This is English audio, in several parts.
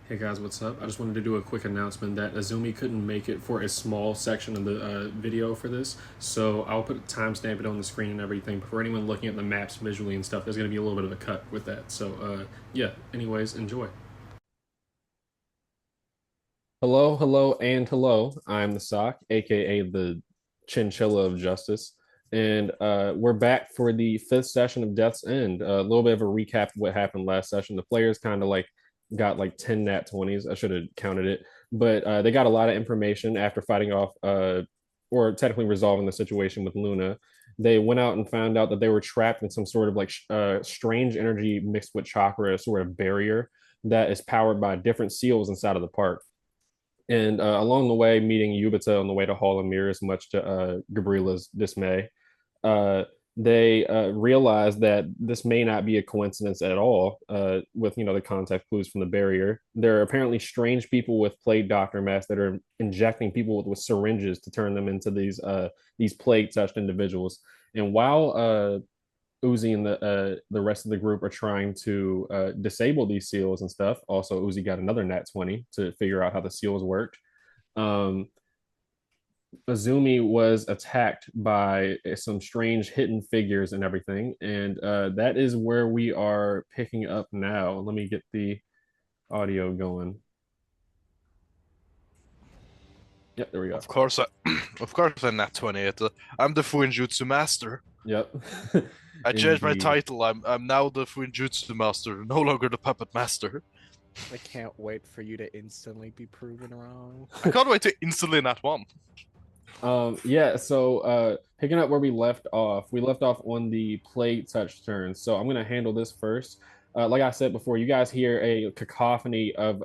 Hey guys, what's up? I just wanted to do a quick announcement that Azumi couldn't make it for a small section of the video for this, so I'll put a timestamp it on the screen and everything. But for anyone looking at the maps visually and stuff, there's going to be a little bit of a cut with that. So, yeah, anyways, enjoy. Hello, hello, and hello. I'm the Sock, aka the Chinchilla of Justice, and we're back for the fifth session of Death's End. A little bit of a recap of what happened last session. The players kind of like got like 10 nat 20s. I should have counted it, but they got a lot of information after fighting off, or technically resolving the situation with Luna. They went out and found out that they were trapped in some sort of like strange energy mixed with chakra, sort of barrier that is powered by different seals inside of the park. And along the way, meeting Yubita on the way to Hall of Mirrors, much to Gabrilla's dismay, uh, they realize that this may not be a coincidence at all. With the contact clues from the barrier, there are apparently strange people with plague doctor masks that are injecting people with syringes to turn them into these plague touched individuals. And while Uzi and the rest of the group are trying to disable these seals and stuff. Also, Uzi got another nat 20 to figure out how the seals worked. Um, Azumi was attacked by some strange hidden figures and everything, and that is where we are picking up now. Let me get the audio going. Yep, there we go. Of course, of course, I'm not 28. I'm the Fuinjutsu master. Yep, I changed my indeed. title. I'm now the Fuinjutsu master, no longer the puppet master. I can't wait for you to instantly be proven wrong. I can't wait to instantly not one. Yeah, so picking up where we left off on the play touch turn. So I'm gonna handle this first. Like I said before, you guys hear a cacophony of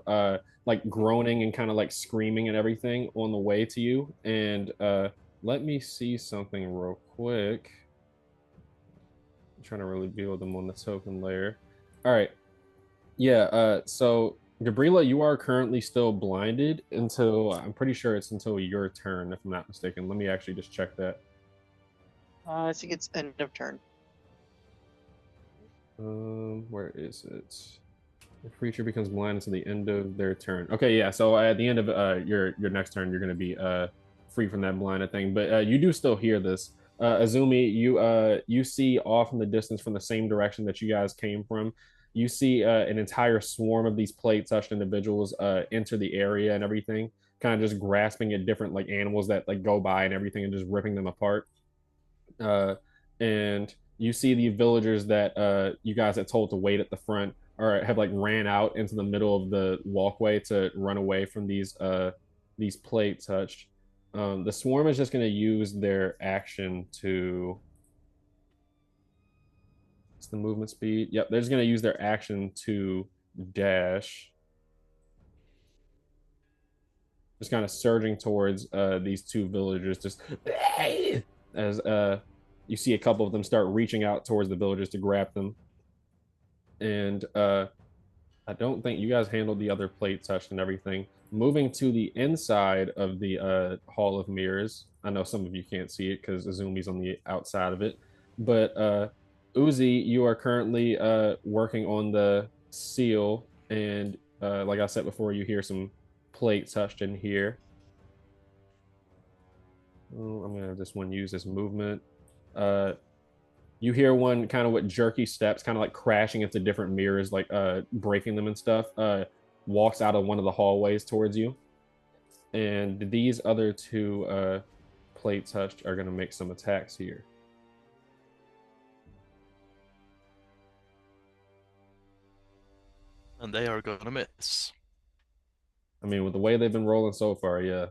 like groaning and kind of like screaming and everything on the way to you. And let me see something real quick. I'm trying to really build them on the token layer. All right. Yeah, so Gabrilla, you are currently still blinded until I'm pretty sure it's until your turn, if I'm not mistaken. Let me actually just check that. I think it's end of turn. Where is it? The creature becomes blind until the end of their turn. Okay, yeah. So at the end of your next turn, you're gonna be free from that blinded thing. But you do still hear this. Azumi, you see off in the distance from the same direction that you guys came from. You see an entire swarm of these plate touched individuals enter the area and everything, kind of just grasping at different like animals that like go by and everything and just ripping them apart. Uh, and you see the villagers that you guys had told to wait at the front or have like ran out into the middle of the walkway to run away from these plate touched. The swarm is just going to use their action to. It's the movement speed. Yep, they're just going to use their action to dash. Just kind of surging towards these two villagers, just as you see a couple of them start reaching out towards the villagers to grab them. And I don't think you guys handled the other plate touch and everything. Moving to the inside of the Hall of Mirrors. I know some of you can't see it because Azumi's on the outside of it. But Uzi, you are currently working on the seal. And like I said before, you hear some plate touched in here. Oh, I'm going to have this one use this movement. Uh, you hear one kind of with jerky steps, kind of like crashing into different mirrors, like breaking them and stuff. Walks out of one of the hallways towards you, and these other two plate touched are going to make some attacks here. And they are gonna miss. I mean, with the way they've been rolling so far, yeah.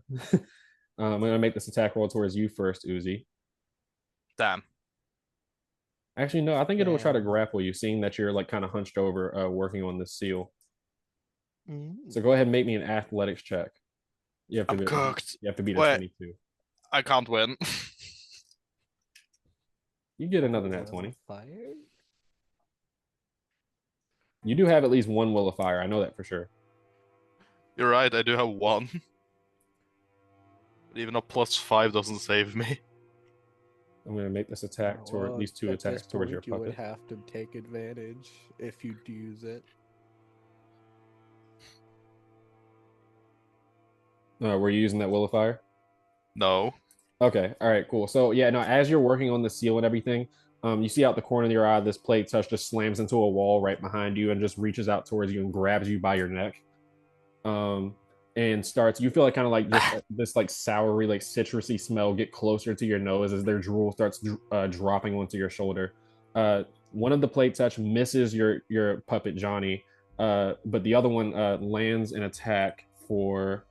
I'm going to make this attack roll towards you first, Uzi. Damn. Actually, no, I think it'll try to Damn. grapple you, seeing that you're like kind of hunched over, working on this seal. Mm. So go ahead and make me an athletics check. You have to I'm cooked. you have to beat a Wait, 22. I can't win. You get another nat 20. Fire? You do have at least one will of fire. I know that for sure. You're right, I do have one. But even a +5 doesn't save me. I'm going to make this attack toward these two At this attacks towards your point, you would puppet. have to take advantage if you use it. Were you using that will of fire? No. Okay. All right. Cool. So yeah, no. As you're working on the seal and everything, you see out the corner of your eye, this plague touch just slams into a wall right behind you and just reaches out towards you and grabs you by your neck. Um, and starts. You feel like kind of like just this like soury, like citrusy smell get closer to your nose as their drool starts dropping onto your shoulder. One of the plague touch misses your puppet Johnny, but the other one lands an attack for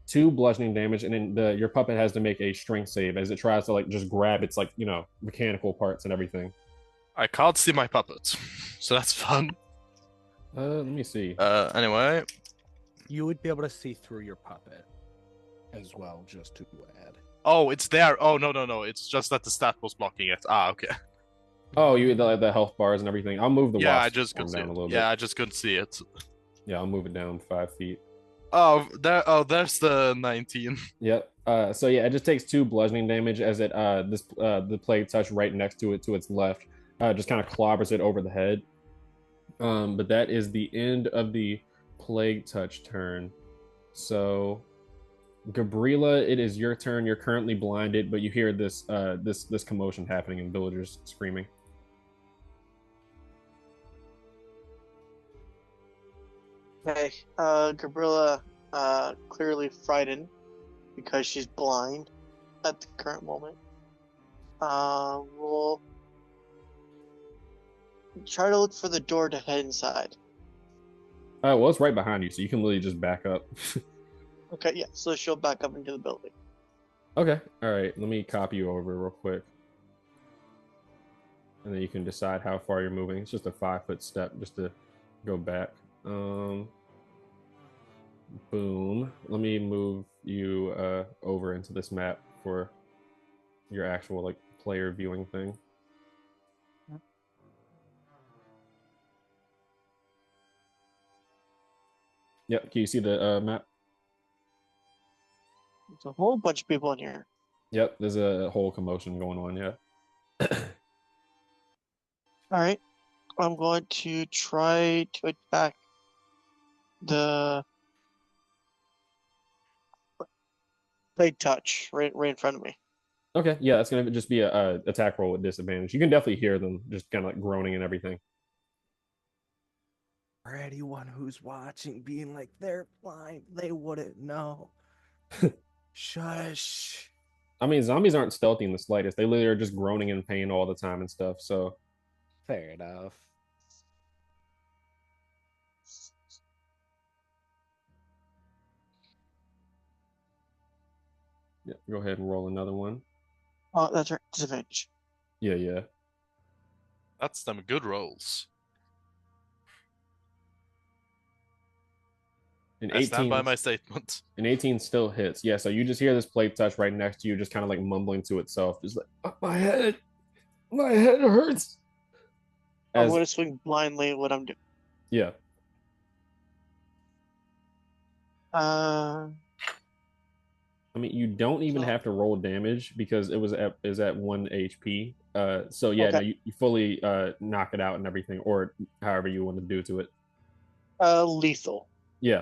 two bludgeoning damage, and then your puppet has to make a strength save as it tries to like just grab its like mechanical parts and everything. I can't see my puppet, so that's fun. Let me see. Anyway, You would be able to see through your puppet as well, just to add. oh, it's there. Oh, no. It's just that the stat was blocking it. Ah, okay. Oh, you the health bars and everything. I'll move the Yeah, I wasp just form couldn't see down it. a little Yeah, bit. I just couldn't see it. Yeah, I'll move it down 5 feet. Oh, there. Oh, there's the 19. Yep. So yeah, it just takes two bludgeoning damage as it the plague touch right next to it to its left just kind of clobbers it over the head. But that is the end of the plague touch turn. So Gabrilla, it is your turn. You're currently blinded, but you hear this commotion happening and villagers screaming. Okay. Gabrilla, clearly frightened because she's blind at the current moment. We'll try to look for the door to head inside. Well, it's right behind you, so you can literally just back up. Okay, yeah. So she'll back up into the building. Okay. All right. Let me copy you over real quick. And then you can decide how far you're moving. It's just a 5-foot step just to go back. Boom. Let me move you over into this map for your actual like player viewing thing. Yep. Can you see the map? There's a whole bunch of people in here. Yep. There's a whole commotion going on. Yeah. All right. I'm going to try to attack the plague touch right in front of me. Okay. Yeah. That's gonna just be a attack roll with disadvantage. You can definitely hear them just kind of like groaning and everything. For anyone who's watching, being like, they're blind, they wouldn't know. Shush. I mean, zombies aren't stealthy in the slightest. They literally are just groaning in pain all the time and stuff. So Fair enough. yeah, go ahead and roll another one. Oh, that's right. Disadvantage. Yeah, yeah. That's them good rolls. An I stand 18, by my statement. an 18 still hits. Yeah, so you just hear this plague touch right next to you, just kind of like mumbling to itself, just like my head hurts. I'm As going to swing blindly at what I'm doing. yeah, Uh, I mean you don't even So- have to roll damage because it is at 1 HP. So yeah, Okay. no, you fully knock it out and everything, or however you want to do to it. lethal. Yeah.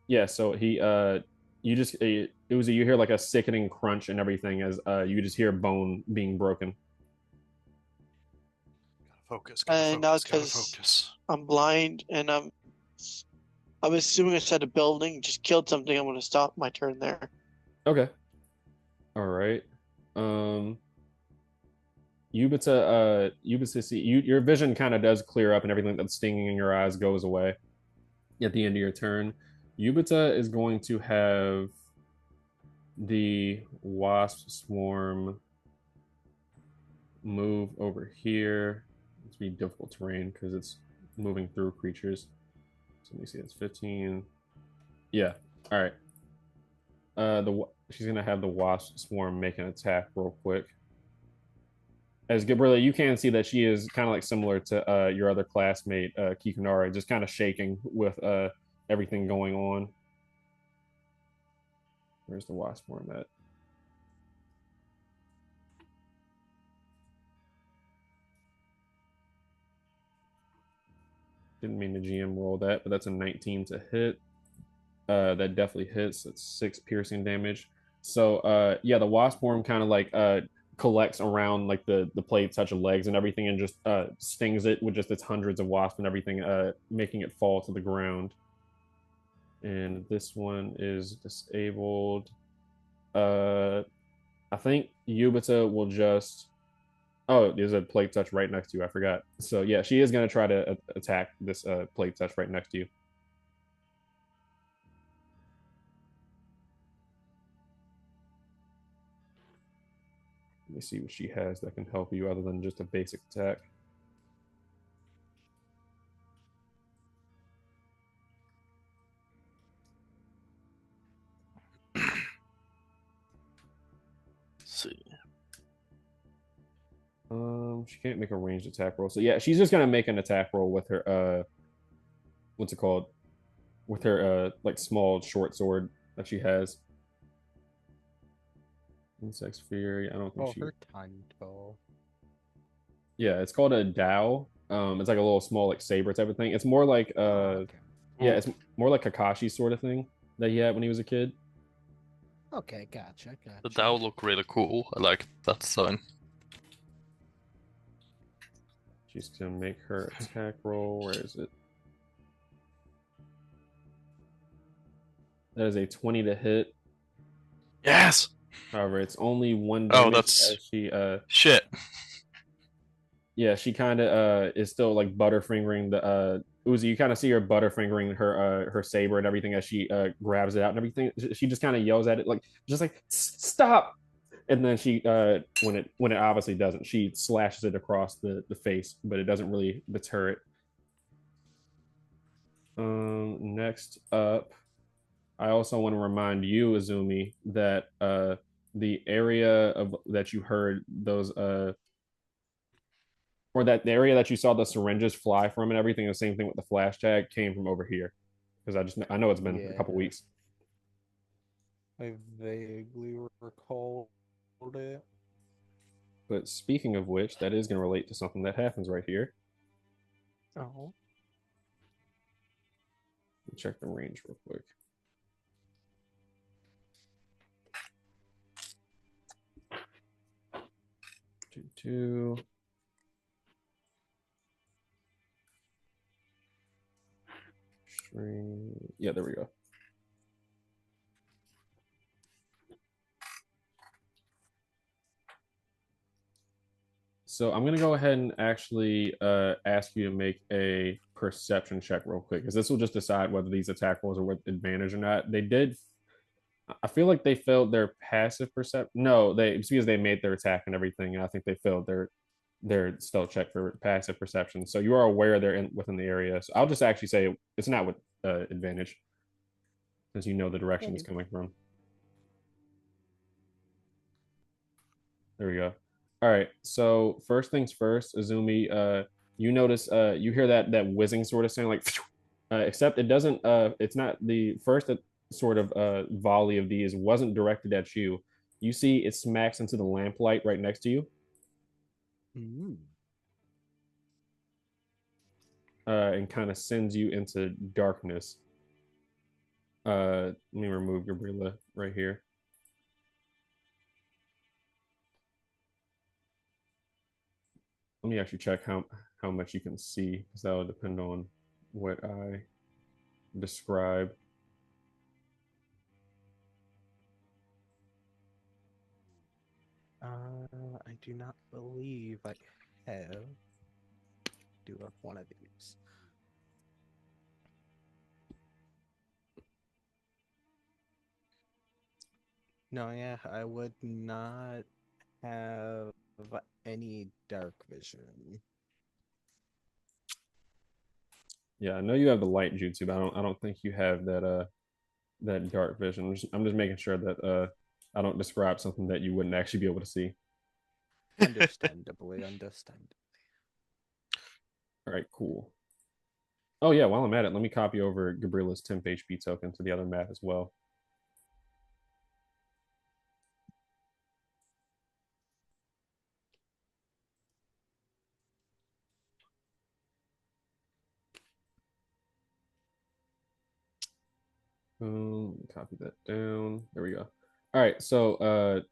Yeah, so you just you hear like a sickening crunch and everything as you just hear bone being broken. Gotta focus, And now gotta 'cause- focus. I'm blind and I'm assuming I said a building just killed something. I'm going to stop my turn there. Okay. All right. Yubita, see your vision kind of does clear up and everything that's stinging in your eyes goes away at the end of your turn. Yubita is going to have the wasp swarm move over here. It's be difficult terrain because it's moving through creatures. So let me see, it's 15. Yeah. All right. She's gonna have the wasp swarm make an attack real quick. As Gabrilla, you can see that she is kind of like similar to your other classmate, Kikunara, just kind of shaking with everything going on. Where's the wasp swarm at? Didn't mean to GM roll that, but that's a 19 to hit. That definitely hits. That's 6 piercing damage. So yeah, the wasp worm kind of like collects around like the plate touch of legs and everything, and just stings it with just its hundreds of wasps and everything, making it fall to the ground. And this one is disabled. I think Yubita will just. Oh, there's a plate touch right next to you. I forgot. So yeah, she is gonna try to attack this plate touch right next to you. Let me see what she has that can help you other than just a basic attack. See. She can't make a ranged attack roll. So yeah, she's just gonna make an attack roll with her what's it called? With her like small short sword that she has. Insect Fury. I don't think she. Her tiny toe. Yeah, it's called a Dao. It's like a little small like saber type of thing. It's more like Okay. yeah, Ooh. it's more like Kakashi sort of thing that he had when he was a kid. Okay, gotcha. That would look really cool. I like that sign. She's gonna make her attack roll. Where is it? That is a 20 to hit. Yes. However, it's only one Oh, damage that's as she shit. yeah, she kind of is still like butterfingering the Uzi. You kind of see her butterfingering her saber and everything as she grabs it out and everything. She just kind of yells at it like just like stop. And then she when it obviously doesn't, she slashes it across the face, but it doesn't really deter it. Next up, I also want to remind you, Azumi, that the area of that you heard those or that the area that you saw the syringes fly from and everything, the same thing with the flash tag came from over here. Because I know it's been a couple weeks. I vaguely recall it. But speaking of which, that is going to relate to something that happens right here. Oh. Check the range real quick. Two. String. Yeah, there we go. So I'm gonna go ahead and actually ask you to make a perception check real quick, because this will just decide whether these attack rolls are with advantage or not. They did. I feel like they failed their passive perception. No, it's because they made their attack and everything, and I think they failed their stealth check for passive perception. So you are aware they're within the area. So I'll just actually say it's not with advantage, since you know the direction it's coming from. There we go. All right. So first things first, Azumi, you notice you hear that whizzing sort of sound like except it doesn't it's not the first sort of volley of these wasn't directed at you. You see it smacks into the lamplight right next to you. And kind of sends you into darkness. Let me remove Gabrilla right here. Let me actually check how much you can see, because that will depend on what I describe. I do not believe I have. Do have one of these. No, yeah, I would not have any dark vision. Yeah, I know you have the light jutsu, but I don't think you have that dark vision. I'm just making sure that I don't describe something that you wouldn't actually be able to see. Understandably. All right, cool. Oh yeah, while I'm at it, let me copy over Gabrilla's temp HP token to the other map as well. Copy that down. There we go. All right, so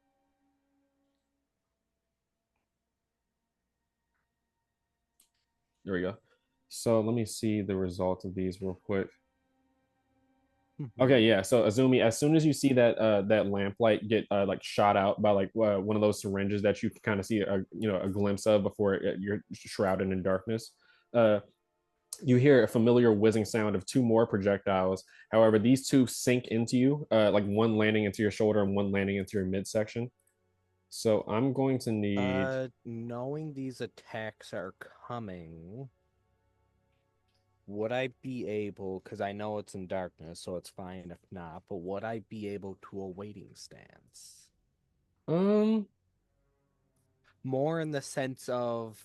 there we go. So let me see the results of these real quick. Okay, yeah. So Azumi, as soon as you see that lamplight get like shot out by like one of those syringes that you can kind of see a glimpse of before you're shrouded in darkness, uh, you hear a familiar whizzing sound of two more projectiles. However, these two sink into you, like one landing into your shoulder and one landing into your midsection. So I'm going to need. Knowing these attacks are coming, would I be able, because I know it's in darkness, so it's fine if not, but would I be able to a waiting stance? Um. More in the sense of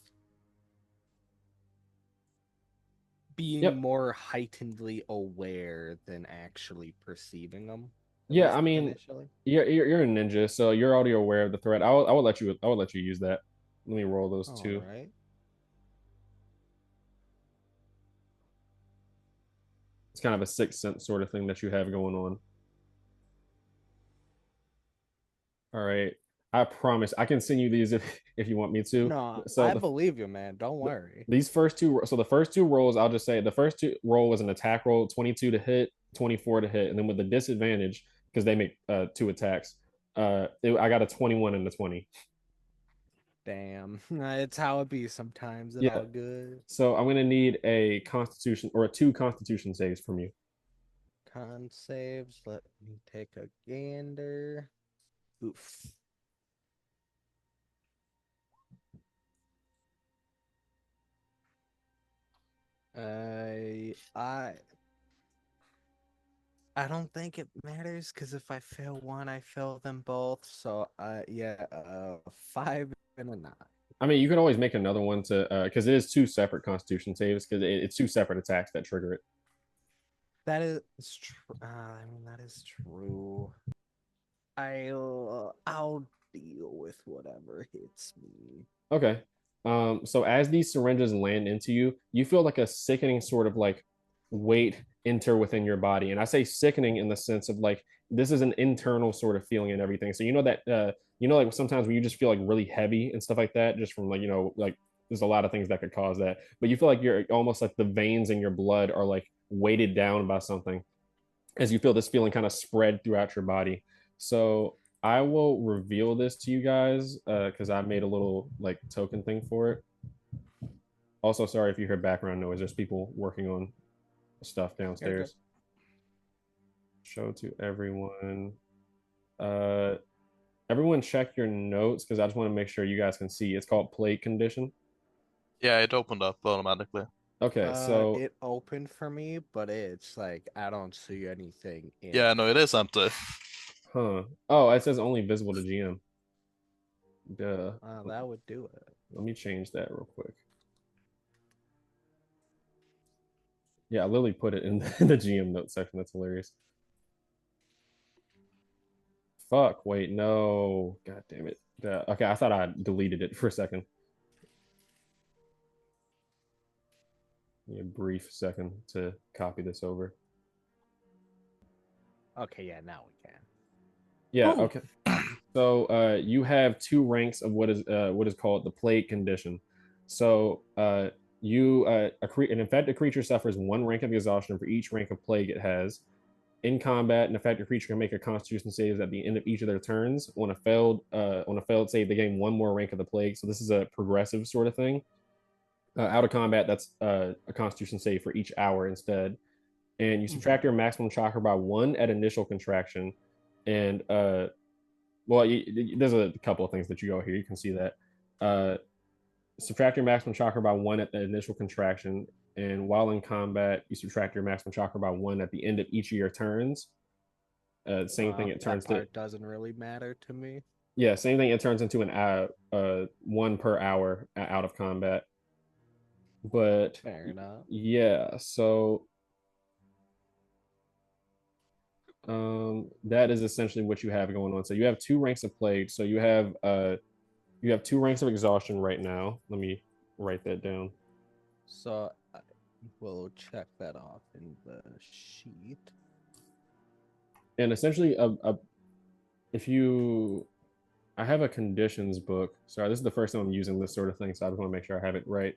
being Yep. more heightenedly aware than actually perceiving them, at Yeah. least I mean, initially. you're a ninja, so you're already aware of the threat. I will let you use that. Let me roll those All two. right. It's kind of a sixth sense sort of thing that you have going on. All right. I promise I can send you these if you want me to. No, So I believe you, man. Don't worry. these first two, so the first two rolls, I'll just say the first two roll was an attack roll, 22 to hit, 24 to hit, and then with the disadvantage because they make two attacks, I got a 21 and a 20. Damn. It's how it be sometimes. It Yeah. all good. So I'm gonna need a Constitution or two Constitution saves from you. Con saves. Let me take a gander. Oof. I don't think it matters because if I fail one, I fail them both. So yeah, 5 and a 9. I mean, you could always make another one to because it is two separate Constitution saves because it's two separate attacks that trigger it. That is true. I mean, that is true. I'll deal with whatever hits me. Okay. So as these syringes land into you, you feel like a sickening sort of like weight enter within your body. And I say sickening in the sense of like this is an internal sort of feeling and everything. So like sometimes when you just feel like really heavy and stuff like that, just from like, like there's a lot of things that could cause that. But you feel like you're almost like the veins in your blood are like weighted down by something as you feel this feeling kind of spread throughout your body. So I will reveal this to you guys because I made a little like token thing for it. Also, sorry if you hear background noise. There's people working on stuff downstairs. Show to everyone. Uh, Everyone check your notes because I just want to make sure you guys can see. It's called plague condition. Yeah, it opened up automatically. Okay, so It opened for me, but it's like I don't see anything in Yeah, it. no, it is empty. Oh, it says only visible to GM. Duh. That would do it. Let me change that real quick. Yeah, Lily put it in the GM notes section. That's hilarious. Fuck, wait, no. God damn it. Okay, I thought I deleted it for a second. Give me a brief second to copy this over. Okay, yeah, now we can. Yeah, Ooh. okay. So you have two ranks of what is called the plague condition. So an infected creature suffers one rank of exhaustion for each rank of plague it has. In combat, an affected creature can make a Constitution save at the end of each of their turns. On a failed save, they gain one more rank of the plague. So this is a progressive sort of thing. Out of combat, that's a Constitution save for each hour instead. And you subtract your maximum chakra by one at initial contraction. And there's a couple of things that you go here. You can see that. Subtract your maximum chakra by one at the initial contraction, and while in combat, you subtract your maximum chakra by one at the end of each of your turns. Same thing. It That turns to part doesn't really matter to me. yeah, same thing. It turns into an one per hour out of combat. But Fair enough. yeah, so that is essentially what you have going on. So you have two ranks of plague. So you have two ranks of exhaustion right now. Let me write that down. So we'll check that off in the sheet. And essentially, if you, I have a conditions book. Sorry, this is the first time I'm using this sort of thing, so I just want to make sure I have it right.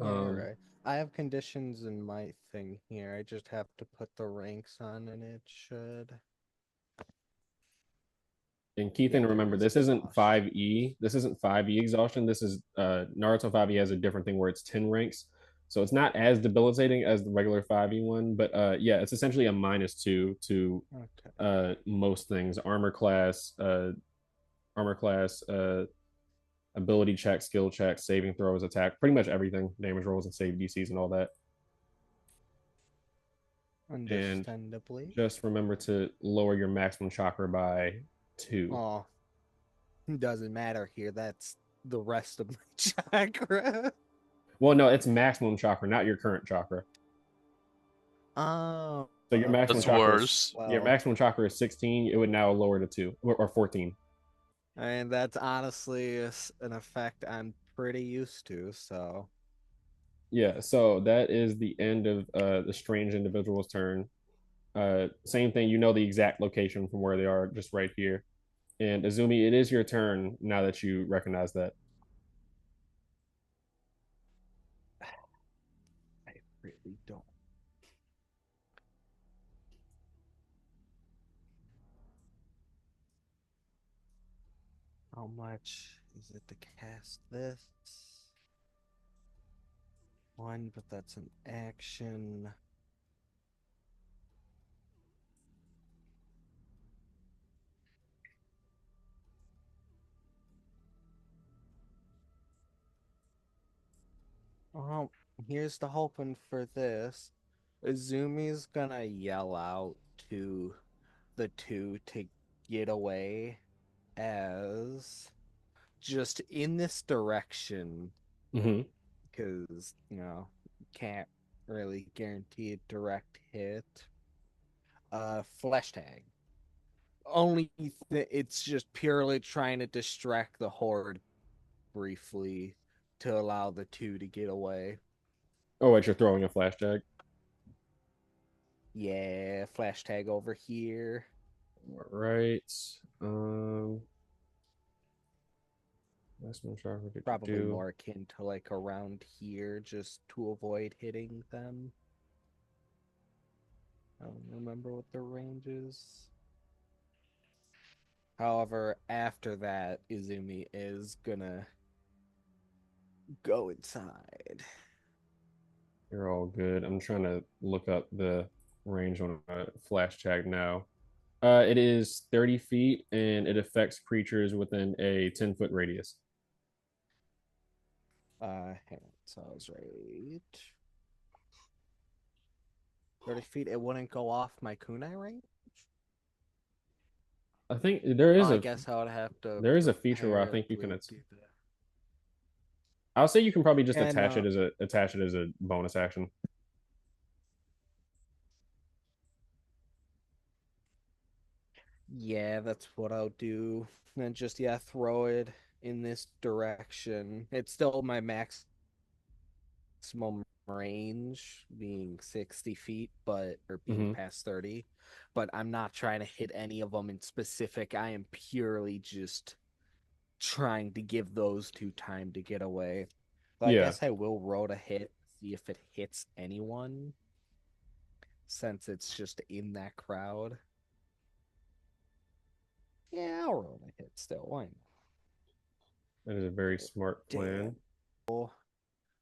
Yeah, right. I have conditions in my thing here. I just have to put the ranks on, and it should. And key thing to remember, this isn't 5e. This isn't 5e exhaustion. This is Naruto 5e has a different thing where it's 10 ranks. So it's not as debilitating as the regular 5e one, but yeah, it's essentially a -2 to most things. Armor class, ability checks, skill checks, saving throws, attack, pretty much everything, damage rolls and save DCs and all that. And Understandably. just remember to lower your maximum chakra by 2. Oh, doesn't matter here. That's the rest of my chakra. Well, no, it's maximum chakra, not your current chakra. Oh, So your maximum That's chakra worse. your maximum chakra is 16. It would now lower to 2 or 14. And that's honestly an effect I'm pretty used to. So Yeah, so that is the end of the strange individual's turn. Same thing, you know the exact location from where they are, just right here. And Azumi, it is your turn now that you recognize that. I really don't. How much is it to cast this? One, but that's an action. Well, here's the hoping for this. Azumi's gonna yell out to the two to get away as just in this direction Mm-hmm. because, can't really guarantee a direct hit. Flesh tag. It's just purely trying to distract the horde briefly to allow the two to get away. Oh, wait, you're throwing a flash tag. Yeah, flash tag over here. All right. Um, maximum chakra to Probably do. more akin to like around here just to avoid hitting them. I don't remember what their range is. However, after that, Izumi is gonna go inside. You're all good. I'm trying to look up the range on a flash tag now. It is 30 feet and it affects creatures within a 10-foot radius. Hang on, so I was right. 30 feet, it wouldn't go off my kunai range? I think there is I guess I would have to there is a feature where I think you can. preparably do that. I'll say you can probably just And attach it as a bonus action. yeah, that's what I'll do. And just throw it in this direction. It's still my maximum range being 60 feet, or being past 30. But I'm not trying to hit any of them in specific. I am purely just trying to give those two time to get away. So I Yeah, guess I will roll a hit, see if it hits anyone, since it's just in that crowd. Yeah, I'll roll a hit still. Why not? that is a very smart plan.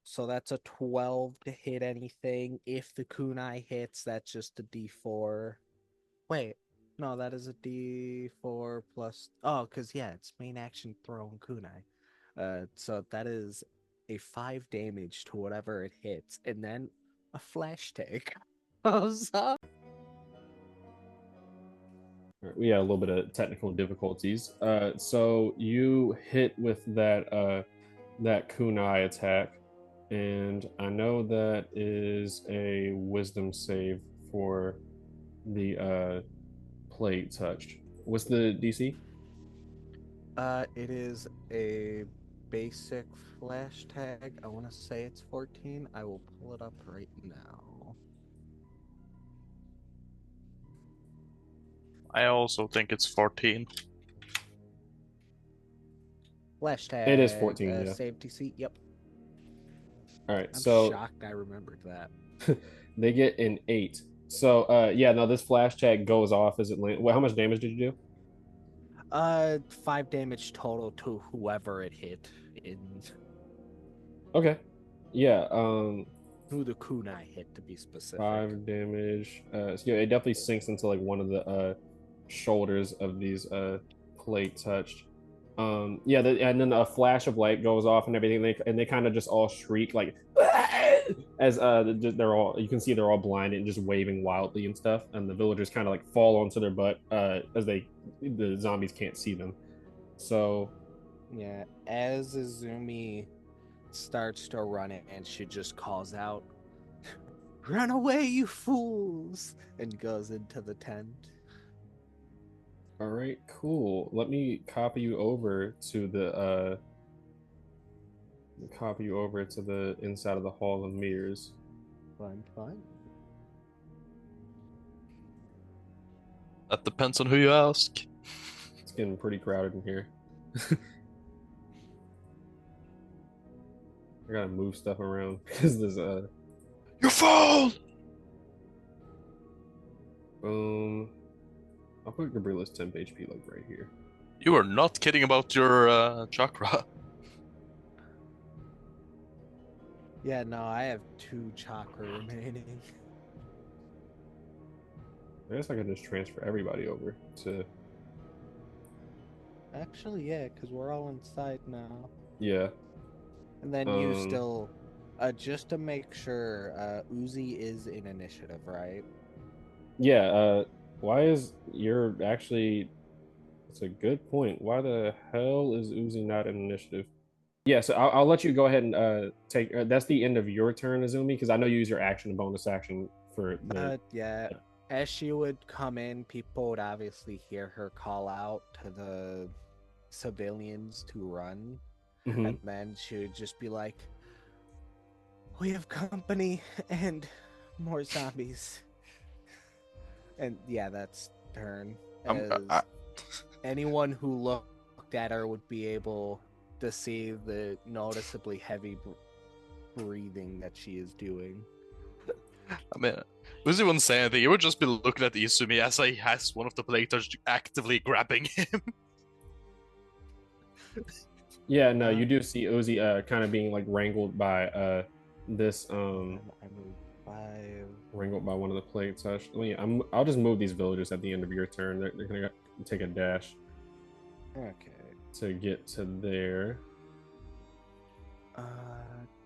So that's a 12 to hit anything. If the kunai hits, that's just a d4. Wait, no, that is a d4 plus. Oh, because it's main action throw and kunai. So that is a 5 damage to whatever it hits, and then a flash take. So We had a little bit of technical difficulties. So you hit with that kunai attack, and I know that is a wisdom save for the plate touched. What's the DC? it is a basic flash tag. I want to say it's 14. I will pull it up right now. I also think it's 14. Flash tag. It is 14, yeah. Safety seat. Yep. All right, I'm so shocked I remembered that. they get an 8. So yeah, no, this flash tag goes off as it lands. Well, how much damage did you do? 5 damage total to whoever it hit in Okay. Yeah, who the kunai hit to be specific. 5 damage. So yeah, it definitely sinks into like one of the shoulders of these plate touched. Yeah, and then a flash of light goes off and everything, and they kind of just all shriek like as they're all, you can see they're all blinded and just waving wildly and stuff, and the villagers kind of like fall onto their butt as the zombies can't see them. So Yeah, as Izumi starts to run it, and she just calls out, "Run away, you fools!" and goes into the tent. all right, cool. Let me copy you over to the inside of the Hall of Mirrors. Fine. That depends on who you ask. It's getting pretty crowded in here. I gotta move stuff around because there's You fool! I'll put Gabrilla's temp HP like right here. You are not kidding about your chakra. Yeah, no, I have 2 chakra remaining. I guess I could just transfer everybody over to. Actually, yeah, because we're all inside now. Yeah. And then you still, just to make sure, Uzi is in initiative, right? Yeah. Why is you're actually? That's a good point. Why the hell is Uzi not in initiative? Yeah, so I'll let you go ahead and take. That's the end of your turn, Azumi, because I know you use your action and bonus action for the. Yeah. As she would come in, people would obviously hear her call out to the civilians to run. Mhm. And then she would just be like, "We have company and more zombies." And yeah, that's turn. As anyone who looked at her would be able to see the noticeably heavy breathing that she is doing. I mean, Uzi wouldn't say anything. He would just be looking at Izumi as he has one of the platers actively grabbing him. Yeah, no, you do see Uzi kind of being like wrangled by this I moved 5. wrangled by one of the plates. I'll just move these villagers at the end of your turn. They're gonna take a dash. Okay. To get to there.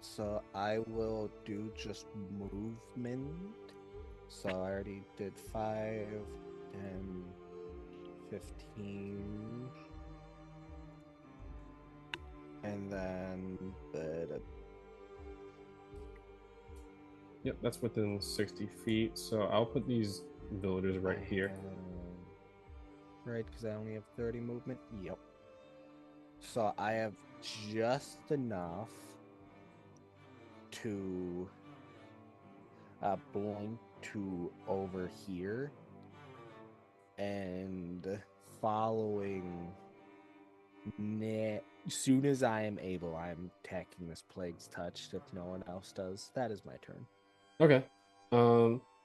So I will do just movement. So I already did 5, 10, 15. And then Yep, that's within 60 feet. So I'll put these villagers right here. Right, because I only have 30 movement. Yep. So I have just enough to blink to over here, and following as soon as I am able, I'm attacking this plague's touch if no one else does. That is my turn. Okay.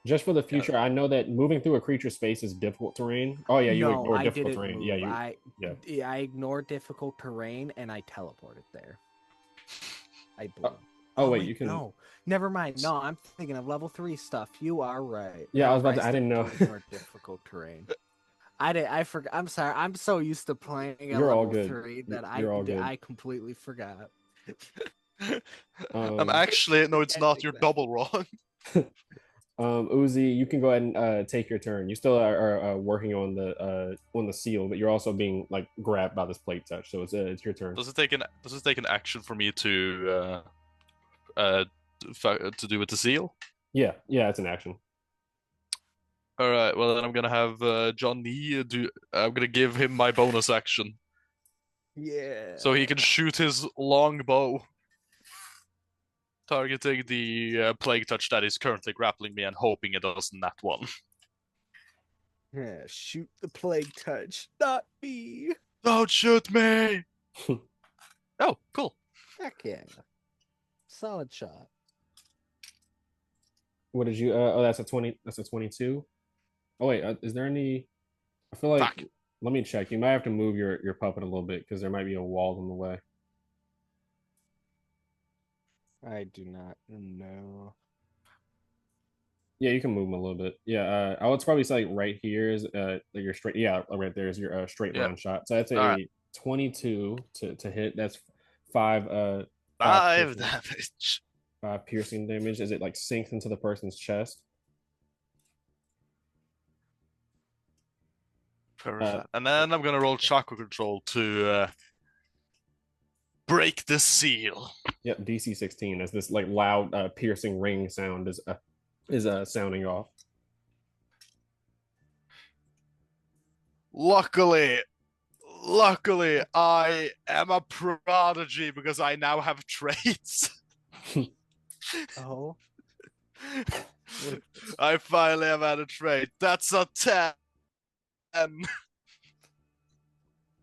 Just for the future, I know that moving through a creature's space is difficult terrain. Oh yeah, you ignore difficult terrain. Move. Yeah, I ignore difficult terrain and I teleported there. I believe. Wait, you can. No, never mind. No, I'm thinking of level 3 stuff. You are right. Yeah, I was about to. I didn't know. Ignore difficult terrain. I forgot. I'm sorry. I'm so used to playing at You're all level good. 3 that I completely forgot. I'm actually no, it's not. You're double wrong. Uzi, you can go ahead and take your turn. You still are working on the seal, but you're also being like grabbed by this plate touch. So it's your turn. Does it take an action for me to do with the seal? Yeah, it's an action. All right. Well, then I'm gonna have Johnny do. I'm gonna give him my bonus action. Yeah. So he can shoot his long bow, targeting the plague touch that is currently grappling me and hoping it doesn't nat one. Yeah, shoot the plague touch, not me. Don't shoot me. Oh, cool. Heck yeah. Solid shot. What did you? Oh, that's a 20. That's a 22. Oh wait, is there any? I feel like. Fuck. Let me check. You might have to move your puppet a little bit because there might be a wall in the way. I do not know. Yeah, you can move them a little bit. Yeah, I would probably say like right here is like your straight. Yeah, right there is your straight Yeah. line shot. So that's All a right. 22 to hit. That's five 5 damage. 5 piercing damage. As it like sinks into the person's chest. Perfect. And then I'm gonna roll chakra control to break the seal. Yep, DC 16 as this like loud piercing ring sound is sounding off. Luckily, I am a prodigy because I now have traits. Oh. I finally have had a trait. That's a 10.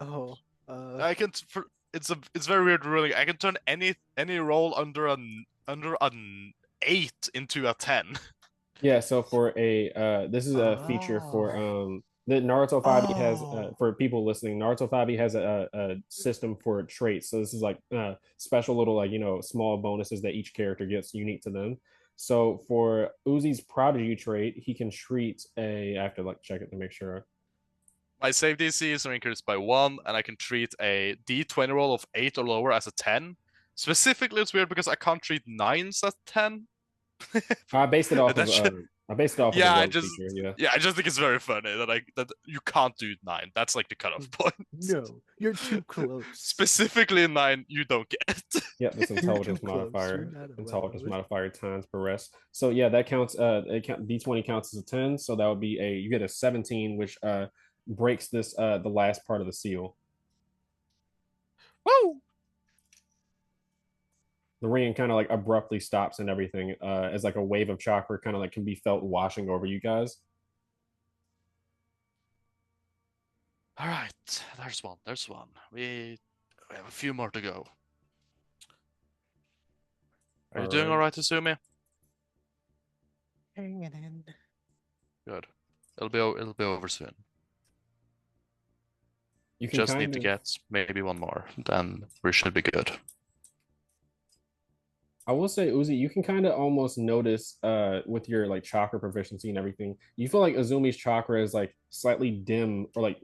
Oh. I can. It's very weird ruling. I can turn any roll under an 8 into a 10. Yeah, so for a this is a feature for the Naruto 5e has for people listening, Naruto 5e has a system for traits. So this is like special little like small bonuses that each character gets unique to them. So for Uzi's prodigy trait, he can treat a I have to like check it to make sure. My save DC is increased by 1, and I can treat a D20 roll of 8 or lower as a 10. Specifically, it's weird because I can't treat 9s as 10. I based it off That of should... I based it off of the rogue feature, yeah. Yeah, I just think it's very funny that you can't do 9. That's like the cutoff point. No, you're too close. Specifically in 9, you don't get. Yep, this intelligence modifier. Intelligence modifier times per rest. So yeah, that counts. D20 counts as a 10. So that would be you get a 17, which breaks this the last part of the seal. Woo! The ring kind of like abruptly stops and everything as like a wave of chakra kind of like can be felt washing over you guys. All right, there's one. We have a few more to go. Are you doing all right, Izumi? Hanging in. Good. It'll be over soon. You can just need to get maybe one more, then we should be good. I will say, Uzi, you can kind of almost notice with your like chakra proficiency and everything, you feel like Azumi's chakra is like slightly dim or like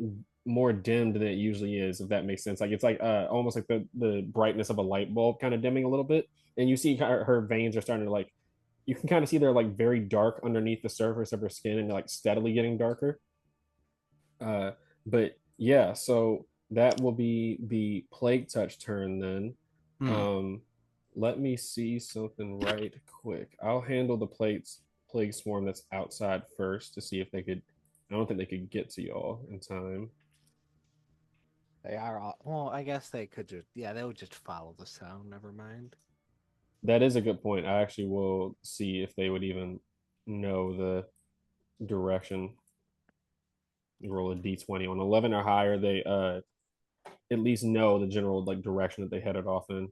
more dimmed than it usually is, if that makes sense. Like it's like almost like the brightness of a light bulb kind of dimming a little bit. And you see her veins are starting to like, you can kind of see they're like very dark underneath the surface of her skin and like steadily getting darker. But yeah, so that will be the plague touch turn then. Let me see something right quick. I'll handle the plague swarm that's outside first to see if they could. I don't think they could get to y'all in time. They are all, well, I guess they could just, yeah, they would just follow the sound. Never mind. That is a good point. I actually will see if they would even know the direction. You roll a d20 on 11 or higher. They at least know the general like direction that they headed off in.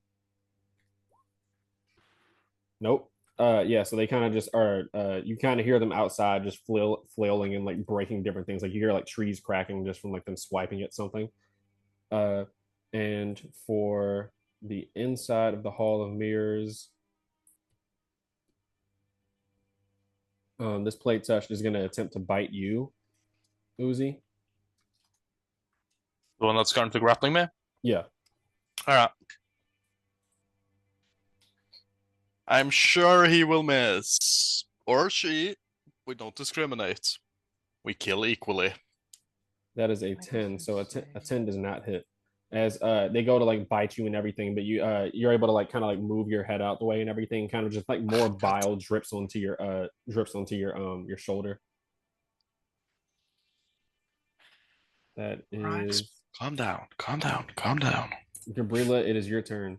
Nope. Yeah, so they kind of just are you kind of hear them outside just flailing and like breaking different things. Like you hear like trees cracking just from like them swiping at something. And for the inside of the Hall of Mirrors, this plate touch is going to attempt to bite you, Uzi. The one that's currently grappling me? Yeah. All right. I'm sure he will miss. Or she. We don't discriminate. We kill equally. That is a 10. So a 10 does not hit. As they go to like bite you and everything, but you're able to like kind of like move your head out the way and everything, kind of just like more bile drips onto your shoulder. That is Calm down. Gabrilla, it is your turn.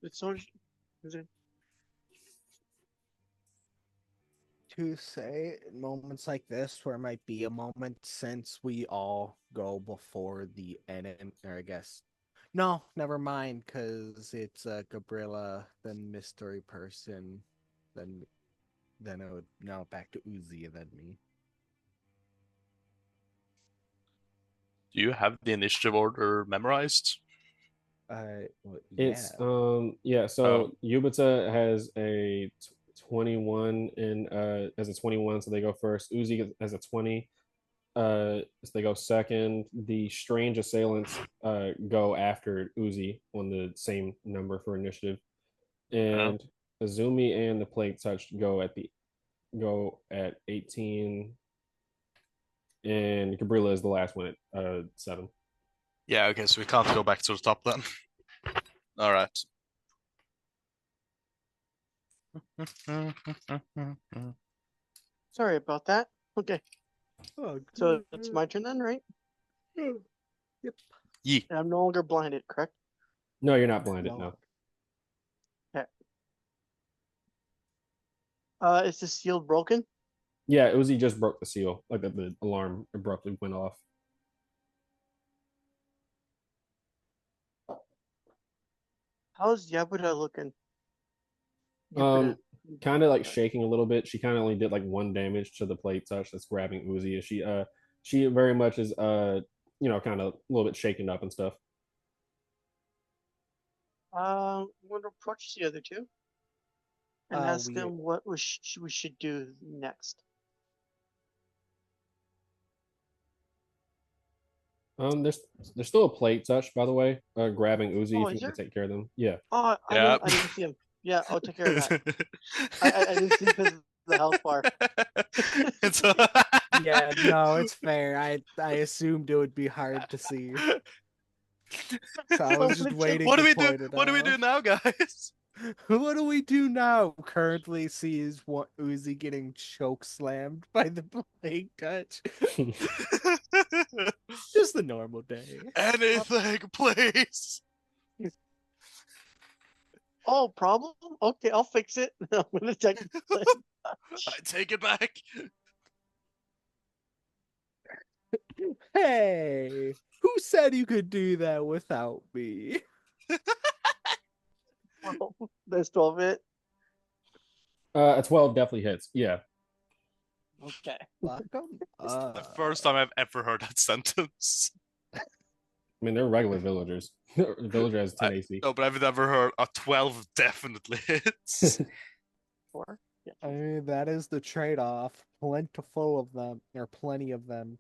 It's so. Is it? to say in moments like this, where it might be a moment since we all go before the enemy, or I guess, no, never mind, because it's Gabrilla, then mystery person, then it would now back to Uzi and then me. Do you have the initiative order memorized? Well, It's yeah. so Yubuta has a 21 in as a 21, so they go first. Uzi has a 20. So they go second. The strange assailants go after Uzi on the same number for initiative. And Azumi and the plate touch go at 18. And Gabrilla is the last one at 7. Yeah, okay, so we can't go back to the top then. All right. Sorry about that. Okay, Oh, so it's my turn then, right? Yep. Yeah. And I'm no longer blinded, correct? No, you're not blinded, no. Is the seal broken? Yeah, Uzi just broke the seal. Like the alarm abruptly went off. How's Yabuda looking? Kind of like shaking a little bit. She kind of only did like 1 damage to the plate touch that's grabbing Uzi. She very much is kind of a little bit shaken up and stuff. I'm going to approach the other two and ask them what we should do next. There's still a plate touch, by the way, grabbing Uzi Oh, if is you want to there? take care of them. Yeah. Oh, Yeah. I didn't see him. Yeah, I'll take care of that. I didn't see because of the health bar. Yeah, no, it's fair. I assumed it would be hard to see. So I was just waiting What do to we point do? it What do we do out. now, guys? What do we do now? Currently sees what Uzi getting choke slammed by the blade touch. Just the normal day. Anything, please. Oh, problem? Okay, I'll fix it. I'm gonna take the blade. I take it back. Hey, who said you could do that without me? Well, there's 12 it. A 12 definitely hits. Yeah. Okay. Welcome. The first time I've ever heard that sentence. I mean, they're regular villagers. Villager has 10 AC. No, but I've never heard a 12 definitely hits. 4. Yeah. I mean, that is the trade-off. Plentiful of them, or plenty of them.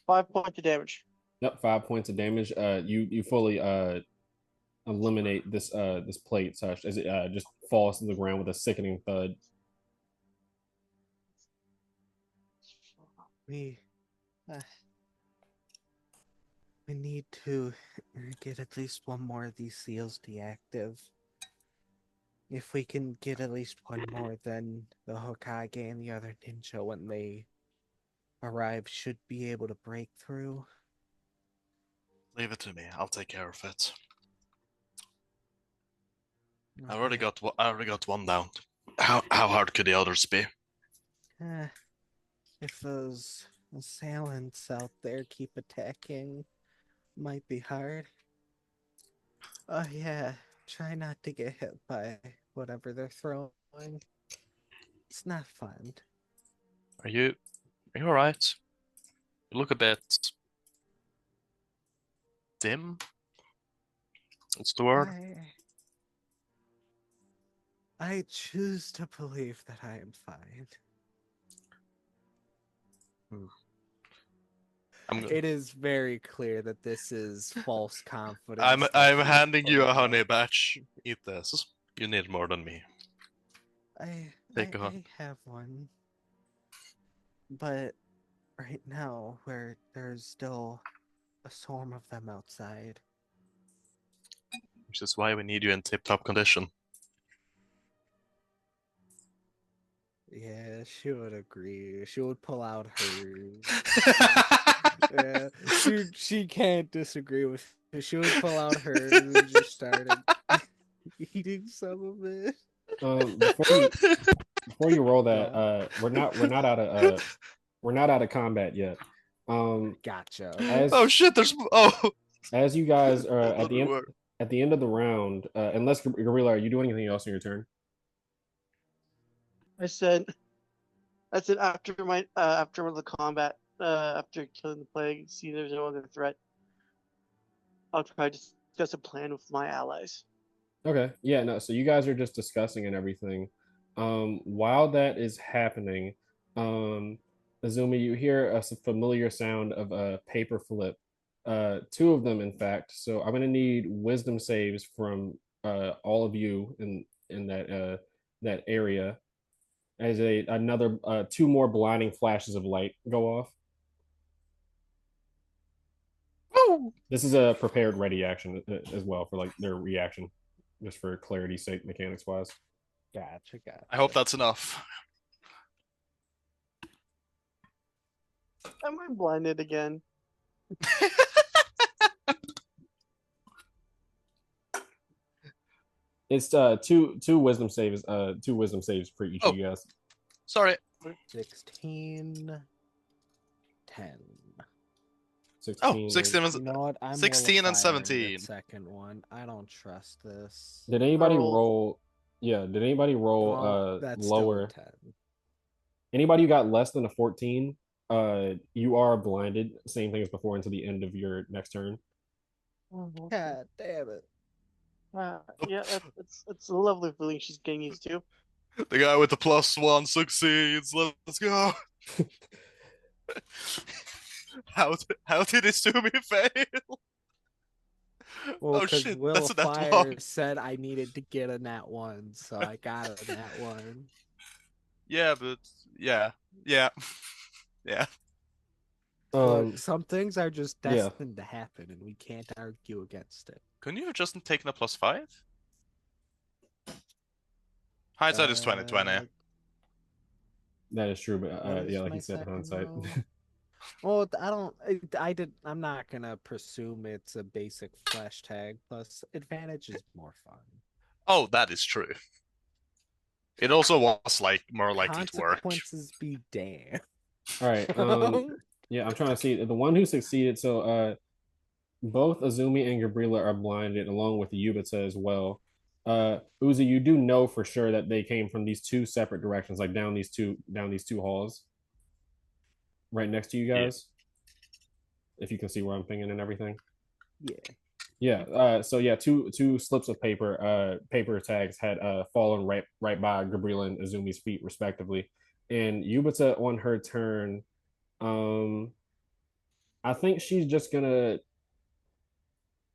5 points of damage. Yep, 5 points of damage. You fully eliminate this plate touch as it just falls to the ground with a sickening thud. We need to get at least one more of these seals deactive. If we can get at least one more, then the Hokage and the other ninja, when they arrive, should be able to break through. Leave it to me. I'll take care of it. Okay. I already got one down. How hard could the others be? If those assailants out there keep attacking, might be hard. Oh yeah, try not to get hit by whatever they're throwing. It's not fun. Are you alright? You look a bit dim. What's the word? I choose to believe that I am fine. It is very clear that this is false confidence. I'm handing you a honey batch. Eat this. You need more than me. I have one. But right now, where there's still a swarm of them outside. Which is why we need you in tip-top condition. Yeah, she would agree. She would pull out hers. Yeah, she can't disagree with it. She would pull out hers and just started eating some of it. before you roll that, No. we're not out of combat yet. Gotcha. As Oh shit! as you guys are I thought we were. at the end of the round, unless Gabrilla, are you doing anything else in your turn? I said after after the combat, after killing the plague, see there's no other threat. I'll try to discuss a plan with my allies. Okay. Yeah, no. So you guys are just discussing and everything. While that is happening, Azumi, you hear a familiar sound of a paper flip. Two of them, in fact. So I'm gonna need wisdom saves from all of you in that area as another two more blinding flashes of light go off. Woo! This is a prepared ready action as well for like their reaction, just for clarity's sake, mechanics wise. Gotcha. I hope that's enough. Am I blinded again? It's two wisdom saves for each of you guys. Sorry. 16, 10. 16. 16 You know what? I'm 16 and firing 17. that second one. I don't trust this. Did anybody Roll. roll? Yeah. Did anybody roll Well, that's lower? still a 10. Anybody who got less than a 14? You are blinded. Same thing as before until the end of your next turn. God damn it. Yeah, it's a lovely feeling she's getting used to. The guy with the +1 succeeds. Let's go. How did Izumi fail? Well, Oh because shit, Will that's a nat Fire 1. said I needed to get a nat 1, so I got a nat 1. Yeah, but yeah. Yeah. Look, some things are just yeah. destined to happen, and we can't argue against it. Couldn't you have just taken a +5? Hindsight is 20/20. That is true, but What is yeah, like my you said, second hindsight. roll? Well, I'm not gonna presume it's a basic flash tag. Plus, advantage is more fun. Oh, that is true. It also was like more likely to work. Consequences be damned. All right. Yeah, I'm trying to see the one who succeeded. So, both Azumi and Gabrilla are blinded, along with the Yubita as well. Uzi, you do know for sure that they came from these two separate directions, like down these two halls, right next to you guys. If you can see where I'm thinking and everything. Yeah. Yeah. So yeah, two slips of paper tags had fallen right by Gabrilla and Azumi's feet, respectively. And Yubita on her turn, I think she's just gonna.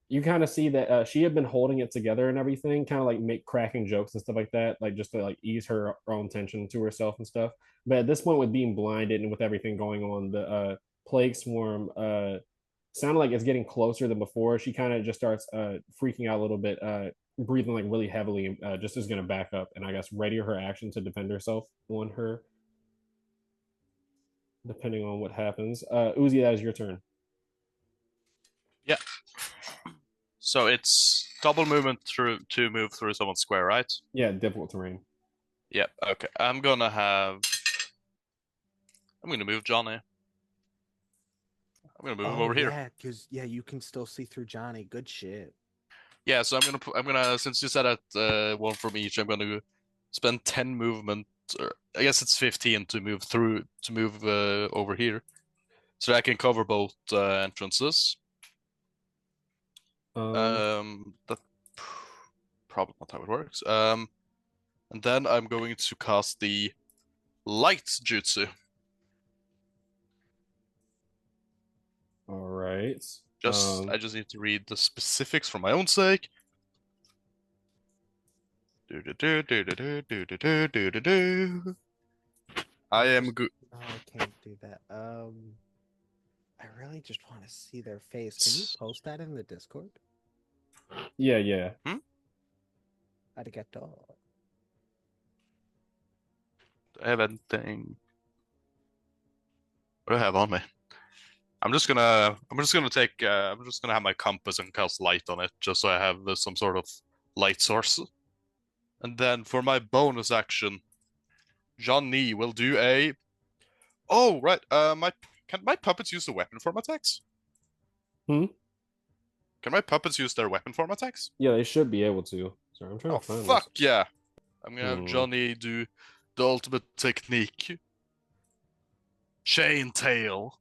You kind of see that she had been holding it together and everything, kind of like make cracking jokes and stuff like that, like just to like ease her own tension to herself and stuff. But at this point, with being blinded and with everything going on, the plague swarm sounded like it's getting closer than before. She kind of just starts freaking out a little bit, breathing like really heavily, just is going to back up and I guess ready her action to defend herself on her, depending on what happens. Uzi, that is your turn. Yeah. So it's double movement to move through someone's square, right? Yeah, difficult terrain. Yep. Okay. I'm gonna move Johnny. I'm gonna move him over here. Yeah, because you can still see through Johnny. Good shit. Yeah. So I'm gonna since you said that one from each, I'm gonna spend 10 movement. Or I guess it's 15 to move over here, so I can cover both entrances. That's probably not how it works. And then I'm going to cast the light jutsu. All right. I just need to read the specifics for my own sake. I am good. No, I can't do that. I really just want to see their face. Can you post that in the Discord? Yeah. Arigato. Do I have anything? What do I have on me? I'm just gonna have my compass and cast light on it, just so I have some sort of light source. And then for my bonus action, Johnny will do a. Oh right. Can my puppets use the weapon form attacks? Hmm? Can my puppets use their weapon form attacks? Yeah, they should be able to. Sorry, I'm trying Oh to find fuck this. yeah! I'm gonna have Johnny do the ultimate technique. Chain tail.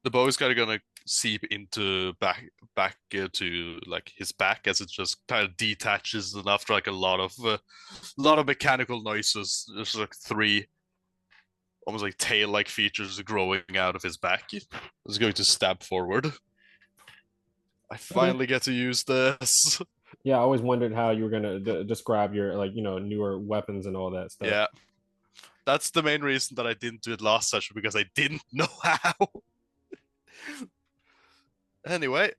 The bow is kind of gonna seep into back to like his back as it just kind of detaches, and after like a lot of mechanical noises, there's like three almost like tail-like features growing out of his back. It's going to stab forward. I finally get to use this. Yeah, I always wondered how you were gonna describe your like newer weapons and all that stuff. Yeah, that's the main reason that I didn't do it last session, because I didn't know how. Anyway,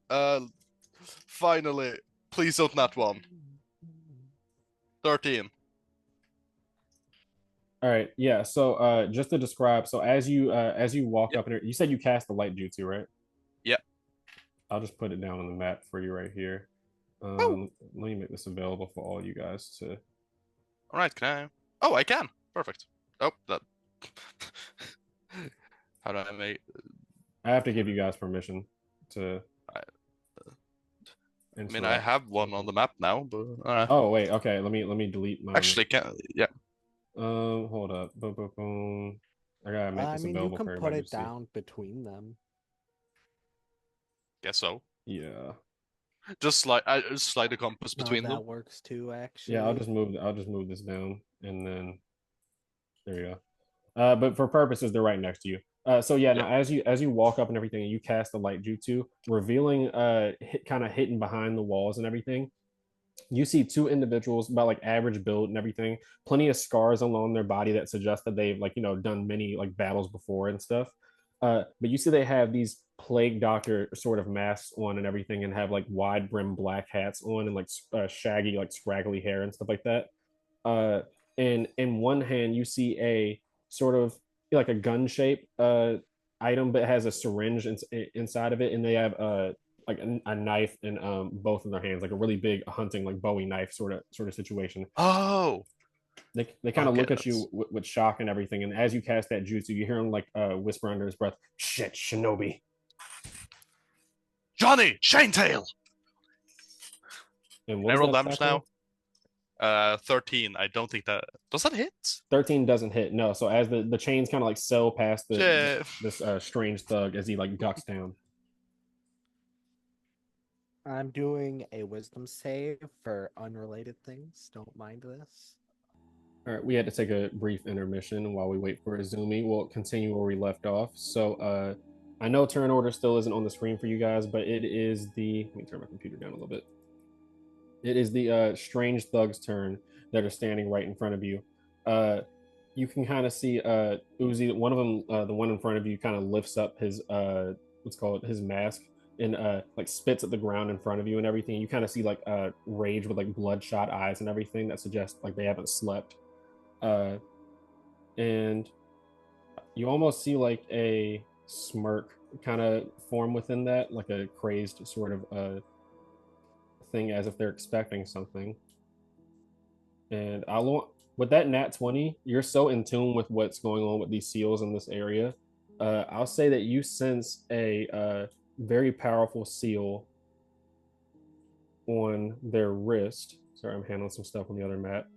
finally, please don't nat one. 13. All right, yeah. So just to describe, so as you walk up in it, you said you cast the light jutsu, right? Yep. I'll just put it down on the map for you right here. Oh. Let me make this available for all you guys to. All right, can I? Oh, I can. Perfect. Oh, that. How do I make? I have to give you guys permission to. I mean, I have one on the map now, but. Oh wait, okay. Let me delete mine. Actually, can yeah. Hold up. Boom, boom, boom. I gotta make this available you can for put everybody it to see. down between them. Guess so. Yeah. Just slide the compass between that them. works too, actually. Yeah, I'll just move this down, and then there you go. But for purposes, they're right next to you. So yeah, now as you walk up and everything, and you cast the light jutsu, revealing kind of hidden behind the walls and everything. You see two individuals about like average build and everything, plenty of scars along their body that suggest that they've like done many like battles before and stuff. But you see they have these plague doctor sort of masks on and everything, and have like wide brim black hats on and like shaggy like scraggly hair and stuff like that. Uh, and in one hand you see a sort of like a gun shape item, but it has a syringe inside of it, and they have like a knife in both of their hands, like a really big hunting like Bowie knife sort of situation. Oh, they kind of okay, look at you with shock and everything, and as you cast that jutsu, you hear him like whisper under his breath, "Shit, Shinobi." Johnny, Chaintail. And Can what I is roll that damage exactly? now? 13. I don't think that does that hit. 13 doesn't hit. No. So as the chains kind of like sail past Yeah. this strange thug as he like ducks down. I'm doing a wisdom save for unrelated things. Don't mind this. All right, we had to take a brief intermission while we wait for Izumi. We'll continue where we left off. So I know turn order still isn't on the screen for you guys, but it is the. Let me turn my computer down a little bit. It is the strange thug's turn that are standing right in front of you. You can kind of see Uzi. One of them, the one in front of you, kind of lifts up his what's called his mask, and like spits at the ground in front of you and everything. You kind of see like rage with like bloodshot eyes and everything that suggests like they haven't slept. And you almost see like a smirk kind of form within that, like a crazed sort of thing, as if they're expecting something. And I'll with that nat 20, you're so in tune with what's going on with these seals in this area. I'll say that you sense a very powerful seal on their wrist. Sorry, I'm handling some stuff on the other map.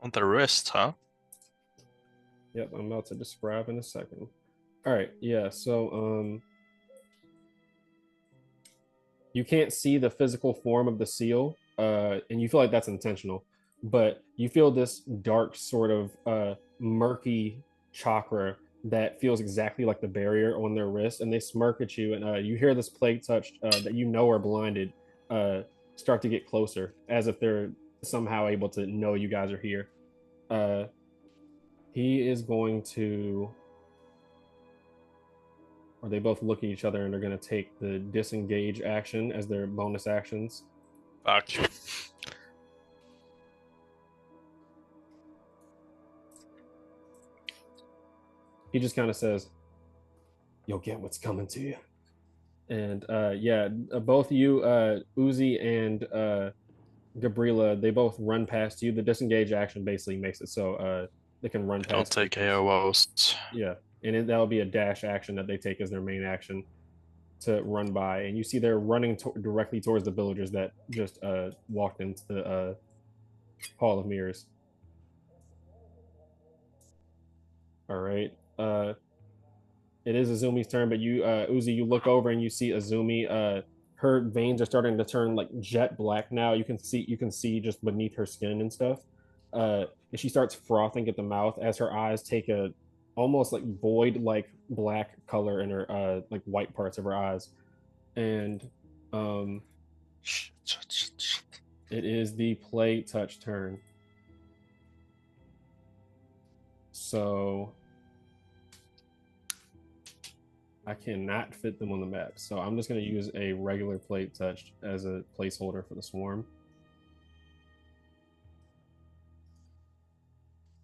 On the wrist, huh? Yep, I'm about to describe in a second. All right, yeah. So you can't see the physical form of the seal, and you feel like that's intentional. But you feel this dark, sort of murky chakra that feels exactly like the barrier on their wrist, and they smirk at you, and you hear this plague touch that you know are blinded start to get closer, as if they're somehow able to know you guys are here. He is going to, or they both look at each other and they're going to take the disengage action as their bonus actions. Fuck. He just kind of says, "You'll get what's coming to you." And yeah, both you, Uzi and Gabrilla, they both run past you. The disengage action basically makes it so they can run I don't past take creatures. AOs. Yeah, and that'll be a dash action that they take as their main action to run by, and you see they're running directly towards the villagers that just walked into the Hall of Mirrors. All right. It is Azumi's turn, but you, Uzi, you look over and you see Azumi. Her veins are starting to turn like jet black now. You can see just beneath her skin and stuff. And she starts frothing at the mouth as her eyes take a almost like void like black color in her like white parts of her eyes. And um, it is the play touch turn. So I cannot fit them on the map. So I'm just going to use a regular plate touch as a placeholder for the swarm.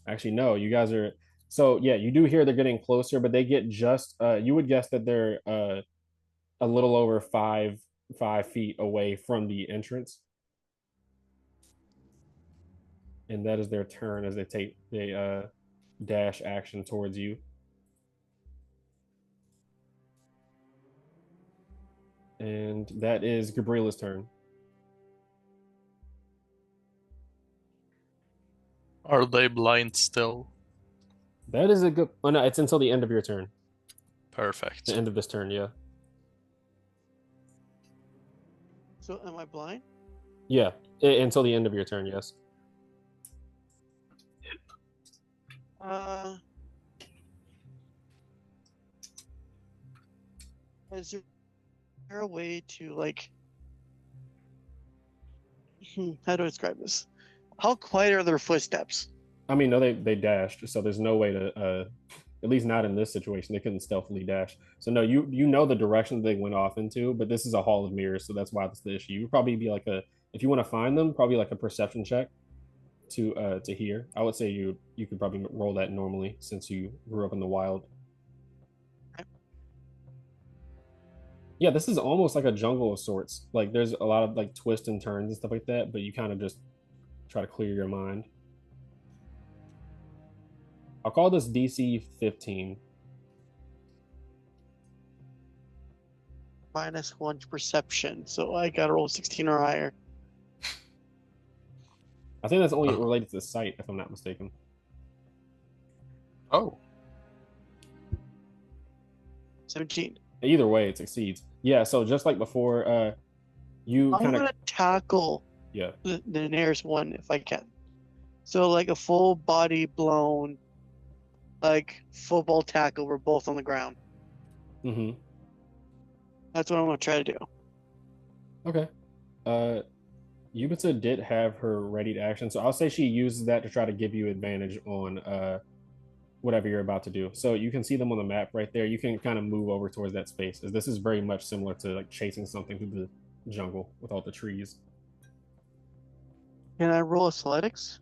Actually, no, you guys are. So yeah, you do hear they're getting closer, but they get just. You would guess that they're a little over 5 feet away from the entrance, and that is their turn as they dash action towards you. And that is Gabriela's turn. Are they blind still? That is a good. Oh no, it's until the end of your turn. Perfect. The end of this turn, yeah. So am I blind? Yeah, until the end of your turn, yes. Is there a way to like? How do I describe this? How quiet are their footsteps? I mean, no, they dashed, so there's no way to, at least not in this situation. They couldn't stealthily dash. So no, you know the direction they went off into, but this is a hall of mirrors, so that's why that's the issue. You probably be like if you want to find them, probably like a perception check to hear. I would say you could probably roll that normally since you grew up in the wild. Yeah, this is almost like a jungle of sorts. Like there's a lot of like twists and turns and stuff like that, but you kind of just try to clear your mind. I'll call this DC 15. -1 to perception, so I gotta roll 16 or higher. I think that's only related to the sight, if I'm not mistaken. Oh. 17. Either way, it succeeds. Yeah, so just like before, you I'm kind of gonna tackle yeah. the nearest one if I can. So like a full body blown, like football tackle. We're both on the ground. Mm-hmm. That's what I'm gonna try to do. Okay. Yubita did have her ready to action, so I'll say she uses that to try to give you advantage on whatever you're about to do. So you can see them on the map right there. You can kind of move over towards that space, as this is very much similar to like chasing something through the jungle with all the trees. Can I roll athletics?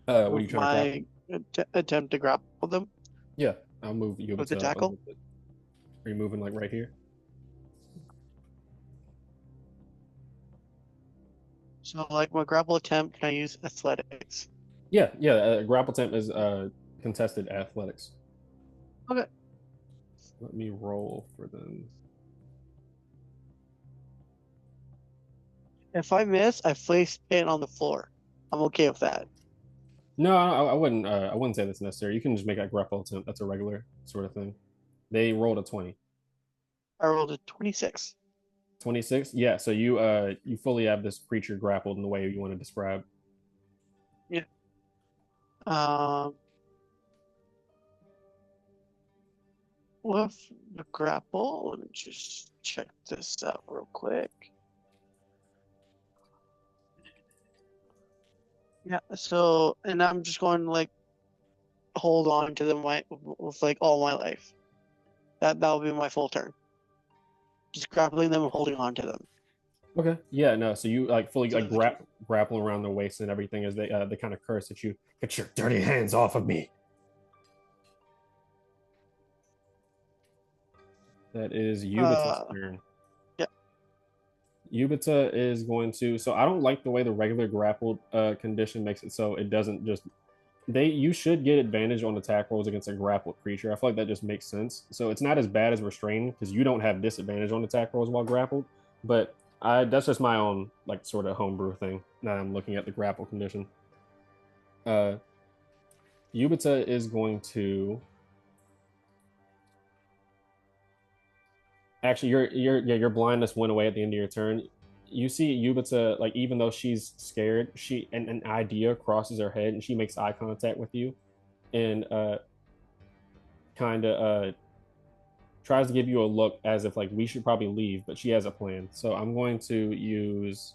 What are you trying to grapple? Attempt to grapple them Yeah, I'll move Yubita with the up a tackle. little bit. Are you moving like right here? So like my grapple attempt, can I use athletics? Yeah. Grapple attempt is contested athletics. Okay. Let me roll for them. If I miss, I face pin on the floor. I'm okay with that. No, I wouldn't. I wouldn't say that's necessary. You can just make a grapple attempt. That's a regular sort of thing. They rolled a 20. I rolled a 26. 26. Yeah. So you fully have this creature grappled in the way you want to describe. Yeah. With the grapple, let me just check this out real quick. Yeah. So, and I'm just going to like hold on to them with like all my life. That'll be my full turn. Just grappling them and holding on to them. Okay. Yeah. No. So you like fully So like grapple around their waist and everything as they kind of curse at you. Get your dirty hands off of me. That is Yubita's turn. Yeah. Yubita is going to. So I don't like the way the regular grappled condition makes it so it doesn't just. You should get advantage on attack rolls against a grappled creature. I feel like that just makes sense. So it's not as bad as restrained because you don't have disadvantage on attack rolls while grappled. But that's just my own like sort of homebrew thing. Now I'm looking at the grapple condition. Yubita is going to. Actually, your blindness went away at the end of your turn. You see Yubita, like even though she's scared, an idea crosses her head and she makes eye contact with you, and kind of tries to give you a look as if like we should probably leave, but she has a plan. So I'm going to use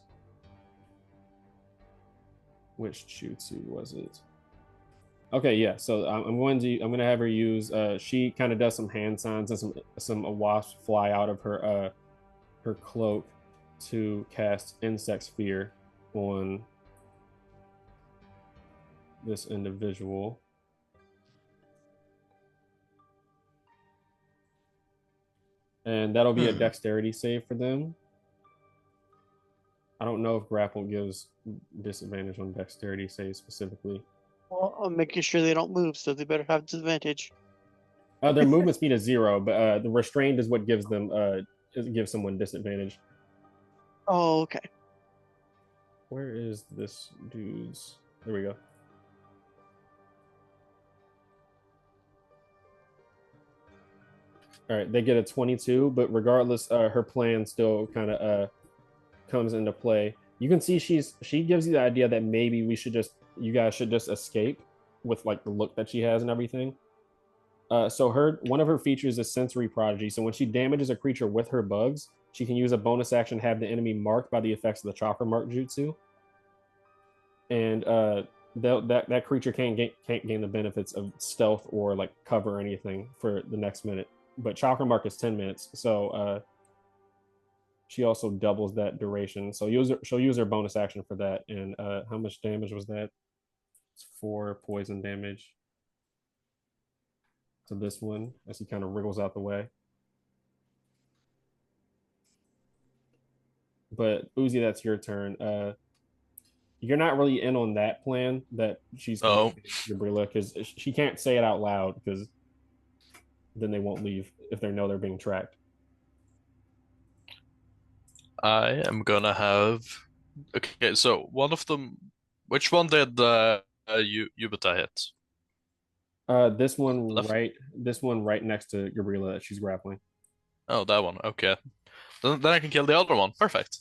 which jutsu was it? Okay, yeah. So I'm going to have her use. She kind of does some hand signs and some wasps fly out of her cloak to cast insect sphere on this individual. And that'll be a dexterity save for them. I don't know if grapple gives disadvantage on dexterity save specifically. Well, I'm making sure they don't move, so they better have disadvantage. Their movement speed is 0, but the restrained is what gives them gives someone disadvantage. Oh, okay. Where is this dude's? There we go. All right, they get a 22, but regardless, her plan still kind of comes into play. You can see she gives you the idea that maybe you guys should just escape with like the look that she has and everything. So one of her features is sensory prodigy. So when she damages a creature with her bugs, she can use a bonus action to have the enemy marked by the effects of the chakra mark jutsu, and that creature can't gain the benefits of stealth or like cover or anything for the next minute. But chakra mark is 10 minutes, so she also doubles that duration. So she'll use her bonus action for that. And how much damage was that? It's 4 poison damage to this one as he kind of wriggles out the way. But Uzi, that's your turn. You're not really in on that plan that she's Oh, communicating to Gabrilla because she can't say it out loud because then they won't leave if they know they're being tracked. I am gonna have. Okay, so one of them. Which one did Yubita hit? Left. This one right next to Gabrilla that she's grappling. Oh, that one. Okay. Then I can kill the other one. Perfect.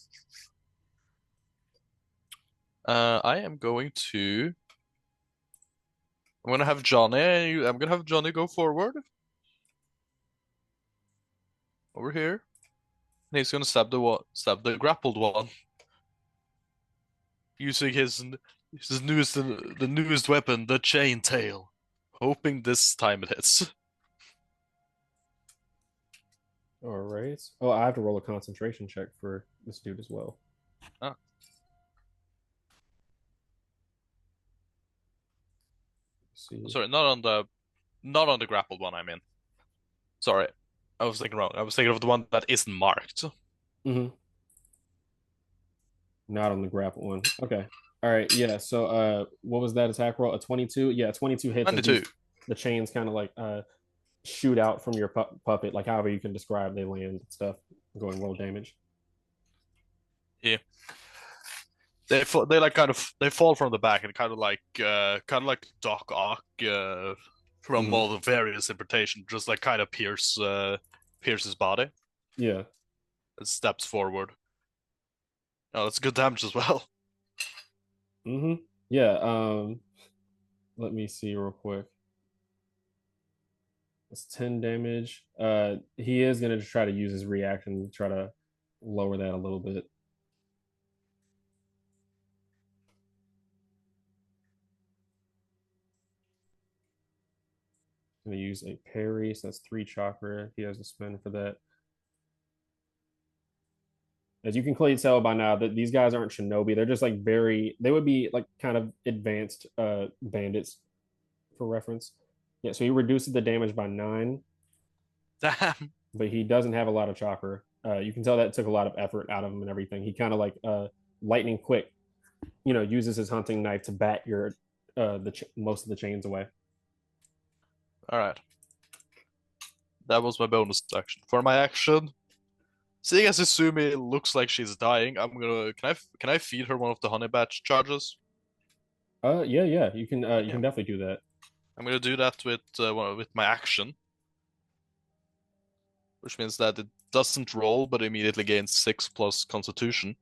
I am going to. I'm gonna have Johnny. I'm gonna have Johnny go forward over here. And he's gonna stab the grappled one, using his newest weapon, the chain tail. Hoping this time it hits. All right. Oh, I have to roll a concentration check for this dude as well. Ah. See. Sorry, not on the grappled one, I mean. Sorry. I was thinking wrong. I was thinking of the one that isn't marked. Mm-hmm. Not on the grapple one. Okay. All right. Yeah. So what was that attack roll? A 22? Yeah, 22 hits. 22. The chains kind of like shoot out from your puppet, like however you can describe they land and stuff, going roll damage. Yeah. They like they fall from the back and kind of like Doc Ock from all the various interpretations, just like kind of pierce his body. Yeah. And steps forward. Oh, that's good damage as well. Mm-hmm. Yeah. Let me see real quick. It's 10 damage. He is gonna try to use his reaction to try to lower that a little bit. Gonna use a parry, so that's 3 chakra. He has to spend for that. As you can clearly tell by now that these guys aren't shinobi. They're just like they would be like kind of advanced bandits for reference. Yeah, so he reduces the damage by 9. Damn. But he doesn't have a lot of chakra. you can tell that took a lot of effort out of him and everything. He kind of like lightning quick, uses his hunting knife to bat your most of the chains away. All right. That was my bonus action. For my action, seeing as Izumi looks like she's dying, I'm gonna can I feed her one of the honey batch charges? Yeah, you can Yeah. definitely do that. I'm gonna do that with my action, which means that it doesn't roll, but immediately gains 6 plus Constitution.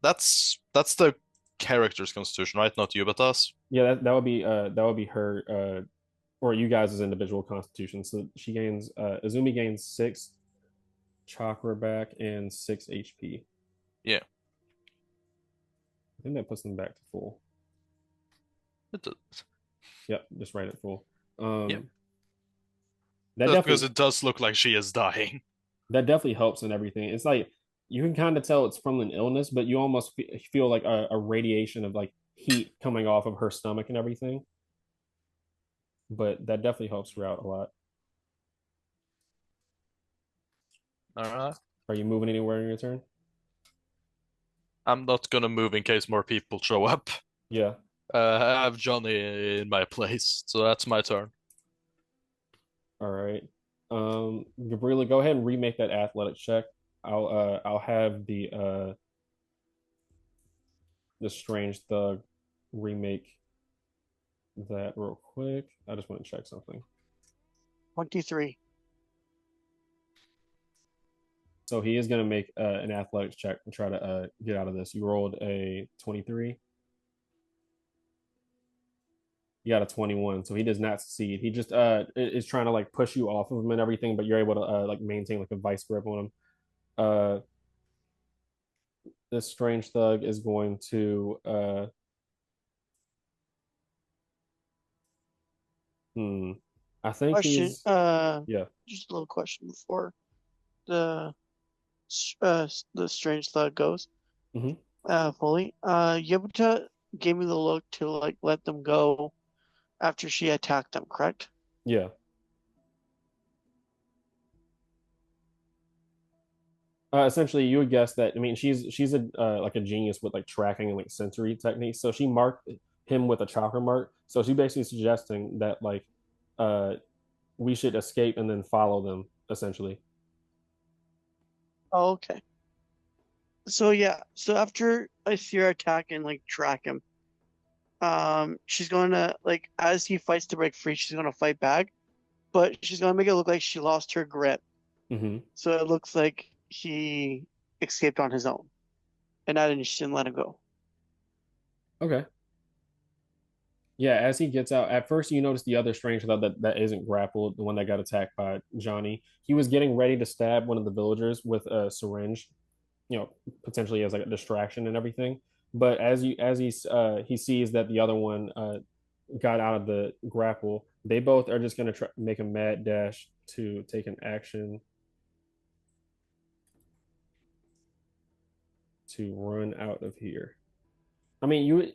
That's the character's Constitution, right? Not you, but us. Yeah, that would be her or you guys' individual constitution. So she gains Azumi gains 6 chakra back and 6 HP. Yeah. I think that puts them back to full. It does. Yep, just right at full. Yeah. That That's because definitely it does look like she is dying. that definitely helps and everything. It's like you can kind of tell it's from an illness, but you almost feel like a radiation of like heat coming off of her stomach and everything. But that definitely helps her out a lot. All right. Are you moving anywhere in your turn? I'm not gonna move in case more people show up. Yeah. I have Johnny in my place, so that's my turn. All right. Gabrilla, go ahead and remake that athletic check. I'll have the strange thug remake that real quick. I just want to check something. 23. So he is going to make an athletics check and try to get out of this. You rolled a 23. You got a 21, so he does not succeed. He just is trying to like push you off of him and everything, but you're able to like maintain like a vice grip on him. Uh, this strange thug is going to I think Question. he's yeah. Just a little question before the the strange thought goes. Mhm. Fully. Yabuta gave me the look to like let them go after she attacked them, correct? Yeah. Essentially, you would guess that. I mean, she's a like a genius with like tracking and like sensory techniques. So she marked him with a chakra mark. So she basically suggesting that like uh we should escape and then follow them. Essentially, Oh, okay. So yeah, so after I see her attack and like track him, she's gonna like as he fights to break free, she's gonna fight back, but she's gonna make it look like she lost her grip. mm-hmm. So it looks like he escaped on his own, and I didn't let him go. Okay. Yeah, as he gets out, at first you notice the other strange thug that isn't grappled, the one that got attacked by Johnny. He was getting ready to stab one of the villagers with a syringe, potentially as like a distraction and everything. But as he sees that the other one got out of the grapple, they both are just going to make a mad dash to take an action to run out of here. I mean, you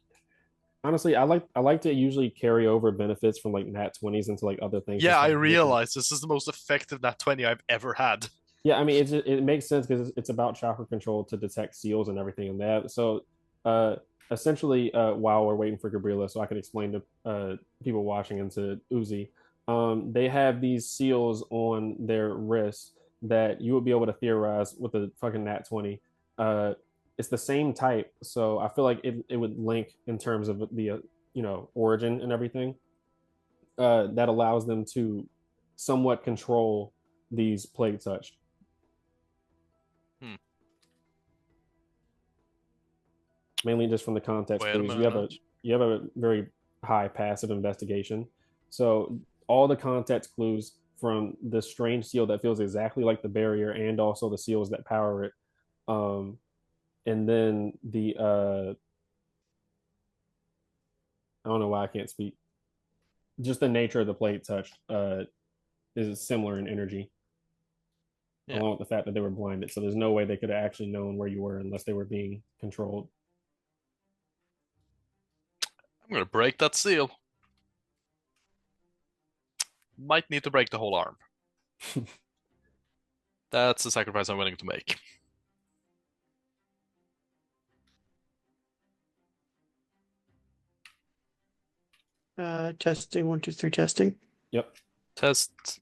honestly, I like to usually carry over benefits from like nat 20s into like other things. Yeah, Just I like realize this is the most effective nat 20 I've ever had. yeah, I mean it makes sense because it's about chakra control to detect seals and everything in that. So uh, essentially, while we're waiting for Gabrilla, so I can explain to people watching and to Uzi, they have these seals on their wrists that you would be able to theorize with a fucking nat 20. It's the same type, so I feel like it would link in terms of the origin and everything. That allows them to somewhat control these plague touch. Hmm. Mainly just from the context Wait a clues. minute. You have a very high passive investigation, so all the context clues from the strange seal that feels exactly like the barrier, and also the seals that power it, and then the I don't know why I can't speak. Just the nature of the plate touch is similar in energy, Yeah. along with the fact that they were blinded. So there's no way they could have actually known where you were unless they were being controlled. I'm gonna break that seal. Might need to break the whole arm. That's the sacrifice I'm willing to make. Testing 1, 2, 3. Testing. Yep. Test.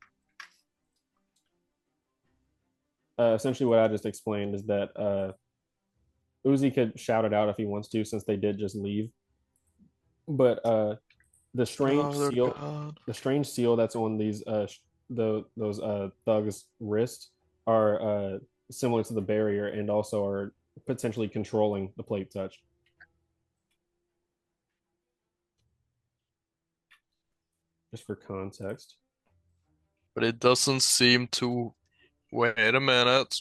Essentially, what I just explained is that Uzi could shout it out if he wants to, since they did just leave. But the strange Oh, they're seal, gone. the strange seal that's on these those thugs' wrists are similar to the barrier, and also are potentially controlling the plate touch. Just for context. But it doesn't seem to. Wait a minute.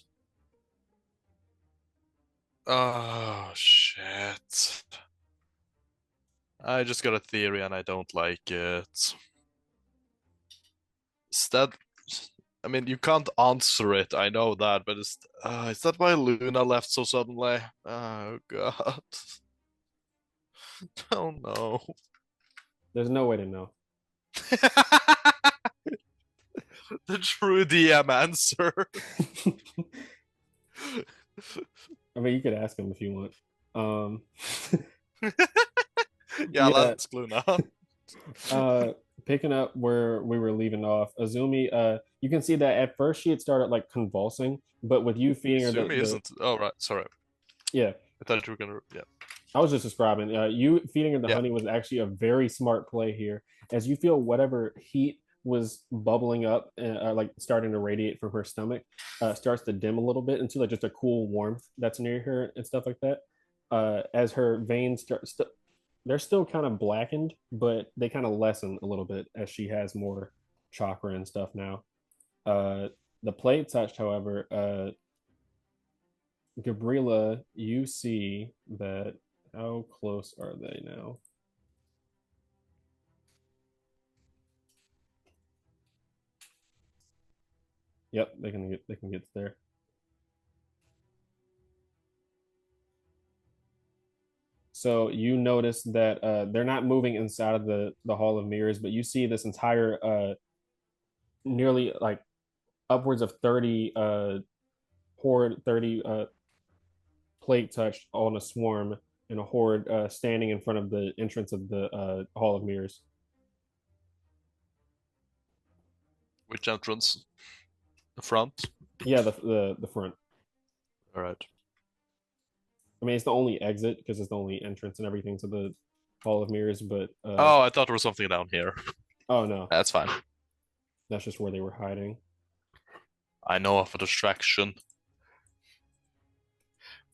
Oh, shit. I just got a theory and I don't like it. Is that. I mean, you can't answer it, I know that, but is that why Luna left so suddenly? Oh, God. Oh, no. There's no way to know. The true DM answer. I mean, you could ask him if you want. Yeah, Yeah. that's Luna. Picking up where we were leaving off, Azumi, you can see that at first she had started like convulsing, but with you feeding her Sumi isn't. Oh, right. Sorry. yeah, I thought you were gonna. Yeah. I was just describing. You feeding her the Yeah. honey was actually a very smart play here, as you feel whatever heat was bubbling up, like starting to radiate from her stomach, starts to dim a little bit into like just a cool warmth that's near her and stuff like that. As her veins they're still kind of blackened, but they kind of lessen a little bit as she has more chakra and stuff now. Uh, the plate touched, however, Gabrilla, you see that. How close are they now? Yep, they can get there. So you notice that they're not moving inside of the Hall of Mirrors, but you see this entire nearly like upwards of 30 horde 30 plate touched on a swarm and a horde standing in front of the entrance of the Hall of Mirrors. Which entrance? The front? Yeah, the front. All right. I mean, it's the only exit because it's the only entrance and everything to the Hall of Mirrors. But Oh, I thought there was something down here. oh no, That's fine. that's just where they were hiding. I know of a distraction.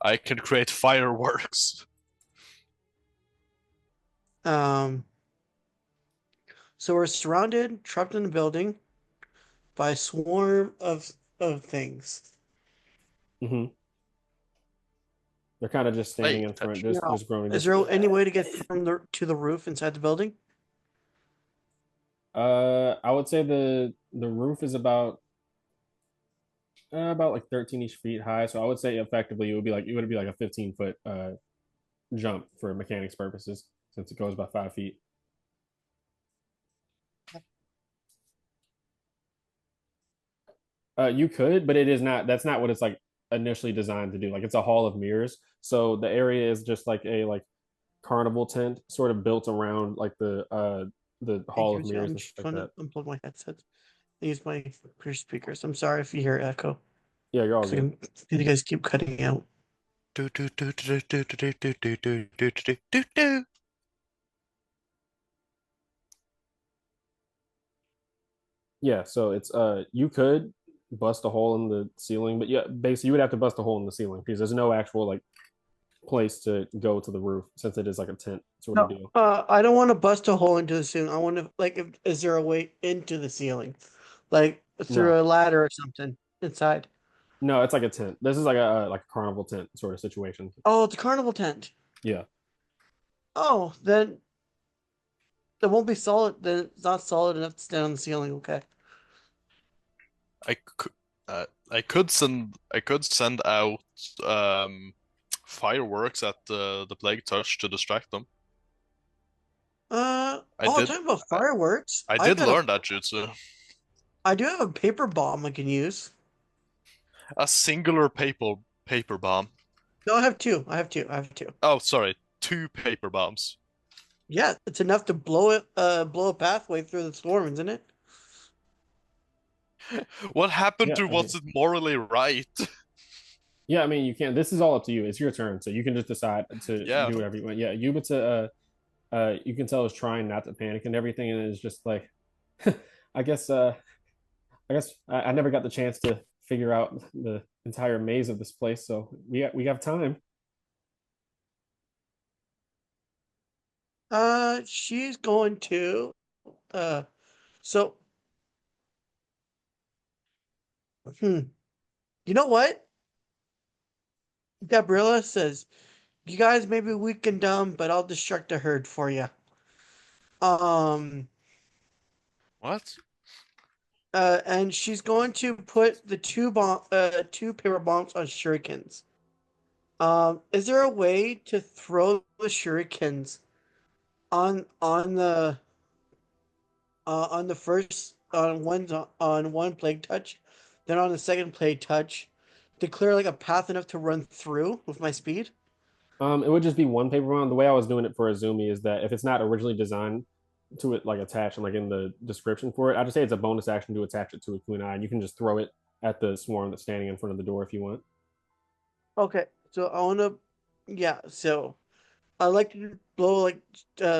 I can create fireworks. So we're surrounded, trapped in a building by a swarm of things. Mm-hmm. They're kind of just standing Hey, in front, Yeah. just groaning. Is there any way to get from the to the roof inside the building? I would say the roof is about like 13-ish feet high. So I would say effectively it would be like a 15-foot jump for mechanics purposes since it goes by 5 feet. You could, but it is not. That's not what it's like initially designed to do. Like it's a hall of mirrors, so the area is just like a carnival tent, sort of built around like the hall of mirrors I'm and just stuff trying like to that. unplug my headset. I use my computer speakers. I'm sorry if you hear echo. Yeah, you're all 'Cause I good. can, you guys keep cutting out. Do do do do do do do do do do do do do. Yeah, so it's you could bust a hole in the ceiling, but yeah, basically you would have to bust a hole in the ceiling because there's no actual like place to go to the roof since it is like a tent sort of No, deal. I don't want to bust a hole into the ceiling. I want to is there a way into the ceiling, like No, through a ladder or something inside? no, it's like a tent. This is like a carnival tent sort of situation. Oh, it's a carnival tent. Yeah. Oh, then it won't be solid. Then it's not solid enough to stand on the ceiling. Okay. I could, I could send out fireworks at the plague touch to distract them. I did. Talking about fireworks. I did learn that jutsu. I do have a paper bomb I can use. A singular paper bomb. No, I have two. I have two. I have two. Oh, sorry, two paper bombs. Yeah, it's enough to blow a pathway through the storm, isn't it? What happened Yeah, to I mean, what's morally right? yeah, I mean, you can. This is all up to you. It's your turn, so you can just decide to Yeah. do whatever you want. Yeah, Yubita, you can tell is trying not to panic and everything, and it's just like, I guess, I never got the chance to figure out the entire maze of this place, so we have time. She's going to so hmm. You know what? Gabrilla says, "You guys may be weak and dumb, but I'll distract the herd for you." Um, What? and she's going to put the two paper bombs on shurikens. Is there a way to throw the shurikens on the on the first on one plague touch, then on the second plague touch, to clear like a path enough to run through with my speed? It would just be one paper round. The way I was doing it for Azumi is that if it's not originally designed to it like attach and like in the description for it, I just say it's a bonus action to attach it to a kunai, and you can just throw it at the swarm that's standing in front of the door if you want. Okay, so I want to, yeah. So I like to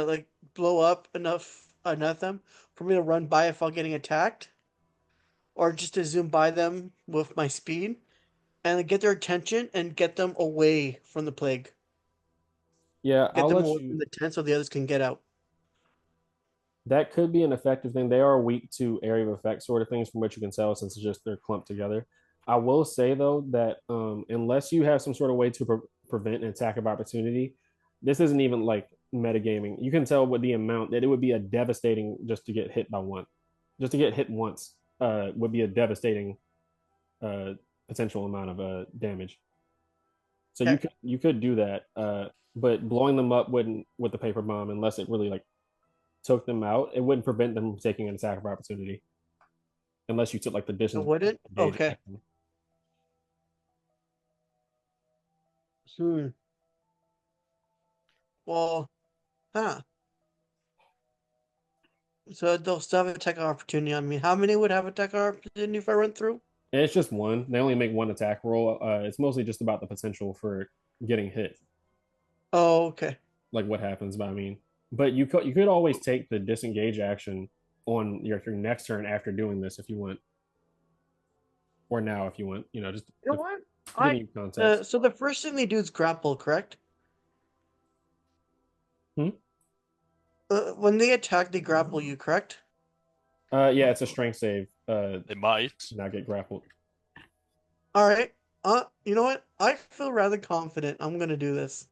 like blow up enough them for me to run by if I'm getting attacked, or just to zoom by them with my speed and get their attention and get them away from the plague. Yeah, Get I'll them let away from you. the tent so the others can get out. That could be an effective thing. They are weak to area of effect sort of things from what you can tell since it's just they're clumped together. I will say though that unless you have some sort of way to prevent an attack of opportunity, this isn't even like metagaming. You can tell with the amount that it would be a devastating just to get hit by one, just to get hit once would be a devastating uh, potential amount of damage. So Okay. you could do that, but blowing them up wouldn't with the paper bomb unless it really like took them out. It wouldn't prevent them from taking an attack of opportunity unless you took like the It wouldn't? disengage Okay. action. Hmm. Well, huh. So they'll still have attack opportunity on me. How many would have attack opportunity if I run through? And it's just one. They only make one attack roll. It's mostly just about the potential for getting hit, Oh, okay. like what happens. But I mean, but you could always take the disengage action on your next turn after doing this if you want, or now if you want. You know, just You know what? giving I you context. so the first thing they do is grapple, correct? Hmm? When they attack, they grapple you, correct? Yeah, it's a strength save. They might. To not get grappled. All right. You know what? I feel rather confident. I'm gonna do this.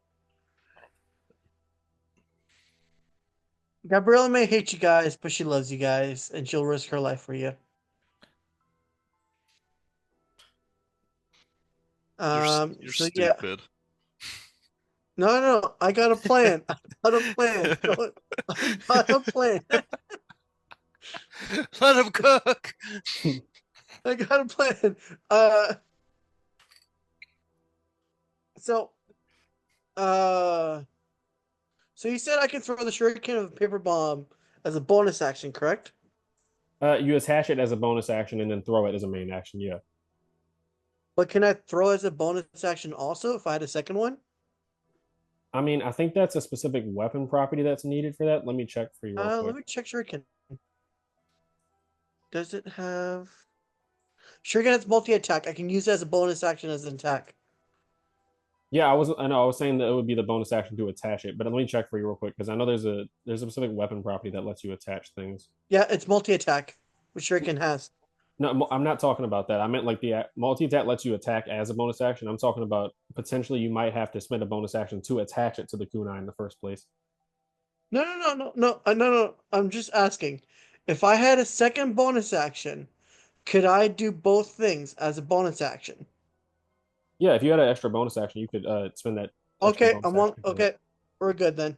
Gabriella may hate you guys, but she loves you guys, and she'll risk her life for you. You're So yeah. stupid. No, I got a plan. I got a plan. I got a plan. Let him cook. I got a plan. Uh, so, uh, so you said I can throw the shuriken of a paper bomb as a bonus action, correct? You attach it as a bonus action and then throw it as a main action. Yeah. But can I throw as a bonus action also if I had a second one? I mean, I think that's a specific weapon property that's needed for that. Let me check for you real Let quick. me check shuriken. Does it have shuriken has multi attack? I can use it as a bonus action as an attack. Yeah, I know I was saying that it would be the bonus action to attach it, but let me check for you real quick because I know there's a specific weapon property that lets you attach things. Yeah, it's multi attack, which shuriken has. No, I'm not talking about that. I meant like the multi attack lets you attack as a bonus action. I'm talking about potentially you might have to spend a bonus action to attach it to the kunai in the first place. No. I'm just asking. If I had a second bonus action, could I do both things as a bonus action? Yeah, if you had an extra bonus action, you could spend that extra Okay, bonus action to do it. okay, we're good then.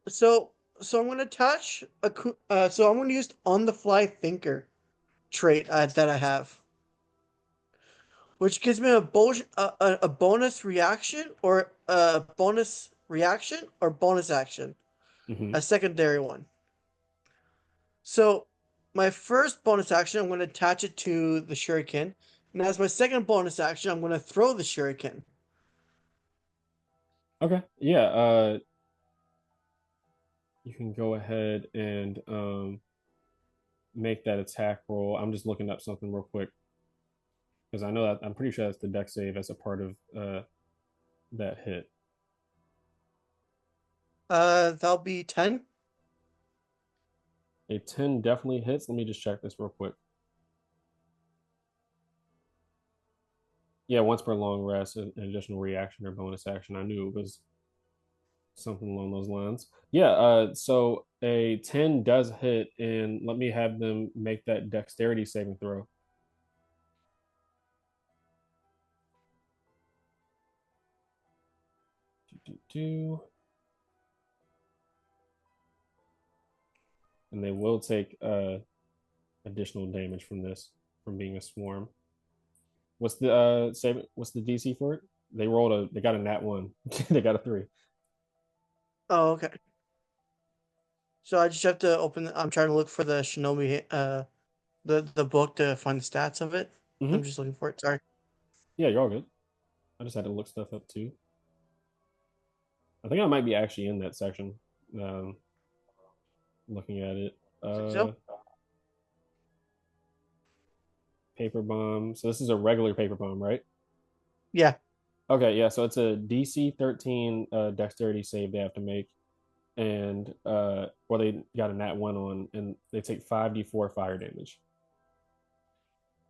So so I'm gonna touch so I'm gonna use on the fly thinker trait that I have. which gives me a bonus reaction or a bonus reaction or bonus action, Mm-hmm. a secondary one. So my first bonus action, I'm going to attach it to the shuriken, and as my second bonus action, I'm going to throw the shuriken. Okay. Yeah. You can go ahead and make that attack roll. I'm just looking up something real quick because I know that I'm pretty sure that's the deck save as a part of that hit. That'll be 10. A 10 definitely hits. Let me just check this real quick. Yeah, once per long rest, an additional reaction or bonus action. I knew it was something along those lines. Yeah, so a 10 does hit, and let me have them make that dexterity saving throw. And they will take additional damage from this, from being a swarm. What's the save? What's the DC for it? They got a nat 1. They got a 3. Oh, okay. So I just have to open. I'm trying to look for the Shinobi, the book to find the stats of it. Mm-hmm. I'm just looking for it. Sorry. Yeah, you're all good. I just had to look stuff up too. I think I might be actually in that section. Um, Looking at it. So Paper bomb. So this is a regular paper bomb, right? yeah, Okay, yeah. So it's a DC 13 dexterity save they have to make, and well, they got a nat 1 on, and they take 5d4 fire damage,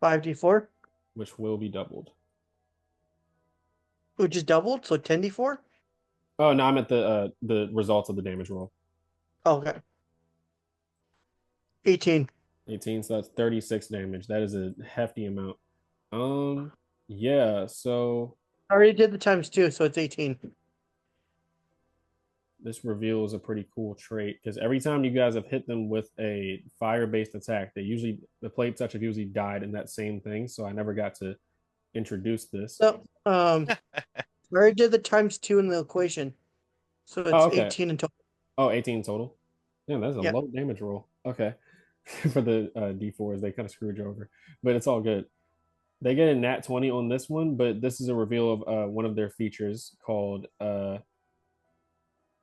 5d4, which will be doubled. which is doubled, so 10d4. Oh no, I'm at the results of the damage roll. Oh, okay. 18. 18, so that's 36 damage. That is a hefty amount. Yeah. So I already did the times 2, so it's 18. this reveals a pretty cool trait because every time you guys have hit them with a fire-based attack, the plate touch have usually died in that same thing. So I never got to introduce this. So I already did the times 2 in the equation, so Oh, it's okay. 18 in total. Oh, 18 total. Damn, that's a Yeah. low damage roll. Okay. For the D4s, they kind of screwed you over, but it's all good. They get a nat 20 on this one, but this is a reveal of one of their features called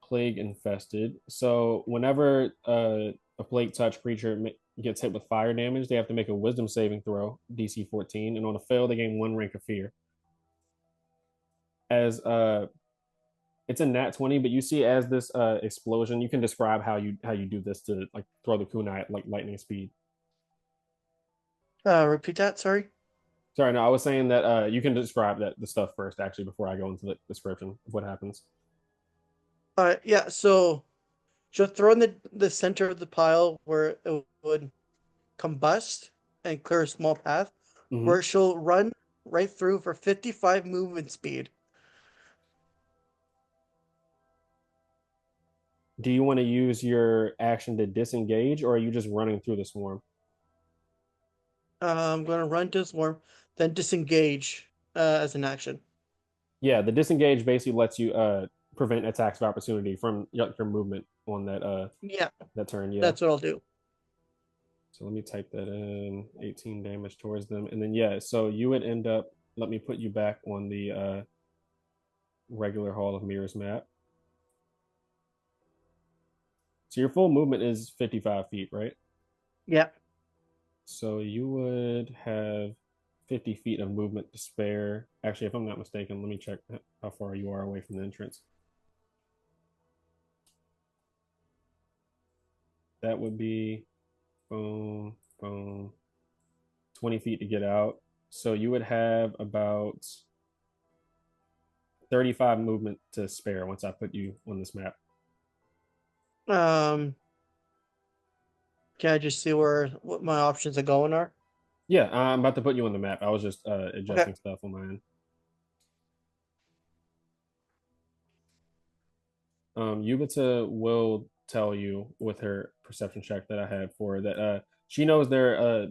plague infested. So whenever a plague touch creature gets hit with fire damage, they have to make a wisdom saving throw, DC 14, and on a fail, they gain 1 rank of fear. As it's a nat 20, but you see as this explosion, you can describe how you do this to like throw the kunai at like lightning speed. Repeat that. Sorry. Sorry, no, I was saying that you can describe the stuff first, actually, before I go into the description of what happens. Yeah. So just throw in the center of the pile where it would combust and clear a small path, Mm-hmm. where she'll run right through for 55 movement speed. Do you want to use your action to disengage, or are you just running through the swarm? I'm going to run to swarm, then disengage as an action. Yeah, the disengage basically lets you prevent attacks of opportunity from your movement on Yeah, that turn. Yeah. that's what I'll do. So let me type that in. 18 damage towards them, and then yeah. So you would end up. Let me put you back on the regular Hall of Mirrors map. So your full movement is 55 feet, right? Yeah. So you would have 50 feet of movement to spare. Actually, if I'm not mistaken, let me check how far you are away from the entrance. That would be boom, boom, 20 feet to get out. So you would have about 35 movement to spare once I put you on this map. Um, can I just see what my options of going are? Yeah, I'm about to put you on the map. I was just Okay. adjusting stuff on my end. Yubita will tell you with her perception check that I had for her that She knows they're a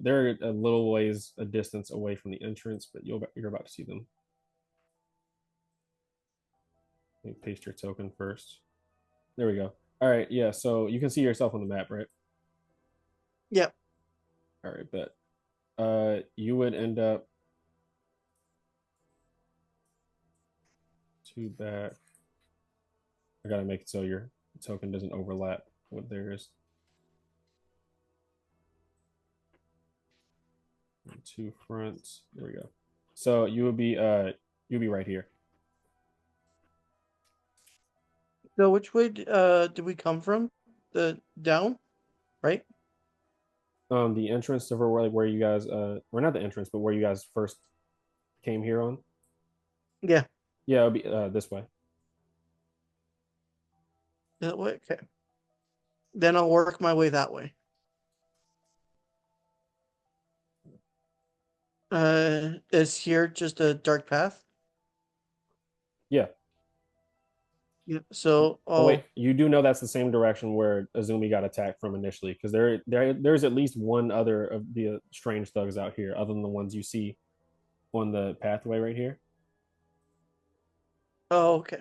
little ways a distance away from the entrance, but you're about to see them. Let me paste your token first. There we go. All right, yeah. So you can see yourself on the map, right? Yep. All right, bet. You would end up two back. I gotta make it so your token doesn't overlap with theirs. And two fronts. There we go. So you'll be right here. So which way did we come from? The down, right? The entrance to where you guys or not the entrance, but where you guys first came here on. Yeah. Yeah, it'll be this way. That way. Okay. Then I'll work my way that way. Is here just a dark path? Yeah. Yeah. So Oh wait, you do know that's the same direction where Azumi got attacked from initially, because there's at least one other of the strange thugs out here, other than the ones you see on the pathway right here. Oh, okay.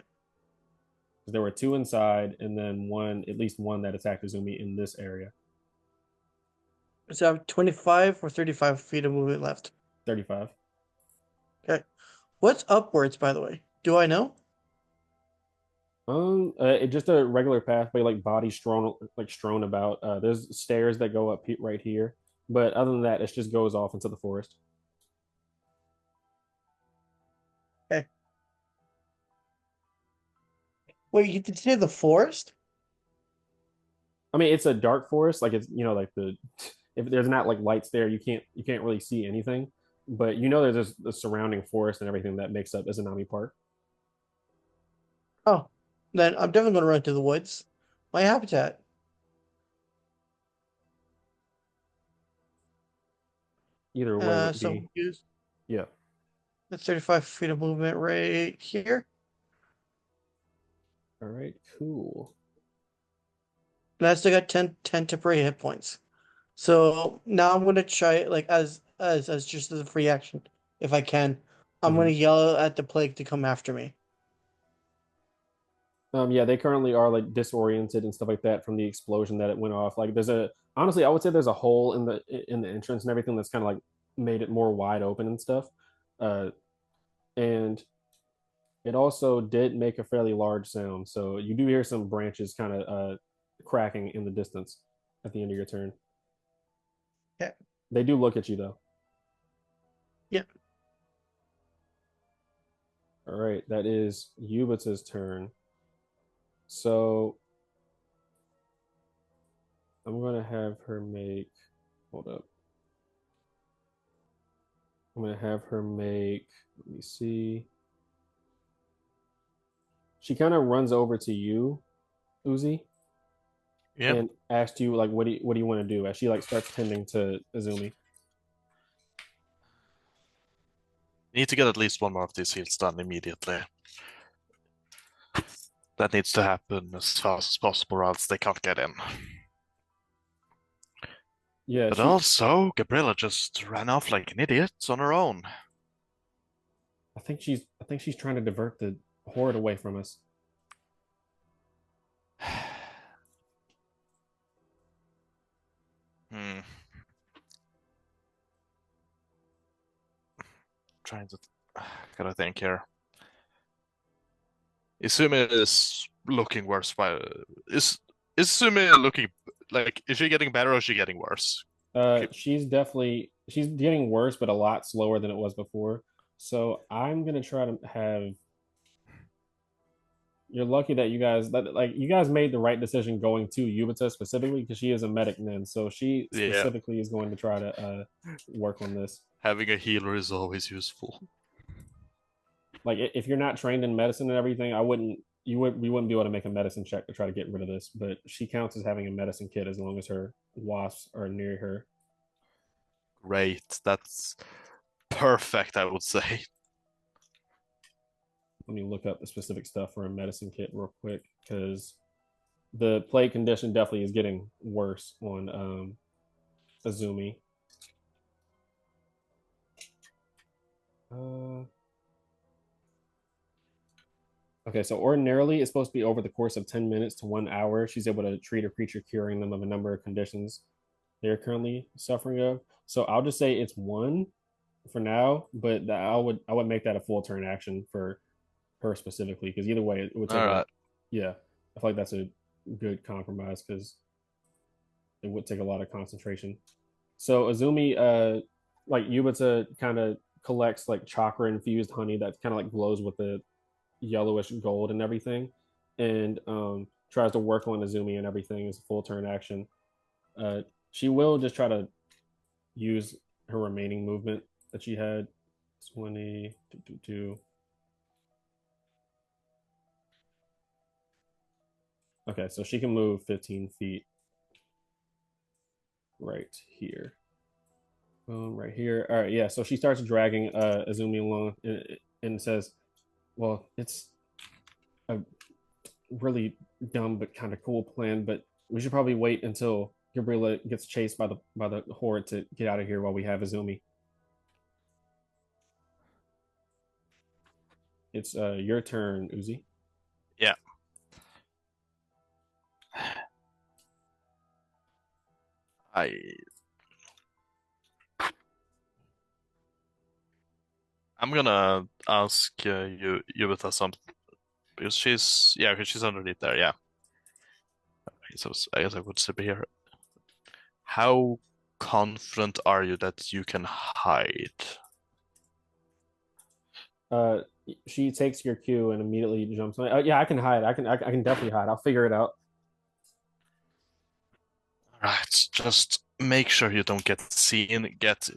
There were two inside, and then at least one that attacked Azumi in this area. So I have 25 or 35 feet of movement left. 35. Okay. What's upwards, by the way? Do I know? It's just a regular pathway, like bodies strewn about. There's stairs that go up right here, but other than that, it just goes off into the forest. Okay. Wait, you did say the forest? I mean, it's a dark forest, like it's like if there's not like lights there, you can't really see anything. But there's the surrounding forest and everything that makes up Izanami Park. Oh, then I'm definitely going to run to the woods. My habitat. Either way would So be use yeah. the 35 feet of movement right here. All right, cool. And I still got 10 temporary hit points. So now I'm gonna try it like as just as a free action, if I can. I'm gonna yell at the plague to come after me. Yeah, they currently are like disoriented and stuff like that from the explosion that it went off. Like honestly, I would say there's a hole in the entrance and everything that's kind of like made it more wide open and stuff. And it also did make a fairly large sound. So you do hear some branches kind of cracking in the distance at the end of your turn. Yeah. They do look at you though. Yeah. All right, that is Yubita's turn. So I'm gonna have her make. Hold up. I'm gonna have her make. Let me see. She kind of runs over to you, Uzi, Yeah. and asks you like, what do you want to do? As she like starts tending to Azumi. Need to get at least one more of these heals done immediately. That needs to happen as fast as possible, or else they can't get in. Yeah, But also, Gabrilla just ran off like an idiot on her own. I think she's trying to divert the horde away from us. Trying to, gotta think here. Izumi is looking worse. Is Izumi looking like? Is she getting better or is she getting worse? She's getting worse, but a lot slower than it was before. So I'm gonna try to have. You're lucky that you guys made the right decision going to Yubita specifically because she is a medic then. So she specifically is going to try to work on this. Having a healer is always useful. Like if you're not trained in medicine and everything, we wouldn't be able to make a medicine check to try to get rid of this. But she counts as having a medicine kit as long as her wasps are near her. Great, that's perfect, I would say. Let me look up the specific stuff for a medicine kit real quick because the plague condition definitely is getting worse on Azumi. Uh, okay, so ordinarily it's supposed to be over the course of 10 minutes to 1 hour. She's able to treat a creature, curing them of a number of conditions they're currently suffering of. So I'll just say it's one for now, but I would make that a full turn action for her specifically because either way it would take All a right. yeah. I feel like that's a good compromise because it would take a lot of concentration. So Azumi, like Yubata kind of collects like chakra infused honey that kind of like glows with the yellowish gold and everything, and tries to work on Azumi and everything as a full turn action. She will just try to use her remaining movement that she had 20 2. Okay, so she can move 15 feet right here. Boom, right here. All right, yeah. So she starts dragging Azumi along and says, "Well, it's a really dumb but kind of cool plan, but we should probably wait until Gabrilla gets chased by the horde to get out of here while we have Azumi." It's your turn, Uzi. Yeah. I'm gonna ask you Yubita something because she's underneath there. Yeah. So I guess I would sit here. How confident are you that you can hide? Uh, she takes your cue and immediately jumps on. Yeah, I can hide. I can definitely hide. I'll figure it out. All right, just make sure you don't get seen. Get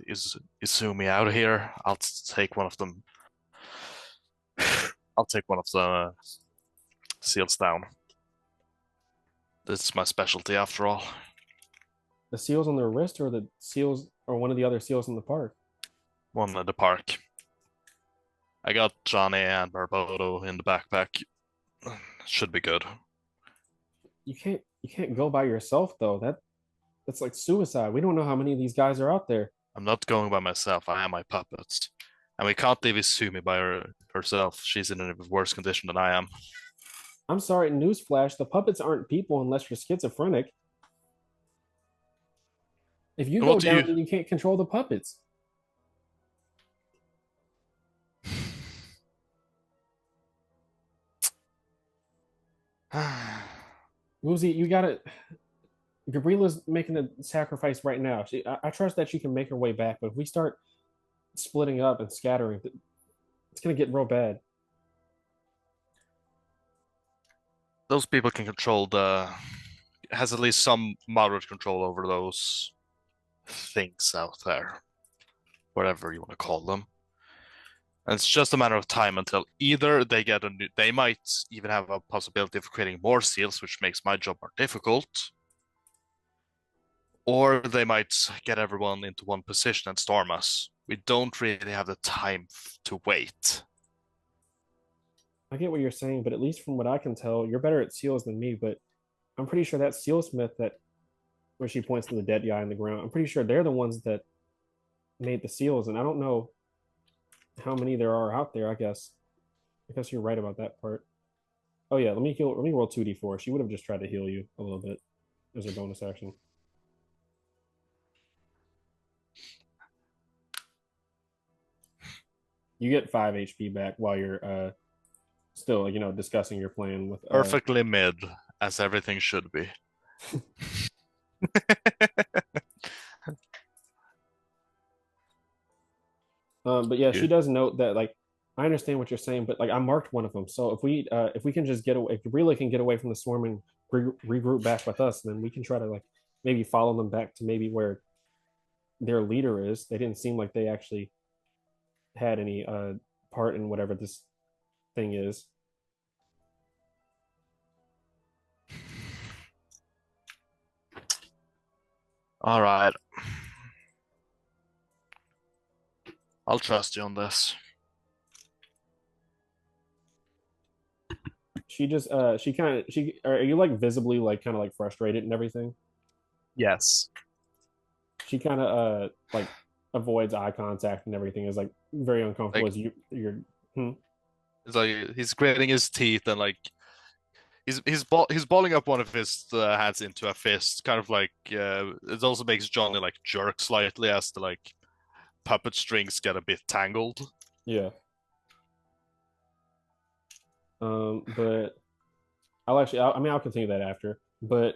Izumi out of here. I'll take one of them. I'll take one of the seals down. This is my specialty after all. The seals on their wrist, or the seals, or one of the other seals in the park. One in the park. I got Johnny and Barbodo in the backpack. Should be good. You can't go by yourself though. That's like suicide. We don't know how many of these guys are out there. I'm not going by myself. I am my puppets. And we can't leave Izumi by herself. She's in a worse condition than I am. I'm sorry, newsflash, the puppets aren't people unless you're schizophrenic. If you And go what do down, you... then you can't control the puppets. Woozy, you gotta. Gabrilla's making a sacrifice right now. I trust that she can make her way back, but if we start splitting up and scattering, it's gonna get real bad. Those people can control has at least some moderate control over those things out there, whatever you want to call them. And it's just a matter of time until either they get they might even have a possibility of creating more seals, which makes my job more difficult, or they might get everyone into one position and storm us. We don't really have the time to wait. I get what you're saying, but at least from what I can tell, you're better at seals than me. But I'm pretty sure that sealsmith that where she points to the dead guy on the ground, I'm pretty sure they're the ones that made the seals, and I don't know how many there are out there. I guess you're right about that part. Oh yeah, let me heal. Let me roll 2d4. She would have just tried to heal you a little bit as a bonus action. You get 5 HP back while you're still, discussing your plan with. Perfectly mid, as everything should be. But yeah, she does note that like I understand what you're saying, but like I marked one of them. So if we can just get away, if Gabrilla can get away from the swarm and regroup back with us, then we can try to like maybe follow them back to maybe where their leader is. They didn't seem like they actually had any part in whatever this thing is. All right. I'll trust you on this. She just are you like visibly like kind of like frustrated and everything? Yes. she kind of like avoids eye contact and everything. Is like very uncomfortable Like as you're. Hmm? it's like he's gritting his teeth and like he's balling up one of his hands into a fist, kind of like it also makes Johnny like jerk slightly as the like puppet strings get a bit tangled. Yeah. But I mean, I'll continue that after. But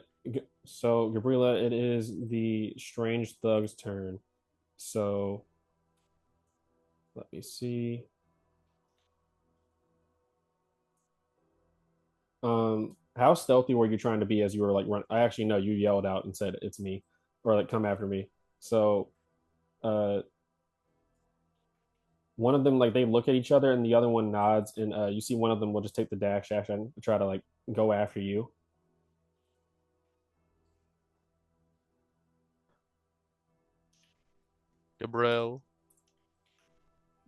so Gabrilla, it is the strange thug's turn. So let me see. How stealthy were you trying to be as you were like run? I actually know you yelled out and said it's me, or like come after me. So, uh, one of them like they look at each other and the other one nods, and you see one of them will just take the dash action and try to like go after you. Gabriel.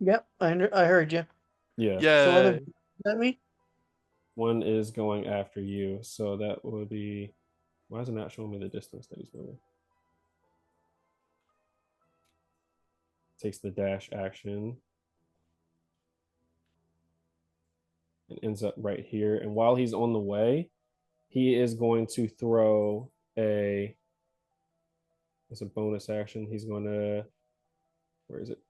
Yep, I heard you. Yeah, So one of Yeah. them at me. one is going after you, so that would be. Why is it not showing me the distance that he's moving? Takes the dash action and ends up right here. And while he's on the way, he is going to throw a. It's a bonus action. He's going to. Where is it?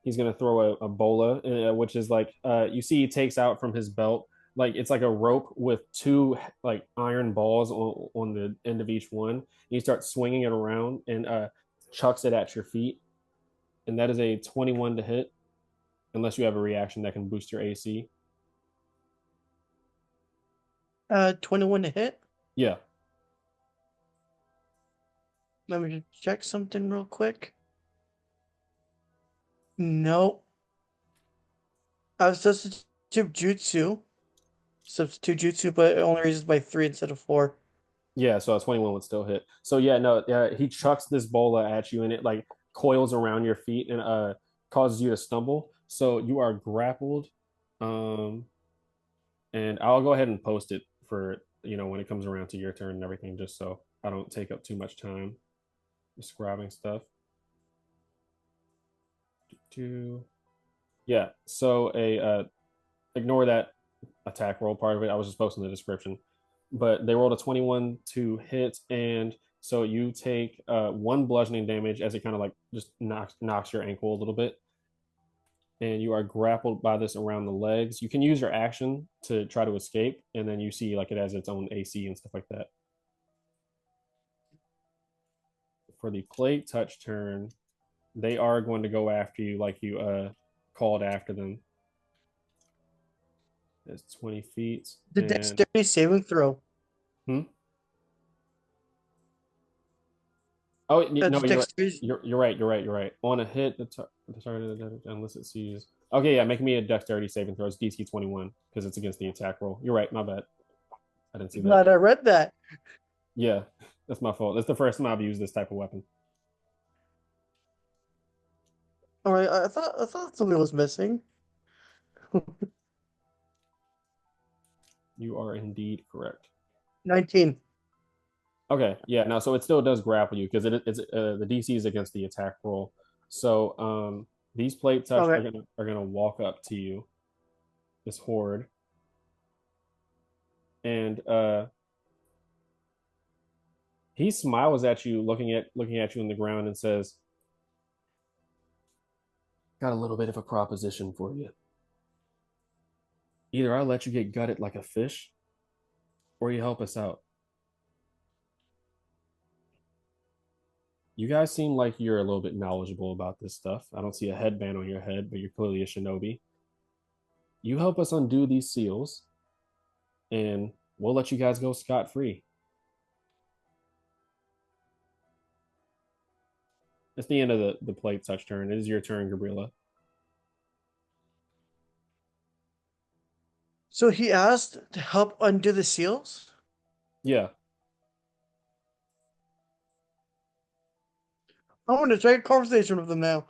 He's going to throw a bola, which is like you see he takes out from his belt like it's like a rope with two like iron balls on the end of each one. And he starts swinging it around and chucks it at your feet, and that is a 21 to hit, unless you have a reaction that can boost your AC. 21 to hit. Yeah, Let me just check something real quick. Nope. I was substitute jutsu. Substitute jutsu, but it only raises by 3 instead of 4. yeah. So a 21 would still hit. So yeah, no, he chucks this bola at you, and it like coils around your feet and causes you to stumble. So you are grappled. Um, and I'll go ahead and post it for when it comes around to your turn and everything, just so I don't take up too much time describing stuff. Yeah, so ignore that attack roll part of it. I was just posting the description, but they rolled a 21 to hit, and so you take one bludgeoning damage as it kind of like just knocks your ankle a little bit, and you are grappled by this around the legs. You can use your action to try to escape, and then you see like it has its own AC and stuff like that. For the plate touch turn, they are going to go after you like you called after them. It's 20 feet. The And dexterity saving throw. Oh no, you're right. Dexterity. You're right. You're right. You're right. On a hit, the target unless it sees. Okay, yeah, make me a dexterity saving throw. It's DC 21 because it's against the attack roll. You're right. My bad. I didn't see that. Glad I read that. Yeah, that's my fault. That's the first time I've used this type of weapon. All right, I thought something was missing. You are indeed correct. 19. Okay, yeah. Now, so it still does grapple you because it's the DC is against the attack roll. So these plate touch Okay. are gonna walk up to you, this horde, and he smiles at you, looking at you in the ground, and says, "Got a little bit of a proposition for you. Either I let you get gutted like a fish, or you help us out. You guys seem like you're a little bit knowledgeable about this stuff. I don't see a headband on your head, but you're clearly a shinobi. You help us undo these seals, and we'll let you guys go scot-free." It's the end of the plate touch turn. It is your turn, Gabrilla. So he asked to help undo the seals? Yeah. I want to try a conversation with them now.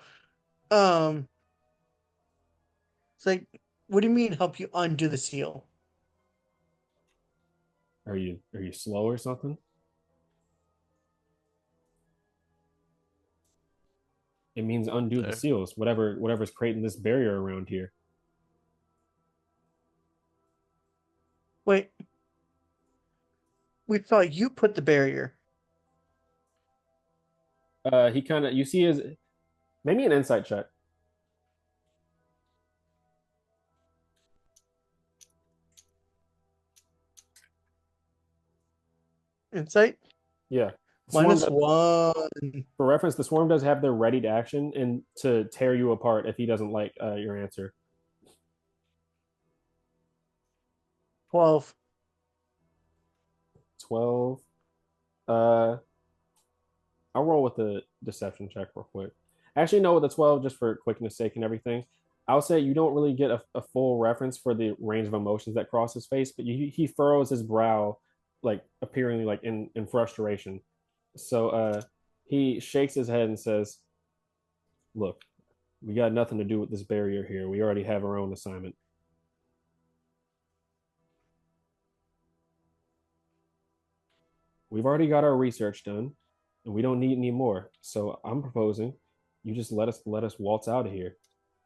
It's like, what do you mean help you undo the seal? Are you slow or something? It means undo the There. seals. Whatever's creating this barrier around here. Wait, we thought you put the barrier. He kind of you see his maybe an insight check. Insight? Yeah. The swarm Minus does, one. for reference, the swarm does have their ready to action and to tear you apart if he doesn't like your answer. 12. 12. Uh, I'll roll with the deception check real quick. Actually, no, with the 12, just for quickness sake and everything. I'll say you don't really get a full reference for the range of emotions that cross his face, but he furrows his brow, like appearing like in frustration. So he shakes his head and says, "Look, we got nothing to do with this barrier here. We already have our own assignment. We've already got our research done, and we don't need any more. So I'm proposing you just let us waltz out of here.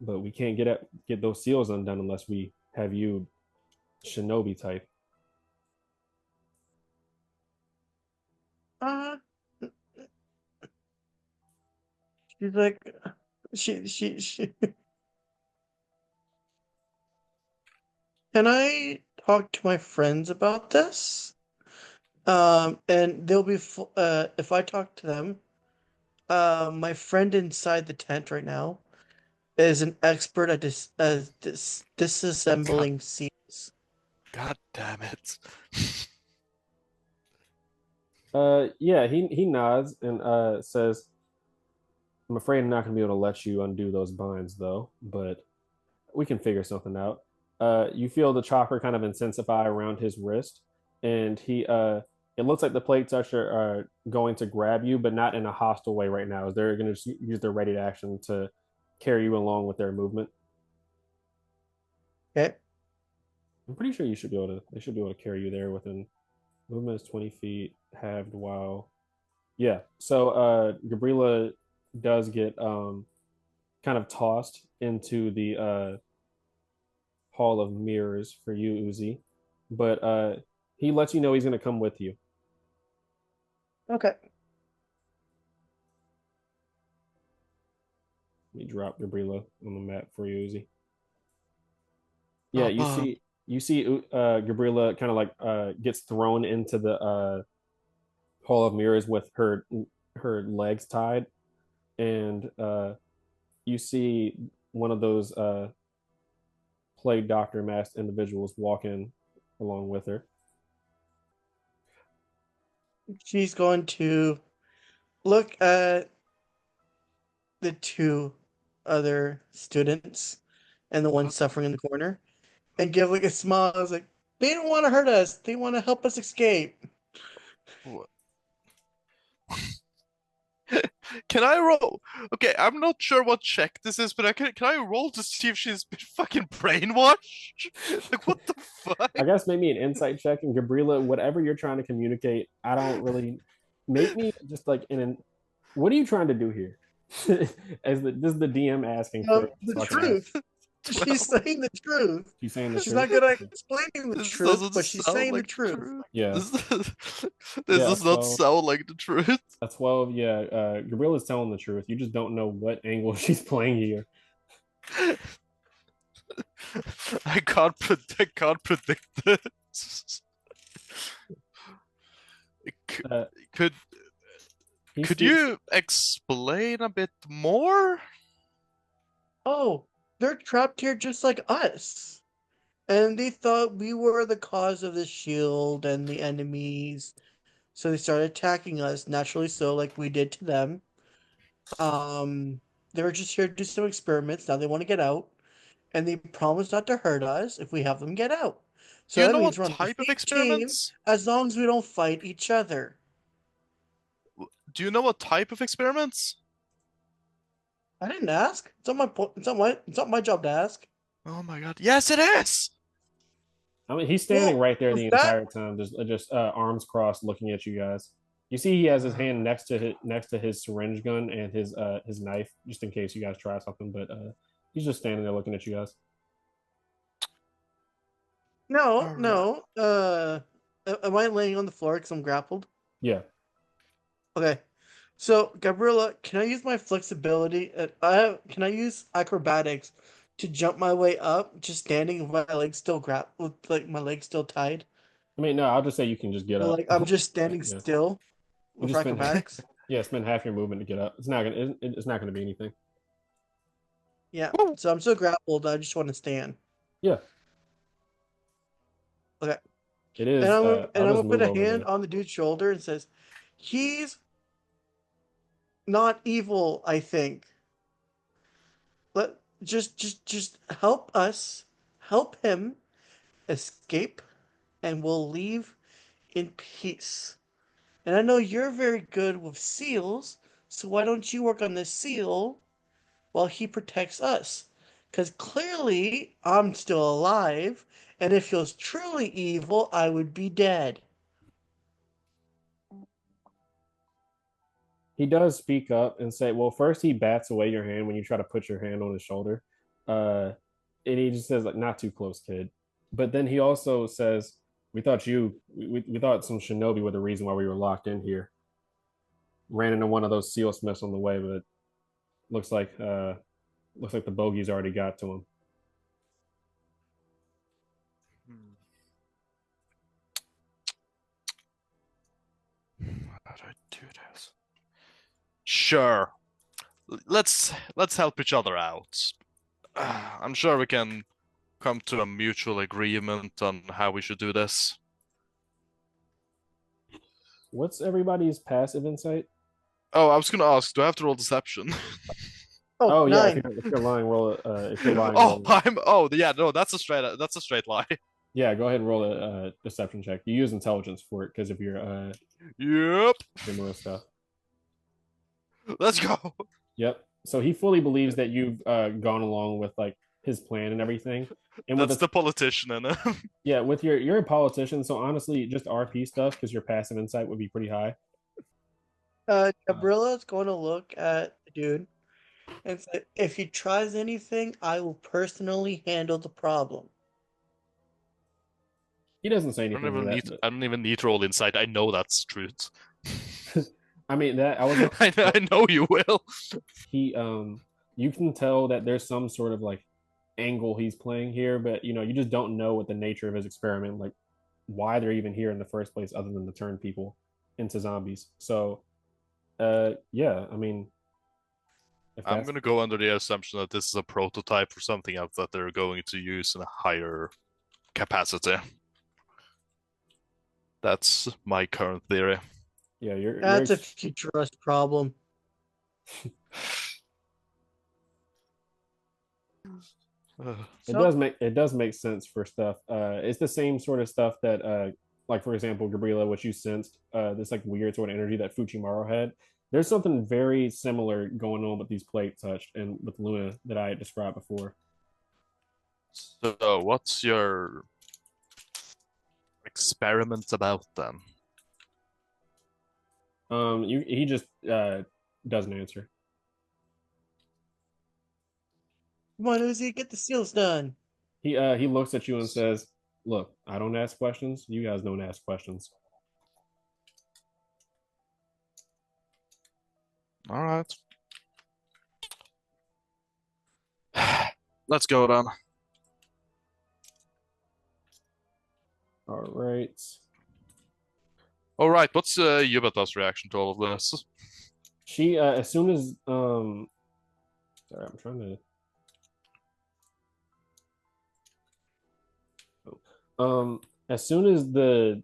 But we can't get those seals undone unless we have you shinobi type." Uh, she's like, she. Can I talk to my friends about this? And they'll be, if I talk to them, my friend inside the tent right now is an expert at God, disassembling seals. God damn it. Yeah, he nods and says, "I'm afraid I'm not going to be able to let you undo those binds, though, but we can figure something out." You feel the chakra kind of intensify around his wrist, and it looks like the plague toucher are going to grab you, but not in a hostile way right now. They're going to use their ready to action to carry you along with their movement. Okay. I'm pretty sure they should be able to carry you there within movement is 20 feet halved while. Yeah. So Gabrilla does get kind of tossed into the Hall of Mirrors for you, Uzi. But he lets you know he's going to come with you. Okay. Let me drop Gabrilla on the map for you, Uzi. Yeah, Oh, Bob. you see Gabrilla kind of like gets thrown into the Hall of Mirrors with her legs tied, and you see one of those plague doctor masked individuals walking along with her. She's going to look at the two other students and the one What? suffering in the corner and give like a smile. I was like, they don't want to hurt us. They want to help us escape. What? Can I roll? Okay, I'm not sure what check this is, but can I roll to see if she's been fucking brainwashed? Like, what the fuck? I guess maybe an insight check, and Gabrilla, whatever you're trying to communicate, I don't really make me just like in an. What are you trying to do here? This is the DM asking for The so I can ask. truth. 12. She's saying the truth. She's saying the She's truth. not good at explaining the This truth, doesn't but she's sound saying the like the truth. truth. Yeah, This yeah, a does not 12. sound like the truth. A 12. Yeah, Gabrilla's telling the truth. You just don't know what angle she's playing here. I can't predict this. Uh, Could he could speaks. you explain a bit more? Oh, they're trapped here just like us. And they thought we were the cause of the shield and the enemies. So they started attacking us, naturally so, like we did to them. Um, they were just here to do some experiments. Now they want to get out. And they promise not to hurt us if we have them get out. Do So you that know means what we're on the type of same team experiments? as long as we don't fight each other. Do you know what type of experiments? I didn't ask. It's not my job to ask. Oh my god. Yes, it is! I mean, he's standing right there the with that- entire time, just arms crossed, looking at you guys. You see, he has his hand next to his syringe gun and his knife, just in case you guys try something. But he's just standing there looking at you guys. No, Alright. no. Am I laying on the floor because I'm grappled? Yeah. Okay. So, Gabrilla, can I use my flexibility? Can I use acrobatics to jump my way up, just standing with my legs still with like my legs still tied? I mean, no, I'll just say you can just get But, up. like I'm just standing Yeah. still You with just spend acrobatics. yeah, spend half your movement to get up. It's not gonna be anything. Yeah. So I'm so grappled. I just want to stand. Yeah, Okay. it And is. I'm gonna, and I'll I'm just gonna put move a over hand there. on the dude's shoulder and says, "He's not evil. I think. Let just help us, help him escape, and we'll leave in peace. And I know you're very good with seals, so why don't you work on this seal while he protects us? Because clearly I'm still alive, and if he was truly evil, I would be dead." He does speak up and say, "Well, first he bats away your hand when you try to put your hand on his shoulder, uh, and he just says like, not too close, kid." But then he also says, we thought some shinobi were the reason why we were locked in here. Ran into one of those seal smiths on the way, but looks like looks like the bogies already got to him." How do I do this? Sure. Let's help each other out. I'm sure we can come to a mutual agreement on how we should do this. What's everybody's passive insight? Oh, I was gonna ask, do I have to roll deception? Oh yeah, Nine. if you're lying, roll. If you're lying, Oh, roll. yeah, no, that's a straight lie. Yeah, go ahead and roll a deception check. You use intelligence for it because of Yep. your Mura stuff. Let's go. Yep. So he fully believes that you've gone along with like his plan and everything. And with That's the politician in it. yeah, with you're a politician, so honestly, just RP stuff because your passive insight would be pretty high. Gabrilla's going to look at the dude and say, "If he tries anything, I will personally handle the problem." He doesn't say anything to that, but I don't even need to roll insight. I know that's truth. I mean that I was I know you will. he you can tell that there's some sort of like angle he's playing here, but you know, you just don't know what the nature of his experiment, like why they're even here in the first place other than to turn people into zombies. So yeah, I mean if I'm that's gonna go under the assumption that this is a prototype for something else that they're going to use in a higher capacity. That's my current theory. yeah, That's a futurist problem. So, it does make sense for stuff. It's the same sort of stuff that like for example, Gabrilla, what you sensed, this like weird sort of energy that Fujimaru had. There's something very similar going on with these plate touched and with Luna that I had described before. So, what's your experiment about then? He just doesn't answer. come on, Uzi, get the seals done. He looks at you and says, "Look, I don't ask questions. You guys don't ask questions." All right. Let's go then. All right. All right. What's Yubata's reaction to all of this? She as soon as sorry, I'm trying to as soon as the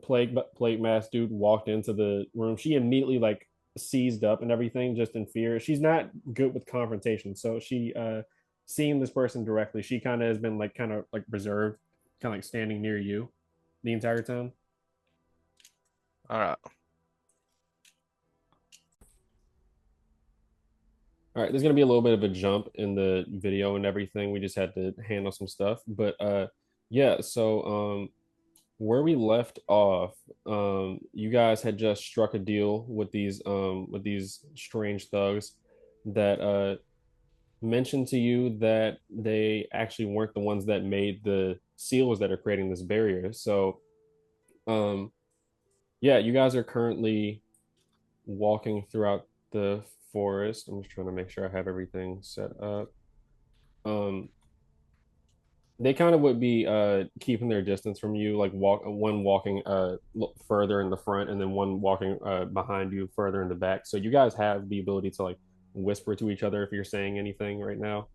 plague mask dude walked into the room, she immediately like seized up and everything just in fear. She's not good with confrontation, so she seeing this person directly, she kind of has been like kind of like reserved, kind of like standing near you the entire time. All right. All right, there's gonna be a little bit of a jump in the video and everything. We just had to handle some stuff, but Yeah, so where we left off, you guys had just struck a deal with these strange thugs that mentioned to you that they actually weren't the ones that made the seals that are creating this barrier. So um yeah, you guys are currently walking throughout the forest. I'm just trying to make sure I have everything set up. Um they kind of would be keeping their distance from you, like one walking further in the front and then one walking behind you further in the back, so you guys have the ability to like whisper to each other if you're saying anything right now.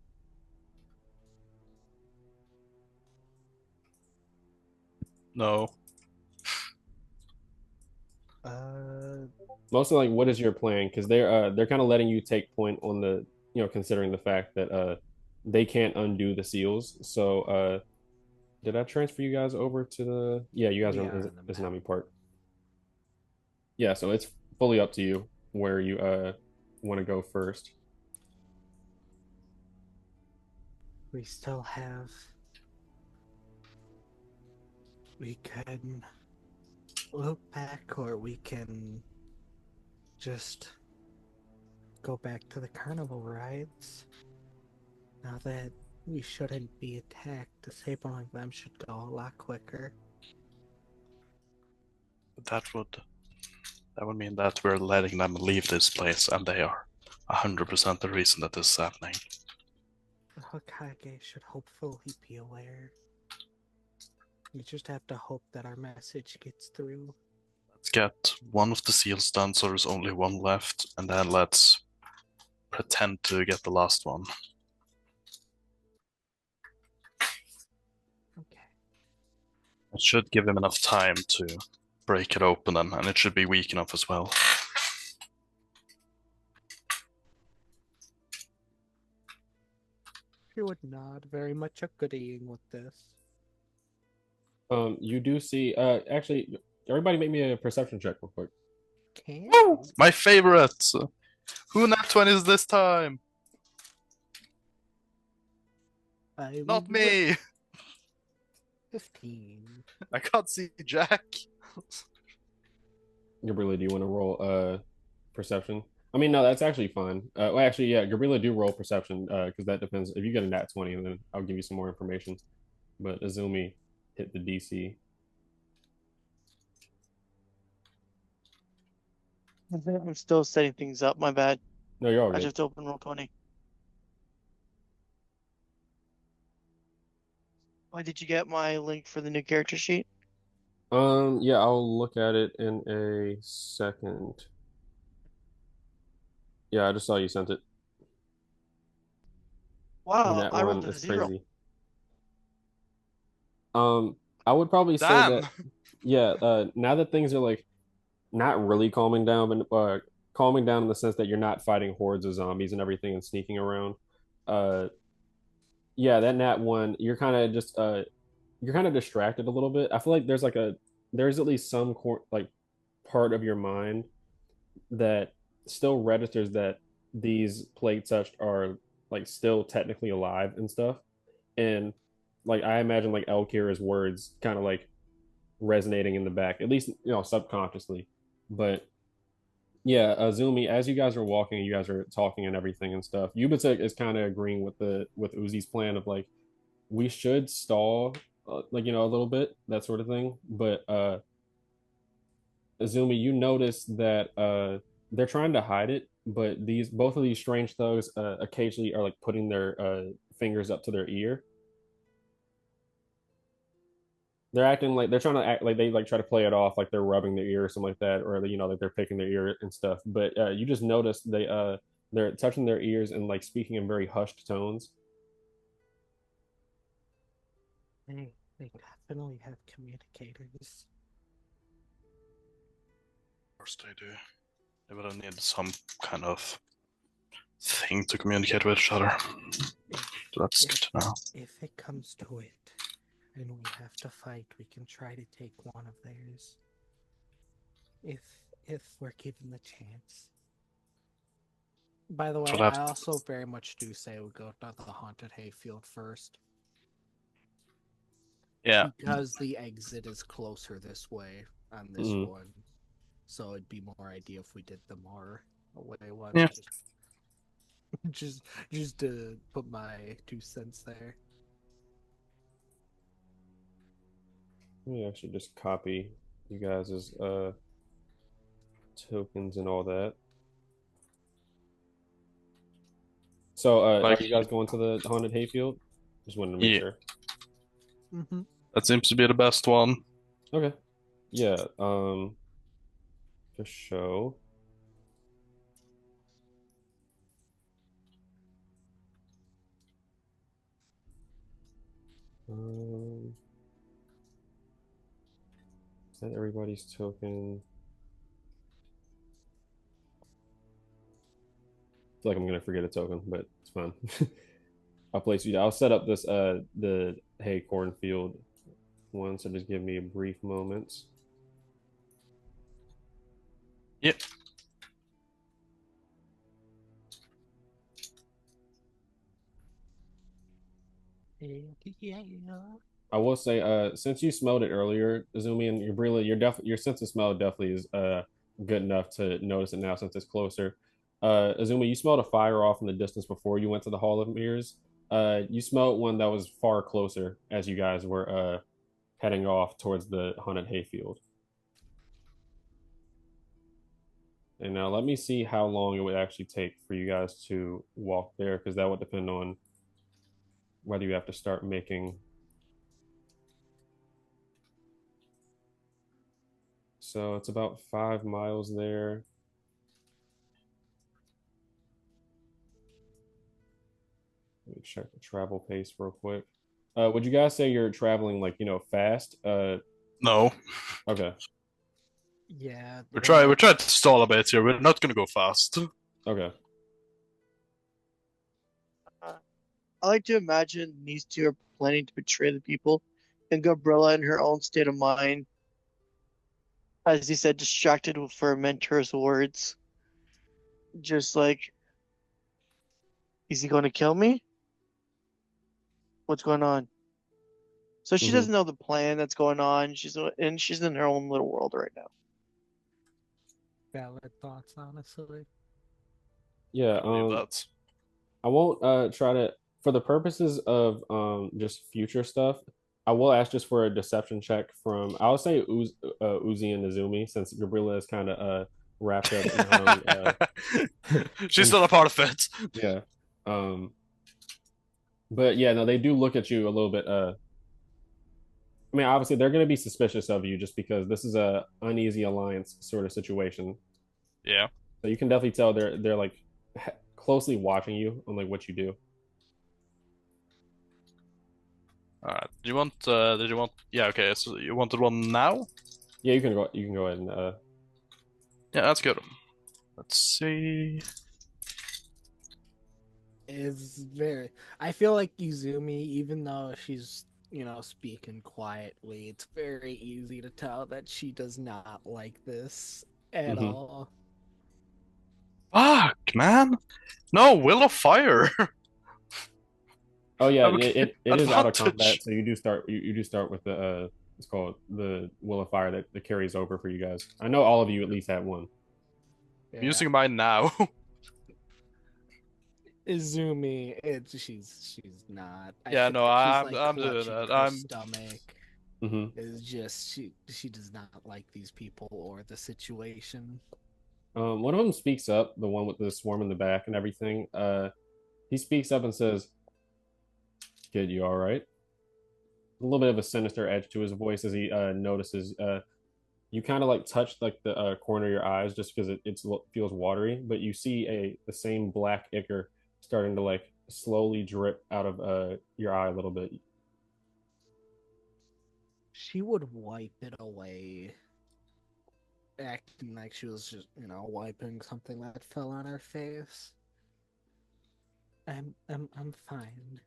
No. Uh, Mostly like what is your plan, because they're kind of letting you take point on the, considering the fact that they can't undo the seals. So did I transfer you guys over to the, yeah, you guys are we on are on the this map. Nami part. Yeah, so it's fully up to you where you want to go first. We still have. We can look back, or we can just go back to the carnival rides. Now that we shouldn't be attacked, disabling them should go a lot quicker. That would mean that we're letting them leave this place, and they are 100% the reason that this is happening. The Hokage should hopefully be aware. We just have to hope that our message gets through. Let's get one of the seals done so there's only one left, and then let's pretend to get the last one. Okay. It should give him enough time to break it open, and it should be weak enough as well. She would nod, very much agreeing with this. You do see actually, everybody make me a perception check real quick. Can Woo! My favorite! Who nat 20s this time? I Not me! 15. I can't see Jack. Gabrilla, do you want to roll perception? I mean, no, that's actually fine. Well, actually, yeah, Gabrilla do roll perception because that depends. If you get a nat 20, then I'll give you some more information. But Azumi hit the DC. I'm still setting things up. My bad. No, you're all I good. just opened Roll20. Why did you get my link for the new character sheet? Yeah, I'll look at it in a second. Yeah, I just saw you sent it. And Wow, that I one rolled a is 0. crazy. I would probably say Damn! that, yeah, now that things are like not really calming down, but calming down in the sense that you're not fighting hordes of zombies and everything and sneaking around. Uh, yeah, that nat one, you're kind of distracted a little bit. I feel like there's at least some like part of your mind that still registers that these plague touched are like still technically alive and stuff. And like I imagine like Elkira's words kind of like resonating in the back, at least subconsciously. But yeah, Azumi, as you guys are walking, you guys are talking and everything and stuff. Yubita is kind of agreeing with the with Uzi's plan of like we should stall, like a little bit, that sort of thing. But Azumi, you notice that they're trying to hide it, but these both of these strange thugs occasionally are like putting their fingers up to their ear. They're acting like they're trying to act like they like try to play it off like they're rubbing their ear or something like that, or like they're picking their ear and stuff. But you just notice they're touching their ears and like speaking in very hushed tones. They definitely have communicators. Of course they do. They would have needed some kind of thing to communicate with each other. So that's good to know. If it comes to it, and we have to fight, we can try to take one of theirs. If we're given the chance. By the way, I also very much do say we go to the haunted hayfield first. Yeah. Because the exit is closer this way on this Mhm. one. So it'd be more ideal if we did the more away one. Yeah. Just to put my 2 cents there. Let me actually just copy you guys' tokens and all that. So, are Like, you guys going to the haunted hayfield? Just wanted to make yeah, sure. Mm-hmm. that seems to be the best one. Okay. Yeah. For show. Um, is that everybody's token? I feel like I'm gonna forget a token, but it's fine. I'll place you. I'll set up this the hay cornfield one. So just give me a brief moment. Yep. I will say, since you smelled it earlier, Izumi and Gabrilla, your sense of smell definitely is good enough to notice it now since it's closer. Izumi, you smelled a fire off in the distance before you went to the Hall of Mirrors. You smelled one that was far closer as you guys were heading off towards the haunted hayfield. And now let me see how long it would actually take for you guys to walk there, because that would depend on whether you have to start making. So it's about 5 miles there. Let me check the travel pace real quick. Would you guys say you're traveling like fast? No. Okay, Yeah. We're trying to stall a bit here. We're not gonna go fast. okay. I like to imagine these two are planning to betray the people, and Gabrilla in her own state of mind, as he said, distracted with her mentor's words. Just like, is he going to kill me? What's going on? So she Hmm. doesn't know the plan that's going on. She's in her own little world right now. Valid thoughts, honestly. Yeah. I believe that. I won't try to, for the purposes of just future stuff. I will ask just for a deception check from, I'll say Uzi and Izumi, since Gabriella is kind of wrapped up in her own She's and not a part of it. yeah. Um, but yeah, no, they do look at you a little bit. I mean, obviously, they're going to be suspicious of you just because this is a uneasy alliance sort of situation. Yeah. So you can definitely tell they're like closely watching you on like what you do. Alright. Do you want did you want yeah, okay, so you wanted one now? Yeah, you can go. You can go ahead and. Yeah, that's good. Let's see. Is very. I feel like Izumi, even though she's speaking quietly, it's very easy to tell that she does not like this at Mhm. all. Fuck, man. No, Will of Fire. Oh yeah, Okay, it is out of combat, advantage. so you do start with the it's called the Will of Fire that carries over for you guys. I know all of you at least had one. I'm Yeah. using mine now. Izumi, she's not. I Yeah, feel no, like she's I'm like I'm doing clutching that. her I'm stomach. Hmm. Is just she does not like these people or the situation. One of them speaks up, the one with the swarm in the back and everything. He speaks up and says, "Kid, you all right?" A little bit of a sinister edge to his voice as he notices you kind of like touch like the corner of your eyes just because it feels watery, but you see the same black ichor starting to like slowly drip out of your eye a little bit. She would wipe it away, acting like she was just wiping something that fell on her face. I'm fine.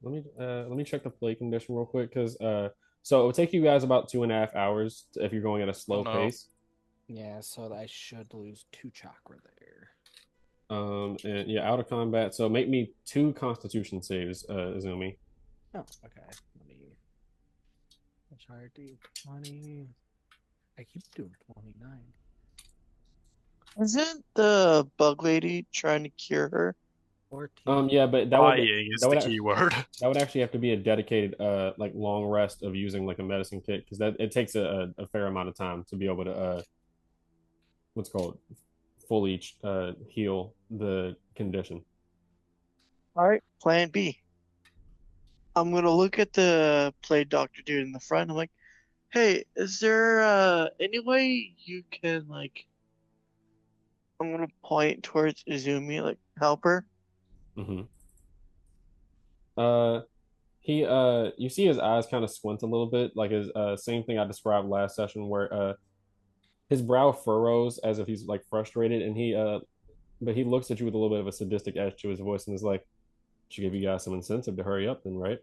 Let me check the play condition real quick because so it would take you guys about 2.5 hours if you're going at a oh slow no. pace. Yeah, so I should lose 2 chakra there. And yeah, out of combat. So make me 2 Constitution saves, Izumi. Oh, okay. Let me. HRD 20. I keep doing 29. Isn't the bug lady trying to cure her? 14. Yeah, but Dying is the key word. that would actually have to be a dedicated like long rest of using like a medicine kit because that it takes a fair amount of time to be able to what's called fully heal the condition. All right, plan B. I'm gonna look at the plague doctor dude in the front. I'm like, hey, is there any way you can like? I'm gonna point towards Izumi, like help her. Mm-hmm. Uh, he you see his eyes kind of squint a little bit, like his same thing I described last session, where his brow furrows as if he's like frustrated, and he but he looks at you with a little bit of a sadistic edge to his voice and is like, "Should give you guys some incentive to hurry up, then, right?"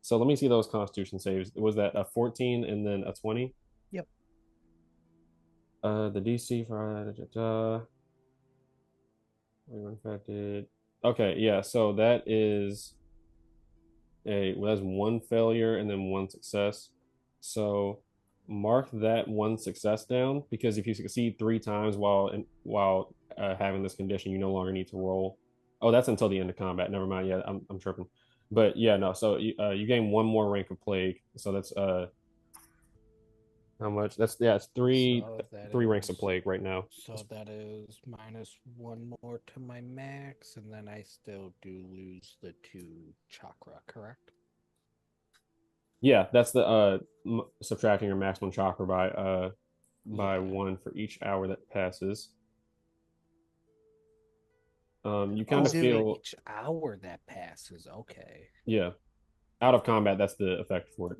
So let me see those Constitution saves. Was that a 14 and then a 20? Yep. The DC for infected. Okay, yeah. So that is that's 1 failure and then 1 success. So mark that 1 success down because if you succeed 3 times while having this condition, you no longer need to roll. Oh, that's until the end of combat. Never mind. Yeah, I'm tripping. But yeah, no. So you gain 1 more rank of plague. So that's how much? That's yeah, it's three So that three ranks of is- plague right now. So that is -1 more to my max, and then I still do lose the 2 chakra, correct? Yeah, that's the subtracting your maximum chakra by Yeah. 1 for each hour that passes. You kind Oh, of for Izumi, feel each hour that passes. Okay. yeah, out of combat. That's the effect for it.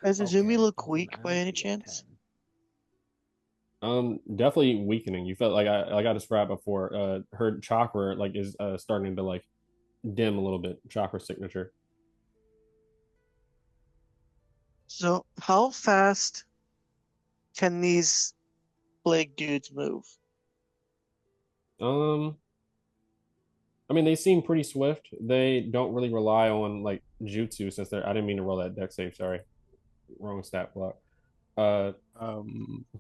does Izumi Okay. look Then weak by I'll any be at chance? 10. Definitely weakening. You felt like I described before. Her chakra like is starting to like dim a little bit. Chakra signature. So how fast can these plague dudes move? Um, I mean, they seem pretty swift. They don't really rely on like jutsu since they're. I didn't mean to roll that deck save. Sorry, wrong stat block. Uh,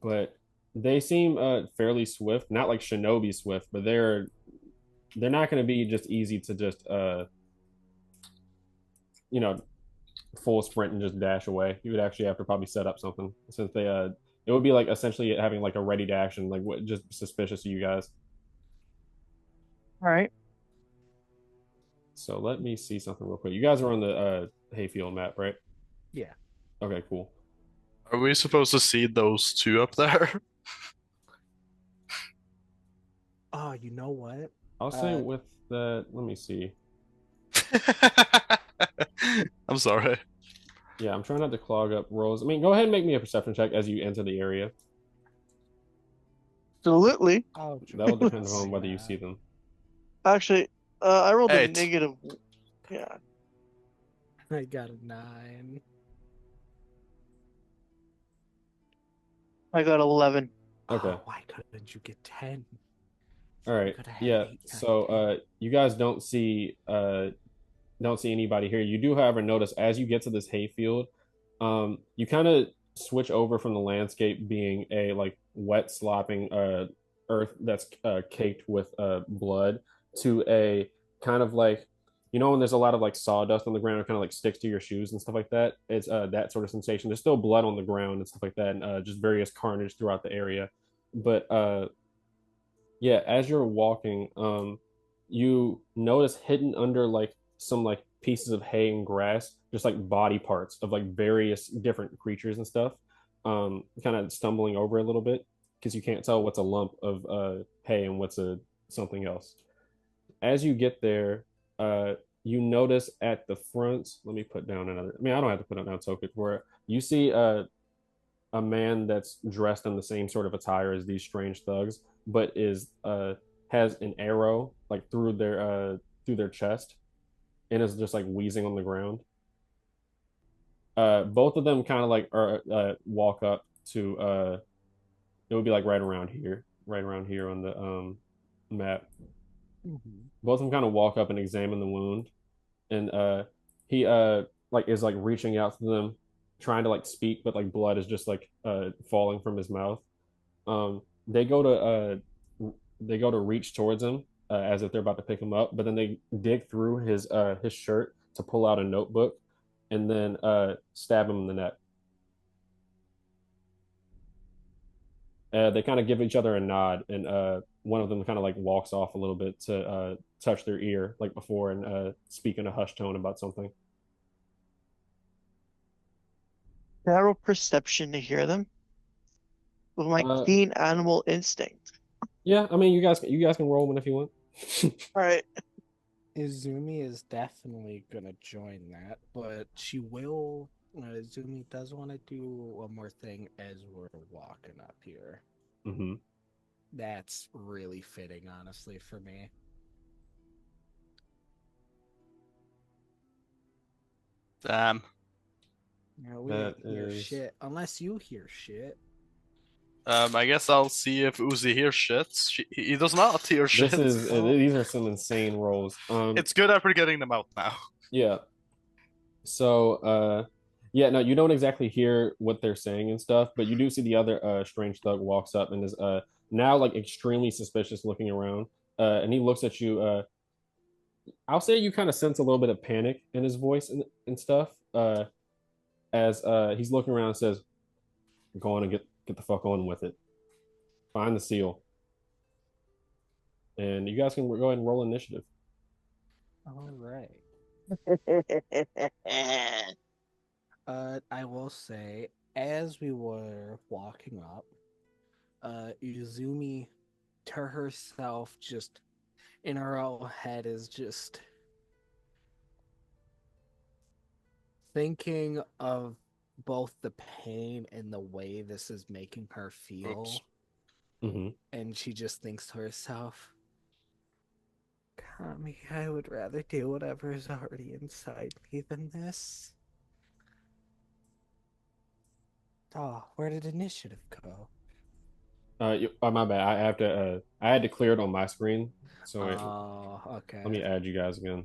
but they seem fairly swift. Not like Shinobi swift, but they're not going to be just easy to just you know full sprint and just dash away. You would actually have to probably set up something since they it would be like essentially having like a ready to action, like what just suspicious of you guys. All right. So let me see something real quick. You guys are on the hayfield map, right? Yeah. Okay, cool. Are we supposed to see those 2 up there? Oh, you know what? I'll say with that, let me see. I'm sorry. Yeah, I'm trying not to clog up rolls. I mean, go ahead and make me a perception check as you enter the area. Absolutely. Oh, That will depend Let's on see. whether you see them. Actually, I rolled a 8. negative. Yeah. I got a 9. I got 11. Okay. Oh, why couldn't you get 10? All right. Could have had Yeah. 8, 9, So 10. you guys don't see anybody here. You do, however, notice as you get to this hayfield, you kind of switch over from the landscape being a like wet, slopping earth that's caked with blood to a kind of like when there's a lot of like sawdust on the ground, it kind of like sticks to your shoes and stuff like that. It's that sort of sensation. There's still blood on the ground and stuff like that, and just various carnage throughout the area. But yeah, as you're walking, you notice hidden under like some like pieces of hay and grass, just like body parts of like various different creatures and stuff. Kind of stumbling over a little bit because you can't tell what's a lump of hay and what's a something else. As you get there, you notice at the front. Let me put down another. I mean, I don't have to put down token for it. You see a man that's dressed in the same sort of attire as these strange thugs, but is has an arrow like through their chest and is just like wheezing on the ground. Both of them kind of like walk up to It would be like right around here on the map. Mhm. Both of them kind of walk up and examine the wound, and he like is like reaching out to them, trying to like speak, but like blood is just like falling from his mouth. They go to reach towards him as if they're about to pick him up, but then they dig through his shirt to pull out a notebook, and then stab him in the neck. They kind of give each other a nod, and one of them kind of like walks off a little bit to touch their ear like before and speak in a hushed tone about something. Narrow perception to hear them with my Uh, keen animal instinct. yeah, I mean, you guys can roll one if you want. All right. Izumi is definitely gonna join that, but she will. Izumi does want to do one more thing as we're walking up here. Mm-hmm. That's really fitting, honestly, for me. Damn. We That didn't hear is shit unless you hear shit. I guess I'll see if Uzi hears shit. He does not hear shit. this is Oh. these are some insane rolls. It's good after getting them out now. Yeah. So yeah, no, you don't exactly hear what they're saying and stuff, but you do see the other strange thug walks up and is now like extremely suspicious looking around. And he looks at you. I'll say you kind of sense a little bit of panic in his voice and stuff. As he's looking around and says, "Go on and get the fuck on with it. Find the seal." And you guys can go ahead and roll initiative. All right. I will say, as we were walking up, Izumi to herself, just in her own head, is just thinking of both the pain and the way this is making her feel. Oops. Mm-hmm. And she just thinks to herself, Kami, I would rather do whatever is already inside me than this. Oh, where did initiative go? My bad. I have to. I had to clear it on my screen. So wait, Oh, okay. let me add you guys again.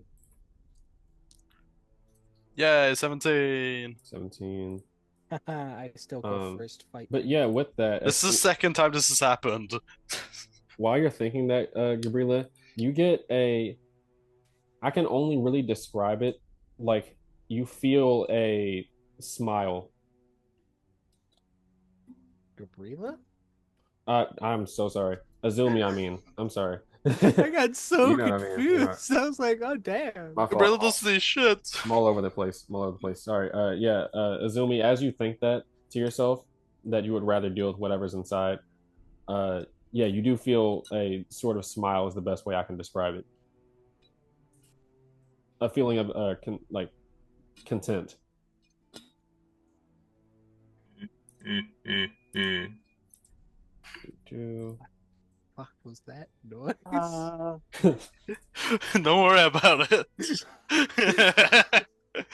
Yeah, 17. 17. I still go first fight. But yeah, with that, This is the second time this has happened. while you're thinking that, Gabrilla, you get a. I can only really describe it like you feel a smile. Gabrilla? I'm so sorry. Azumi, I mean. I'm sorry. I got so You know what I mean, confused. I was like, oh, damn. My Gabrilla fault. does this shit. I'm all over the place. I'm all over the place. Sorry. Yeah. Azumi, as you think that to yourself, that you would rather deal with whatever's inside. Yeah, you do feel a sort of smile is the best way I can describe it. A feeling of like content. Fuck was that noise? Don't worry about it.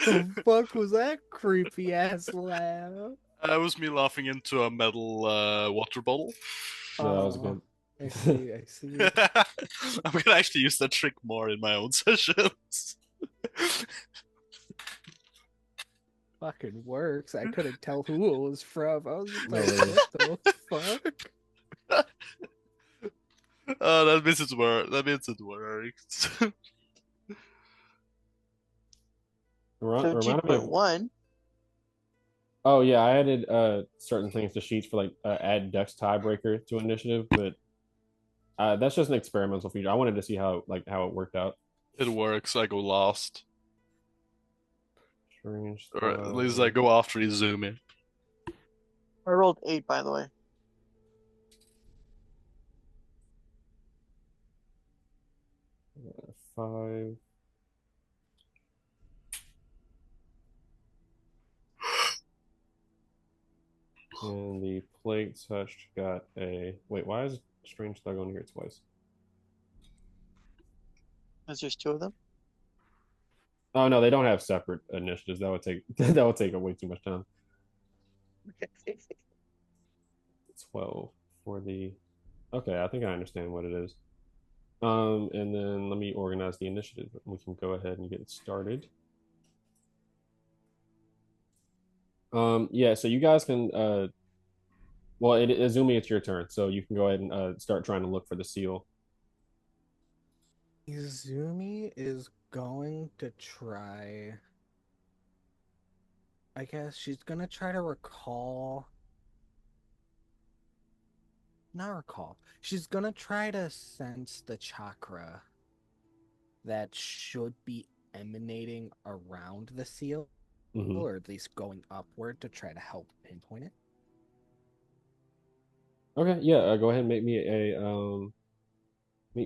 The fuck was that creepy ass laugh? That was me laughing into a metal water bottle. Yeah, that was Oh, good. I see, I see. I'm gonna actually use that trick more in my own sessions. Fucking works. I couldn't tell who it was from. I was just No, like, really. what the fuck? Oh, that means it worked. That means it worked. Remind me of 17.1. Oh yeah, I added certain things to sheets for like add Dex tiebreaker to initiative, but that's just an experimental feature. I wanted to see how it worked out. It works. I go last. Strange. Or at least I go after you zoom in. I rolled 8, by the way. Five. And the plague touched got a wait. Why is Strange Thug on here twice? Is there's 2 of them? Oh no, they don't have separate initiatives. That would take that would take way too much time. 12, for the. Okay, I think I understand what it is. And then let me organize the initiative. We can go ahead and get started. Yeah, so you guys can well, Izumi, it's your turn, so you can go ahead and start trying to look for the seal. Izumi is going to try. I guess she's gonna try to recall. Not recall. She's gonna try to sense the chakra that should be emanating around the seal, Mm-hmm. or at least going upward to try to help pinpoint it. Okay, yeah, go ahead and make I don't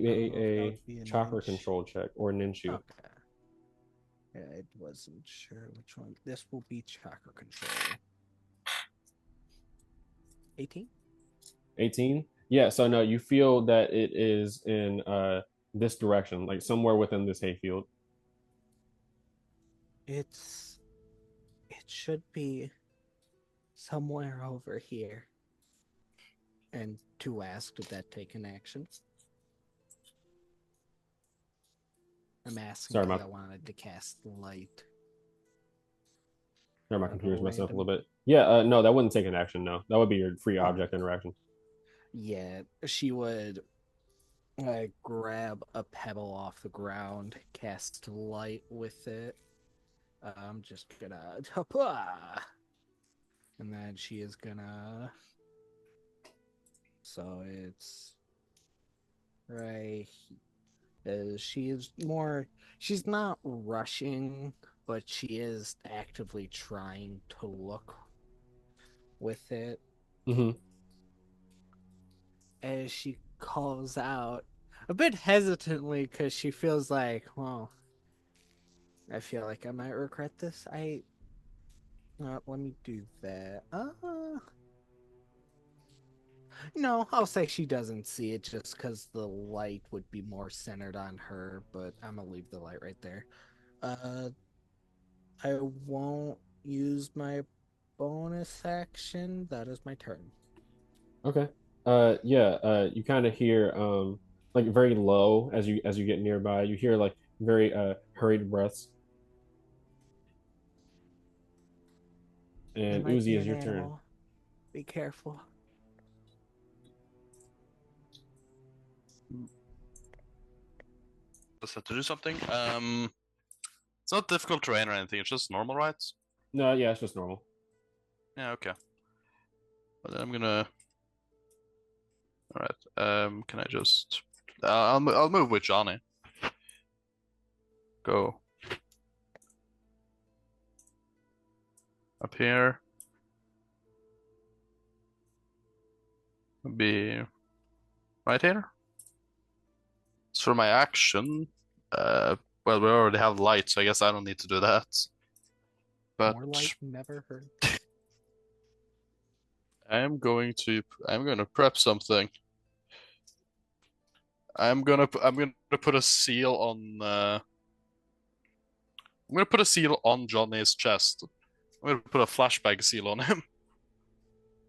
me know if that a would be an chakra inch. control check or an ensue. Okay. Yeah, I wasn't sure which one. This will be chakra control. 18? 18? Yeah, so no, you feel that it is in this direction, like somewhere within this hayfield. It should be somewhere over here. And to ask, did that take an action? I'm asking Sorry, because I wanted to cast light. my Out of a computer's messing up a random. little bit. Yeah, no, that wouldn't take an action. No, that would be your free object interaction. Yeah, she would grab a pebble off the ground, cast light with it. I'm just gonna. And then she is gonna. So it's right. She is more. She's not rushing, but she is actively trying to look with it. Mm-hmm. As she calls out a bit hesitantly because she feels like, well, I feel like I might regret this. Let me do that. No, I'll say she doesn't see it just because the light would be more centered on her, but I'm gonna leave the light right there. Uh, I won't use my bonus action. That is my turn. Okay. Yeah, you kind of hear like very low as you get nearby, you hear like very hurried breaths. There And might be Uzi is an your turn. animal. Be careful. Does that to do something? It's not difficult terrain or anything. It's just normal, right? No, yeah, it's just normal. Yeah, okay. But then I'm gonna. All right. Can I just? I'll move with Johnny. Go up here. Be right here. So for my action, well, we already have light, so I guess I don't need to do that. But More light never hurt. I'm going to prep something. I'm gonna put a seal on I'm gonna put a seal on Johnny's chest. I'm gonna put a flashbang seal on him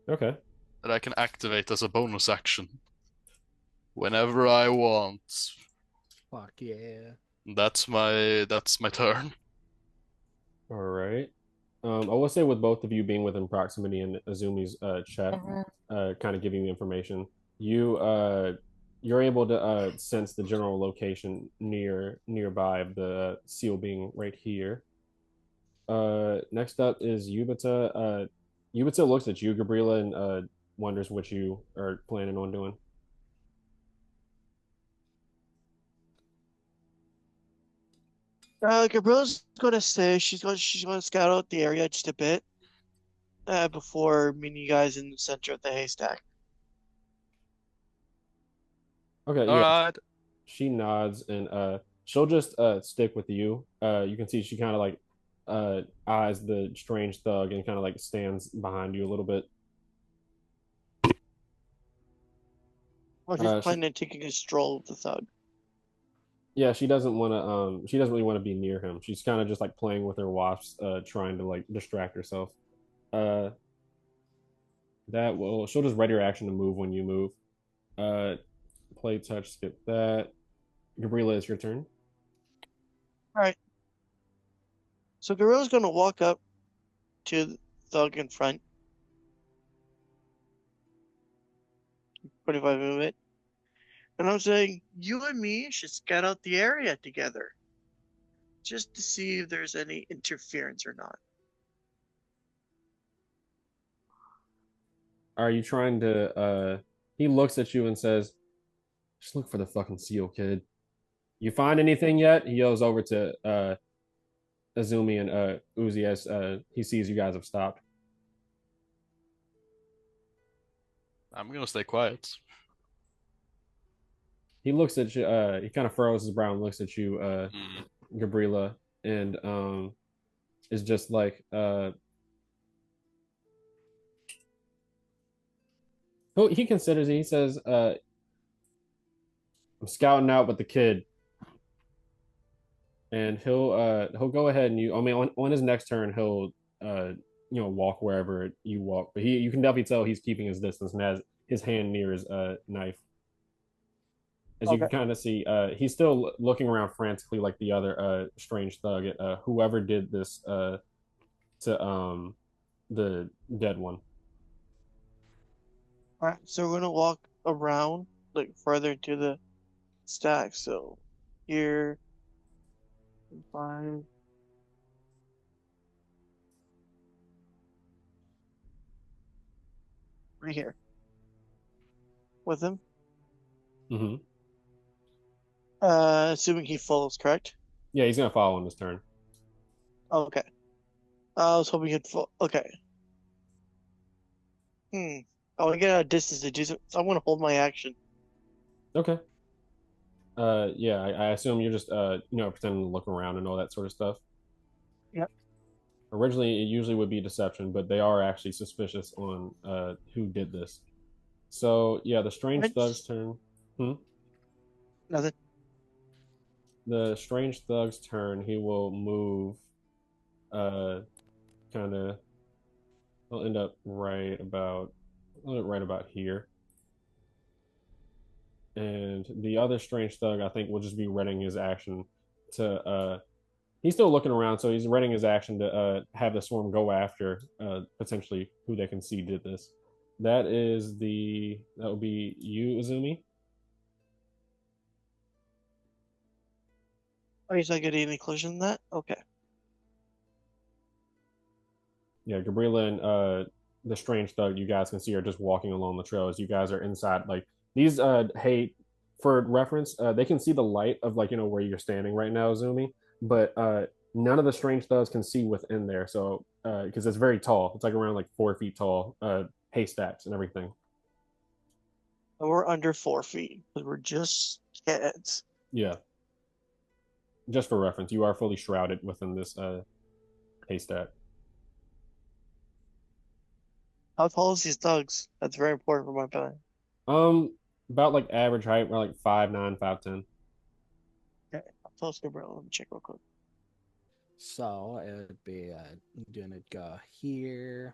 Okay. that I can activate as a bonus action whenever I want. Fuck yeah. That's my turn. All right. I will say with both of you being within proximity and Azumi's check, kind of giving you information, you're able to sense the general location nearby of the seal being right here. Next up is Yubita. Yubita looks at you, Gabrilla, and wonders what you are planning on doing. Gabrilla's gonna say she's gonna scout out the area just a bit before meeting you guys in the center of the haystack. Okay, All yeah. right. She nods and she'll just stick with you. You can see she kind of like eyes the strange thug and kind of like stands behind you a little bit. Or she's She, planning on taking a stroll with the thug. yeah, she doesn't really want to be near him. She's kind of just like playing with her wasps, trying to like distract herself. Uh That will she'll just ready your action to move when you move. Play touch, skip that. Gabrilla, it's your turn. All right. So Gorilla's gonna walk up to the thug in front. 25 movement. And I'm saying, you and me should scout out the area together. Just to see if there's any interference or not. Are you trying to he looks at you and says, just look for the fucking seal, kid. You find anything yet? He yells over to Azumi and Uzi as he sees you guys have stopped. I'm gonna stay quiet. He looks at you, he kind of furrows his brow and looks at you, Gabrilla, and is just like he considers it, he says, I'm scouting out with the kid. And he'll go ahead and on his next turn he'll walk wherever you walk, but you can definitely tell he's keeping his distance and has his hand near his knife. As you Okay. can kind of see, he's still looking around frantically like the other strange thug at whoever did this to the dead one. All right. So we're gonna walk around like further to the stack. So here, 5. Right here. With him. Mm-hmm. Assuming he follows, correct? Yeah, he's gonna follow on this turn. Okay. I was hoping he'd fall. Okay. I want to get out of distance to do so. So I'm gonna hold my action. Okay. Yeah, I assume you're just pretending to look around and all that sort of stuff. Yep. Originally, it usually would be deception, but they are actually suspicious on who did this. So yeah, the strange thug's turn. Nothing. The strange thug's turn. He will move. Kind of. He'll end up right about here. And the other strange thug, I think, will just be readying his action to. He's still looking around, so he's readying his action to have the swarm go after potentially who they can see did this. That will be you, Izumi. Oh, he's not getting any closer than that? Okay. Yeah, Gabrilla and the strange thug you guys can see are just walking along the trail as you guys are inside. Like these, hey, for reference, they can see the light of where you're standing right now, Izumi, but none of the strange thugs can see within there. So because it's very tall, it's like around like 4 feet tall, haystacks and everything. And we're under 4 feet because we're just kids. Yeah. Just for reference, you are fully shrouded within this haystack. How tall is these thugs? That's very important for my plan. About like average height, we're like 5'9", 5'10". Okay. How tall is Gabriel? Let me check real quick. So it would be gonna go here,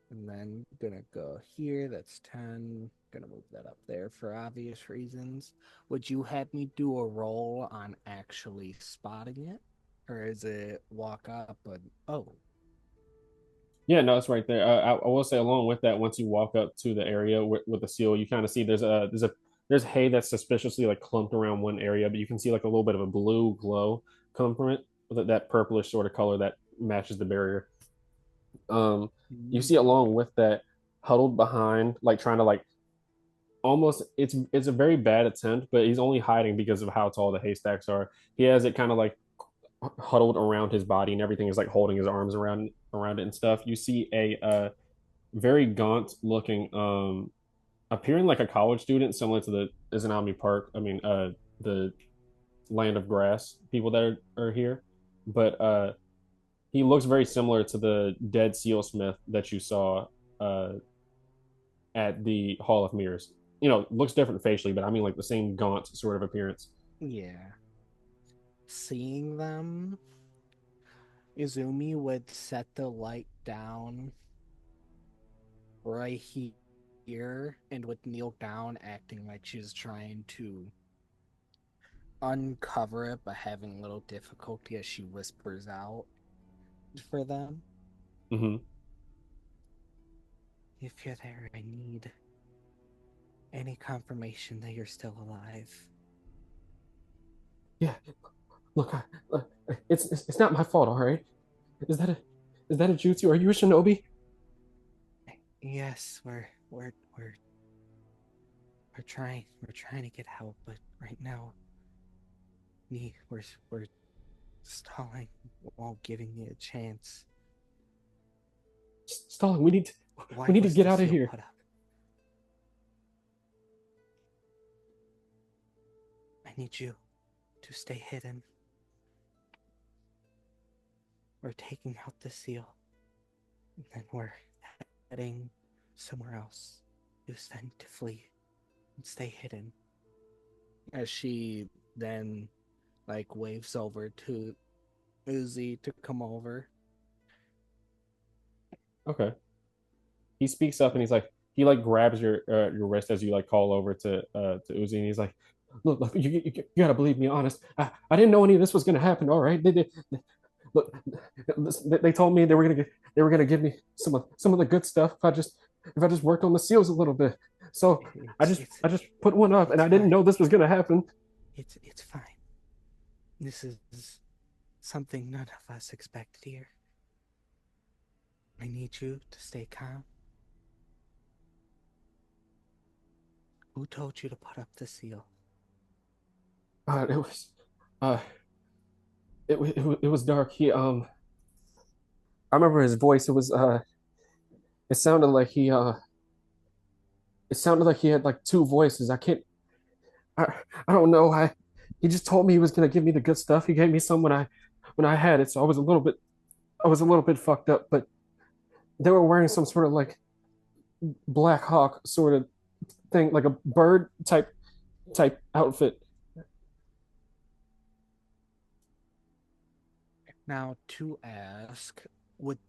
and then gonna go here. That's 10. Gonna move that up there for obvious reasons. Would you have me do a roll on actually spotting it, or is it walk up and Yeah, no, it's right there. I will say, along with that, once you walk up to the area with the seal, you kind of see there's hay that's suspiciously like clumped around one area, but you can see like a little bit of a blue glow come from it, with that purplish sort of color that matches the barrier. You see along with that, huddled behind, like trying to like almost it's a very bad attempt, but he's only hiding because of how tall the haystacks are. He has it kind of like huddled around his body, and everything is like holding his arms around it and stuff. You see a very gaunt looking, appearing like a college student, similar to the Izanami Park. I mean, the land of grass people that are here, but he looks very similar to the dead sealsmith that you saw at the Hall of Mirrors. Looks different facially, but I mean like the same gaunt sort of appearance. Yeah. Seeing them, Izumi would set the light down right here and would kneel down, acting like she's trying to uncover it, but having a little difficulty as she whispers out for them. Mm-hmm. If you're there, I need any confirmation that you're still alive. Yeah. Look, it's not my fault. All right. Is that a jutsu? Are you a shinobi? Yes, we're trying to get help, but right now, we're stalling while giving you a chance. Stalling. We need Why to was get the out of seal here. put up? I need you to stay hidden. We're taking out the seal, and then we're heading somewhere else. You send to flee and stay hidden. As she then waves over to Uzi to come over. Okay. He speaks up and he's like, he grabs your wrist as you call over to Uzi, and he's like, look, you gotta believe me, honest. I didn't know any of this was gonna happen. All right, look, they told me they were gonna give me some of the good stuff if I just worked on the seals a little bit. So I just put one up, and I didn't fine. know this was gonna happen. It's fine. This is something none of us expected here. I need you to stay calm. Who told you to put up the seal? It was uh it was dark. I remember his voice. It sounded like he had two voices. I, I don't know. He just told me he was gonna give me the good stuff. He gave me some when I had it, so I was a little bit fucked up. But they were wearing some sort of Black Hawk sort of thing, like a bird type outfit. Now, to ask, would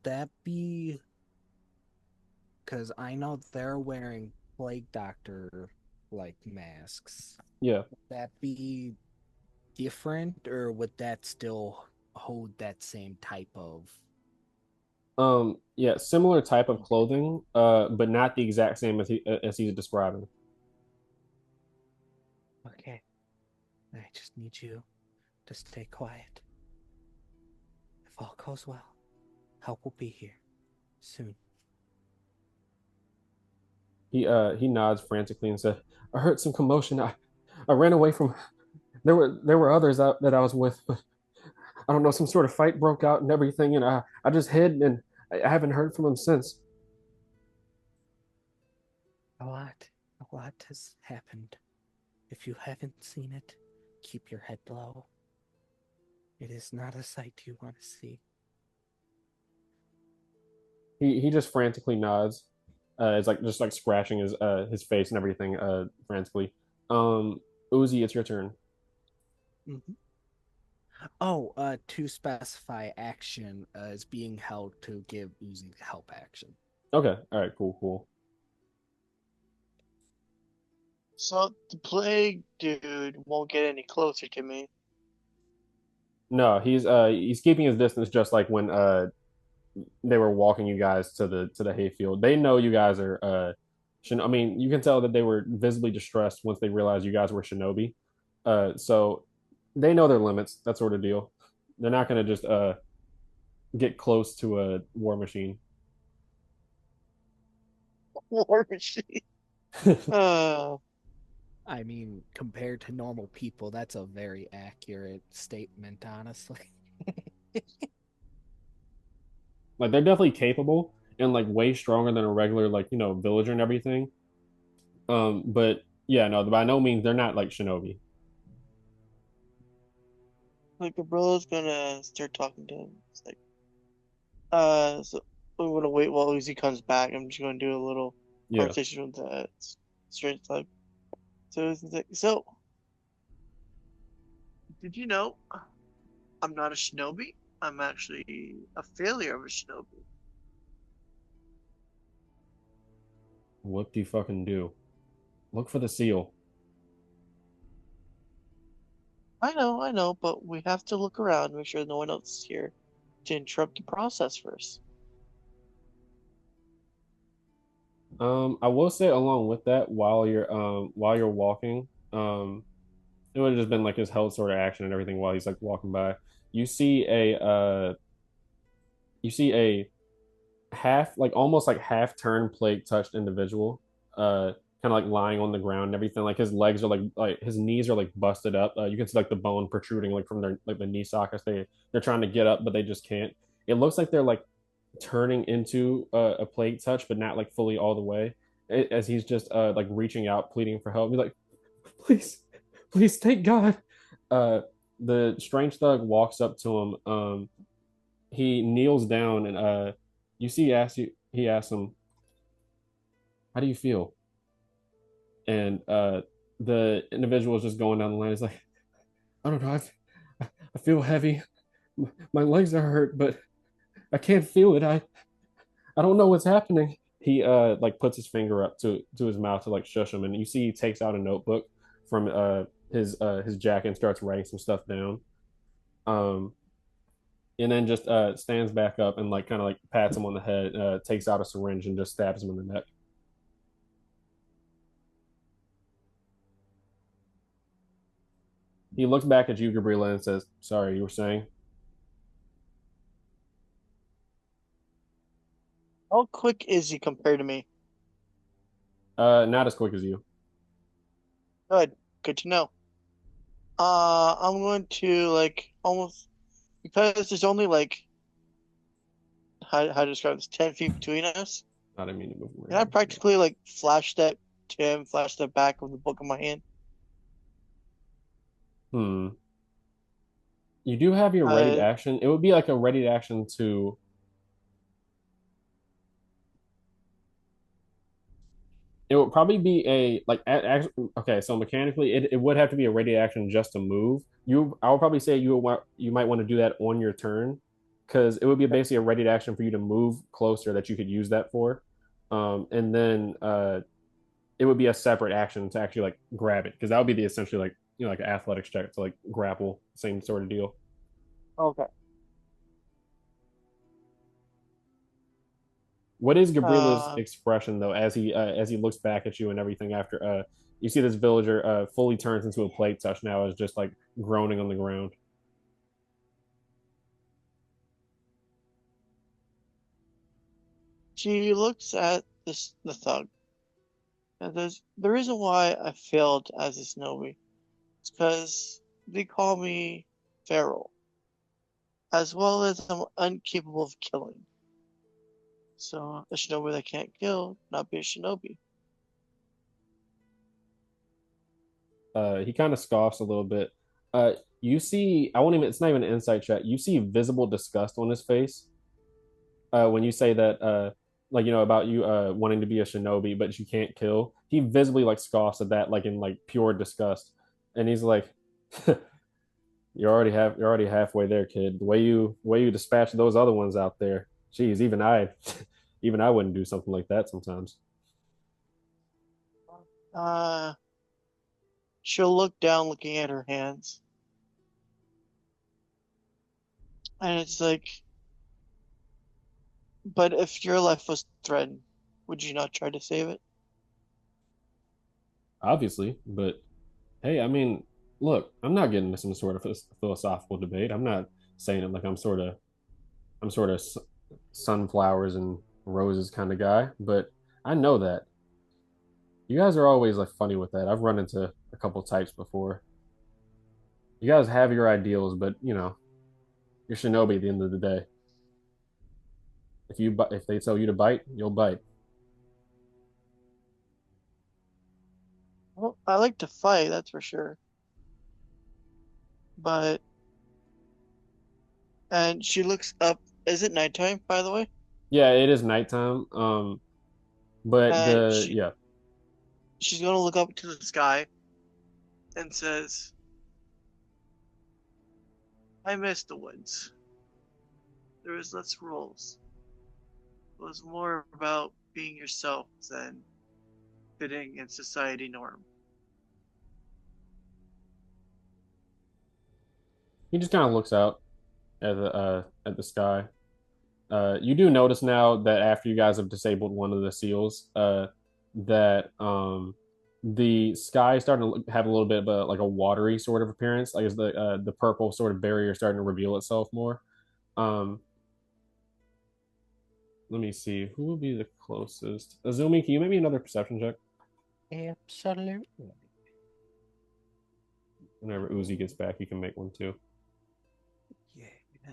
that be because I know they're wearing plague doctor masks? Yeah. Would that be different, or would that still hold that same type of? Yeah, similar type of clothing, but not the exact same as he's describing. Okay, I just need you to stay quiet. If all goes well, help will be here soon. He nods frantically and said, "I heard some commotion. I ran away from. There were others that I was with, but I don't know. Some sort of fight broke out and everything, and I just hid, and I haven't heard from him since." A lot has happened. If you haven't seen it, keep your head low. It is not a sight you want to see. He just frantically nods. It's just scratching his face and everything frantically. Uzi, it's your turn. Mm-hmm. Oh, to specify action is being held to give Uzi help action. Okay, all right, cool. So the plague dude won't get any closer to me. No, he's keeping his distance, just like when they were walking you guys to the hayfield. They know you guys are I mean, you can tell that they were visibly distressed once they realized you guys were shinobi. So they know their limits, that sort of deal. They're not gonna just get close to a war machine. War machine. Uh, I mean, compared to normal people, that's a very accurate statement, honestly. Like they're definitely capable and way stronger than a regular villager and everything. But yeah, no, by no means they're not like shinobi. like Gabrilla's gonna start talking to him. It's like, so we're gonna wait while Uzi comes back. I'm just gonna do a little Yeah. conversation with the straight like. So it's like, so did you know I'm not a shinobi? I'm actually a failure of a shinobi. What do you fucking do? Look for the seal. I know, but we have to look around, make sure no one else is here to interrupt the process first. I will say along with that, while you're walking, it would have just been like his held sort of action and everything while he's like walking by. You see a half like almost like half turn plague touched individual, kind of like lying on the ground and everything. Like his legs are like his knees are like busted up. You can see like the bone protruding like from their like the knee sockets. They're trying to get up, but they just can't. It looks like they're like turning into a plague touch, but not like fully all the way. As he's just like reaching out, pleading for help. He's like, please, please, take God. Uh, the strange thug walks up to him. He kneels down and he asks him, "How do you feel?" And the individual is just going down the line. He's like, "I don't know. I feel heavy. My legs are hurt, but I can't feel it. I don't know what's happening." He like puts his finger up to his mouth to like shush him, and you see he takes out a notebook from his jacket and starts writing some stuff down. Um, and then just stands back up and like kind of like pats him on the head, takes out a syringe and just stabs him in the neck. He looks back at you, Gabrilla, and says, "Sorry, you were saying?" How quick is he compared to me? Not as quick as you. Good. Good to know. I'm going to like almost because there's only like how to describe this 10 feet between us. Not I mean to move Can I around. practically like flash step to him, flash step back with the book in my hand? Hmm. You do have your ready Uh, action. It would be like a ready action to. It would probably be a like okay. So mechanically, it would have to be a ready action just to move. I would probably say you might want to do that on your turn, because it would be basically a ready action for you to move closer that you could use that for, and then it would be a separate action to actually like grab it, because that would be the essentially like like an athletics check to like grapple, same sort of deal. okay. What is Gabrilla's Uh, expression though as he looks back at you and everything after you see this villager fully turns into a plague touch now, is just like groaning on the ground. she looks at the thug. And there's the reason why I failed as a Shinobi is because they call me feral, as well as I'm incapable of killing. So a Shinobi that can't kill, not be a Shinobi. He kind of scoffs a little bit. You see, I won't even. It's not even an insight check. You see visible disgust on his face when you say that, like about you wanting to be a shinobi, but you can't kill. He visibly like scoffs at that, like in like pure disgust, and he's like, you're already halfway there, kid. The way you dispatch those other ones out there. Geez, even I, even I wouldn't do something like that sometimes." Uh, she'll look down, looking at her hands, and it's like, but if your life was threatened, would you not try to save it? Obviously, but hey, I mean, look, I'm not getting into some sort of philosophical debate. I'm not saying it like I'm sort of sunflowers and roses kind of guy, but I know that you guys are always like funny with that. I've run into a couple types before. You guys have your ideals, but you're shinobi at the end of the day. If they tell you to bite, you'll bite. Well, I like to fight, that's for sure. But and she looks up. Is it nighttime, by the way? Yeah, it is nighttime. But And the yeah, she's gonna look up to the sky and says, "I miss the woods. There was less rules. It was more about being yourself than fitting in society norm. He just kind of looks out at the sky. You do notice now that after you guys have disabled one of the seals, that the sky is starting to have a little bit of like a watery sort of appearance. Like as the purple sort of barrier starting to reveal itself more. Let me see who will be the closest. Azumi, can you make me another perception check? Absolutely. Whenever Uzi gets back, you can make one too. Yeah,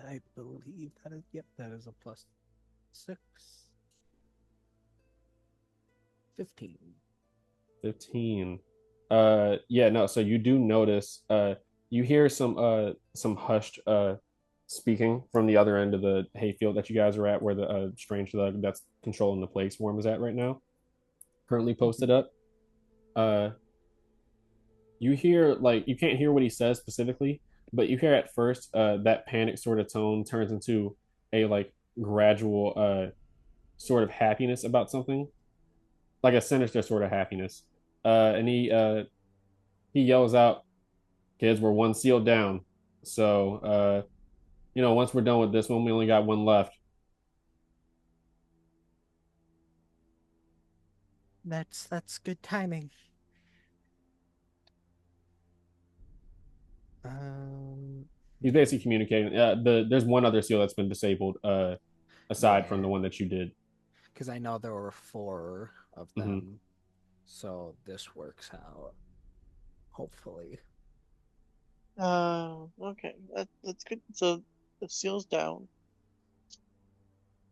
I believe that is. Yep, that is a plus 6. 15. 15. Yeah, no, so you do notice you hear some hushed speaking from the other end of the hayfield that you guys are at, where the strange thug that's controlling the plague swarm is at right now, currently posted up. You hear, like, you can't hear what he says specifically, but you hear at first that panic sort of tone turns into a like gradual sort of happiness about something, like a sinister sort of happiness. And he yells out, "Kids, we're one seal down. So once we're done with this one, we only got one left." That's good timing. He's basically communicating. There's one other seal that's been disabled, aside from the one that you did. Because I know there were 4 of them, so this works out. Hopefully. Okay, that's good. So the seal's down.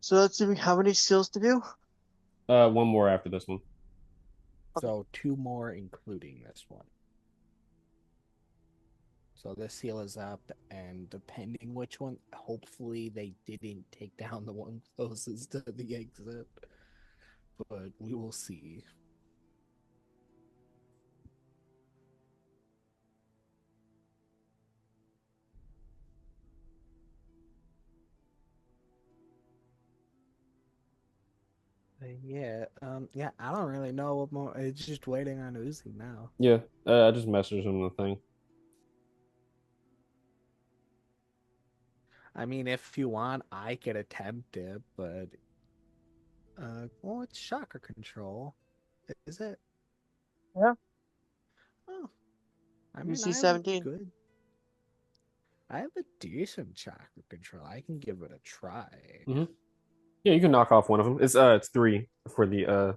So let's see, how many seals to do? One more after this one. So 2 more, including this one. So this seal is up, and depending which one, hopefully they didn't take down the one closest to the exit. But we will see. Yeah, I don't really know what more. It's just waiting on Uzi now. Yeah, I just messaged him the thing. I mean, if you want, I could attempt it, but well, it's chakra control, is it? Yeah. Oh, I You mean, see I have 17. good. I have a decent chakra control. I can give it a try. Mm-hmm. Yeah, you can knock off one of them. It's 3 for the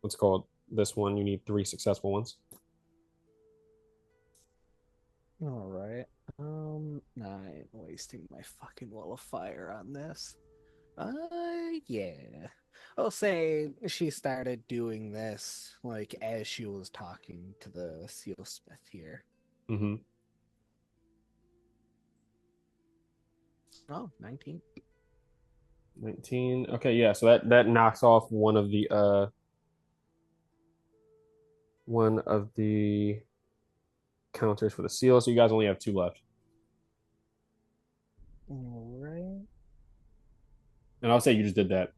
what's called this one. You need 3 successful ones. All right. I ain't wasting my fucking wall of fire on this. Yeah. I'll say she started doing this like as she was talking to the sealsmith here. Mm-hmm. Oh, 19. 19. Okay, yeah, so that knocks off one of the counters for the seal, so you guys only have 2 left. All right. And I'll say you just did that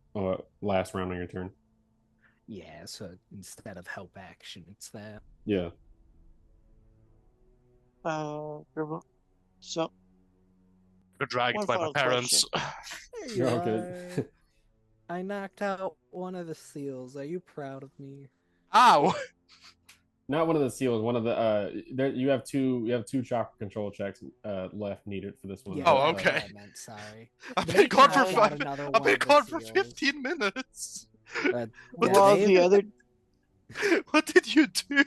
last round on your turn. Yeah, so instead of help action, it's that. Yeah. So Got dragged one by my final parents. There You're you all are. good. I knocked out one of the seals. Are you proud of me? Ow! Not one of the seals. One of the you have two chakra control checks left needed for this one. Yeah, Oh, that's okay. what I meant. Sorry. I've They been gone for knocked out five. another I've one been of the gone for seals. 15 minutes. Yeah, while they the other What did you do?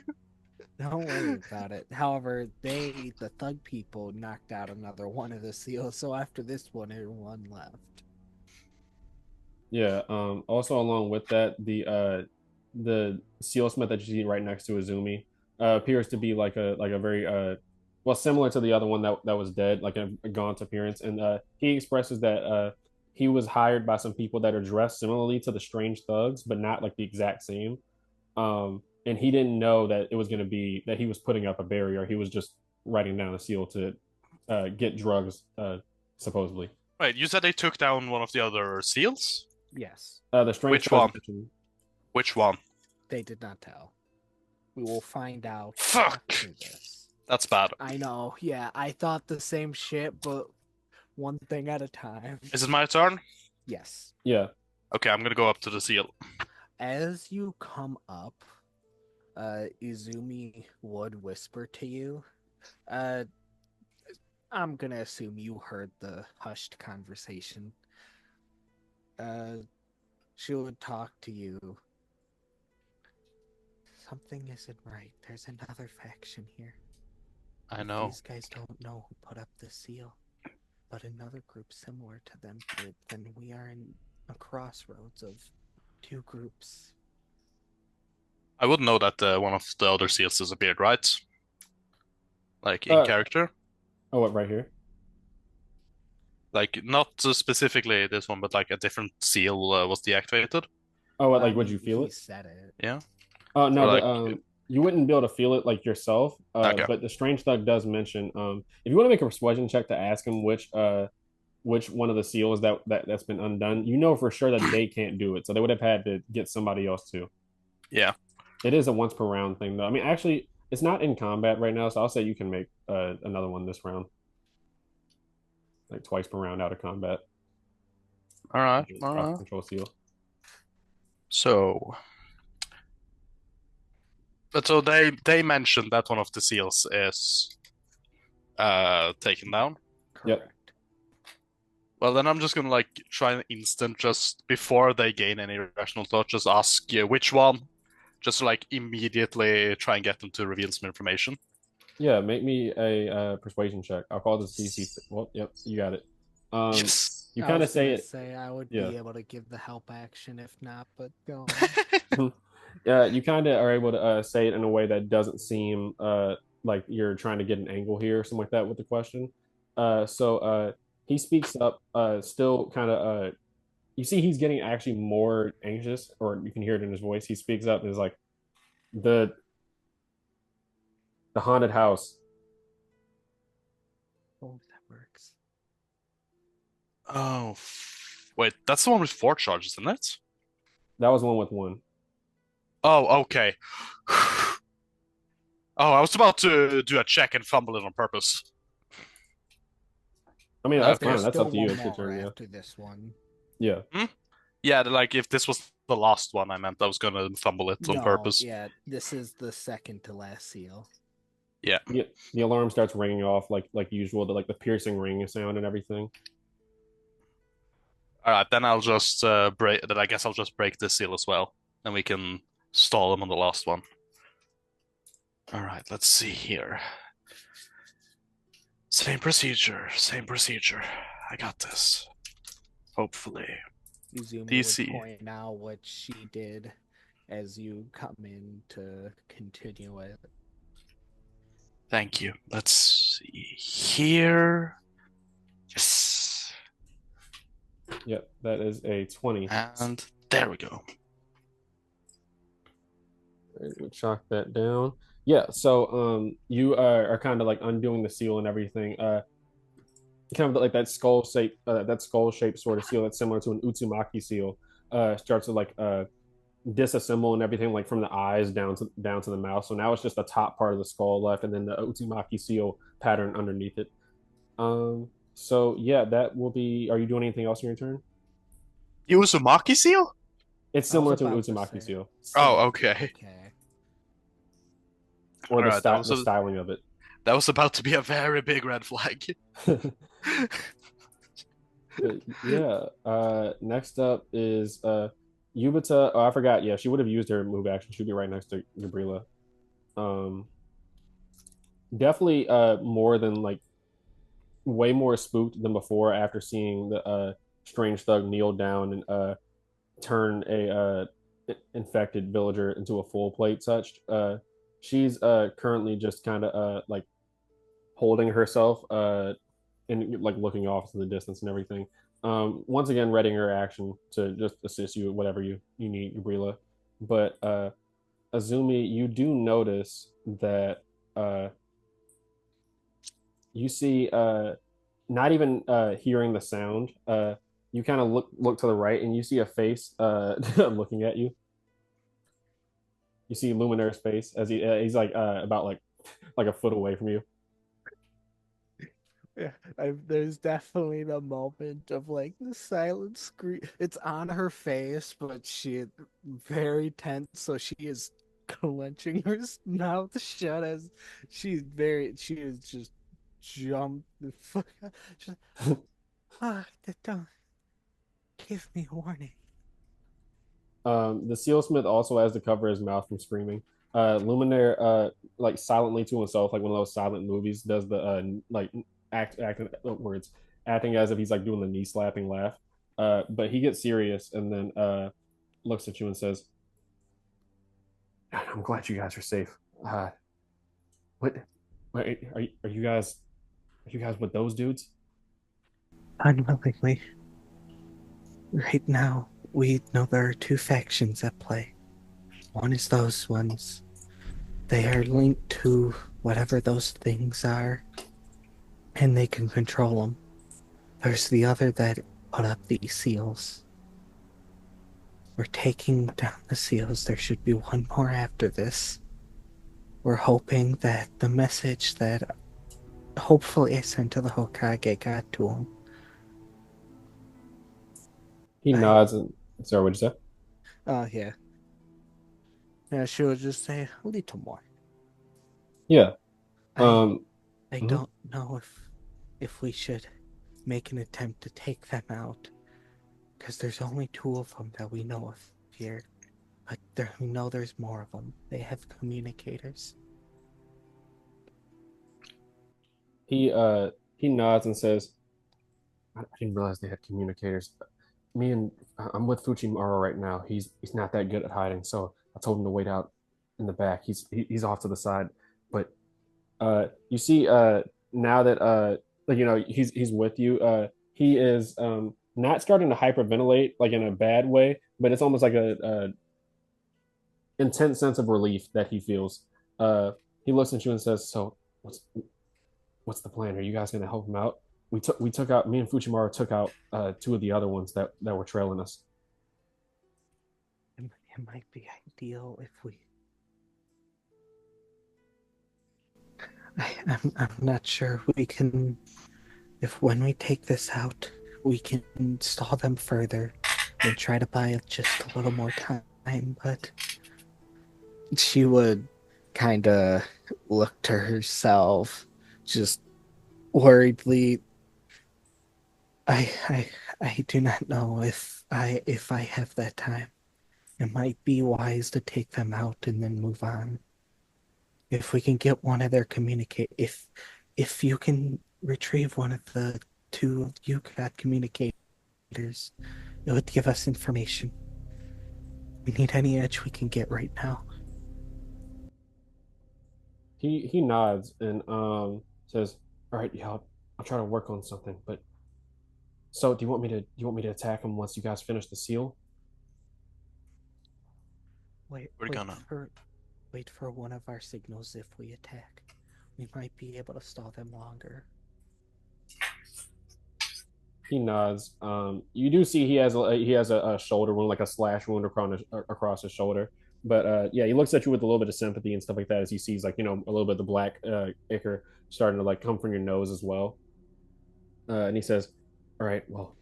don't worry about it. However, the thug people knocked out another one of the seals, so after this one, there's one left. Yeah. Also, along with that, the seal smith that you see right next to Azumi appears to be like a very well, similar to the other one that was dead, like a gaunt appearance, and he expresses that he was hired by some people that are dressed similarly to the strange thugs, but not like the exact same. And he didn't know that it was going to be that he was putting up a barrier. He was just writing down a seal to get drugs, supposedly. Wait, you said they took down one of the other seals? Yes. The strange Which thugs one? mentioned- Which one? They did not tell. We will find out Fuck! after this. That's bad. I know, yeah, I thought the same shit, but one thing at a time. Is it my turn? Yes. Yeah. Okay, I'm gonna go up to the seal. As you come up, Izumi would whisper to you. I'm gonna assume you heard the hushed conversation. She would talk to you. Something isn't right. There's another faction here. I know. These guys don't know who put up the seal, but another group similar to them did. Then we are in a crossroads of two groups. I would know that one of the other seals disappeared, right? Like in character? Oh, what, right here? Like not specifically this one, but like a different seal was deactivated. Oh, what, like, would you feel he it? said it. Yeah. Oh, no, Or, but like, you wouldn't be able to feel it like yourself. Okay. But the strange thug does mention, if you want to make a persuasion check to ask him which one of the seals that's been undone, you know for sure that they can't do it, so they would have had to get somebody else to. Yeah. It is a once per round thing, though. I mean, actually, it's not in combat right now, so I'll say you can make another one this round, like twice per round out of combat. All right. Control seal. So, but so they mentioned that one of the seals is taken down. Yep. Correct. Well, then I'm just gonna like try an instant just before they gain any rational thought, just ask which one, just to, like immediately try and get them to reveal some information. Yeah, make me a persuasion check. I'll call this DC. Well, yep, you got it. Yes. You kind of say it. I would Yeah. be able to give the help action if not, but go on. Yeah, you kind of are able to say it in a way that doesn't seem like you're trying to get an angle here or something like that with the question. So he speaks up, still kind of. You see, he's getting actually more anxious, or you can hear it in his voice. He speaks up and is like, "The haunted house." Oh, that works. Oh, wait, that's the one with 4 charges, isn't it? That was one with one. Oh, okay. Oh, I was about to do a check and fumble it on purpose. I mean, that's Okay. fine. There's That's still up to you. one It's your more turn. Yeah. after this one. Yeah. Yeah, like if this was the last one, I meant I was gonna fumble it on purpose. Yeah, this is the second to last seal. Yeah. The alarm starts ringing off like usual. The piercing ring sound and everything. All right, then I'll just break. Then I guess I'll just break this seal as well, and we can stall them on the last one. All right, let's see here. Same procedure. I got this. Hopefully. Izumi DC. would point out what she did as you come in to continue it. Thank you. Let's see here. Yes. Yep, that is a 20. And there we go. We'll chalk that down. Yeah, so you are kind of like undoing the seal and everything. Kind of like that skull shape sort of seal that's similar to an Uzumaki seal. Starts to like disassemble and everything, like from the eyes down to the mouth. So now it's just the top part of the skull left, and then the Uzumaki seal pattern underneath it. So yeah, that will be. Are you doing anything else in your turn? Uzumaki seal? It's similar to an Uzumaki seal. Oh, okay. Okay. Or Alright, the styling of it. That was about to be a very big red flag. But yeah. Next up is Yubita. Oh, I forgot. Yeah, she would have used her move action. She'd be right next to Gabrilla. Definitely more than like way more spooked than before after seeing the strange thug kneel down and turn a infected villager into a full plate touched. She's currently just kind of like holding herself and like looking off to the distance and everything. Once again, readying her action to just assist you with whatever you need, Gabrilla. But Azumi, you do notice that you see, not even hearing the sound, you kind of look to the right and you see a face looking at you. You see Luminaire's face as he's like about like a foot away from you. Yeah, there's definitely the moment of like the silent scream. It's on her face, but she very tense, so she is clenching her mouth shut as she is just jumped the fuck out. She's like, don't give me warning. The sealsmith also has to cover his mouth from screaming. Luminaire, like silently to himself, like one of those silent movies, does the like acting words, acting as if he's like doing the knee slapping laugh. But he gets serious and then looks at you and says, "I'm glad you guys are safe. What? Are you guys? Are you guys with those dudes?" Unwillingly. Right now, we know there are two factions at play. One is those ones. They are linked to whatever those things are, and they can control them. There's the other that put up these seals. We're taking down the seals. There should be one more after this. We're hoping that the message that hopefully I sent to the Hokage got to him. He nods and sorry, what'd you say? Oh, yeah. Yeah, she would just say a little more. Yeah. I Um. mhm. don't know if we should make an attempt to take them out, because there's only two of them that we know of here. But we know there's more of them. They have communicators. He nods and says, I didn't realize they had communicators. Me and I'm with Fujimaru right now. He's not that good at hiding, so I told him to wait out in the back. He's off to the side, but you see now that like he's with you. He is not starting to hyperventilate like in a bad way, but it's almost like a intense sense of relief that he feels. He looks at you and says, "So what's the plan? Are you guys going to help him out? We took out me and Fujimaru took out two of the other ones that were trailing us." It might be ideal if we. I'm not sure we can. If when we take this out, we can stall them further and try to buy just a little more time, but she would kind of look to herself, just worriedly. I do not know if I have that time. It might be wise to take them out and then move on. If we can get one of their communicate, if you can retrieve one of the two you got communicators, it would give us information. We need any edge we can get right now. He nods and says, "All right, yeah, I'll try to work on something. But so, do you want me to attack him once you guys finish the seal?" Wait, We're gonna. wait for one of our signals if we attack. We might be able to stall them longer. He nods. You do see he has a shoulder wound, like a slash wound across his shoulder. But yeah, he looks at you with a little bit of sympathy and stuff like that as he sees like a little bit of the black ichor starting to like come from your nose as well. And he says, "All right, well,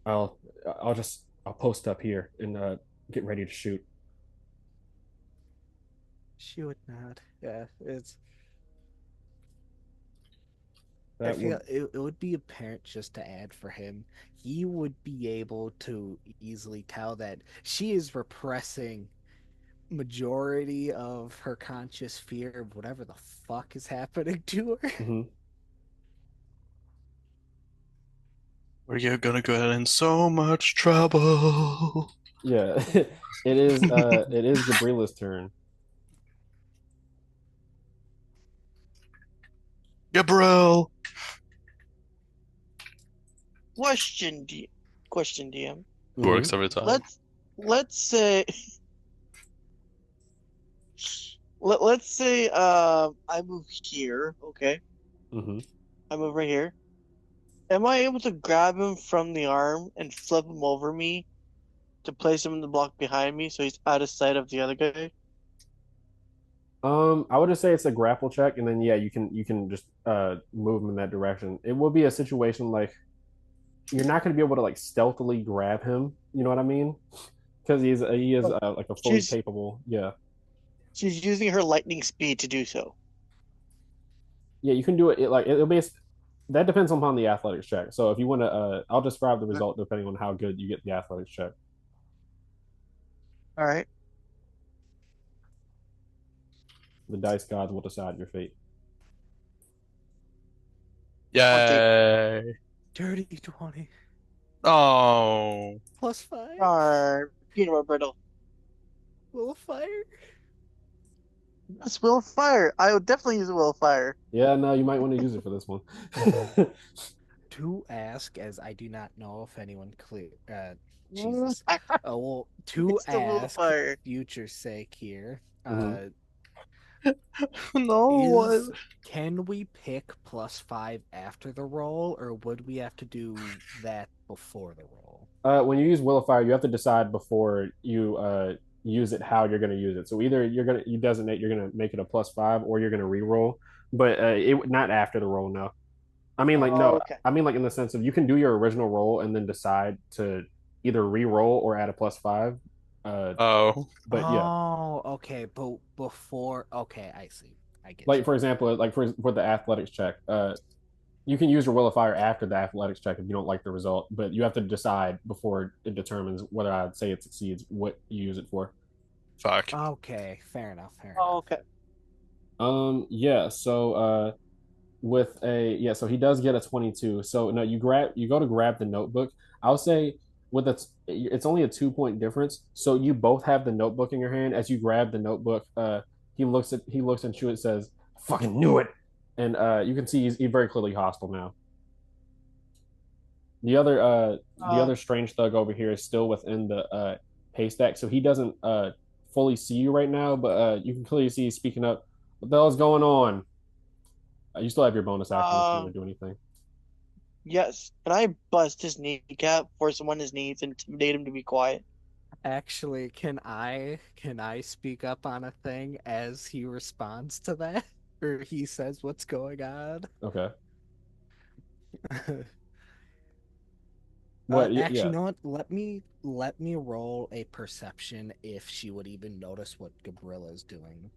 I'll I'll post up here and get ready to shoot." She would not. Yeah, it's. I That feel would it would be apparent just to add for him. He would be able to easily tell that she is repressing majority of her conscious fear of whatever the fuck is happening to her. mhm. We're gonna get in so much trouble. Yeah. It is Gabrilla's turn. Gabriel. Question, DM. Mhm. Works every time. Let's say let's say I move here, okay? Mhm. I move right here. Am I able to grab him from the arm and flip him over me to place him in the block behind me so he's out of sight of the other guy? I would just say it's a grapple check, and then yeah, you can just move him in that direction. It will be a situation like you're not going to be able to like stealthily grab him. You know what I mean? Because he is Oh, like a fully she's capable. Yeah, she's using her lightning speed to do so. yeah, you can do it. It'll be that depends upon the athletics check. So if you want to, I'll describe the result depending on how good you get the athletics check. All right. The dice gods will decide your fate. 20. Yay. Dirty 20 Oh. plus 5. Peanut butter brittle. Will of fire. That's will of fire. I would definitely use a will of fire. Yeah, no, you might want to use it for this one. To ask, as I do not know if anyone clear. Jesus. Well, to It's the will of ask, fire. future's sake here. Mhm. No. Can we pick +5 after the roll, or would we have to do that before the roll? When you use Will of Fire, you have to decide before you use it how you're going to use it. So either you designate you're going to make it a +5, or you're going to re-roll, but it not after the roll. No, I mean like Oh, no, okay. I mean like in the sense of you can do your original roll and then decide to either re-roll or add a +5. Oh. But yeah, Oh, okay, but before. Okay, I see. I get like you. for example, like for the athletics check, you can use your Will of Fire after the athletics check if you don't like the result, but you have to decide before it determines whether I'd say it succeeds what you use it for. Fuck. Okay, fair enough. Fair Oh, enough. okay. Yeah, so with a yeah, so he does get a 22. So no, you go to grab the notebook. I'll say with it's only a 2 point difference. So you both have the notebook in your hand. As you grab the notebook, he looks at you and says, "Fucking knew it." And you can see he's very clearly hostile now. The Uh, other strange thug over here is still within the haystack, so he doesn't fully see you right now, but you can clearly see he's speaking up. What the hell's going on? You still have your bonus action if you want um, to do anything. yes. Can I bust his kneecap, force him on his knees, and intimidate him to be quiet? Actually, can I speak up on a thing as he responds to that, or he says what's going on? Okay. What? Actually, Yeah. you know what? Let me roll a perception if she would even notice what Gabrilla is doing,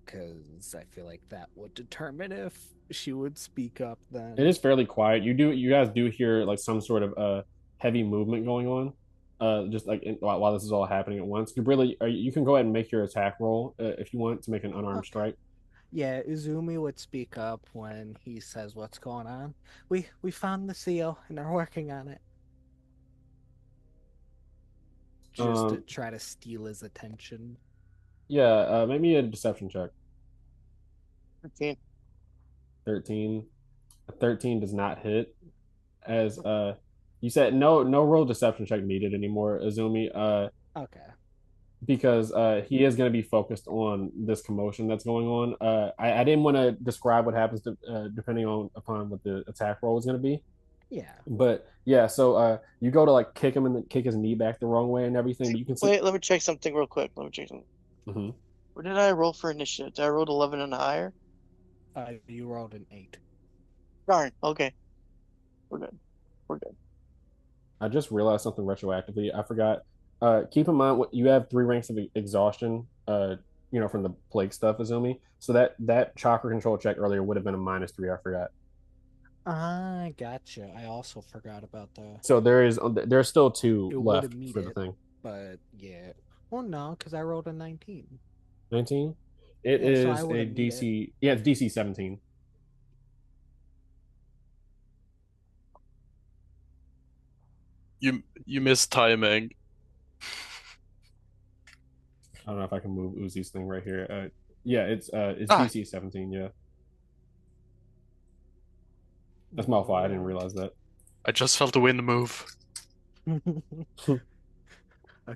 because I feel like that would determine if she would speak up It then. is fairly quiet. You guys do hear like some sort of heavy movement going on. Just like while this is all happening at once. Gabriela, you can go ahead and make your attack roll if you want to make an unarmed Okay. strike. Yeah, Izumi would speak up when he says what's going on. We found the seal and are working on it. Just to Um, try to steal his attention. yeah, maybe a deception check. 15. 13. A 13 does not hit. As you said, no roll deception check needed anymore, Azumi. Okay. Because he is going to be focused on this commotion that's going on. I didn't want to describe what happens depending on upon what the attack roll is going to be. Yeah. But yeah, so you go to like kick him and kick his knee back the wrong way and everything, but you can see. Wait, let me check something real quick. Let me check something. Mhm. What did I roll for initiative? Did I roll 11 and higher? You rolled an 8. Darn. Okay. We're good. We're good. I just realized something retroactively. I forgot. Keep in mind what you have 3 ranks of exhaustion. From the plague stuff, Azumi. So that chakra control check earlier would have been a -3. I forgot. I gotcha. I also forgot about the. So there's still two It would have left meet for the it, thing. but yeah. Well, no, because I rolled a 19. 19. It Yeah, so I is would a have meet it. DC. Yeah, it's DC 17. You missed timing. I don't know if I can move Uzi's thing right here. Yeah, it's Ah, DC 17. Yeah, that's my fault. I didn't realize that. I just felt the wind move. A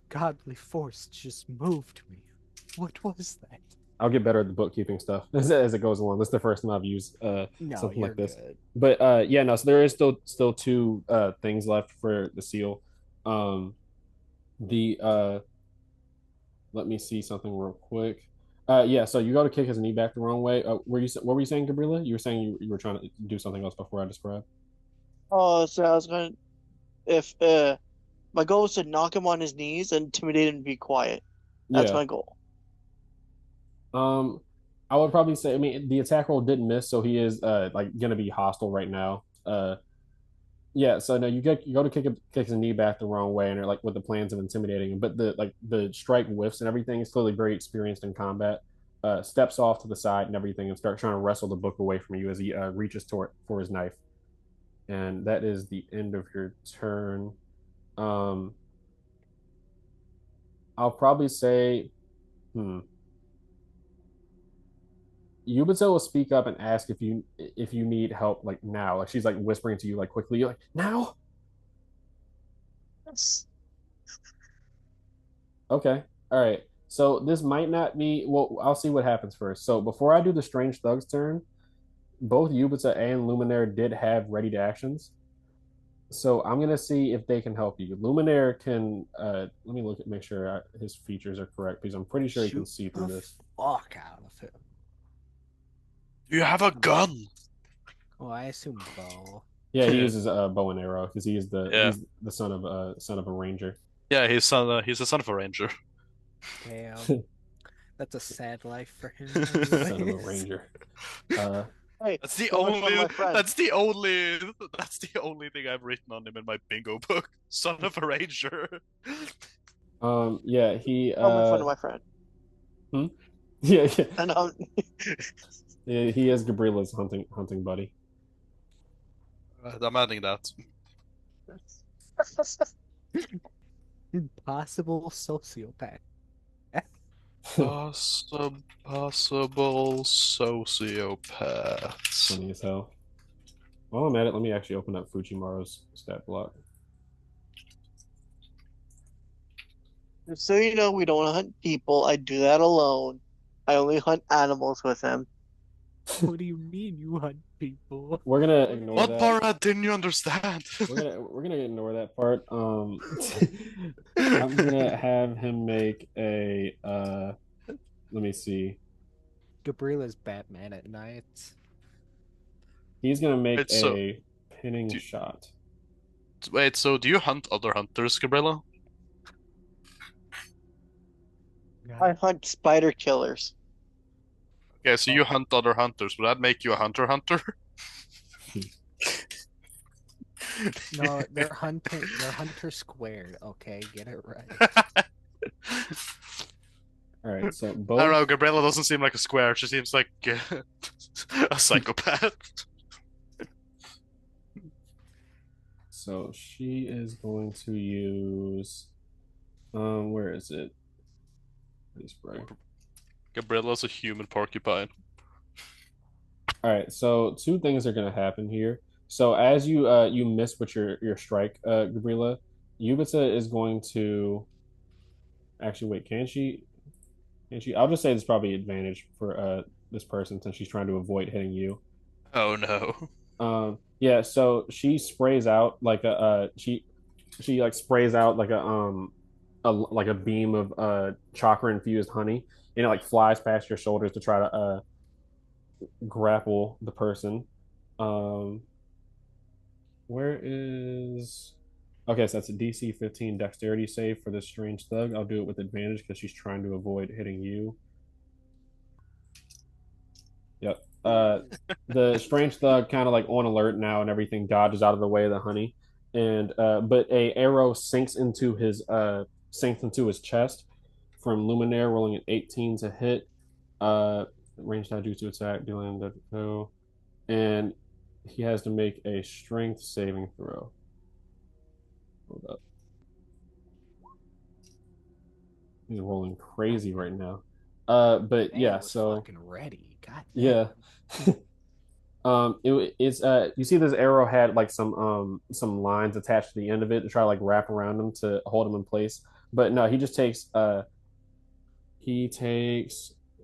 godly force just moved me. What was that? I'll get better at the bookkeeping stuff as it goes along. This is the first time I've used No, something you're like this. good. But yeah, no. So there is still two things left for the seal. Um, The let me see something real quick. Yeah, so you go to kick his knee back the wrong way. What were you saying, Gabrilla? You were saying you were trying to do something else before I described. Oh, so I was going to, if my goal is to knock him on his knees and intimidate him to be quiet. That's Yeah. my goal. Um, I would probably say, I mean, the attack roll didn't miss, so he is like gonna be hostile right now. Yeah, so no, you go to kick his knee back the wrong way, and they're like with the plans of intimidating him, but the strike whiffs and everything. Is clearly very experienced in combat. Steps off to the side and everything, and start trying to wrestle the book away from you as he reaches toward for his knife. And that is the end of your turn. Um, I'll probably say, hmm. Yubito will speak up and ask if you need help like now. Like she's like whispering to you like quickly. You're like now. Yes. Okay. All right. So this might not be. Well, I'll see what happens first. So before I do the strange thug's turn, both Yubita and Luminaire did have ready to actions. So I'm gonna see if they can help you. Luminaire can. Let me look at make sure his features are correct because I'm pretty sure he can Shoot see through the this. fuck out of him. Do you have a gun? Oh, I assume bow. Yeah, he uses a bow and arrow because Yeah. he's the son of a ranger. Yeah, he's the son of a ranger. Damn. That's a sad life for him. Son of a Anyways. ranger. Uh, Hey, That's the so much fun, only my friend. that's the only that's the only thing I've written on him in my bingo book. Son of a ranger. yeah, he So much fun, my friend. hmm? Yeah, yeah, And yeah, he is Gabrilla's hunting buddy. I'm adding that. Impossible sociopath. Possible sociopaths. Funny as hell. While I'm at it, let me actually open up Fujimaro's stat block. so you know, we don't hunt people. I do that alone. I only hunt animals with him. What do you mean you hunt people? We're gonna ignore What that. part didn't you understand? We're gonna ignore that part. I'm gonna have him make a let me see. Gabrilla's Batman at night. He's gonna make Wait, so a pinning do, shot. wait, so do you hunt other hunters, Gabrilla? I hunt spider killers. Okay, so you hunt other hunters. Would that make you a hunter? No, they're hunting. They're hunter squared. Okay, get it right. All right, so I don't both. know, Gabriella doesn't seem like a square. She seems like a psychopath. So she is going to use. Where is it? Spray. Gabriella's a human porcupine. All right, so two things are going to happen here. So as you miss with your strike, Gabriela, Yubita is going to actually wait. Can she? Can she? I'll just say it's probably advantage for this person since she's trying to avoid hitting you. Oh no. Yeah. So she sprays out like a she like sprays out like a beam of chakra infused honey, and it like flies past your shoulders to try to grapple the person. Um, where is okay? So that's a DC 15 dexterity save for this strange thug. I'll do it with advantage because she's trying to avoid hitting you. Yep. The strange thug kind of like on alert now and everything dodges out of the way of the honey, and but a arrow sinks into his chest from Luminaire, rolling an 18 to hit. Range not due to attack, dealing the go, and he has to make a strength saving throw. Hold up. He's rolling crazy right now. But Man yeah, was so fucking ready. God yeah. It's you see this arrow had like some lines attached to the end of it to try to like wrap around him to hold him in place. But no, he takes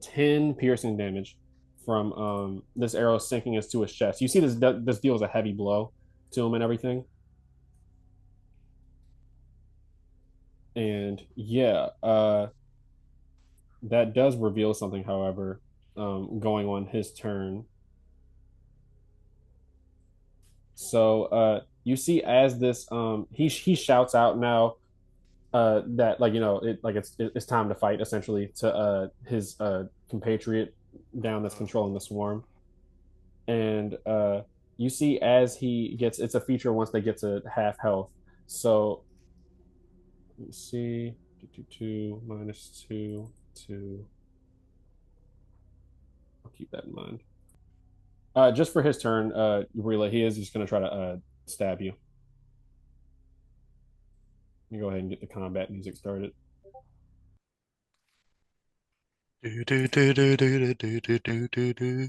10 piercing damage from this arrow sinking into his chest. You see this deals a heavy blow to him and everything. And yeah, that does reveal something, however, going on his turn. So you see as this he shouts out now that like it's time to fight essentially to his compatriot down that's controlling the swarm. And you see as he gets it's a feature once they get to half health. So let me see. 2 minus 2. I'll keep that in mind. Just for his turn, Gabrilla, he is just going to try to stab you. Let me go ahead and get the combat music started. Do, do, do, do, do, do, do, do, do, do.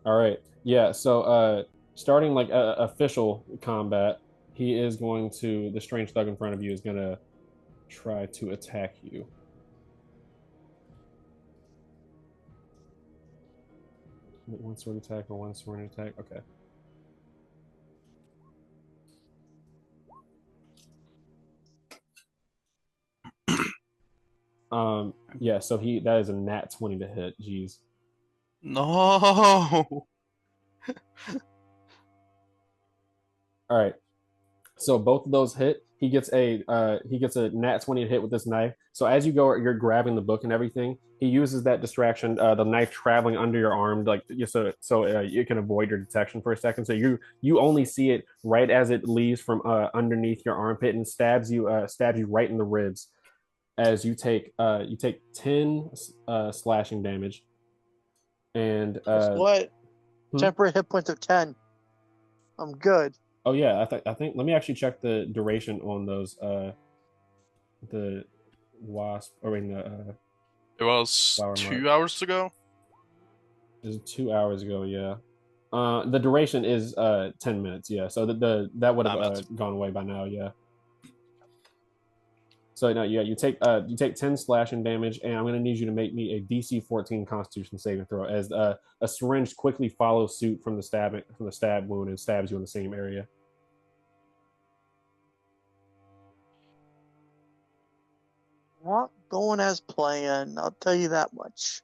All right. Yeah. So starting like official combat, he is going to the strange thug in front of you is going to try to attack you. One sword attack or one sword attack. Okay. Yeah, so he that is a nat 20 to hit. Jeez. No. All right. So both of those hit. He gets a nat 20 to hit with this knife. So as you go, you're grabbing the book and everything. He uses that distraction, the knife traveling under your arm, like so you can avoid your detection for a second. So you only see it right as it leaves from underneath your armpit and stabs you right in the ribs. As you take 10 slashing damage, and Guess what? hmm? Temporary hit points of 10. I'm good. Oh yeah, I think let me actually check the duration on those the wasp or in the It was flower mark. 2 hours ago. Is 2 hours ago, yeah. The duration is 10 minutes, yeah. So that would have gone away by now, yeah. So no, yeah, you take 10 slashing damage, and I'm gonna need you to make me a DC 14 Constitution saving throw as a syringe quickly follows suit from the stab wound and stabs you in the same area. Not going as planned. I'll tell you that much.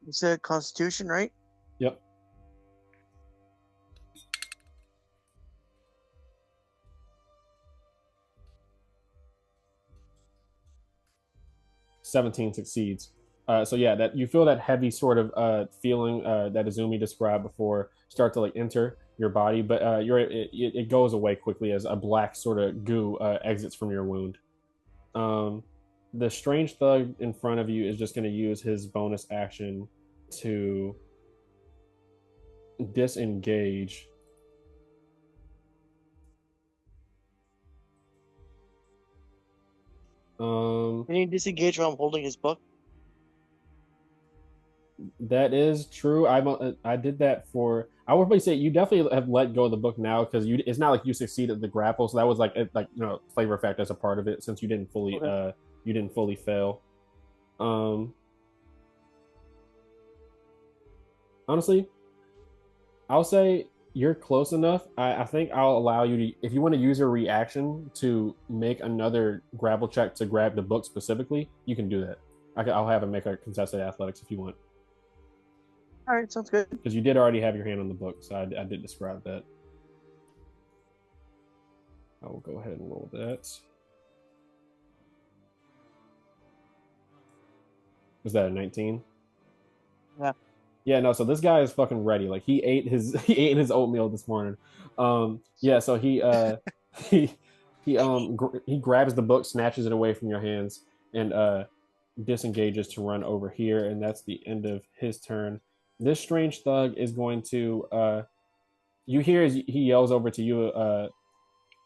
You said Constitution, right? Yep. '17 succeeds. So yeah, that you feel that heavy sort of feeling that Izumi described before start to like enter your body, but it goes away quickly as a black sort of goo exits from your wound. Um, the strange thug in front of you is just going to use his bonus action to disengage. Can you disengage while I'm holding his book? That is true. I did that for. I would probably say you definitely have let go of the book now because you. It's not like you succeeded the grapple, so that was like flavor effect as a part of it since Okay. you didn't fully fail. Um, honestly, I'll say you're close enough. I think I'll allow you to if you want to use your reaction to make another grapple check to grab the book specifically. You can do that. I'll have him make a contested athletics if you want All right, sounds good. because you did already have your hand on the book, so I did describe that. I will go ahead and roll that. Was that a 19? Yeah. Yeah, no, so this guy is fucking ready. Like he ate his he ate his oatmeal this morning. Yeah, so he he grabs the book, snatches it away from your hands, and disengages to run over here, and that's the end of his turn. This strange thug is going to you hear as he yells over to you,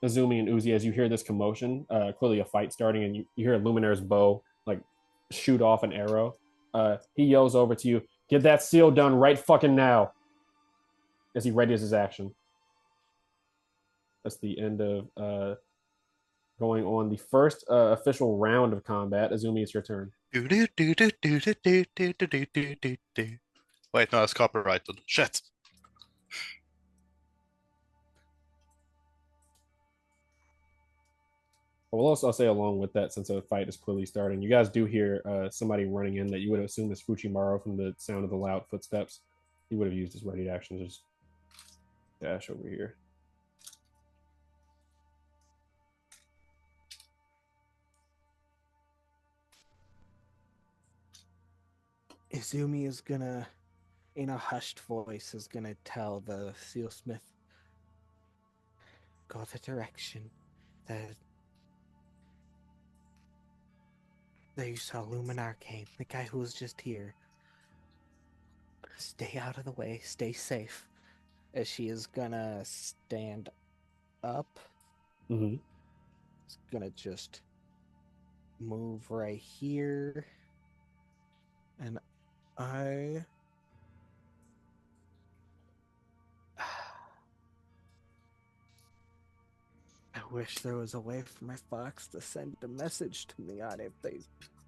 Azumi and Uzi, as you hear this commotion, clearly a fight starting, and you hear a Luminaire's bow like shoot off an arrow. He yells over to you, "Get that seal done right fucking now!" As he readies his action. That's the end of going on the first official round of combat. Azumi, it's your turn. Wait, no, it's copyrighted. Shit. Well, also, I'll say along with that, since a fight is clearly starting, you guys do hear somebody running in that you would assume is Fuchimaru from the sound of the loud footsteps. He would have used his ready action to just dash over here. Izumi is gonna, in a hushed voice, is gonna tell the sealsmith, go the direction that you saw Luminar came, the guy who was just here. Stay out of the way, stay safe. As she is gonna stand up. Mm-hmm. It's gonna just move right here. And I wish there was a way for my fox to send a message to me on if they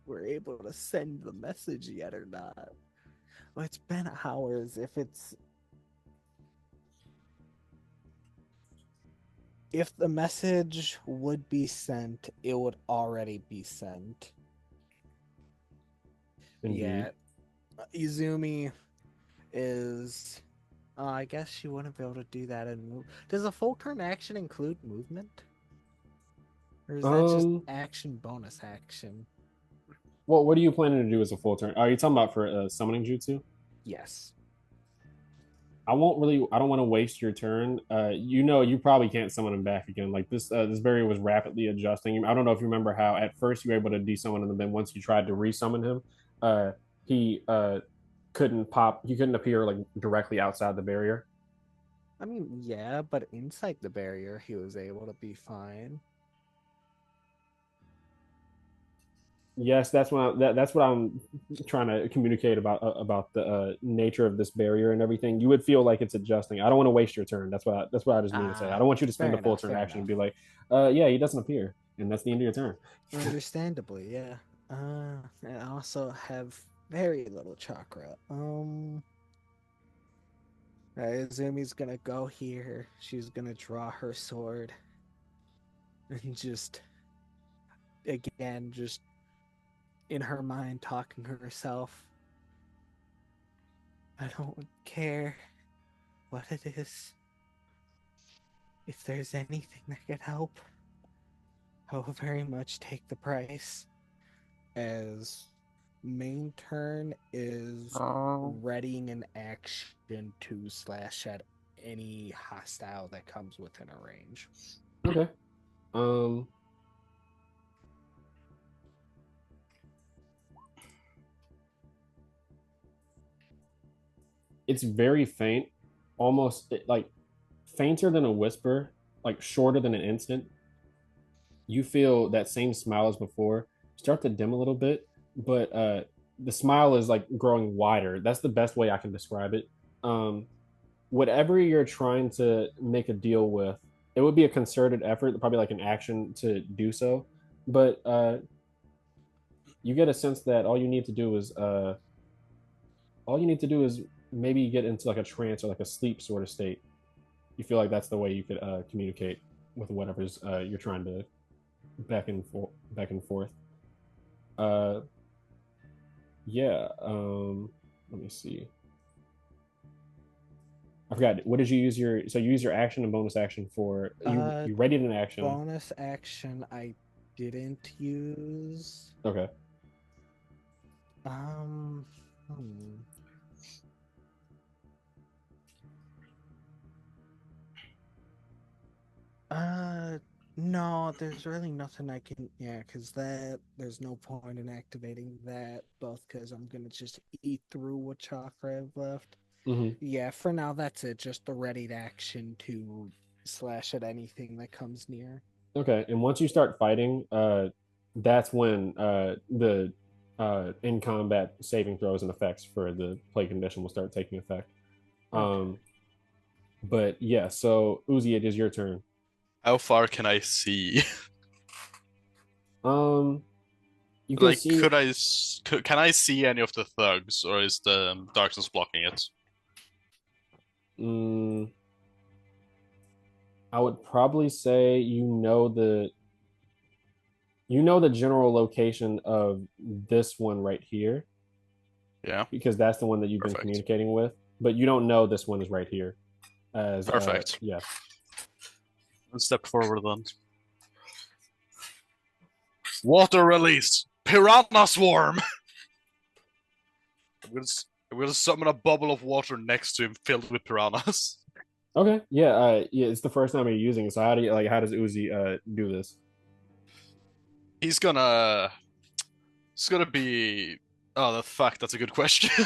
were able to send the message yet or not. Well, it's been hours. If the message would be sent, it would already be sent. Indeed. Yeah. Izumi is... I guess she wouldn't be able to do that and move. Does a full turn action include movement? Or is that just action bonus action? Well, what are you planning to do as a full turn? Are you talking about for summoning jutsu? Yes. I don't want to waste your turn. You probably can't summon him back again. Like this barrier was rapidly adjusting. I don't know if you remember how at first you were able to desummon him, and then once you tried to resummon him, he couldn't pop. He couldn't appear like directly outside the barrier. I mean, yeah, but inside the barrier, he was able to be fine. Yes, that's what I'm trying to communicate about the nature of this barrier and everything. You would feel like it's adjusting. I don't want to waste your turn. That's what I just mean to say. I don't want you to spend the full turn action and be like, yeah, he doesn't appear, and that's the end of your turn. Understandably, yeah. I also have very little chakra. Izumi's gonna go here. She's gonna draw her sword. And just in her mind talking to herself. I don't care what it is. If there's anything that could help, I will very much take the price. As main turn is readying an action to slash at any hostile that comes within a range. Okay. It's very faint, almost like fainter than a whisper, like shorter than an instant. You feel that same smile as before start to dim a little bit, but the smile is like growing wider. That's the best way I can describe it. Whatever you're trying to make a deal with, it would be a concerted effort, probably like an action to do so. But you get a sense that all you need to do is maybe get into like a trance or like a sleep sort of state. You feel like that's the way you could communicate with whatever's you're trying to back and forth. Yeah. Let me see. I forgot. What did you use your? So you use your action and bonus action for. You readied an action. Bonus action I didn't use. Okay. No, there's really nothing I can. Yeah, because there's no point in activating that. Both because I'm gonna just eat through what chakra I've left. Mm-hmm. Yeah, for now that's it. Just the readied action to slash at anything that comes near. Okay, and once you start fighting, that's when the in combat saving throws and effects for the play condition will start taking effect. Okay. But yeah, so Uzi, it is your turn. How far can I see? Um, you can Like, see. can I see any of the thugs, or is the darkness blocking it? Mm, I would probably say you know the general location of this one right here Yeah, because that's the one that you've been perfect. communicating with, but you don't know this one is right here. As Perfect. yeah. One step forward then. Water release! Piranha swarm! I'm gonna, I'm gonna summon a bubble of water next to him filled with piranhas. Okay. Yeah. Yeah. It's the first time you're using it. So how do you like? How does Uzi do this? He's gonna. It's gonna be. Oh, the fuck, that's a good question.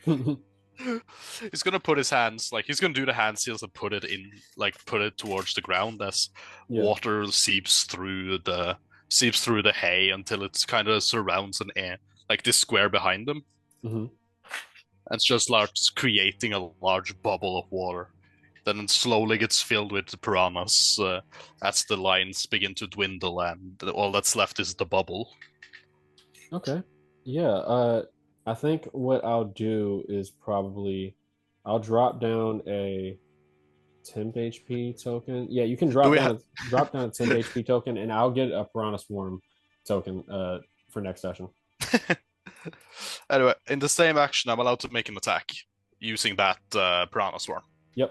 He's gonna put his hands, like, he's gonna do the hand seals and put it in, like, put it towards the ground as Yeah. water seeps through the hay until it's kind of surrounds an air, like this square behind him. Hmm. And it's just like creating a large bubble of water. Then it slowly gets filled with the piranhas as the lines begin to dwindle, and all that's left is the bubble. Okay. Yeah. I think what I'll do is probably I'll drop down a temp HP token. Yeah, you can Do we have? drop down a temp HP token, and I'll get a Piranha Swarm token for next session. Anyway, in the same action, I'm allowed to make an attack using that piranha swarm. Yep.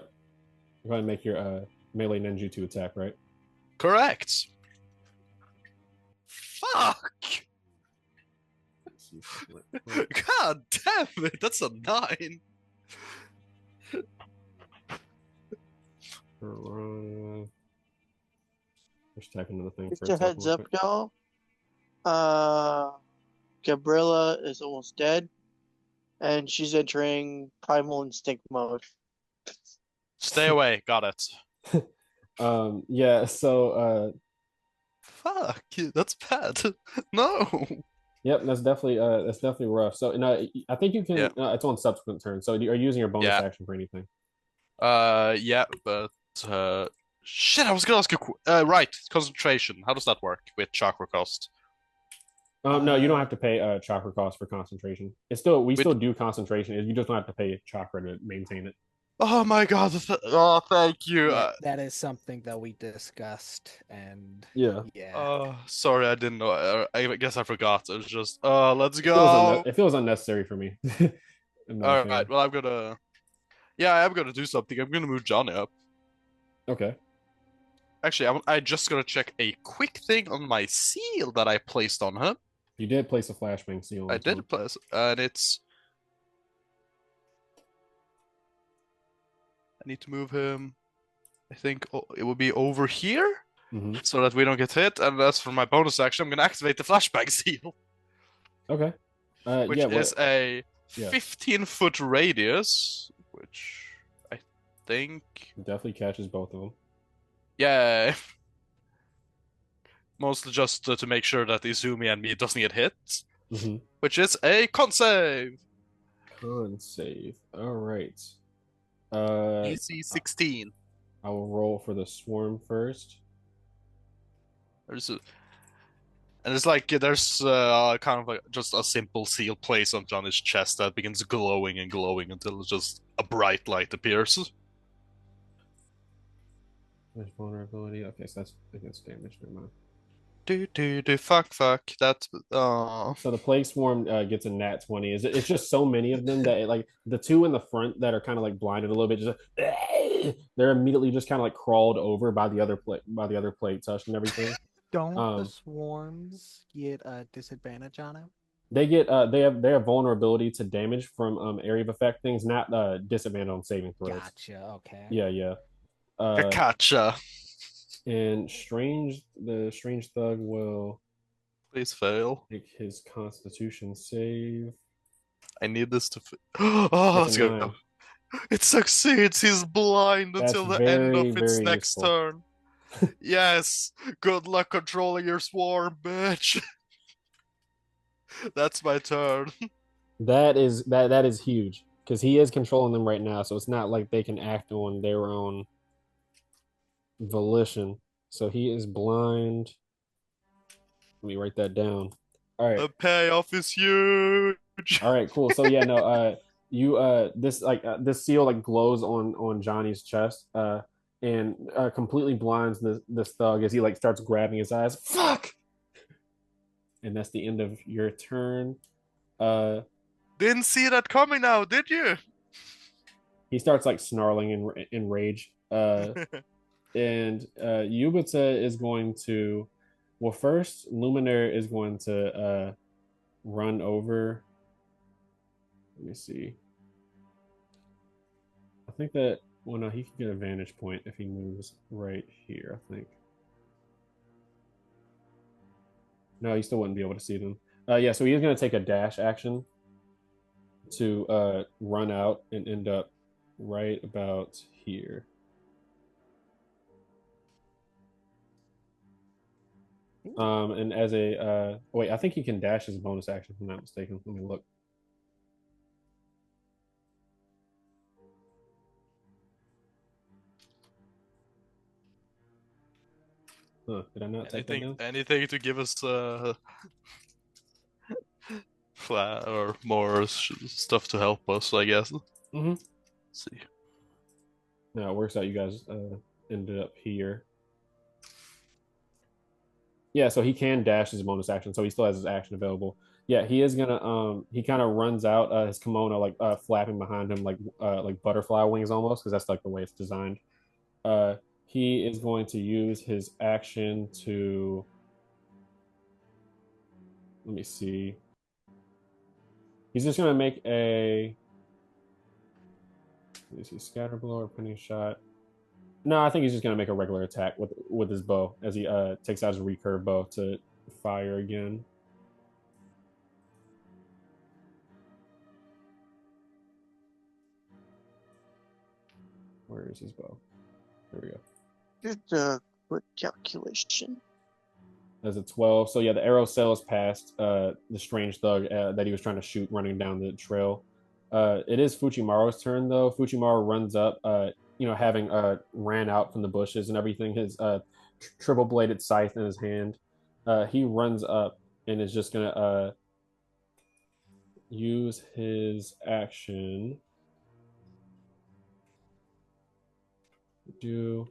Go ahead and make your melee ninjutsu attack, right? Correct. Fuck! God damn it, that's a 9. Just typing another thing. Just a heads up, y'all. Gabrilla is almost dead, and she's entering primal instinct mode. Stay away, got it. Yeah, so Fuck, that's bad. No. yep, that's definitely rough. So no, I think you can Yeah. it's on subsequent turns. So are you using your bonus Yeah. action for anything? Yeah, but shit, I was gonna ask you. Right, concentration. How does that work with chakra cost? No, you don't have to pay chakra cost for concentration. It's still we With still do concentration. You just don't have to pay chakra to maintain it. oh my god! Oh, thank you. Yeah, that is something that we discussed, and Yeah. yeah, Sorry, I didn't know. I guess I forgot. It was just, let's It feels go. it feels unnecessary for me. In my All opinion. right. Well, I'm gonna. Yeah, I am gonna do something. I'm gonna move Johnny up. Okay. Actually, I just gonna check a quick thing on my seal that I placed on her. You did place a flashbang seal on I did place, and it's. I need to move him. I think it will be over here, so that we don't get hit. And as for my bonus action, I'm gonna activate the flashbang seal. Okay. Which is a 15-foot radius, which I think definitely catches both of them. Yeah, mostly just to make sure that Izumi and me doesn't get hit, which is a con save. Con save. All right. Easy 16. I will roll for the swarm first. There's kind of like just a simple seal placed on Johnny's chest that begins glowing and glowing until just a bright light appears. There's vulnerability. Okay, so that's against damage. Never mind. Fuck. That's So the plague swarm gets a nat 20. It's just so many of them that like the two in the front that are kind of like blinded a little bit, just they're immediately just kind of like crawled over by the other plague touch and everything. Don't the swarms get a disadvantage on him? They get they have vulnerability to damage from area of effect things, not disadvantage on saving throws. Gotcha. Okay. Yeah. Gotcha. And the strange thug will please fail. make his constitution save. I need this to oh, let's go. It succeeds. He's blind until the end of its next turn. Yes. Good luck controlling your swarm, bitch. That's my turn. That is huge because he is controlling them right now, so it's not like they can act on their own volition. So he is blind. Let me write that down. All right. The payoff is huge. All right, cool. So yeah, no, you this seal like glows on Johnny's chest, and completely blinds this thug as he like starts grabbing his eyes. Fuck. And that's the end of your turn. Didn't see that coming now, did you? He starts like snarling in rage. And Yubita is going to, well, first Luminaire is going to run over. Let me see. I think that, well, no, he can get a vantage point if he moves right here, I think. No, he still wouldn't be able to see them. Yeah, so he's going to take a dash action to run out and end up right about here. And as a wait, I think he can dash as a bonus action, if I'm not mistaken. Let me look. Huh, did I not type that down? Anything to give us flat or more stuff to help us, I guess. Mm-hmm. Let's see. No, it works out. You guys ended up here. Yeah, so he can dash as a bonus action, so he still has his action available. Yeah, he is gonna he kind of runs out, his kimono like flapping behind him like butterfly wings almost, because that's like the way it's designed. He is going to use his action to, let me see. He's just gonna make a, let me see, scatter blow or pinning shot. No, I think he's just gonna make a regular attack with his bow as he takes out his recurve bow to fire again. Where is his bow? There we go. Just a quick calculation. As a 12. So yeah, the arrow sails past the strange thug that he was trying to shoot running down the trail. It is Fuchimaru's turn though. Fuchimaru runs up, having ran out from the bushes and everything, his triple bladed scythe in his hand. He runs up and is just gonna use his action to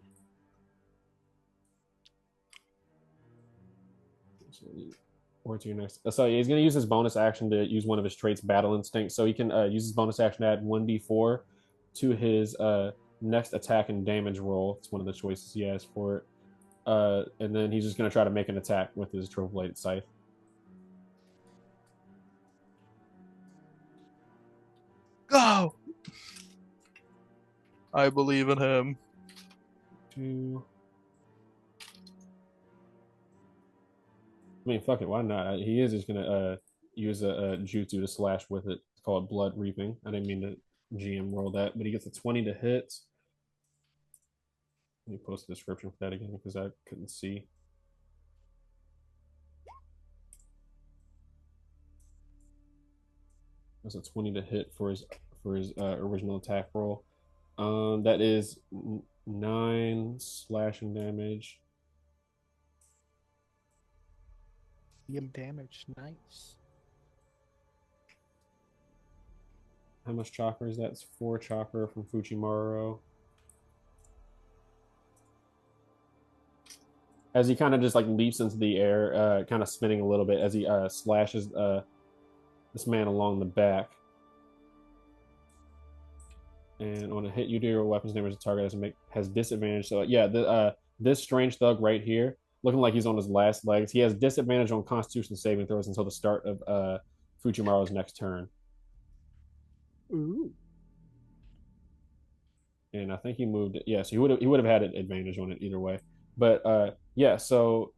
or to your next. So he's going to use his bonus action to use one of his traits, Battle Instinct. So he can use his bonus action to add 1d4 to his next attack and damage roll. It's one of the choices he has for it. And then he's just going to try to make an attack with his triple bladed scythe. Go! I believe in him. 2. I mean, fuck it, why not? He is just gonna use a jutsu to slash with it. It's called Blood Reaping. I didn't mean to GM roll that, but he gets a 20 to hit. Let me post the description for that again because I couldn't see. That's a 20 to hit for his original attack roll. That is 9 slashing damage. Damage, nice. How much chakra is that? It's 4 chakra from Fuchimaru. As he kind of just like leaps into the air, kind of spinning a little bit as he slashes this man along the back. And on a hit, you do your weapon's damage to target has disadvantage. So yeah, this strange thug right here, looking like he's on his last legs, he has disadvantage on Constitution saving throws until the start of Fuchimaru's next turn. Ooh. And I think he moved it. Yeah, so he would have had an advantage on it either way. But yeah, so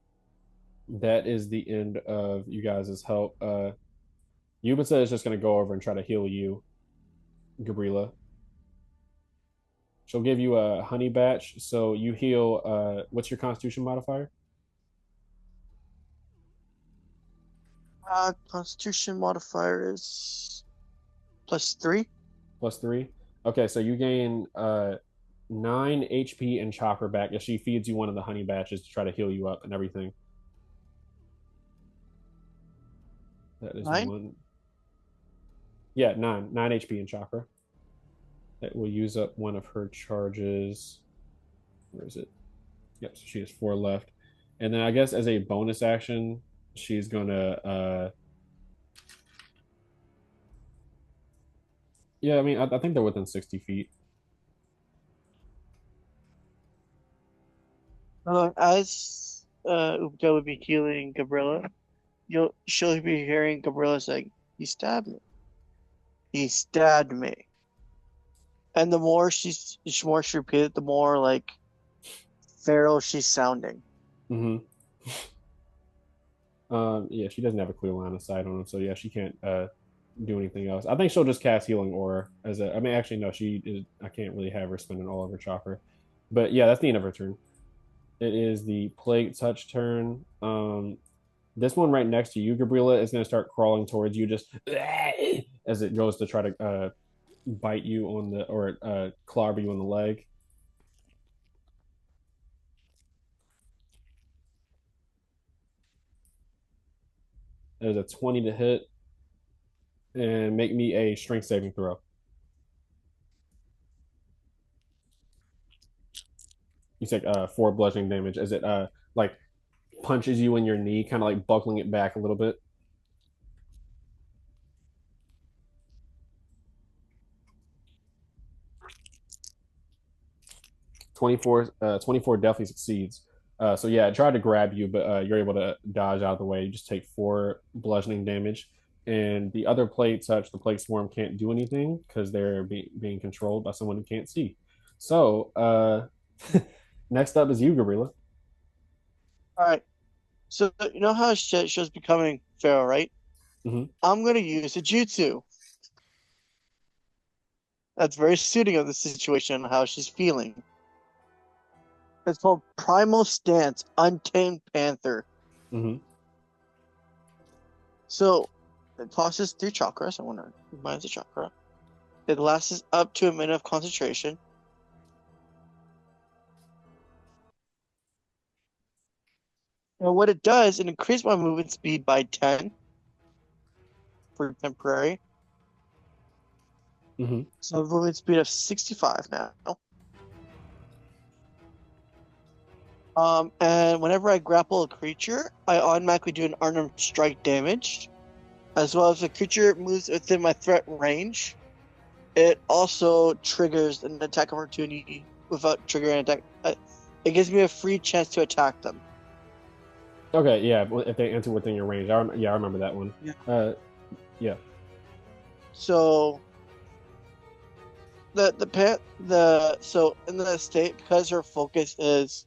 that is the end of you guys' help. Yubitsa is just going to go over and try to heal you, Gabrilla. She'll give you a honey batch. So you heal. What's your Constitution modifier? Constitution modifier is +3. +3. Okay, so you gain 9 HP and chakra back as she feeds you one of the honey batches to try to heal you up and everything. That is 9? one. Yeah, 9 HP in chakra. That will use up one of her charges. Where is it? Yep, so she has 4 left. And then I guess as a bonus action, she's gonna yeah, I mean I think they're within 60 feet. As Ubda would be healing Gabrilla, she'll be hearing Gabrilla saying, "He stabbed me. He stabbed me." And the more she repeats it, the more like feral she's sounding. Mm-hmm. Yeah, she doesn't have a clear line of sight on him, so yeah, she can't do anything else. I think she'll just cast Healing Aura as a. I mean, actually, no, she is. I can't really have her spending all of her chakra, but yeah, that's the end of her turn. It is the Plague Touch turn. This one right next to you, Gabriela, is going to start crawling towards you, just as it goes to try to bite you on the or clobber you on the leg. There's a 20 to hit, and make me a strength saving throw. You take 4 bludgeoning damage as it like punches you in your knee, kind of like buckling it back a little bit. 24 definitely succeeds. So yeah, it tried to grab you, but you're able to dodge out of the way. You just take 4 bludgeoning damage, and the other plague touch, the plague swarm, can't do anything because they're being controlled by someone who can't see. So next up is you, Gabrilla. All right. So you know how show's becoming feral, right? Mm-hmm. I'm gonna use a jutsu. That's very suiting of the situation, how she's feeling. It's called Primal Stance, Untamed Panther. Mm-hmm. So it tosses 3 chakras. I want to remind the chakra. It lasts up to a minute of concentration. And what it does, it increases my movement speed by 10 for temporary. Mm-hmm. So movement speed of 65 now. And whenever I grapple a creature, I automatically do an unarmed strike damage. As well as if a creature moves within my threat range, it also triggers an attack opportunity without triggering an attack. It gives me a free chance to attack them. Okay, yeah, if they enter within your range, I remember that one. Yeah. Yeah. So so in the state, because her focus is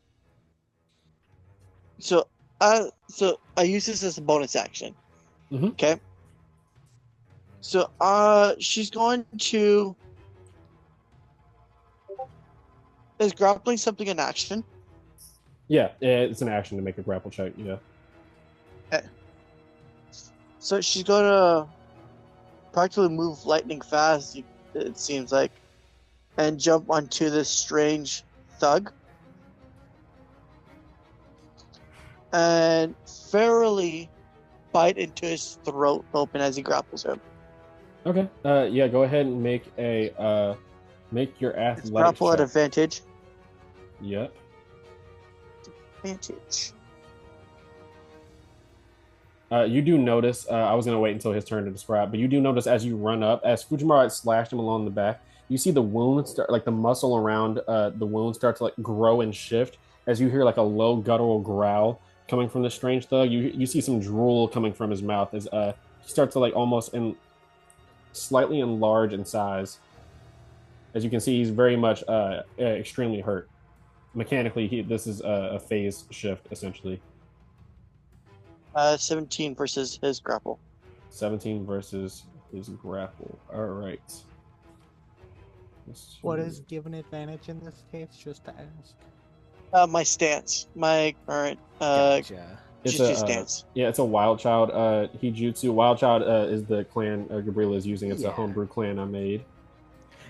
so I use this as a bonus action. Mm-hmm. Okay. So she's going to is grappling something in action. Yeah, it's an action to make a grapple check. Yeah. Okay. So she's gonna practically move lightning fast, it seems like, and jump onto this strange thug. And fairly bite into his throat open as he grapples him. Okay. Yeah, go ahead and make your athletics It's grapple check. at advantage. Yep. Advantage. You do notice, I was going to wait until his turn to describe, but you do notice as you run up, as Fujimura had slashed him along the back, you see the wound start, like the muscle around the wound start to like grow and shift as you hear like a low guttural growl coming from the strange thug. You see some drool coming from his mouth as he starts to like almost slightly enlarge in size. As you can see, he's very much extremely hurt. Mechanically, this is a phase shift essentially. 17 versus his grapple. 17 versus his grapple. All right. What is given advantage in this case, just to ask? My stance. My current Gotcha. It's jutsu a stance. yeah, it's a wild child Hijutsu. Wild child is the clan Gabriela is using. It's a Yeah. homebrew clan I made.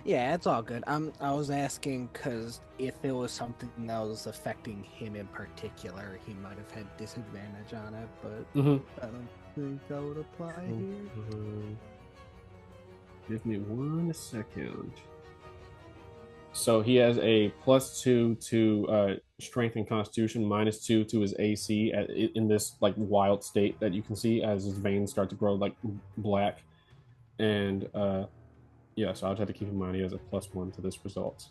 Yeah, it's all good. I was asking because if it was something that was affecting him in particular, he might have had disadvantage on it. But think I would apply here? Give me 1 second. So he has a +2 to strength and constitution, -2 to his AC in this like wild state that you can see as his veins start to grow like black. And yeah, so I'll have to keep in mind he has a +1 to this result.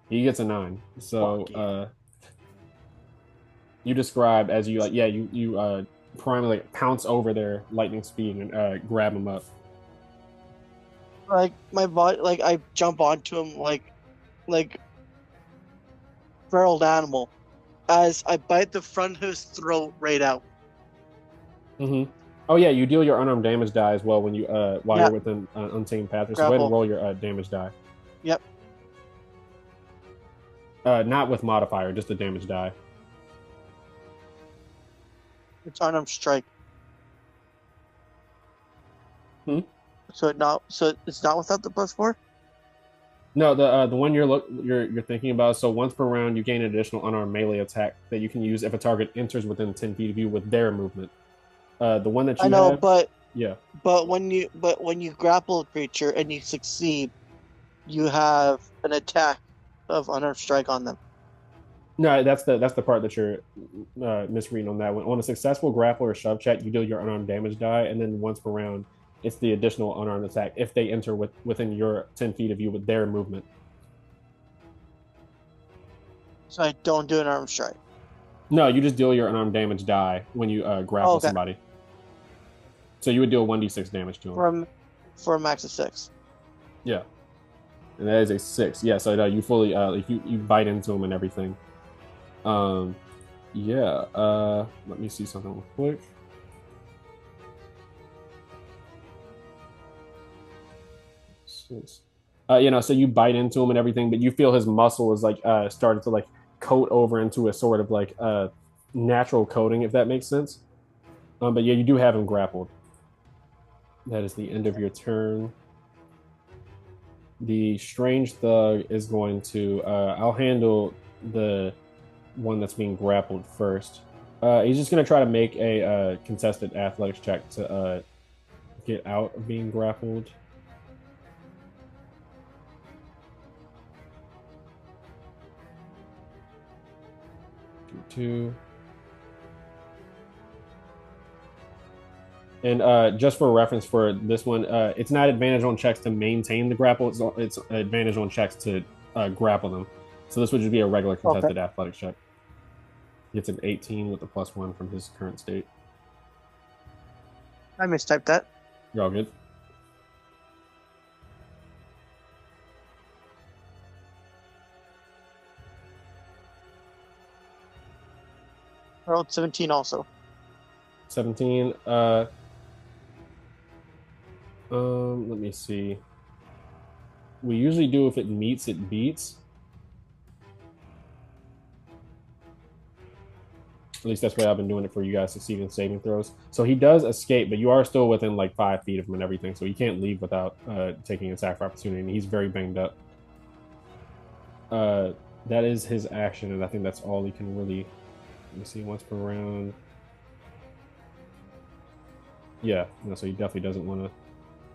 He gets a 9. So Yeah. You describe as you you primarily pounce over their lightning speed and grab him up. Like my body, like I jump onto him like feral animal, as I bite the front of his throat right out. Mm-hmm. Oh yeah, you deal your unarmed damage die as well when you while you're within untamed path. So go ahead and roll your damage die. Yep. Not with modifier, just the damage die. It's unarmed strike. So it's not without the +4? No, the one you're thinking about. So once per round, you gain an additional unarmed melee attack that you can use if a target enters within 10 feet of you with their movement. The one that you I know, have, but yeah. But when you grapple a creature and you succeed, you have an attack of unarmed strike on them. No, that's the part that you're misreading on that one. On a successful grapple or shove check, you deal your unarmed damage die, and then once per round, it's the additional unarmed attack if they enter within your 10 feet of you with their movement. So I don't do an unarmed strike. No, you just deal your unarmed damage die when you grapple somebody. So you would deal 1d6 damage to them. For a max of 6. Yeah. And that is a 6. Yeah, so you fully you bite into them and everything. Yeah. Let me see something real quick. So you bite into him and everything, but you feel his muscle is like started to like coat over into a sort of like natural coating, if that makes sense. But yeah, you do have him grappled. That is the end of your turn. The strange thug is going to. I'll handle the one that's being grappled first. He's just going to try to make a contested athletics check to get out of being grappled. Two. And just for reference for this one, it's not advantage on checks to maintain the grapple. It's advantage on checks to grapple them. So this would just be a regular contested athletics check. Gets an 18 with the +1 from his current state. I mistyped that. You're all good. I rolled 17 also. 17. Let me see. We usually do if it meets, it beats. At least that's the way I've been doing it for you guys, succeeding saving throws. So he does escape, but you are still within like 5 feet of him and everything, so he can't leave without taking an attack for opportunity, and he's very banged up. That is his action, and I think that's all he can really... Let me see, once per round. Yeah, no, so he definitely doesn't want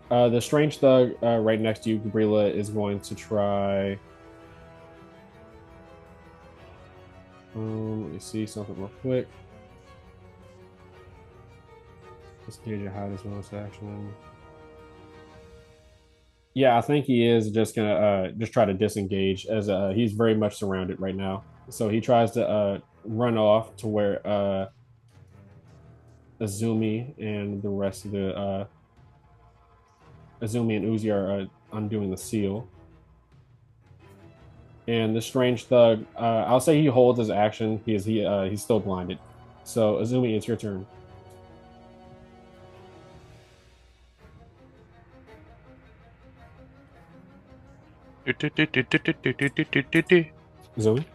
to... the strange thug right next to you, Gabrilla, is going to try... let me see something real quick. Disengage your hide as bonus action. Yeah, I think he is just gonna just try to disengage as he's very much surrounded right now. So he tries to run off to where Azumi and the rest of the Azumi and Uzi are undoing the seal. And the strange thug, I'll say he holds his action because he's still blinded. So Azumi, it's your turn. Azumi?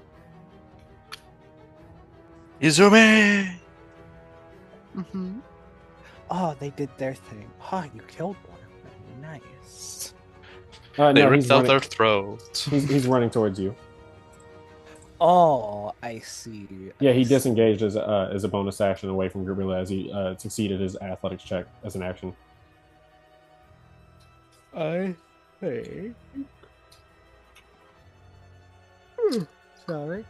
Izumi! Mm-hmm. Oh, they did their thing. Oh, you killed one of them. Nice. They No, ripped out their throat. He's running towards you. Oh, I see. Yeah, I he see. disengaged as a bonus action away from Gabrilla as he succeeded his athletics check as an action. I think. Sorry.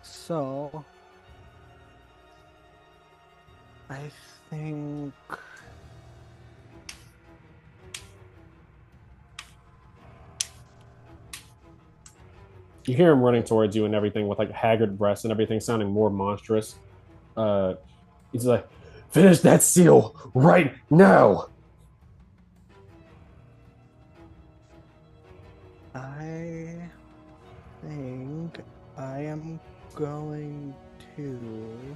So, I think. You hear him running towards you and everything with like haggard breasts and everything, sounding more monstrous. Uh, he's like, "Finish that seal right now!" I think I am going to.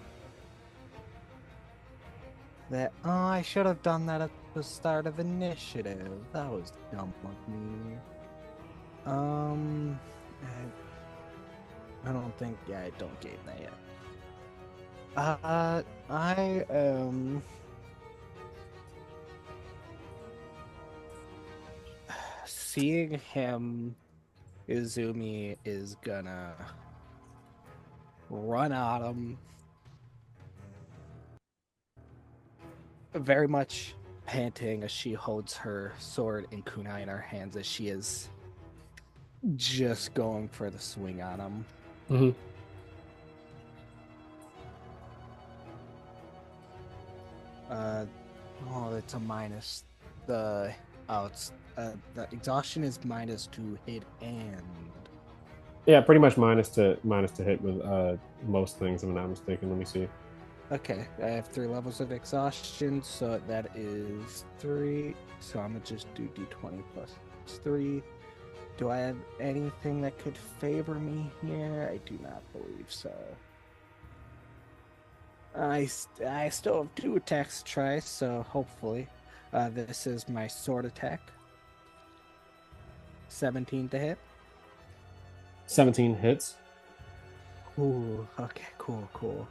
That. Oh, I should have done that at the start of initiative. That was dumb of me. I don't think. Yeah, I don't gain that yet. I am. Seeing him, Izumi is gonna run at him. Very much panting as she holds her sword and kunai in her hands as she is just going for the swing on him. Mm-hmm. It's a minus. It's the exhaustion is minus to hit and. Yeah, pretty much minus to hit with most things, if I'm not mistaken. Let me see. Okay, I have 3 levels of exhaustion, so that is 3. So I'm gonna just do d20 plus 3. Do I have anything that could favor me here? I do not believe so. I still have 2 attacks to try, so hopefully. This is my sword attack. 17 to hit. 17 hits. Ooh, okay, cool.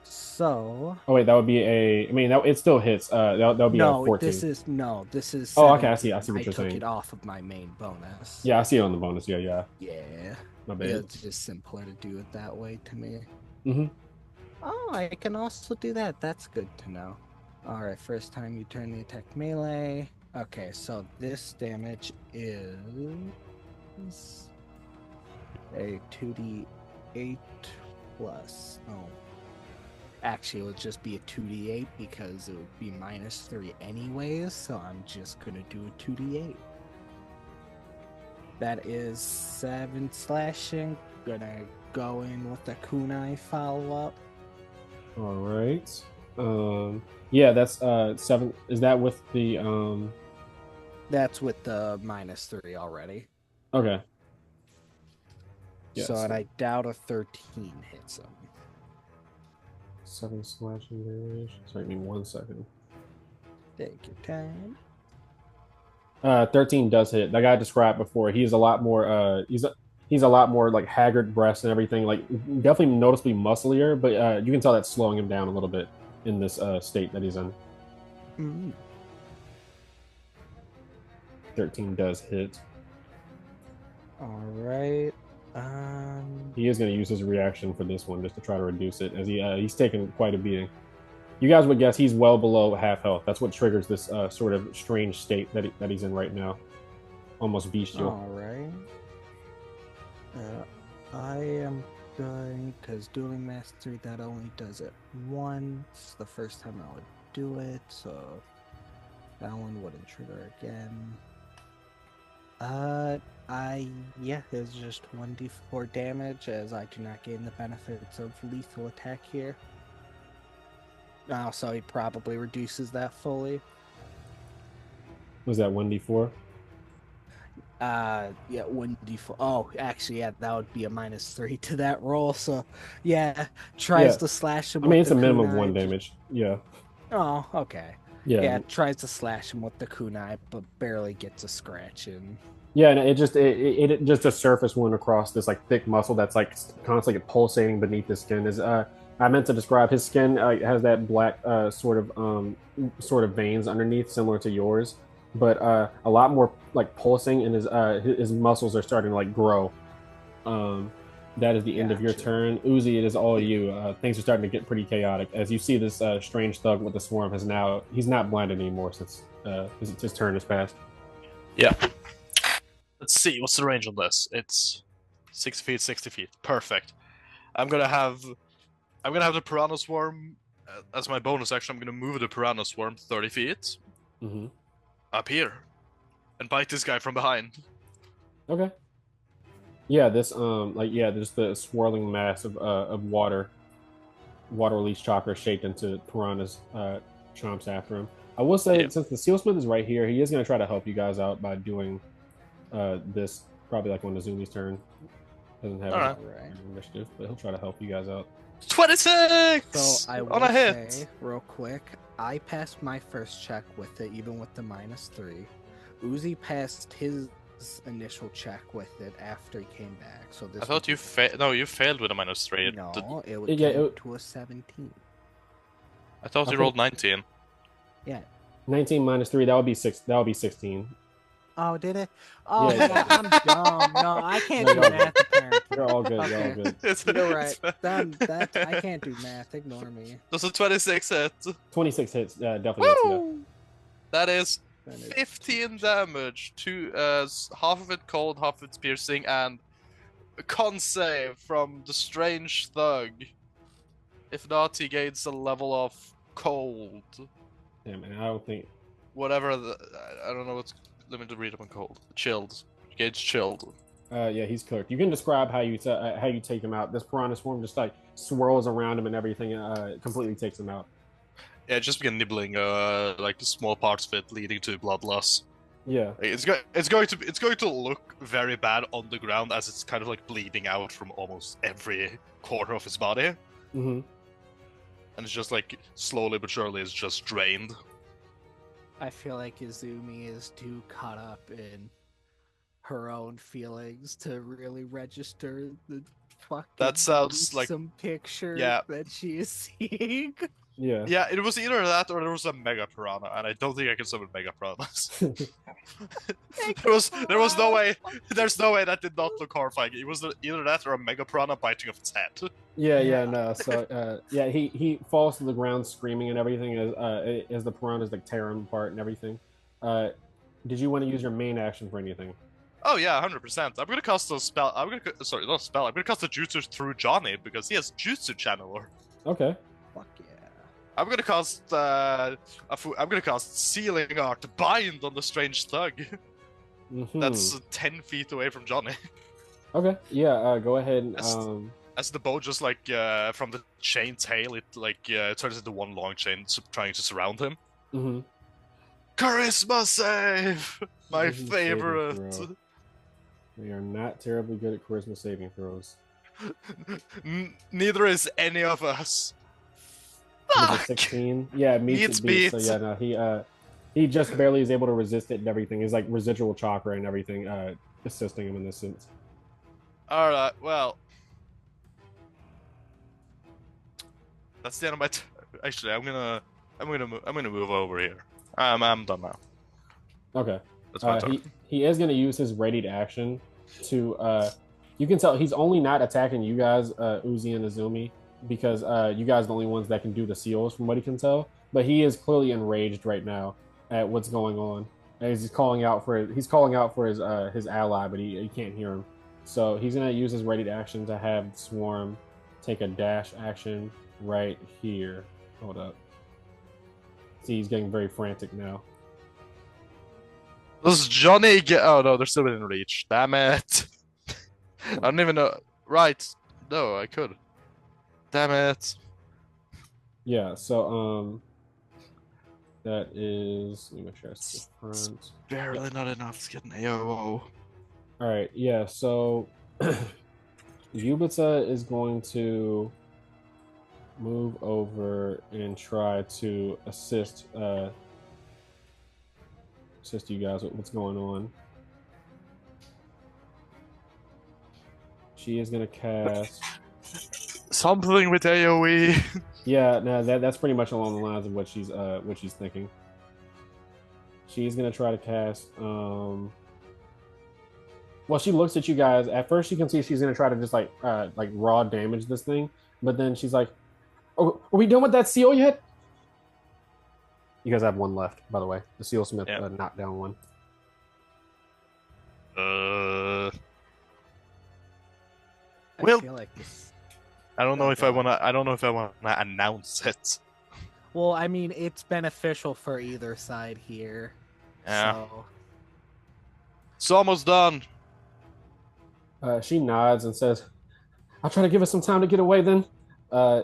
So. Oh wait, that would be a. I mean, it still hits. That'll be a 14. This is 17. Oh, okay, I see what you're I took saying. it off of my main bonus. Yeah, I see it on the bonus. Yeah. Yeah. My bad. Yeah, it's just simpler to do it that way to me. Mm-hmm. Oh, I can also do that. That's good to know. Alright, first time you turn the attack melee. Okay, so this damage is a 2d8 plus. Oh. Actually, it would just be a 2d8 because it would be minus 3 anyways, so I'm just gonna do a 2d8. That is 7 slashing. Gonna go in with the kunai follow-up. All right. Yeah, that's 7. Is that with the That's with the minus 3 already. Okay. So, and I doubt a 13 hits him. 7 slashing damage. Sorry, give me 1 second. Take your time. 13 does hit. That guy I described before. He's a lot more. He's a lot more like haggard breasts and everything. Like definitely noticeably musclier, but you can tell that's slowing him down a little bit in this state that he's in. Mm-hmm. 13 does hit. All right. He is going to use his reaction for this one just to try to reduce it, as he's taken quite a beating. You guys would guess he's well below half health. That's what triggers this sort of strange state that he's in right now. Almost bestial. All right. I am going, because dueling mastery, that only does it once. The first time I would do it, so that one wouldn't trigger again. It's just 1d4 damage, as I do not gain the benefits of lethal attack here. So he probably reduces that fully. Was that 1d4? 1d4. Oh, actually, yeah, that would be a minus 3 to that roll. So, yeah, tries to slash him. I mean, it's a minimum of 1 damage. Yeah. Oh, okay. Yeah. Tries to slash him with the kunai, but barely gets a scratch in. Yeah, and it just a surface wound across this like thick muscle that's like constantly pulsating beneath the skin. Is I meant to describe his skin has that black sort of veins underneath, similar to yours, but a lot more like pulsing, and his muscles are starting to like grow. That is the end of your Gotcha. turn. Uzi, it is all you. Things are starting to get pretty chaotic as you see this strange thug with the swarm he's not blinded anymore since his turn has passed. Yeah. Let's see, what's the range on this? It's 60 feet, 60 feet. Perfect. I'm gonna have the piranha swarm as my bonus action. I'm gonna move the piranha swarm 30 feet Mm-hmm. up here and bite this guy from behind. Okay. Yeah, this there's the swirling mass of water release chakra shaped into piranhas chomps after him. I will say, since the sealsmith is right here, he is going to try to help you guys out by doing this probably like on Nazumi's turn. Doesn't have Alright. initiative, but he'll try to help you guys out. 26 So I on will a hit. say, real quick, I passed my first check with it, even with the -3. Uzi passed his initial check with it after he came back. So this. I thought you failed. No, you failed with a -3. No, it would Yeah, come to a 17. I thought you rolled 19. Yeah. 19 minus 3, that would be 6. That would be 16. Oh, did it? Oh, Yeah. yeah, I'm dumb. No, I can't No, do you're math. Apparently, You're all good. You're all Okay. good. you're right. I can't do math. Ignore me. Does a 26 hit? 26 hits, definitely hits, yeah. That is That is 15 damage to half of it cold, half of it's piercing, and a con save from the strange thug. If not, he gains a level of cold. Yeah, man, I don't think. Whatever. I don't know what's. Let me read up on cold. Chilled. Gauge chilled. Yeah, he's cooked. You can describe how you take him out. This piranha swarm just like swirls around him and everything. Completely takes him out. Yeah, just begin nibbling like small parts of it, leading to blood loss. Yeah. It's going to look very bad on the ground as it's kind of like bleeding out from almost every corner of his body. Mm-hmm. And it's just like slowly but surely it's just drained. I feel like Izumi is too caught up in her own feelings to really register the fucking That sounds like some picture yeah. that she is seeing. Yeah. Yeah, it was either that or there was a mega piranha, and I don't think I can summon mega piranhas. there was no way. There's no way that did not look horrifying. It was either that or a mega piranha biting off its head. Yeah, no. So, he falls to the ground screaming and everything as the piranhas like tear him apart and everything. Did you want to use your main action for anything? Oh yeah, 100%. I'm gonna cast a spell. Sorry, not a spell. I'm gonna cast a jutsu through Johnny because he has jutsu channeler. Okay. Fuck yeah. I'm gonna cast Sealing Art Bind on the strange thug. Mm-hmm. That's 10 feet away from Johnny. Okay. Yeah. Go ahead. And, As the bow just like from the chain tail, it like turns into one long chain, trying to surround him. Mm-hmm. Charisma save, my Charisma favorite. saving throw. They are not terribly good at charisma saving throws. Neither is any of us. Fuck! 16. Yeah, meets beat. So yeah, no, he just barely is able to resist it and everything. He's like residual chakra and everything assisting him in this sense. All right, well, that's the end of my. Actually, I'm gonna move over here. I'm done now. Okay. That's my turn. He is gonna use his readied action to. You can tell he's only not attacking you guys, Uzi and Izumi, because you guys are the only ones that can do the seals, from what he can tell. But he is clearly enraged right now at what's going on. And he's calling out for his ally, but he can't hear him. So he's gonna use his readied action to have Swarm take a dash action right here. Hold up. See, he's getting very frantic now. Does Johnny get? Oh no, they're still within reach. Damn it! I don't even know. Right? No, I could. Damn it! Yeah. So that is. Let me make sure it's different. Barely not enough to get an AOO. All right. Yeah. So Yubitsa is going to move over and try to assist you guys with what's going on. She is going to cast something with AOE. Yeah, no, that's pretty much along the lines of what she's thinking. She's going to try to cast Well, she looks at you guys. At first, you can see she's gonna try to just like raw damage this thing, but then she's like, "Oh, are we done with that seal yet?" You guys have one left, by the way. The sealsmith knocked down one. Well, I feel like this. I don't know if I wanna. I don't know if I wanna announce it. Well, I mean, it's beneficial for either side here. Yeah. So It's almost done. She nods and says, "I'll try to give us some time to get away." Then,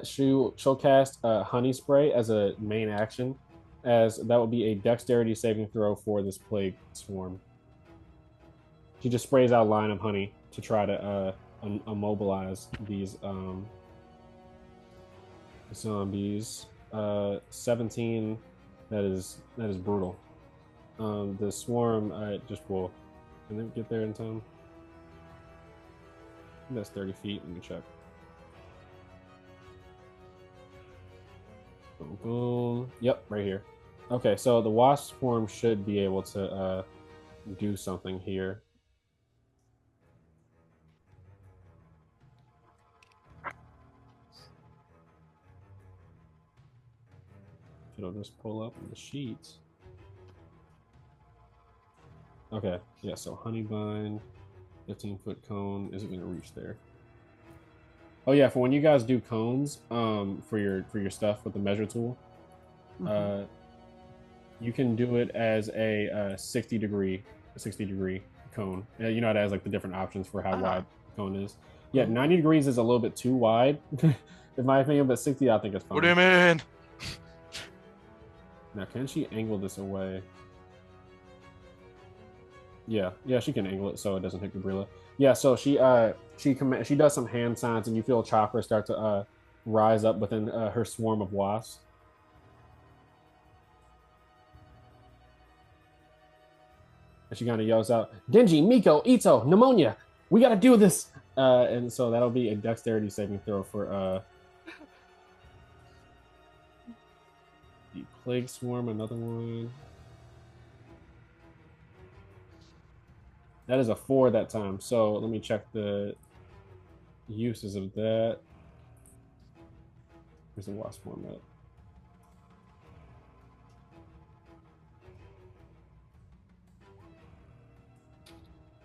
she'll cast honey spray as a main action, as that would be a dexterity saving throw for this plague swarm. She just sprays out a line of honey to try to immobilize these zombies. 17. That is brutal. The swarm just will. Can they get there in time? I think that's 30 feet. Let me check. Boom, boom. Yep, right here. Okay, so the wasp swarm should be able to do something here. It'll just pull up the sheets. Okay, yeah, so honeybind, 15-foot cone isn't going to reach there. Oh yeah, for when you guys do cones, for your stuff with the measure tool, you can do it as a 60-degree cone. You know, it has like the different options for how wide the cone is. Yeah, 90 degrees is a little bit too wide, in my opinion, but 60 I think is fine. What do you mean? Now, can she angle this away? Yeah, she can angle it so it doesn't hit Gabrilla. Yeah, so she does some hand signs, and you feel chakra start to rise up within her swarm of wasps. And she kind of yells out, "Denji, Miko, Ito, pneumonia! We got to do this!" And so that'll be a dexterity saving throw for the plague swarm. Another one. That is a 4 that time. So let me check the uses of that. Where's the wasp swarm at?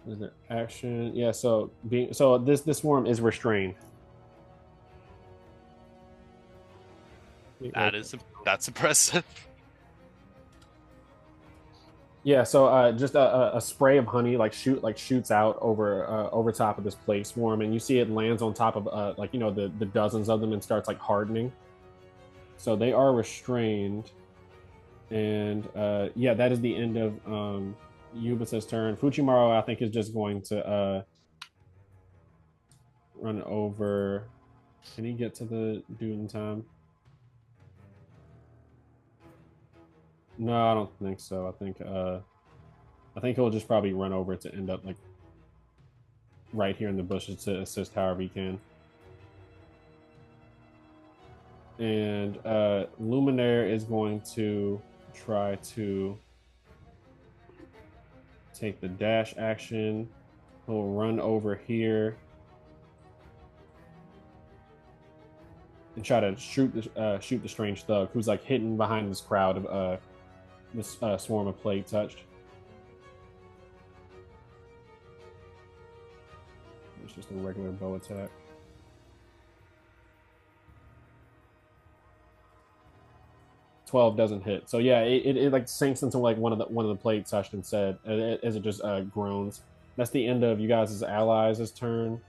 Is there action? Yeah, so this swarm is restrained. That's impressive. Yeah, so just a spray of honey shoots out over top of this plague swarm, and you see it lands on top of the dozens of them and starts like hardening. So they are restrained, and yeah, that is the end of Yubisa's turn. Fujimaru, I think, is just going to run over. Can he get to the dude in time? No, I don't think so. I think he'll just probably run over to end up like right here in the bushes to assist however he can. And Luminaire is going to try to take the dash action. He'll run over here and try to shoot the strange thug who's like hidden behind this crowd of this swarm of plague touched. It's just a regular bow attack. $12 doesn't hit. So yeah, it like sinks into like one of the plague touched instead, as it just groans. That's the end of you guys' allies' turn.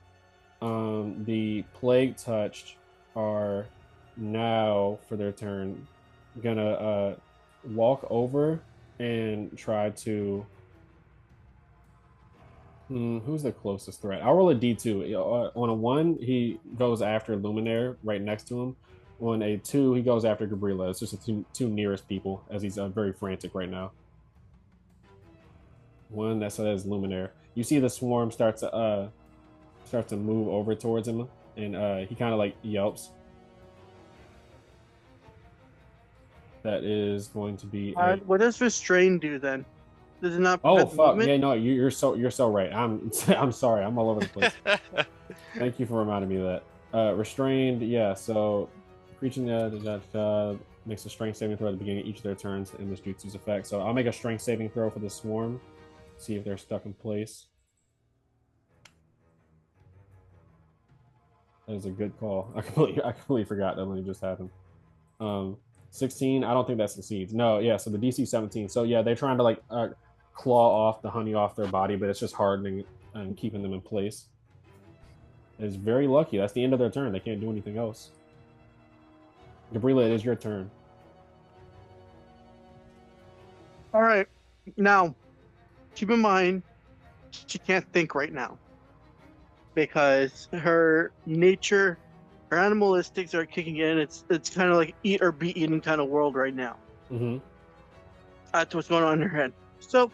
The plague touched are now for their turn gonna walk over and try to. Who's the closest threat? I'll roll a D2. On a 1, he goes after Luminaire right next to him. On a 2, he goes after Gabrilla. It's just the two nearest people, as he's very frantic right now. 1, that says Luminaire. You see the swarm start to move over towards him, and he kind of like yelps. That is going to be. What does restrain do then? Does it not Oh prevent the fuck! movement? Yeah, no, you're so right. I'm sorry. I'm all over the place. Thank you for reminding me of that. Restrained, yeah. So, preaching that makes a strength saving throw at the beginning of each of their turns in this jutsu's effect. So I'll make a strength saving throw for the swarm. See if they're stuck in place. That is a good call. I completely forgot that only just happened. 16. I don't think that succeeds. No, yeah. So the DC 17. So yeah, they're trying to like claw off the honey off their body, but it's just hardening and keeping them in place. It's very lucky. That's the end of their turn. They can't do anything else. Gabrilla, it is your turn. All right. Now, keep in mind, she can't think right now because her nature, her animalistics are kicking in. It's kind of like eat or be eaten kind of world right now. Mm-hmm. That's what's going on in her head. So,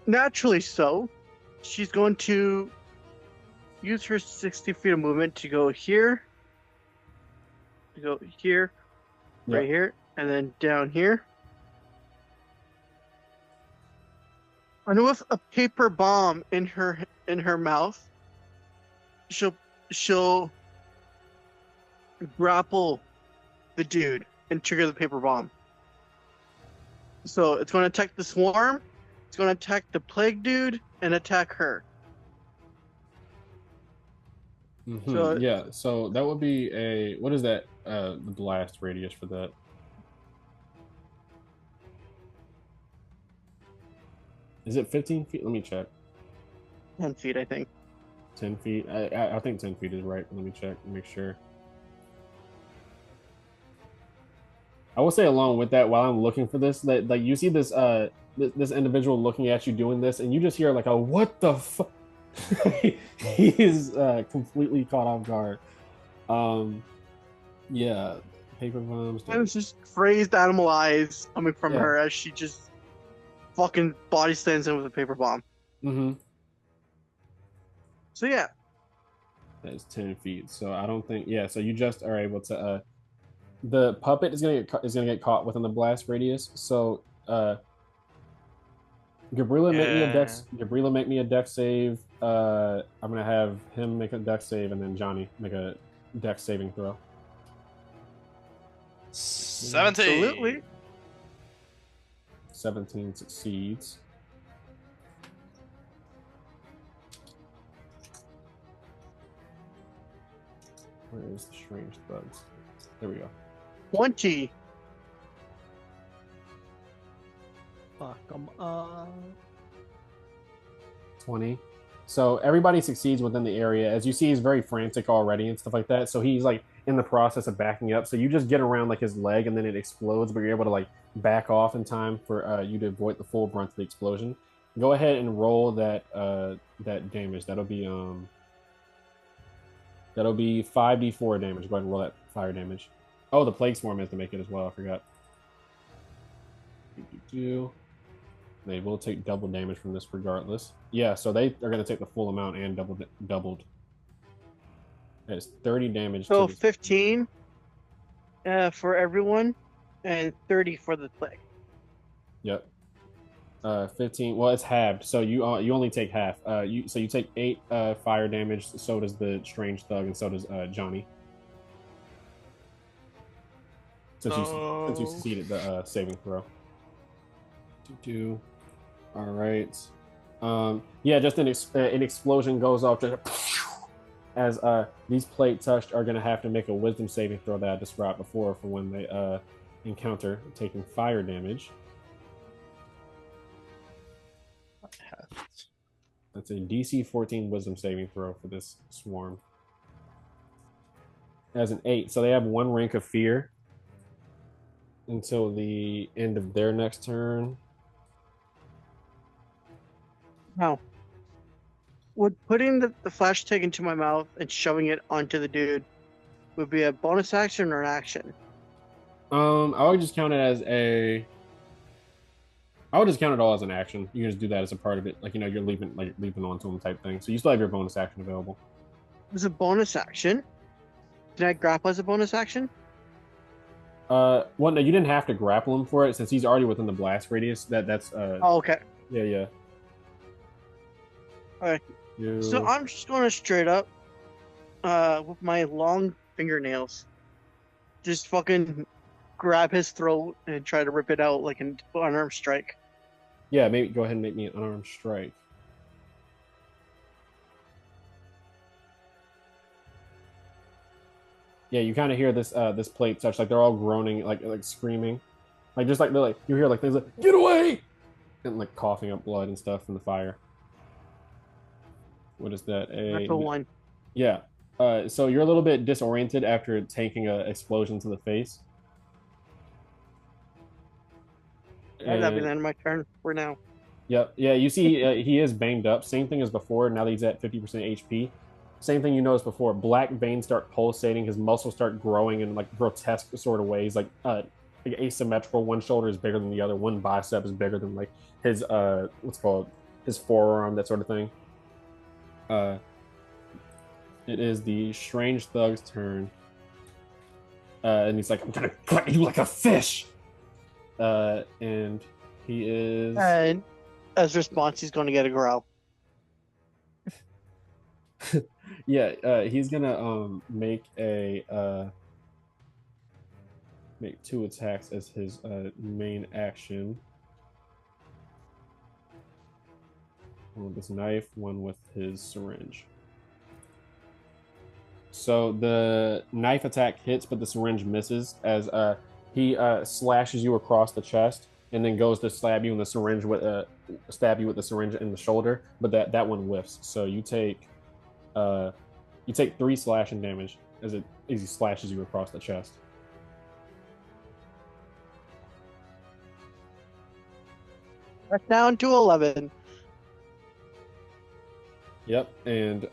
naturally, she's going to use her 60 feet of movement to go here, right here, and then down here. And with a paper bomb in her mouth, she'll grapple the dude and trigger the paper bomb. So it's going to attack the swarm, it's going to attack the plague dude, and attack her. Mm-hmm. So yeah, so that would be a what is that? The blast radius for that. Is it 15 feet? Let me check. 10 feet, I think. 10 feet. I think 10 feet is right. Let me check and make sure. I will say along with that, while I'm looking for this, that like you see this this individual looking at you doing this, and you just hear like a what the fuck. He is completely caught off guard. Yeah, paper bombs. And it's just crazed animal eyes coming from Yeah. her as she just fucking body slams in with a paper bomb. Mm-hmm. So yeah, That is 10 feet. So I don't think. Yeah. So you just are able to. The puppet is gonna get caught within the blast radius. So Gabrilla make me a dex. Gabrilla make me a dex save. I'm gonna have him make a dex save, and then Johnny make a dex saving throw. 17. absolutely. 17 succeeds. Where is the strange thugs? There we go. 20. Fuck 'em up. 20. So everybody succeeds within the area. As you see, he's very frantic already and stuff like that. So he's like in the process of backing up. So you just get around like his leg and then it explodes, but you're able to like back off in time for you to avoid the full brunt of the explosion. Go ahead and roll that that damage. That'll be 5d4 damage. Go ahead and roll that fire damage. Oh, the plague swarm has to make it as well. I forgot. They will take double damage from this regardless. Yeah, so they are going to take the full amount and doubled. That's 30 damage. So 15 for everyone, and 30 for the plague. Yep. 15. Well, it's halved, so you only take half. You take 8 fire damage. So does the strange thug, and so does Johnny. Since you succeeded the saving throw. All right. Yeah, just an explosion goes off just as these plate touched are going to have to make a wisdom saving throw that I described before for when they encounter taking fire damage. That's a DC 14 wisdom saving throw for this swarm. As an 8, so they have 1 rank of fear until the end of their next turn. Now, would putting the flash tag into my mouth and shoving it onto the dude would be a bonus action or an action? I would just count it as I would just count it all as an action. You can just do that as a part of it, like you're leaping onto him type thing. So you still have your bonus action available. As a bonus action, can I grapple as a bonus action? Well, no, you didn't have to grapple him for it since he's already within the blast radius. That's Oh, okay. yeah. Alright. So You I'm just gonna straight up, with my long fingernails, just fucking grab his throat and try to rip it out like an unarmed strike. yeah, maybe go ahead and make me an unarmed strike. Yeah, you kind of hear this plate touch, like they're all groaning, like screaming, like just like they're like you hear like things like get away, and like coughing up blood and stuff from the fire. What is that? That's a one. Yeah. So you're a little bit disoriented after taking an explosion to the face. Yeah, that'd be the And end of my turn for now. yep, yeah. You see, he is banged up. Same thing as before. Now that he's at 50% HP. Same thing you noticed before. Black veins start pulsating. His muscles start growing in like grotesque sort of ways, like asymmetrical. One shoulder is bigger than the other. One bicep is bigger than like his what's called his forearm. That sort of thing. Uh, it is the strange thug's turn, and he's like, "I'm gonna cut you like a fish," and he is. And as response, he's going to get a growl. Yeah, he's gonna make make 2 attacks as his main action. One with this knife, one with his syringe. So the knife attack hits, but the syringe misses as he slashes you across the chest, and then goes to stab you in the syringe with stab you with the syringe in the shoulder, but that one whiffs. So you take 3 slashing damage as he slashes you across the chest. That's down to 11. Yep, and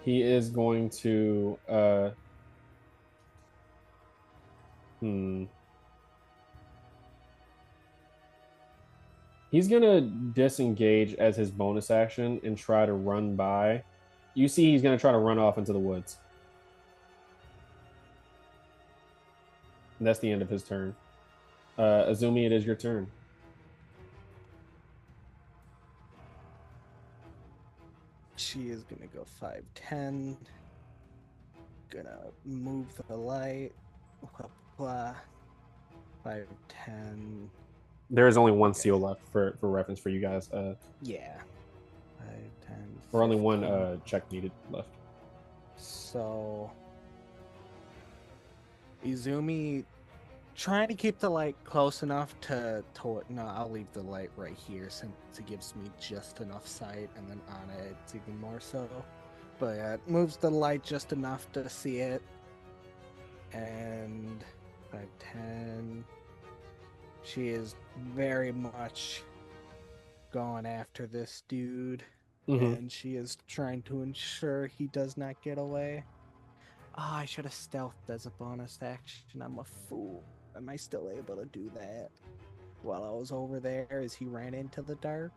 he is going to he's gonna disengage as his bonus action and try to run by. You see he's gonna try to run off into the woods. And that's the end of his turn. Azumi, it is your turn. She is gonna go 5'10". Gonna move the light. Blah, blah, 5'10". There is only one seal left for reference for you guys. Yeah. 5'10". Or only 15. one check needed left. So Izumi trying to keep the light close enough to no, I'll leave the light right here since it gives me just enough sight, and then on it it's even more so. But yeah, it moves the light just enough to see it. And 5'10". She is very much going after this dude. And she is trying to ensure he does not get away. Oh, I should have stealthed as a bonus action. I'm a fool. Am I still able to do that while I was over there as he ran into the dark?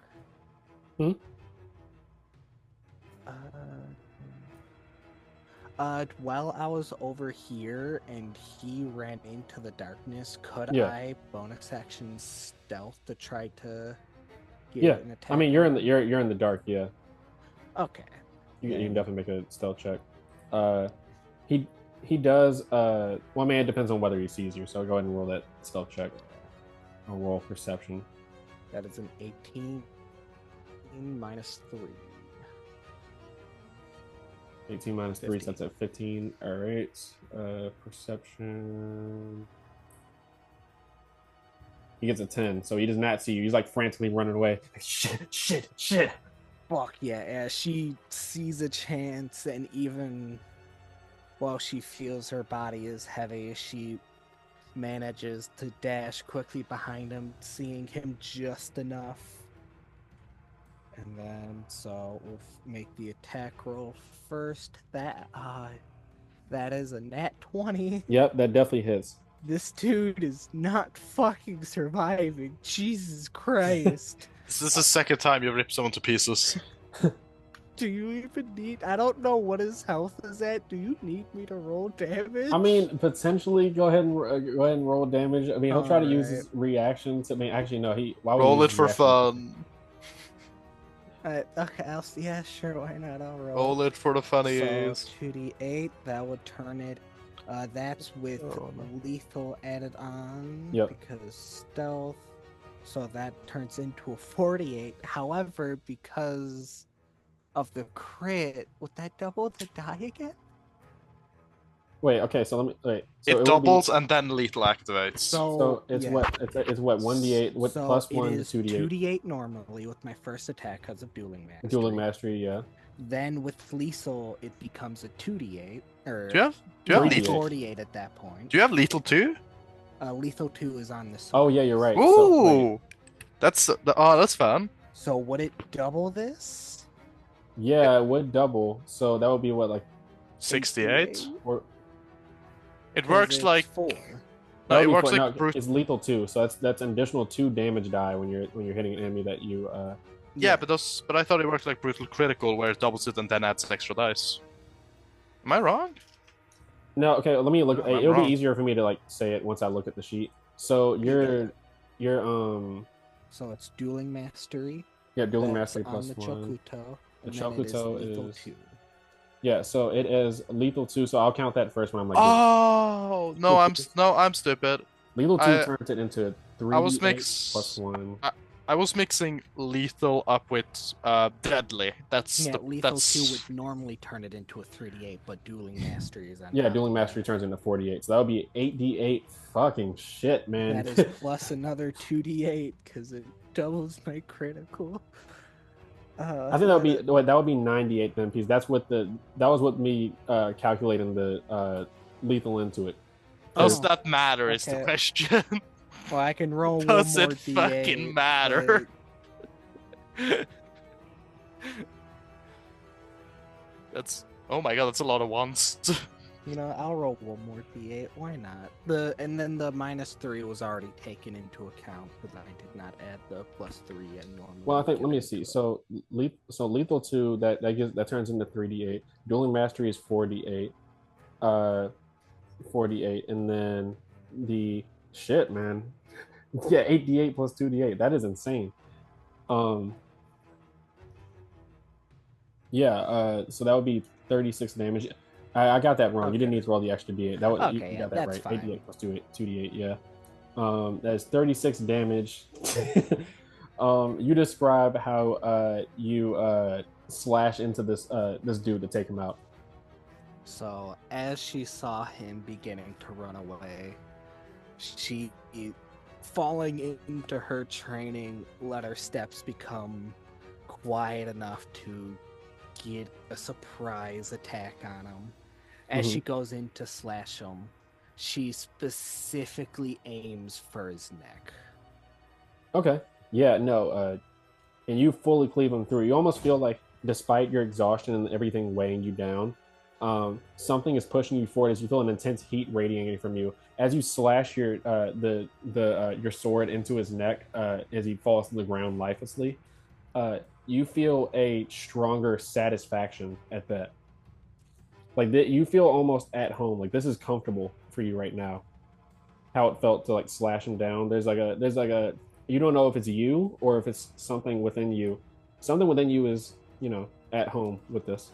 While I was over here and he ran into the darkness, could I bonus action stealth to try to get an attack? I mean, you're in the dark. Yeah. Okay. You can definitely make a stealth check. He does. Well, I mean, it depends on whether he sees you. So go ahead and roll that stealth check. Or roll perception. That is an 18 minus 3. 18 minus 3, so that's at 15. All right. Perception. He gets a 10, so he does not see you. He's like frantically running away. Shit. Fuck yeah, as she sees a chance, and even while she feels her body is heavy, she manages to dash quickly behind him, seeing him just enough. And then, so we'll make the attack roll first. That is a nat 20. Yep, that definitely hits. This dude is not fucking surviving. Jesus Christ. This is the second time you ripped someone to pieces. Do you even need? I don't know what his health is at. Do you need me to roll damage? I mean, potentially go ahead and roll damage. I mean, he'll try to use his Alright. reactions. I mean, actually, no. Why would he Roll use it his for reaction? fun. Okay, yeah, sure, why not? I'll roll. Roll it for the So funnies. 2d8, that would turn it. That's with Oh, no. lethal added on Yep. because stealth. So that turns into a 48. However, because of the crit, would that double the die again? Wait. Okay. So let me wait. So It would be. doubles and then lethal activates. So it's yeah. what? It's what? 1d8 with So plus it 1 to is 2d8. 2d8 normally with my first attack because of dueling mastery. Dueling mastery. Yeah. Then with lethal, it becomes a 2d8 or Do you have Three lethal? 48 at that point. Do you have lethal too? Lethal 2 is on this. Oh yeah, you're right. Ooh, So, wait. that's fun. So would it double this? Yeah, it would double. So that would be what, like 68. or It works like 4. no, it would be works for- like no, it's lethal too. So that's an additional 2 damage die when you're hitting an enemy that you yeah, but I thought it worked like brutal critical, where it doubles it and then adds extra dice. Am I wrong? No, okay, let me look. No, I'm It'll wrong. be easier for me to like say it once I look at the sheet. So you're So it's dueling mastery. dueling That's mastery on plus the 1. Chokuto. The And then it is Chokuto lethal is 2. Yeah, so it is lethal 2, so I'll count that first when I'm like Oh no, I'm stupid. lethal 2 I- turns it into a I was 3d8 plus 1. I was mixing lethal up with deadly. That's Yeah, the lethal that's 2 would normally turn it into a 3d8, but dueling mastery is on Yeah, top dueling of that. mastery turns into 48. So that would be 8d8 fucking shit, man. That is plus another 2d8 because it doubles my critical. I think that would be 98 then, because that was with me calculating the lethal into it. does Oh, that matter? Is the okay. question. Well, I can roll Does one more it d8. fucking matter? That's oh my god, that's a lot of ones. You know, I'll roll one more d8. Why not? And then the -3 was already taken into account because I did not add the +3 and normally. Well, I think let give me into see. it. So lethal 2 that turns into 3d8. Dueling mastery is 4d8. 48, and then the shit, man. Yeah, 8d8 plus 2d8. That is insane. Yeah, so that would be 36 damage. I got that wrong. You didn't Okay. need to roll the extra d8. That was, you Okay, yeah, got that that's right. fine. 8d8 plus 2d8, yeah. That is 36 damage. You describe how you slash into this dude to take him out. So as she saw him beginning to run away, she, falling into her training, let her steps become quiet enough to get a surprise attack on him. As she goes in to slash him, she specifically aims for his neck. Okay. Yeah, no, and you fully cleave him through. You almost feel like, despite your exhaustion and everything weighing you down, something is pushing you forward as you feel an intense heat radiating from you. As you slash your your sword into his neck, as he falls to the ground lifelessly, you feel a stronger satisfaction at that. Like that, you feel almost at home. Like this is comfortable for you right now. How it felt to like slash him down. There's like a you don't know if it's you or if it's something within you. Something within you is, at home with this.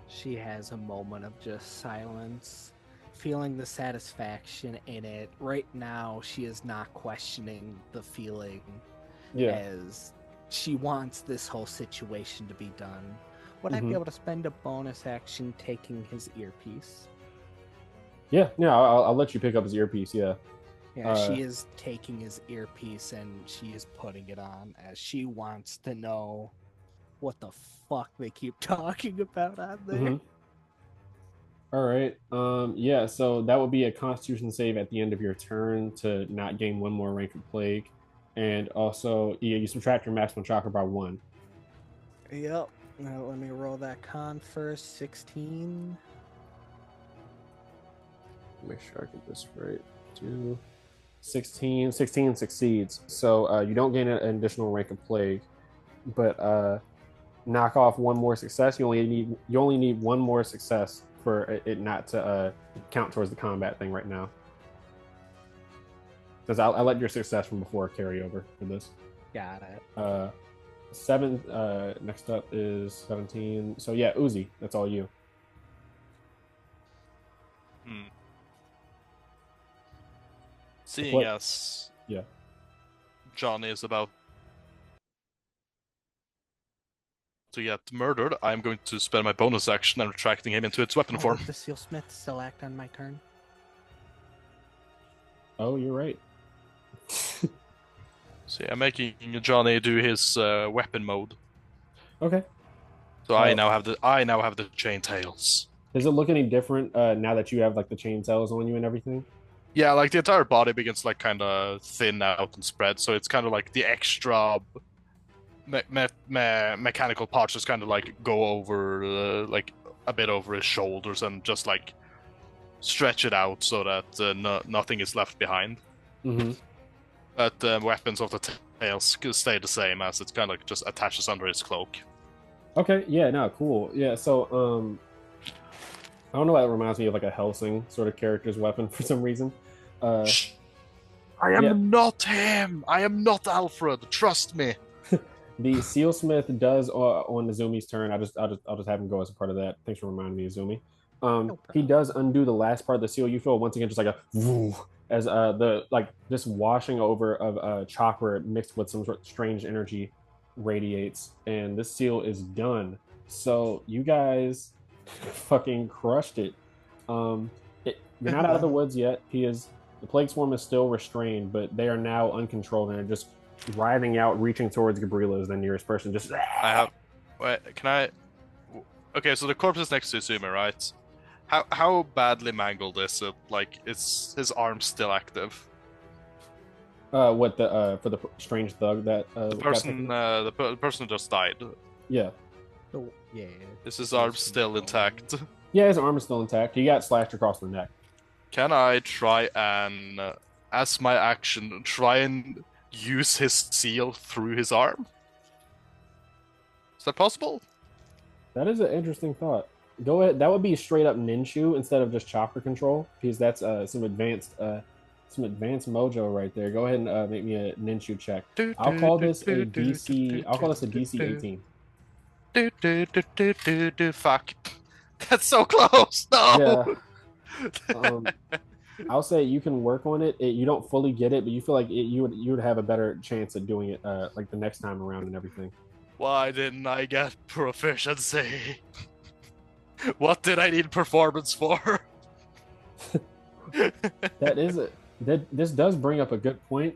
She has a moment of just silence, feeling the satisfaction in it. Right now, she is not questioning the feeling, as she wants this whole situation to be done. Would I be able to spend a bonus action taking his earpiece? Yeah, I'll let you pick up his earpiece. Yeah. Yeah, she is taking his earpiece and she is putting it on as she wants to know what the fuck they keep talking about on there. All right. Yeah, so that would be a Constitution save at the end of your turn to not gain one more rank of plague, and also you subtract your maximum chakra by 1. Yep. Now let me roll that con first. 16. Make sure I get this right. 2, 16 succeeds. So you don't gain an additional rank of plague, but knock off one more success. You only need one more success for it not to count towards the combat thing right now. Because I'll let your success from before carry over for this. Got it. 7. Next up is 17. So yeah, Uzi, that's all you. Seeing as yeah, Johnny is about to get murdered, I'm going to spend my bonus action and retracting him into its weapon form. Would the sealsmith still act on my turn? Oh, you're right. So I'm making Johnny do his weapon mode. Okay. So I now have the chain tails. Does it look any different now that you have like the chain tails on you and everything? Yeah, like the entire body begins like kind of thin out and spread, so it's kind of like the extra mechanical parts just kind of like go over like a bit over his shoulders and just like stretch it out so that nothing is left behind. Mm-hmm. But the weapons of the tails stay the same, as it's kind of like just attaches under his cloak. Okay, yeah, no, cool. Yeah, so I don't know why it reminds me of like a Helsing sort of character's weapon for some reason. I am not him. I am not Alfred. Trust me. The Sealsmith does on Nazumi's turn. I'll just have him go as a part of that. Thanks for reminding me, Azumi. He does undo the last part of the seal. You feel once again just like a woo, as the like this washing over of chakra mixed with some sort of strange energy radiates, and this seal is done. So you guys fucking crushed it. You're not out of the woods yet. The plague swarm is still restrained, but they are now uncontrolled and are just writhing out, reaching towards Gabrilla as the nearest person. Just Okay, so the corpse is next to Izumi, right? How badly mangled is it? Like, is his arm still active? What the for the strange thug that the person who just died? Yeah. Oh, yeah. Is his arm still intact? Yeah, his arm is still intact. He got slashed across the neck. Can I try and, as my action, try and use his seal through his arm? Is that possible? That is an interesting thought. Go ahead. That would be straight up ninju instead of just chakra control, because that's some advanced mojo right there. Go ahead and make me a ninju check. I'll call this a DC. I'll call this a DC 18. Fuck. That's so close. No. Yeah. I'll say you can work on it. You don't fully get it, but you feel like you would have a better chance at doing it like the next time around and everything. Why didn't I get proficiency? What did I need performance for? This does bring up a good point.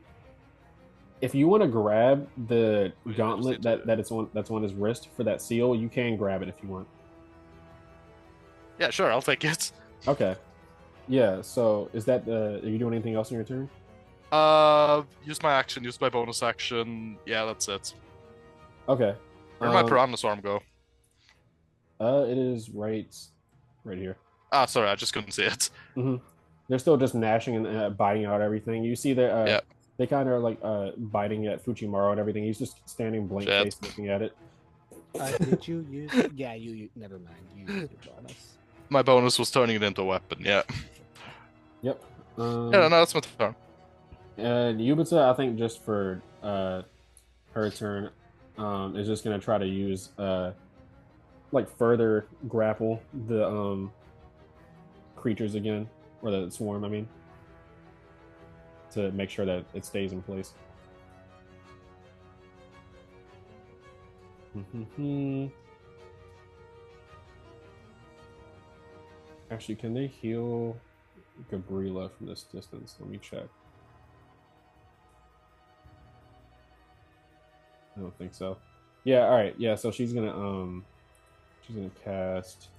If you want to grab the gauntlet that's on his wrist for that seal, you can grab it if you want. Yeah, sure, I'll take it. Okay. Yeah, so is that are you doing anything else in your turn? Use my action, use my bonus action. Yeah, that's it. Okay. Where'd my piranha's arm go? It is right here. Ah, sorry, I just couldn't see it. Mm-hmm. They're still just gnashing and biting out everything. You see that they kind of like biting at Fujimaru and everything. He's just standing blank faced looking at it. Did you use? Yeah, you. Never mind. You used your bonus. My bonus was turning it into a weapon. Yeah. Yep. Yeah, no, that's my turn. And Yubitsa, I think, just for her turn, is just gonna try to use like further grapple the creatures again, or the swarm. I mean, to make sure that it stays in place. Actually, can they heal Gabrilla from this distance? Let me check. I don't think so. Yeah, all right. Yeah, so she's gonna cast.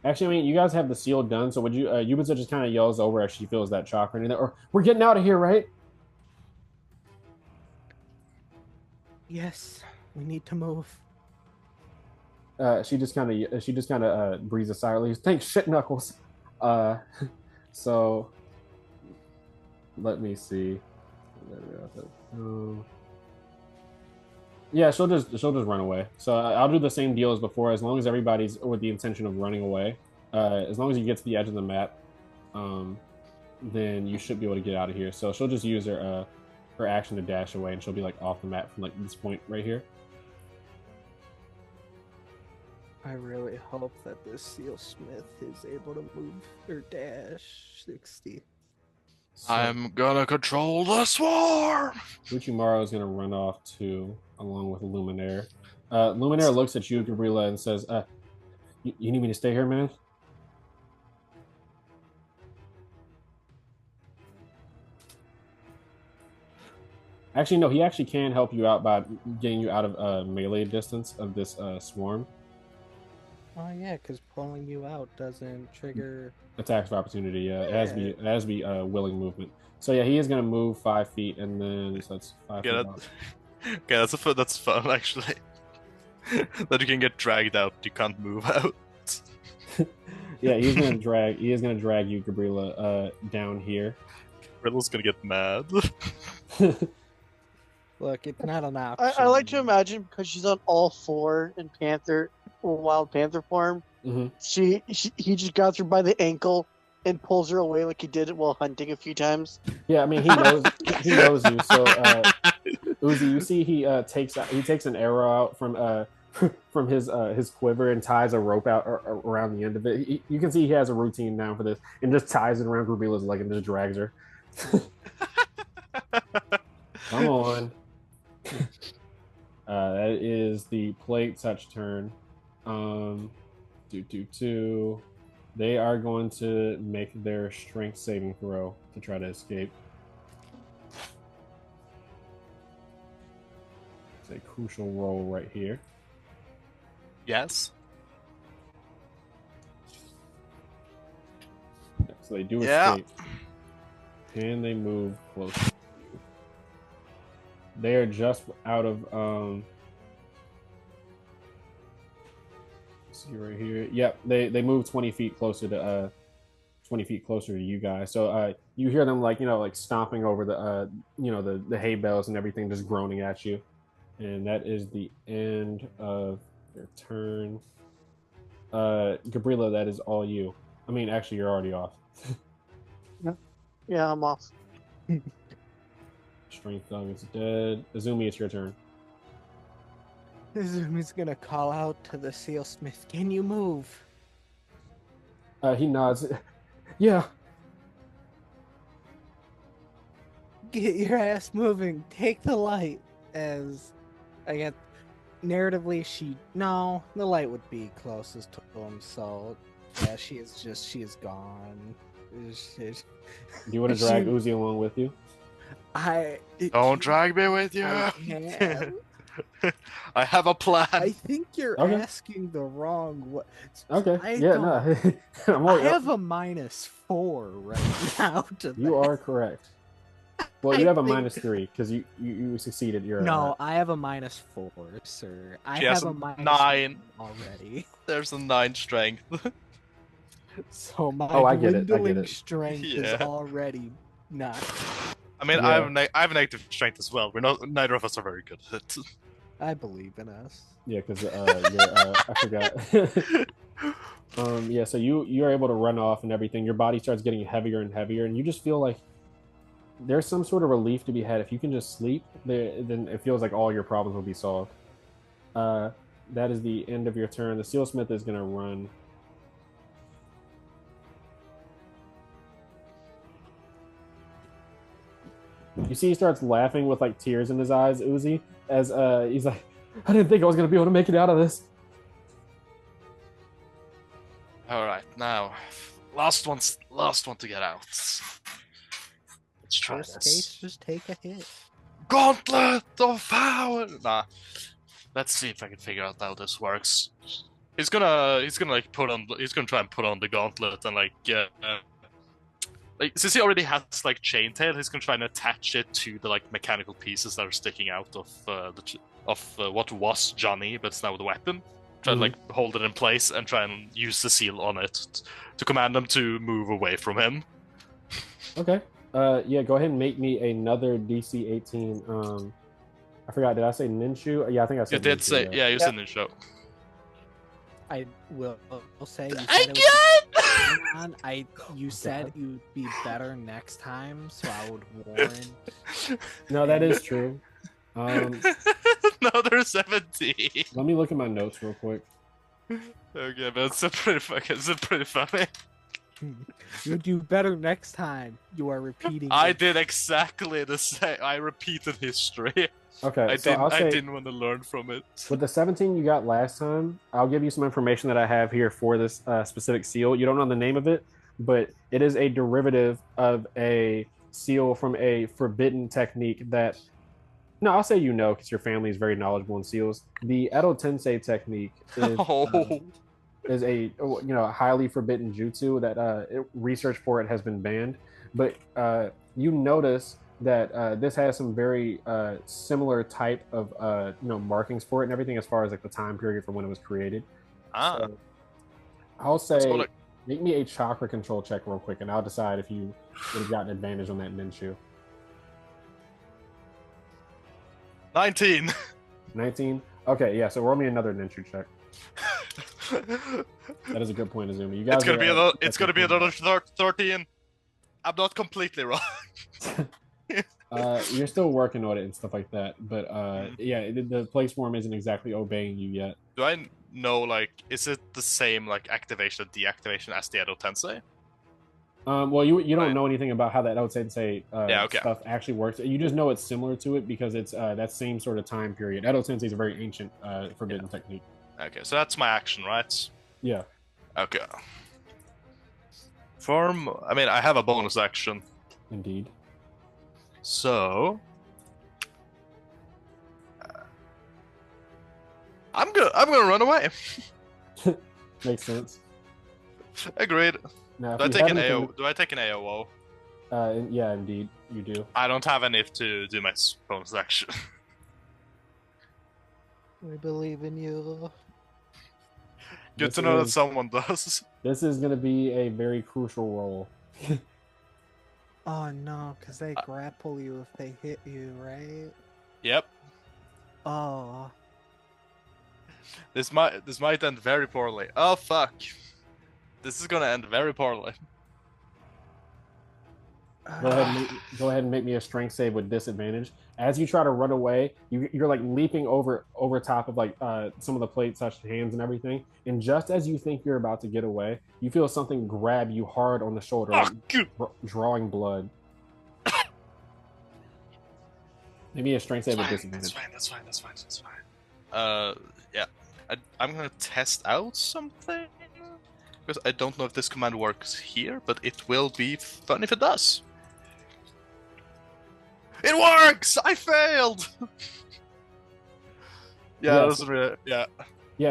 Actually, I mean, you guys have the seal done, so would you? Yubitsa just kind of yells over as she feels that chakra, and or we're getting out of here, right? Yes, we need to move. She just kind of breathes a sigh of relief. Thanks, shit knuckles. So let me see. Yeah, she'll just run away. So I'll do the same deal as before, as long as everybody's with the intention of running away. As long as you get to the edge of the map, then you should be able to get out of here. So she'll just use her action to dash away, and she'll be like off the map from like this point right here. I really hope that this seal smith is able to move or dash 60. So I'm gonna control the swarm. Uchimaru is gonna run off too, along with Luminaire. Luminaire looks at you, Gabrilla, and says, you need me to stay here, man?" Actually, no, he actually can help you out by getting you out of melee distance of this swarm. Oh yeah, because pulling you out doesn't trigger Attacks of opportunity. Yeah, it has to be willing movement. So yeah, he is gonna move 5 feet, and then so that's 5 feet. Okay, that's fun actually. That you can get dragged out, you can't move out. Yeah, he is gonna drag you, Gabrilla, down here. Gabrilla's gonna get mad. Look, it's not an option. I like to imagine because she's on all four in wild panther form. Mm-hmm. He just grabs her by the ankle and pulls her away like he did while hunting a few times. Yeah, I mean he knows you. So Uzi, you see he takes an arrow out from his quiver and ties a rope out around the end of it. You can see he has a routine now for this, and just ties it around Gabrilla's leg and just drags her. Come on. That is the plate touch turn. They are going to make their strength saving throw to try to escape. It's a crucial roll right here. Yes. So they do escape. And they move closer to you. They are just out of see right here. Yep, they move 20 feet closer to you guys. So you hear them like stomping over the the hay bales and everything, just groaning at you. And that is the end of their turn. Gabrilla, that is all you. I mean, actually, you're already off. Yeah, I'm off. Strength dog is dead. Azumi, it's your turn. Izumi's gonna call out to the sealsmith. Can you move? He nods. Yeah. Get your ass moving. Take the light. As I get narratively, the light would be closest to him. So yeah, she is gone. Do you want to drag Uzi along with you? Don't drag me with you. I have a plan. I think you're Okay. asking the wrong what. Okay. I have a -4 right now. To You that. are correct. Well, you have a -3 because you succeeded. No, I have a -4, sir. I She have has a a -9 already. There's a 9 strength. So my I get it. dwindling strength Yeah. is already not. I mean, Yeah. I have an active strength as well. Neither of us are very good at it. I believe in us. Yeah, because I forgot. Yeah, so you're able to run off and everything. Your body starts getting heavier and heavier, and you just feel like there's some sort of relief to be had if you can just sleep. Then it feels like all your problems will be solved. That is the end of your turn. The sealsmith is gonna run. You see, he starts laughing with like tears in his eyes, Uzi, as he's like, "I didn't think I was gonna be able to make it out of this." All right, now, last one to get out. Let's try Worst this. case, just take a hit. Gauntlet of power. Nah, let's see if I can figure out how this works. He's gonna like he's gonna try and put on the gauntlet and like since he already has like chaintail, he's gonna try and attach it to the like mechanical pieces that are sticking out of what was Johnny, but it's now the weapon. Try and like hold it in place and try and use the seal on it to command them to move away from him. Okay. Yeah, go ahead and make me another DC 18. I forgot. Did I say Ninshu? Yeah, I think I You said did Ninshu. say, yeah, you said in the show. I will say you said it would Again! be on. You said God. you'd be better next time, so I would warn. No, that is true. Another 17. Let me look at my notes real quick. Okay, but it's pretty funny. You do better next time. You are repeating. I it. did exactly the same. I repeated history. Okay, I so I'll say didn't want to learn from it. with the 17 you got last time, I'll give you some information that I have here for this specific seal. You don't know the name of it, but it is a derivative of a seal from a forbidden technique that. No, I'll say you know because your family is very knowledgeable in seals. The Edo Tensei technique is a highly forbidden jutsu that research for it has been banned. But you notice that this has some very similar type of markings for it and everything as far as like the time period for when it was created. So I'll say make me a chakra control check real quick, and I'll decide if you would have gotten advantage on that Ninshu. 19. 19. Okay, yeah. So roll me another Ninshu check. That is a good point, Azumi. You guys. It's gonna be another 13. I'm not completely wrong. You're still working on it and stuff like that, but yeah, the place form isn't exactly obeying you yet. Do I know, like, is it the same like activation and deactivation as the Edo Tensei? Well, you don't know anything about how that Edo Tensei okay. stuff actually works. You just know it's similar to it because it's that same sort of time period. Edo Tensei is a very ancient forbidden technique. Okay, so that's my action, right? Yeah. Okay. I mean, I have a bonus action. Indeed. So I'm gonna run away. Makes sense. Agreed. Now, Do I take an AOO? Yeah, indeed, you do. I don't have any to do my bonus action. We believe in you. Good to know that someone does. This is going to be a very crucial role. Oh no, because they grapple you if they hit you, right? Yep. Oh. This might end very poorly. Oh fuck. This is gonna end very poorly. Go ahead and make me a strength save with disadvantage. As you try to run away, you're like leaping over top of like some of the plates, such hands and everything. And just as you think you're about to get away, you feel something grab you hard on the shoulder, like, drawing blood. Maybe a strength save with disadvantage. That's fine. Yeah. I'm gonna test out something because I don't know if this command works here, but it will be fun if it does. It works! I failed! Yeah.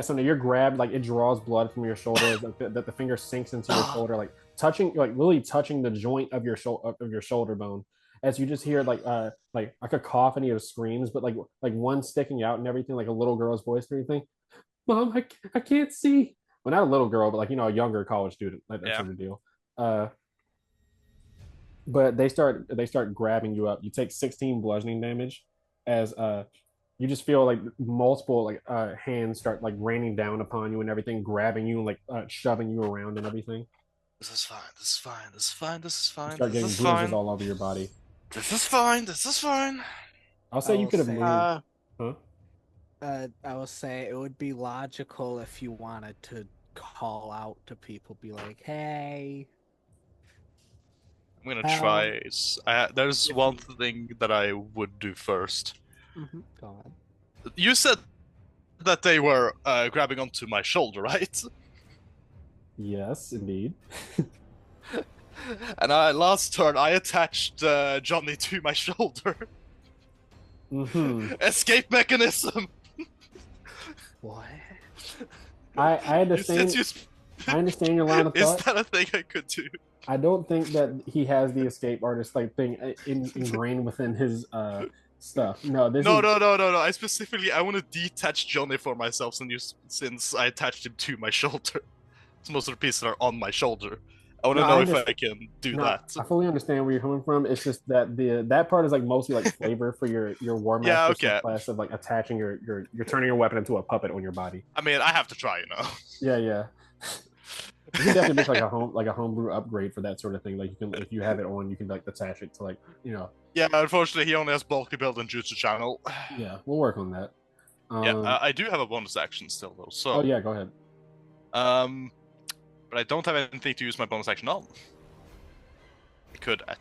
So now you're grabbed, like it draws blood from your shoulder, like the finger sinks into your shoulder, like literally touching the joint of your shoulder bone. As you just hear like a cacophony of screams, but like one sticking out and everything, like a little girl's voice and everything. Mom, I can't see. Well, not a little girl, but like a younger college student, like that sort of deal. But they start grabbing you up. You take 16 bludgeoning damage as you just feel like multiple like hands start like raining down upon you and everything, grabbing you and like shoving you around and everything. This is fine. You start getting bruises all over your body. This is fine. I'll say you could have moved. I will say it would be logical if you wanted to call out to people, be like, "Hey." I'm gonna try. There's one thing that I would do first. Go on. You said that they were grabbing onto my shoulder, right? Yes, indeed. And last turn, I attached Johnny to my shoulder. Escape mechanism. What? I understand. I understand your line of thought. Is that a thing I could do? I don't think that he has the escape artist like thing ingrained within his stuff. No. I specifically want to detach Johnny for myself since I attached him to my shoulder. So most of the pieces are on my shoulder. I want to No, know if I can do No, that. I fully understand where you're coming from. It's just that that part is like mostly like flavor for your War Yeah, Master okay. subclass of like attaching you're turning your weapon into a puppet on your body. I mean, I have to try, you know. Yeah, yeah. You can definitely make like a homebrew upgrade for that sort of thing. Like you can, if you have it on, you can like attach it to like Yeah, unfortunately, he only has bulky build and jutsu channel. Yeah, we'll work on that. Yeah, I do have a bonus action still though. So. Oh yeah, go ahead. But I don't have anything to use my bonus action on. I could at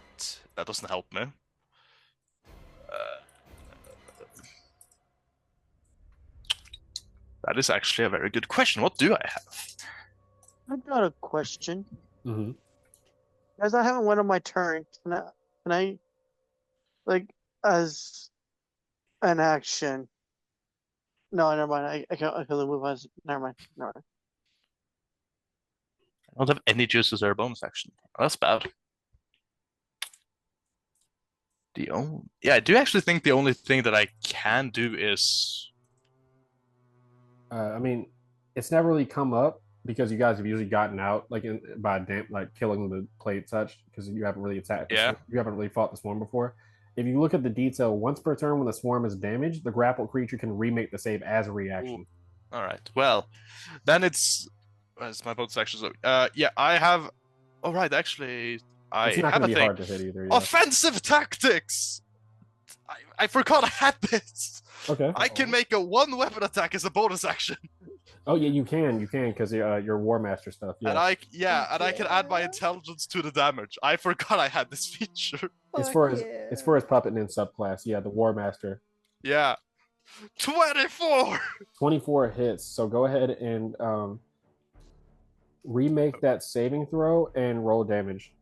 that doesn't help me. That is actually a very good question. What do I have? I've got a question. Mm-hmm. As I haven't went on my turn, can I like as an action? No, never mind. I can't really move as. Never mind. Never mind. I don't have any juices or a bonus action. Oh, that's bad. Yeah, I do actually think the only thing that I can do is. I mean, it's never really come up because you guys have usually gotten out like by like killing the plate touch because you haven't really attacked. Yeah. You haven't really fought the swarm before. If you look at the detail, once per turn when the swarm is damaged, the grappled creature can remake the save as a reaction. Ooh. All right. Well, then it's my bonus action. Yeah, I have. Oh right, actually, It's not going to be hard to hit either. Yeah. Offensive tactics. I forgot I had this. Okay. I can make a one weapon attack as a bonus action. Oh yeah, you can because your War Master stuff. Yeah. And I can add my intelligence to the damage. I forgot I had this feature. It's for his puppet nin subclass. Yeah, the War Master. Yeah. 24. 24 hits. So go ahead and remake that saving throw and roll damage.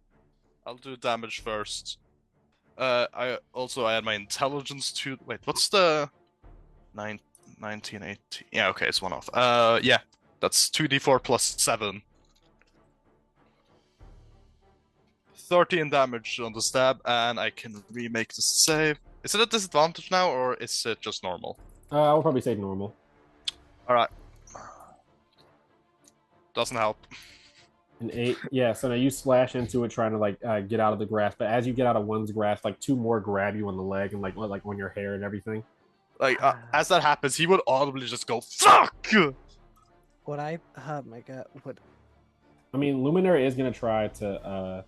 I'll do damage first. I add my intelligence to. Wait, what's the 19, 18? Yeah, okay, it's one off. Yeah, that's 2d4 plus 7. 13 damage on the stab, and I can remake the save. Is it a disadvantage now, or is it just normal? I would probably say normal. Alright. Doesn't help. An 8. Yeah, so now you slash into it trying to like get out of the grasp, but as you get out of one's grasp, like 2 more grab you on the leg and like on your hair and everything. Like as that happens, he would audibly just go fuck. What I oh my god, what? I mean, Luminary is gonna try to.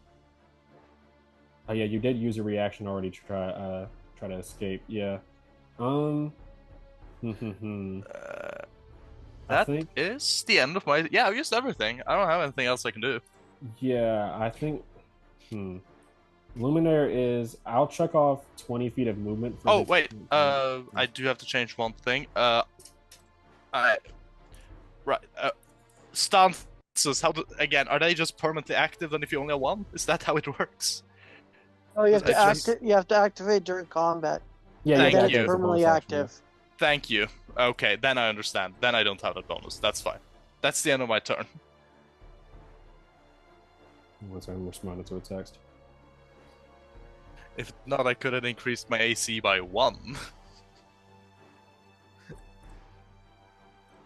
Oh yeah, you did use a reaction already to try to escape. Yeah. That is the end of my. Yeah, I've used everything. I don't have anything else I can do. Yeah, I think. Luminaire is. I'll check off 20 feet of movement. Oh wait, I do have to change one thing. Stances. Again? Are they just permanently active? Then if you only have one, is that how it works? Oh, you have to You have to activate during combat. Yeah, thank you. Permanently active. Thank you. Okay, then I understand. Then I don't have that bonus. That's fine. That's the end of my turn. Once I'm responding to a text. If not, I could have increased my AC by 1.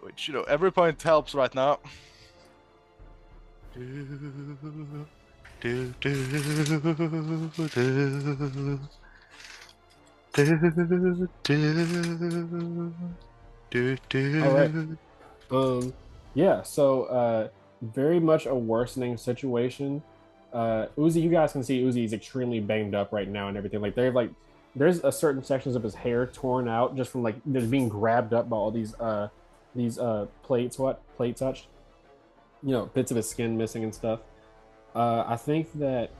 Which, every point helps right now. All right. Yeah, so very much a worsening situation. Uzi, you guys can see Uzi is extremely banged up right now and everything. Like there's a certain sections of his hair torn out just from like there's being grabbed up by all these plates. Plate touched? Bits of his skin missing and stuff. I think that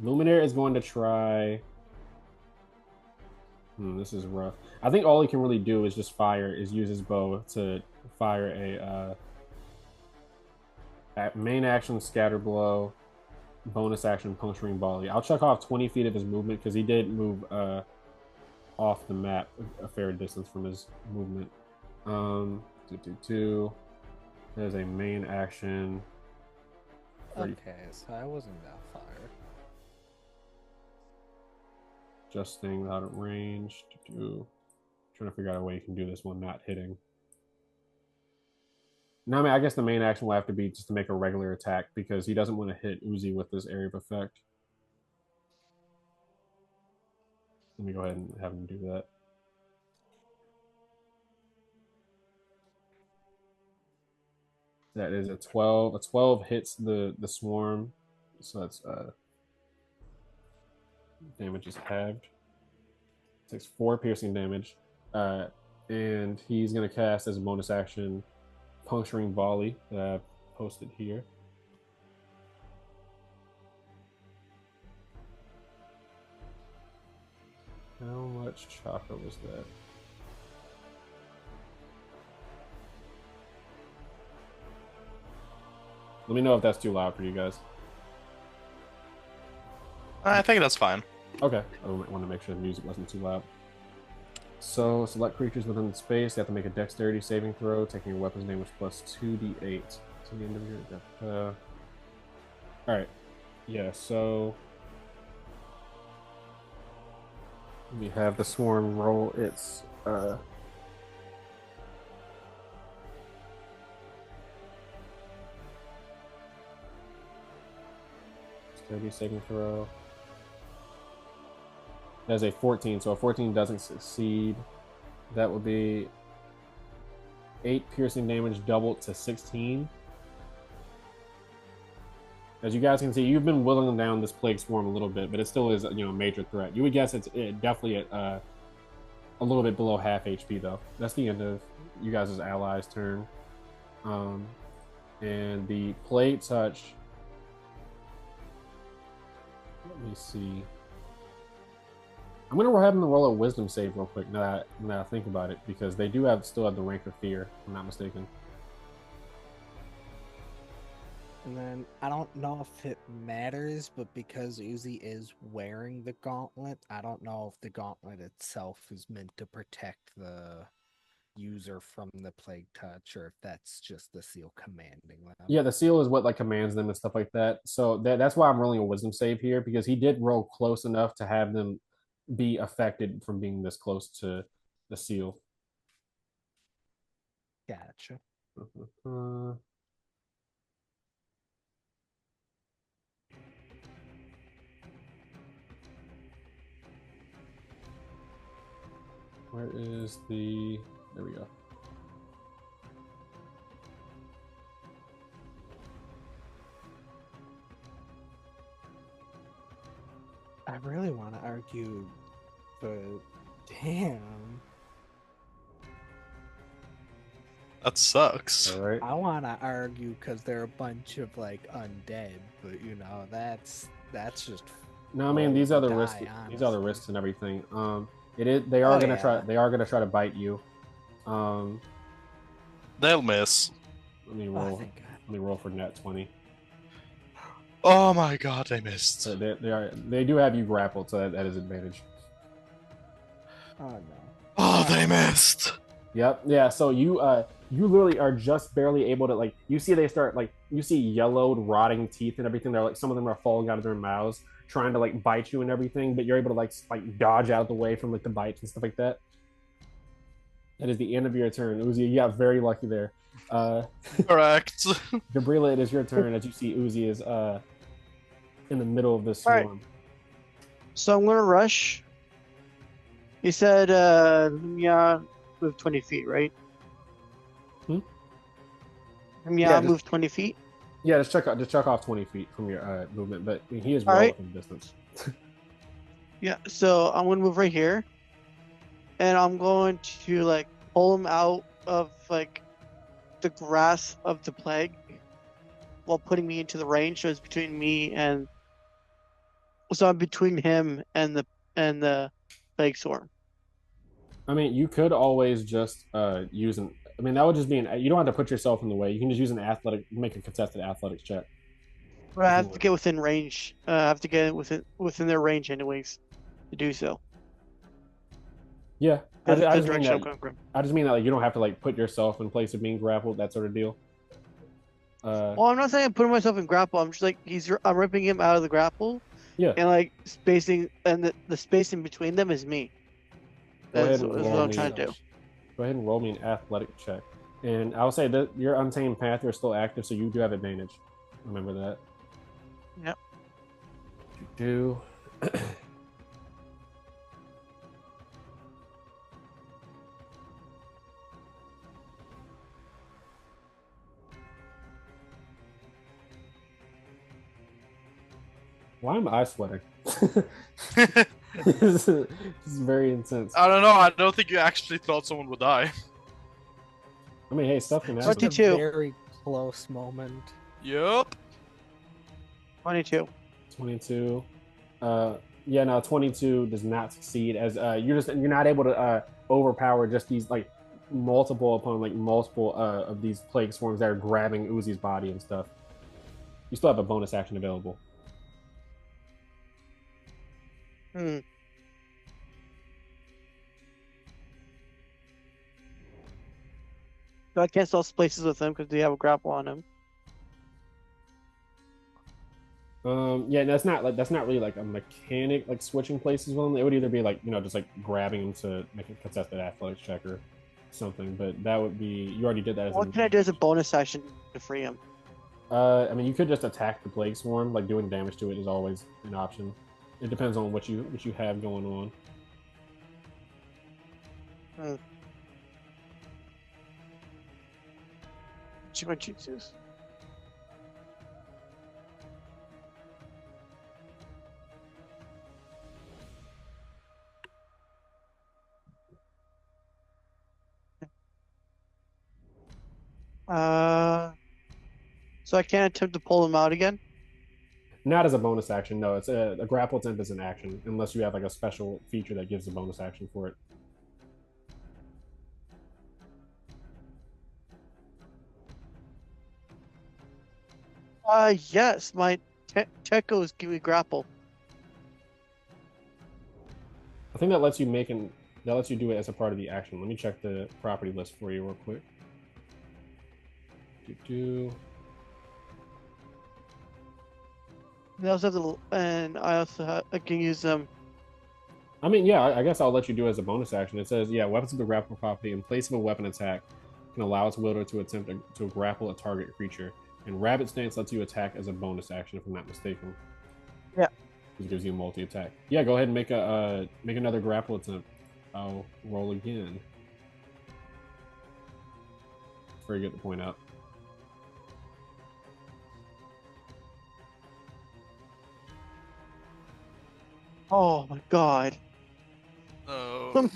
Luminaire is going to try. This is rough. I think all he can really do is just use his bow to fire a main action scatter blow, bonus action puncturing volley. I'll check off 20 feet of his movement because he did move off the map a fair distance from his movement. There's a main action. Okay, so I wasn't that far. Adjusting out of range. Trying to figure out a way you can do this one not hitting. No, I mean, I guess the main action will have to be just to make a regular attack because he doesn't want to hit Uzi with this area of effect. Let me go ahead and have him do that. That is a 12. A 12 hits the swarm, so that's damage is halved. Takes 4 piercing damage, and he's gonna cast as a bonus action, puncturing volley that I've posted here. How much chakra was that? Let me know if that's too loud for you guys. I think that's fine. Okay, I want to make sure the music wasn't too loud. So, select creatures within the space. You have to make a dexterity saving throw, taking your weapon's damage plus 2d8 to the end of your Alright. Yeah, so we have the swarm roll its dexterity saving throw. That's a 14, so a 14 doesn't succeed. That would be 8 piercing damage doubled to 16. As you guys can see, you've been whittling down this plague swarm a little bit, but it still is, a major threat. You would guess it's definitely at a little bit below half HP though. That's the end of you guys' allies' turn. And the plague touch. Let me see. I'm gonna have them roll a wisdom save real quick now that I think about it, because they do still have the rank of fear, if I'm not mistaken. And then I don't know if it matters, but because Uzi is wearing the gauntlet, I don't know if the gauntlet itself is meant to protect the user from the plague touch, or if that's just the seal commanding them. Yeah, the seal is what commands them and stuff like that. So that's why I'm rolling a wisdom save here, because he did roll close enough to have them be affected from being this close to the seal. Gotcha. Where is the... There we go. I really want to argue, but damn. That sucks. All right. I want to argue because they're a bunch of undead, but that's just. No, I mean these are the risks. These are the risks and everything. They are gonna try. They are gonna try to bite you. They'll miss. Let me roll. Let me roll for net 20. Oh my god, they missed. So they do have you grappled, so that is advantage. Oh no. Oh, they missed. Yep. Yeah. So you literally are just barely able to you see they start you see yellowed, rotting teeth and everything. They're some of them are falling out of their mouths, trying to bite you and everything, but you're able to dodge out of the way from the bites and stuff like that. That is the end of your turn, Uzi. You got very lucky there. Correct. Gabrilla, it is your turn as you see Uzi is in the middle of this swarm. Right. So I'm gonna rush. You said move 20 feet, right? Move 20 feet. Yeah, just check off 20 feet from your movement, but he is well within distance. Yeah, so I'm gonna move right here, and I'm going to pull him out of the grasp of the plague, while putting me into the range. So it's between me and, so I'm between him and the plague swarm. I mean, you could always just use an. I mean, that would just be you don't have to put yourself in the way. You can just use make a contested athletics check. But I have to get within range. I have to get within their range, anyways, to do so. Yeah, I just mean that you don't have to put yourself in place of being grappled, that sort of deal. Well, I'm not saying I'm putting myself in grapple. I'm just I'm ripping him out of the grapple. Yeah. And spacing, and the spacing between them is me. That's what I'm trying to do. Go ahead and roll me an athletic check. And I'll say that your untamed path are still active, so you do have advantage. Remember that. Yep. Do. Why am I sweating? This is very intense. I don't know. I don't think you actually thought someone would die. I mean, hey, stuff can Just happen. a 22. very close moment. Yup. 22. 22. Yeah, no, 22 does not succeed as you're not able to overpower just these like multiple of these plague swarms that are grabbing Uzi's body and stuff. You still have a bonus action available. Hmm. So I can't switch places with him because they have a grapple on him. Yeah, that's not really like a mechanic like switching places with him. It would either be like just like grabbing him to make a contested athletics check or something, but that would be you already did that as What can I do as a bonus action to free him? I mean, you could just attack the plague swarm. Like doing damage to it is always an option. It depends on what you have going on. Which one chooses? So I can't attempt to pull him out again. Not as a bonus action. No, it's a grapple attempt is an action unless you have like a special feature that gives a bonus action for it. Yes, my Tekos give me grapple. I think that lets you do it as a part of the action. Let me check the property list for you real quick. And I also I can use them. I mean, yeah, I guess I'll let you do it as a bonus action. It says, yeah, weapons of the grapple property in place of a weapon attack can allow its wielder to attempt to grapple a target creature. And Rabbit Stance lets you attack as a bonus action, if I'm not mistaken. Yeah. It gives you a multi-attack. Yeah, go ahead and make another grapple attempt. I'll roll again. It's very good to point out. Oh my god. Oh.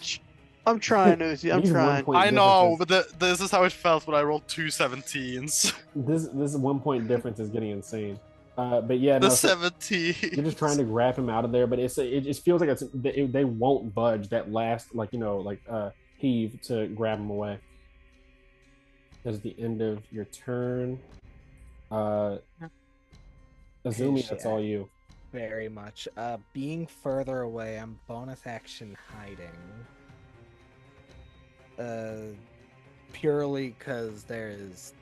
I'm trying, Uzi. I'm These trying. 1 point I know, differences- but this is how it felt when I rolled two 17s. This 1 point difference is getting insane. But yeah, The no, so 17. you're just trying to grab him out of there, but it just feels like they won't budge that last heave to grab him away. That's the end of your turn. Azumi, that's all you. Very much. Being further away, I'm bonus action hiding. Purely because there's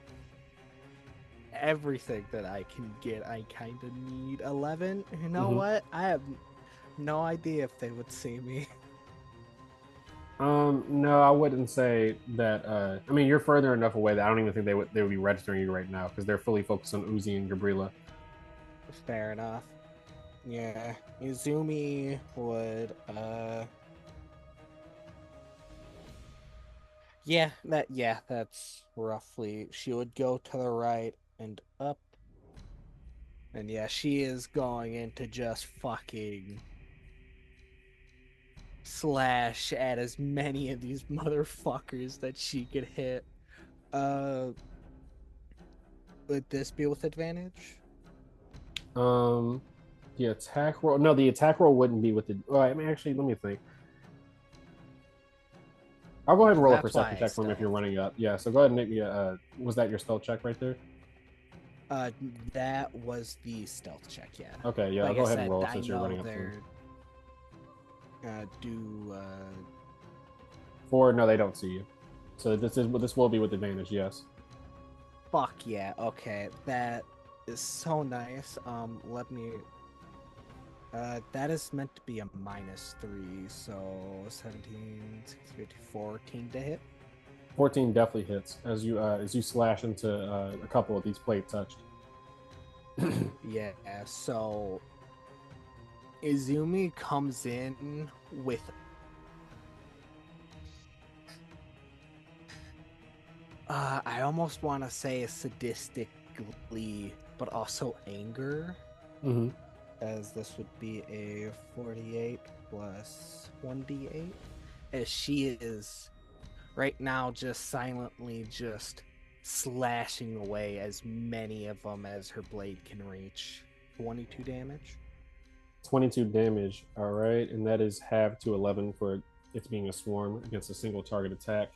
everything that I can get. I kind of need 11. You know what? I have no idea if they would see me. No, I wouldn't say that. I mean, you're further enough away that I don't even think they would be registering you right now because they're fully focused on Uzi and Gabrilla. Fair enough. Yeah, Izumi would. Yeah, that's roughly. She would go to the right and up. And yeah, she is going into just fucking slash at as many of these motherfuckers that she could hit. Would this be with advantage? The attack roll. No, the attack roll wouldn't be with the. Well, I mean, actually, let me think. I'll go ahead and roll a That's perception why I check for me if you're stealth. running up. Yeah, so go ahead and make me a. Was that your stealth check right there? That was the stealth check, yeah. Okay, yeah, I'll Like go I ahead and said, roll I since you're know running up. they're Four, no, they don't see you. So this will be with advantage, yes. fuck yeah, okay. That is so nice. Let me that is meant to be a -3, so 17, 16, 14 to hit. 14 definitely hits as you slash into a couple of these plate touched. Yeah, so Izumi comes in with I almost want to say a sadistic glee, but also anger, Mm-hmm. as this would be a 48 plus 1d8, as she is right now just silently just slashing away as many of them as her blade can reach. 22 damage. 22 damage. All right, and that is halved to 11 for it being a swarm against a single target attack.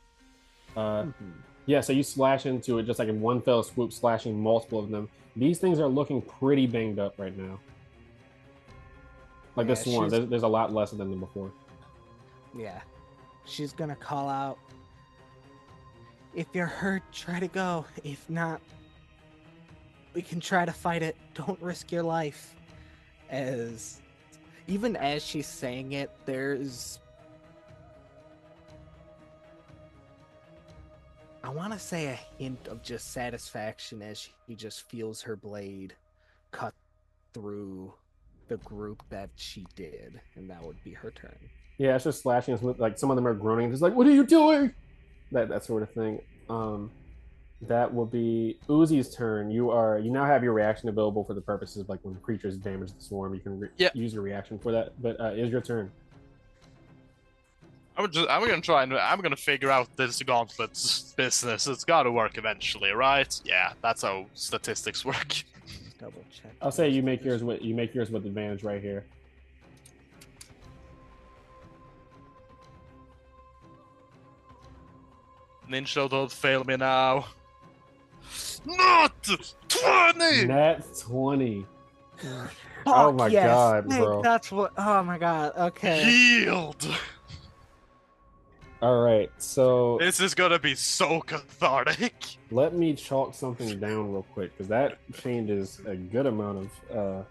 Yeah, so you slash into it just like in one fell swoop, slashing multiple of them. These things are looking pretty banged up right now. Like Yeah, the swarm, there's a lot less of them than before. Yeah. She's gonna call out, if you're hurt, try to go. If not, we can try to fight it. Don't risk your life. As even as she's saying it, there's, I want to say, a hint of just satisfaction as she just feels her blade cut through the group that she did, and that would be her turn. Yeah, it's just slashing. It's like some of them are groaning, just like, "What are you doing?" That sort of thing. That will be Uzi's turn. You now have your reaction available for the purposes of like when creatures damage the swarm, you can use your reaction for that. But it's your turn. I'm gonna figure out this gauntlet's business. It's gotta work eventually, right? Yeah, that's how statistics work. Double check. I'll say you make yours with advantage right here. Ninja, don't fail me now. Not 20! Nat 20. Oh my yes. god, bro. That's what. Oh my god. Okay. Yield! All right, so This is gonna be so cathartic. let me chalk something down real quick because that changes a good amount of.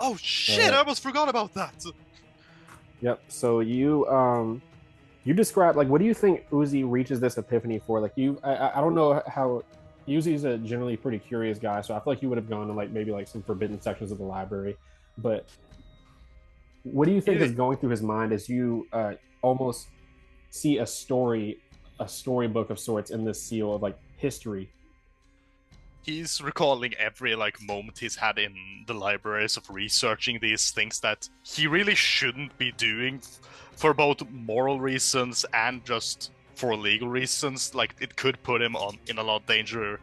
Oh shit! I almost forgot about that. Yep. So you describe like what do you think Uzi reaches this epiphany for? Like I don't know how. Uzi's a generally pretty curious guy, so I feel like you would have gone to like maybe like some forbidden sections of the library. But what do you think is going through his mind as you almost see a storybook of sorts in this seal of like history? He's recalling every like moment he's had in the libraries of researching these things that he really shouldn't be doing for both moral reasons and just for legal reasons. Like it could put him in a lot of danger,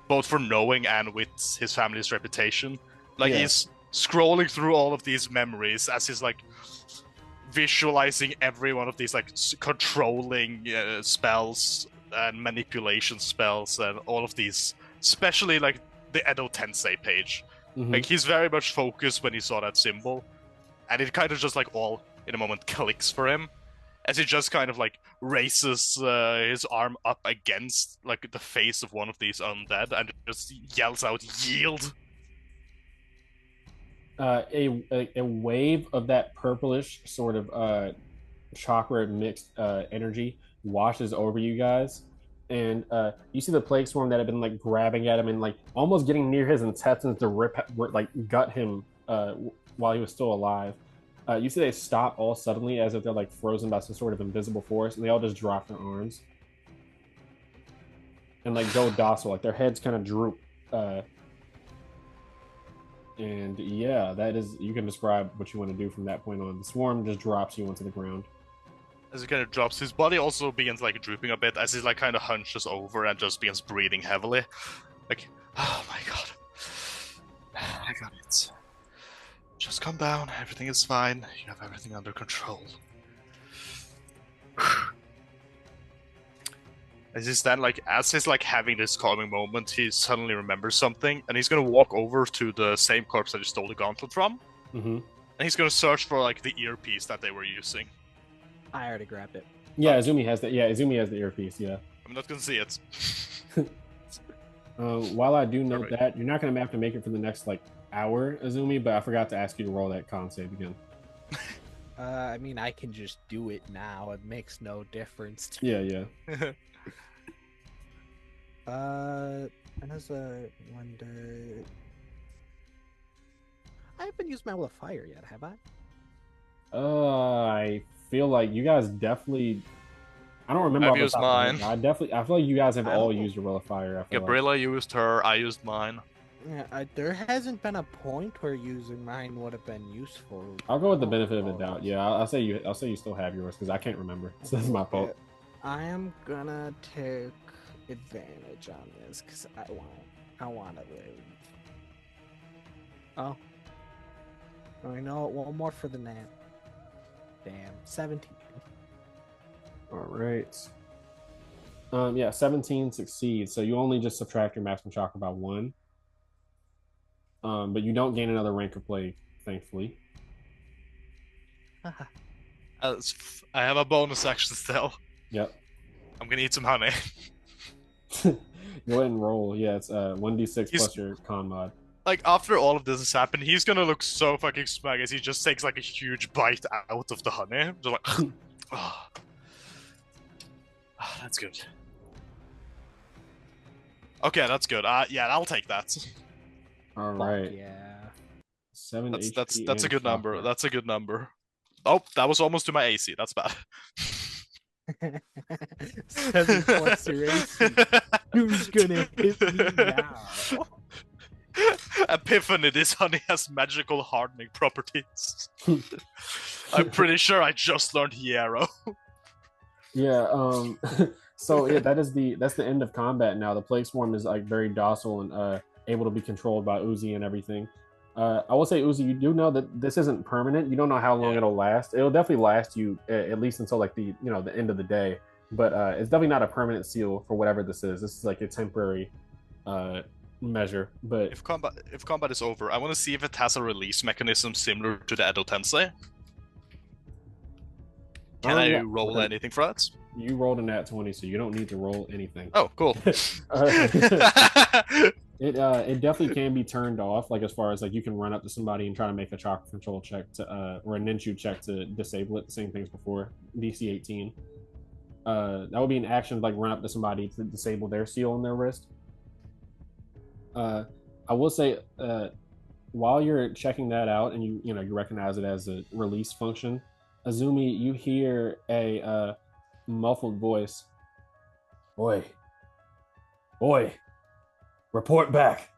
both for knowing and with his family's reputation. Like he's scrolling through all of these memories as he's like visualizing every one of these like controlling spells and manipulation spells and all of these, especially like the Edo Tensei page. Like he's very much focused when he saw that symbol, and it kind of just like all in a moment clicks for him as he just kind of like raises his arm up against like the face of one of these undead and just yells out, "Yield!" A wave of that purplish sort of chakra mixed energy washes over you guys, and you see the plague swarm that had been like grabbing at him and like almost getting near his intestines to like gut him while he was still alive. You see they stop all suddenly as if they're like frozen by some sort of invisible force, and they all just drop their arms and like go docile, like their heads kind of droop. And yeah, that is, you can describe what you want to do from that point on. The swarm just drops you onto the ground. As he kind of drops, his body also begins like drooping a bit as he like kind of hunches over and just begins breathing heavily. Like, oh my god, I got it. Just calm down. Everything is fine. You have everything under control. As he's then like, as he's like having this calming moment, he suddenly remembers something, and he's gonna walk over to the same corpse that he stole the gauntlet from, and he's gonna search for like the earpiece that they were using. I already grabbed it. Yeah, Izumi has that. Yeah, Izumi has the earpiece. Yeah. I'm not gonna see it. While I do note that you're not gonna have to make it for the next like hour, Azumi, but I forgot to ask you to roll that con save again. I mean, I can just do it now. It makes no difference. Yeah. As a wonder, I haven't used my will of fire yet, have I? I feel like you guys definitely. I don't remember I've off the used top of my mine. head, but I feel like you guys have I all don't know. used your will of fire. I feel like. Gabrilla used her. I used mine. Yeah, there hasn't been a point where using mine would have been useful. I'll go with the benefit of the doubt. Yeah, I'll say you. I'll say you still have yours because I can't remember. So this is my fault. I am gonna take advantage on this because I want to live. Oh, I know one more for the nap. Damn, 17. All right. Yeah, 17 succeeds. So you only just subtract your maximum chakra by 1. But you don't gain another rank of plague, thankfully. I have a bonus action still. Yep. I'm gonna eat some honey. Go ahead and roll. Yeah, it's 1d6 plus your con mod. Like, after all of this has happened, he's gonna look so fucking smug as he just takes like a huge bite out of the honey. Just like, oh. Oh, that's good. Okay, that's good. Yeah, I'll take that. All right. Yeah. 7 That's HP a and good number. chakra. That's a good number. Oh, that was almost to my AC. That's bad. 7 plus your AC. Who's gonna hit me now? Epiphany, this honey has magical hardening properties. I'm pretty sure I just learned Hierro. Yeah, so yeah, that's the end of combat now. The plague swarm is like very docile and able to be controlled by Uzi and everything. I will say, Uzi, you do know that this isn't permanent. You don't know how long it'll last. It'll definitely last you at least until like the end of the day. But it's definitely not a permanent seal for whatever this is. This is like a temporary measure. But if combat is over, I want to see if it has a release mechanism similar to the Edo Tensei. Can I roll anything for that? You rolled a nat 20, so you don't need to roll anything. Oh, cool. It definitely can be turned off, like as far as like you can run up to somebody and try to make a chakra control check to or a ninju check to disable it. The same things before. DC 18. That would be an action like run up to somebody to disable their seal on their wrist. I will say while you're checking that out and you recognize it as a release function, Azumi, you hear a muffled voice. Boy, report back.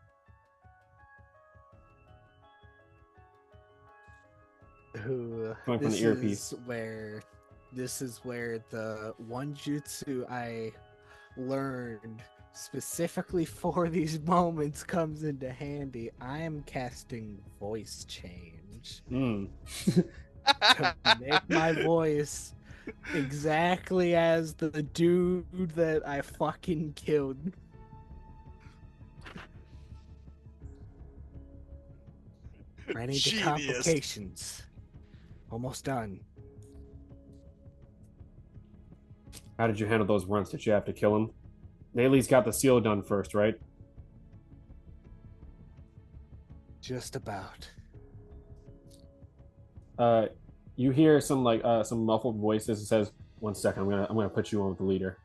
Coming from the earpiece. This is where the one jutsu I learned specifically for these moments comes into handy. I am casting voice change. To make my voice exactly as the dude that I fucking killed. Ran into complications. Almost done. How did you handle those runts? Did you have to kill him? They at least got the seal done first, right? Just about. You hear some muffled voices. It says, "1 second, I'm gonna put you on with the leader."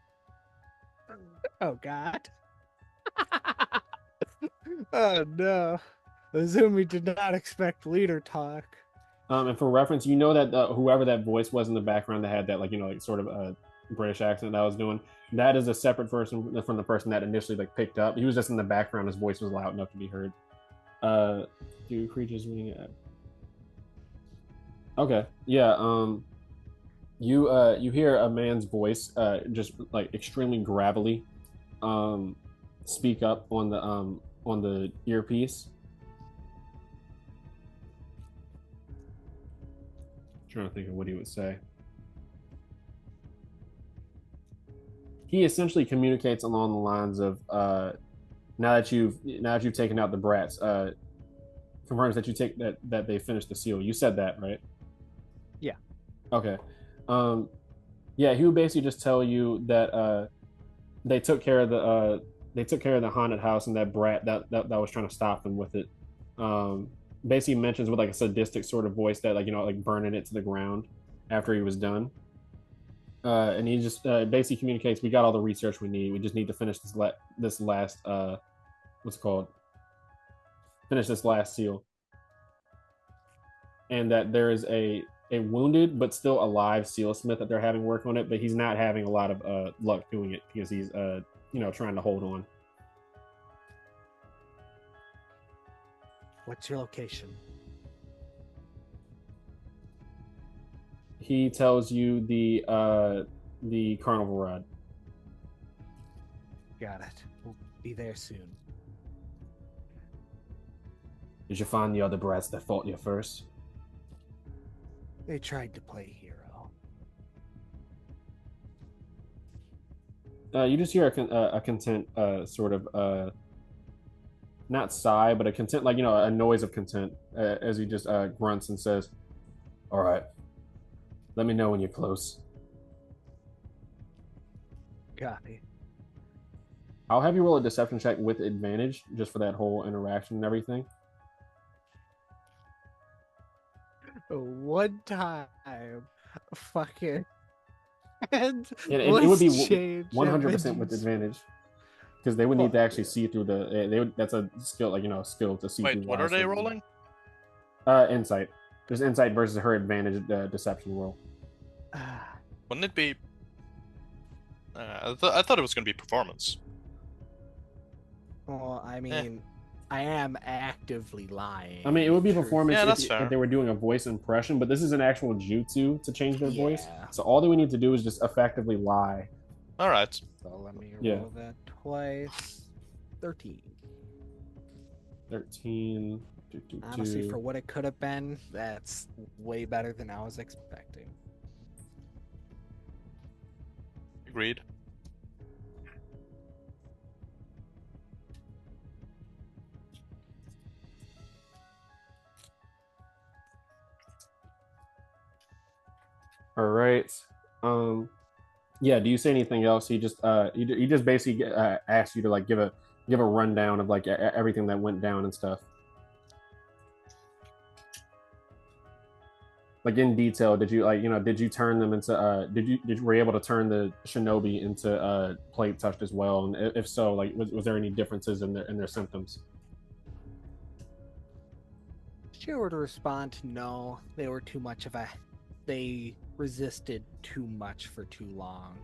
Oh God. Oh no. Azumi did not expect leader talk. And for reference, you know that whoever that voice was in the background that had that like sort of a British accent that I was doing, that is a separate person from the person that initially like picked up. He was just in the background. His voice was loud enough to be heard. Do creatures ring? Okay, yeah. You hear a man's voice, just like extremely gravelly, speak up on the earpiece. Trying to think of what he would say. He essentially communicates along the lines of, now that you've taken out the brats, confirms that that they finished the seal. You said that, right? Yeah. Okay. Yeah, he would basically just tell you that they took care of the haunted house and that brat that was trying to stop them with it basically mentions with like a sadistic sort of voice that like like burning it to the ground after he was done. And he just basically communicates, we got all the research we need. We just need to finish this last what's it called? Finish this last seal. And that there is a wounded but still alive sealsmith that they're having work on it, but he's not having a lot of luck doing it because he's trying to hold on. What's your location? He tells you the carnival ride. Got it. We'll be there soon. Did you find the other brats that fought you first? They tried to play hero. You just hear a content sort of not sigh, but a content, like a noise of content as he just grunts and says, "All right, let me know when you're close." Copy. I'll have you roll a deception check with advantage just for that whole interaction and everything. One time, fucking, and It would be change 100% with advantage because they would need to actually see through that's a skill, skill to see through. Wait, what are they rolling? Insight. There's insight versus her advantage deception roll. Wouldn't it be? I thought it was going to be performance. Well, I mean, I am actively lying. I mean, it would be performance if they were doing a voice impression, but this is an actual jutsu to change their voice. Yeah. So all they would need to do is just effectively lie. All right. So let me roll that twice. 13. 13. Honestly, for what it could have been, that's way better than I was expecting. Agreed. All right. Yeah. Do you say anything else? He just basically asks you to like give a rundown of like everything that went down and stuff. Like in detail, did you did you turn them into were you able to turn the shinobi into plague touched as well? And if so, like was there any differences in their symptoms? She were to respond, no, they were too much of a. They resisted too much for too long.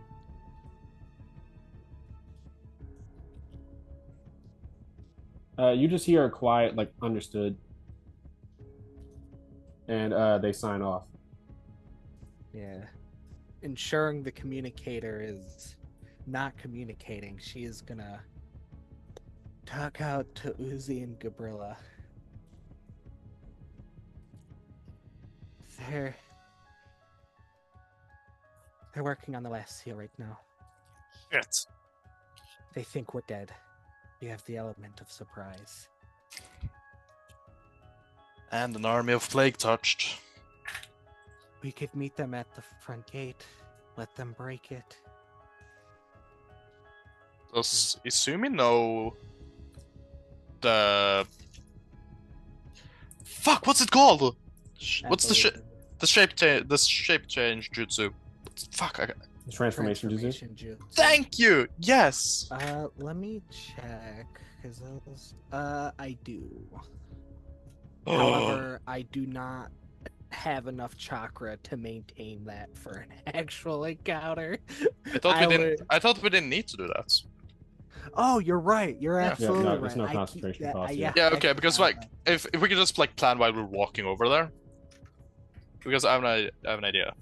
You just hear a quiet, like, understood. And they sign off. Yeah. Ensuring the communicator is not communicating, she is gonna talk out to Uzi and Gabrilla. They're working on the last seal right now. Shit. They think we're dead. You have the element of surprise. And an army of plague touched. We could meet them at the front gate. Let them break it. Does Izumi know the... Fuck, what's it called? What's the shape change jutsu? Fuck, Transformation jutsu. Thank you. Yes. Let me check because I do. However, I do not have enough chakra to maintain that for an actual encounter. I thought we didn't need to do that. Oh, you're right. You're absolutely right. There's no concentration cost. Yeah, okay, because like if we could just like plan while we're walking over there. Because I have an idea.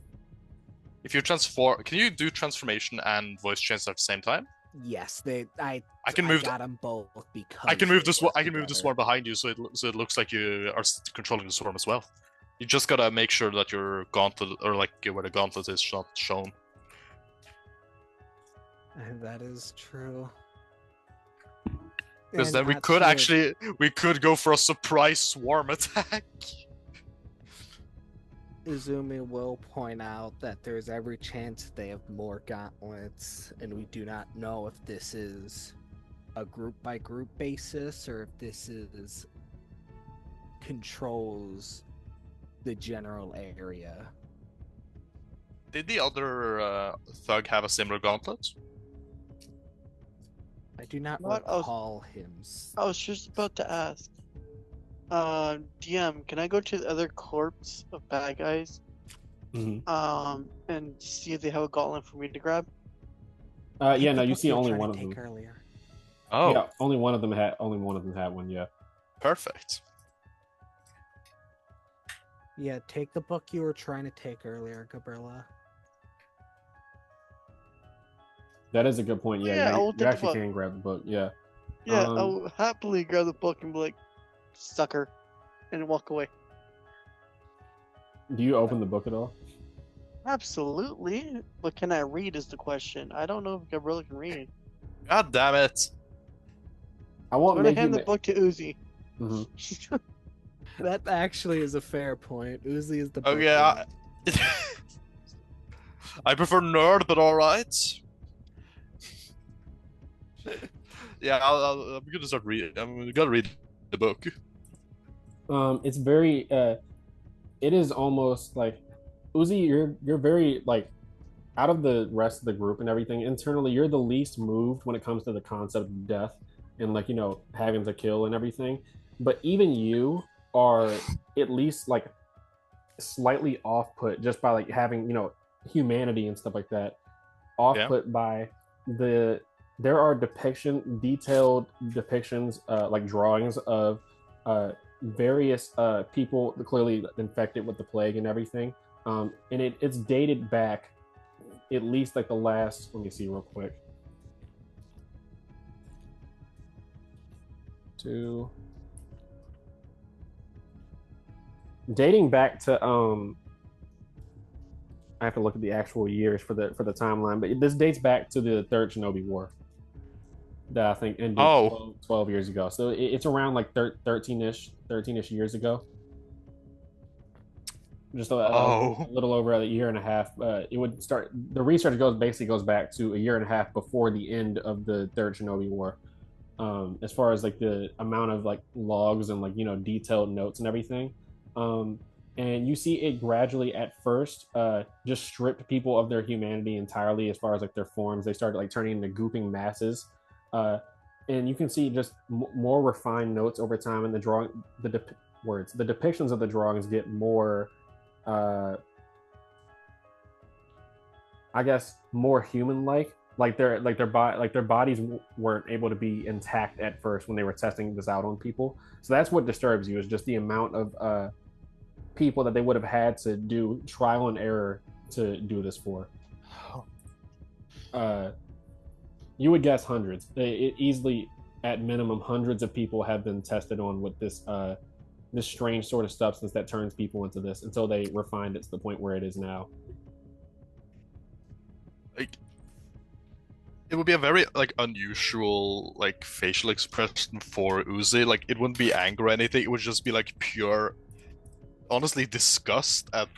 If you transform, can you do transformation and voice change at the same time? Yes, I can move. I got them both because I can move this one. I can move the swarm behind you, so it looks like you are controlling the swarm as well. You just gotta make sure that your gauntlet, or like where the gauntlet is, not shown. And that is true. Because then we could go for a surprise swarm attack. Izumi will point out that there's every chance they have more gauntlets, and we do not know if this is a group by group basis or if this is controls the general area. Did the other thug have a similar gauntlet? I do not What? recall him. I was just about to ask. DM, can I go to the other corpse of bad guys? And see if they have a gauntlet for me to grab? Yeah, no, The you book see were only trying one to of them. take earlier. Oh, Yeah, only one of them had one. Yeah. perfect. Yeah, take the book you were trying to take earlier, Gabrilla. That is a good point. Oh, Yeah, yeah, I will you take the actually book. can grab the book. Yeah. Yeah, I'll happily grab the book and be like, sucker, and walk away. Do you open the book at all? Absolutely. But can I read is the question. I don't know if Gabrilla can read. God damn it. I I'm won't gonna make you. hand the book to Uzi. Mhm. That actually is a fair point. Uzi is the book. Okay, I prefer nerd, but alright. Yeah, I'm gonna start reading. I'm gonna read the book. It's very. It is almost like Uzi. You're very like out of the rest of the group and everything. Internally, you're the least moved when it comes to the concept of death and like having to kill and everything. But even you are at least like slightly off put just by like having humanity and stuff like that. Off put by the there are detailed depictions, like drawings of various people clearly infected with the plague and everything. And it's dated back at least like the last. Let me see real quick. Dating back to I have to look at the actual years for the timeline, but this dates back to the third Shinobi War that I think ended 12 years ago. So it's around like 13ish years ago. Just a little over a year and a half. It would start. The research goes back to a year and a half before the end of the third Shinobi War. As far as like the amount of like logs and like detailed notes and everything. And you see it gradually at first just stripped people of their humanity entirely as far as like their forms. They started like turning into gooping masses. And you can see just more refined notes over time, and the depictions of the drawings get more I guess more human-like. Like their bodies weren't able to be intact at first when they were testing this out on people. So that's what disturbs you, is just the amount of people that they would have had to do trial and error to do this for. You would guess hundreds. It easily, at minimum, hundreds of people have been tested on with this strange sort of substance that turns people into this until they refined it to the point where it is now. Like, it would be a very like unusual like facial expression for Uzi. Like, it wouldn't be anger or anything. It would just be like pure, honestly, disgust at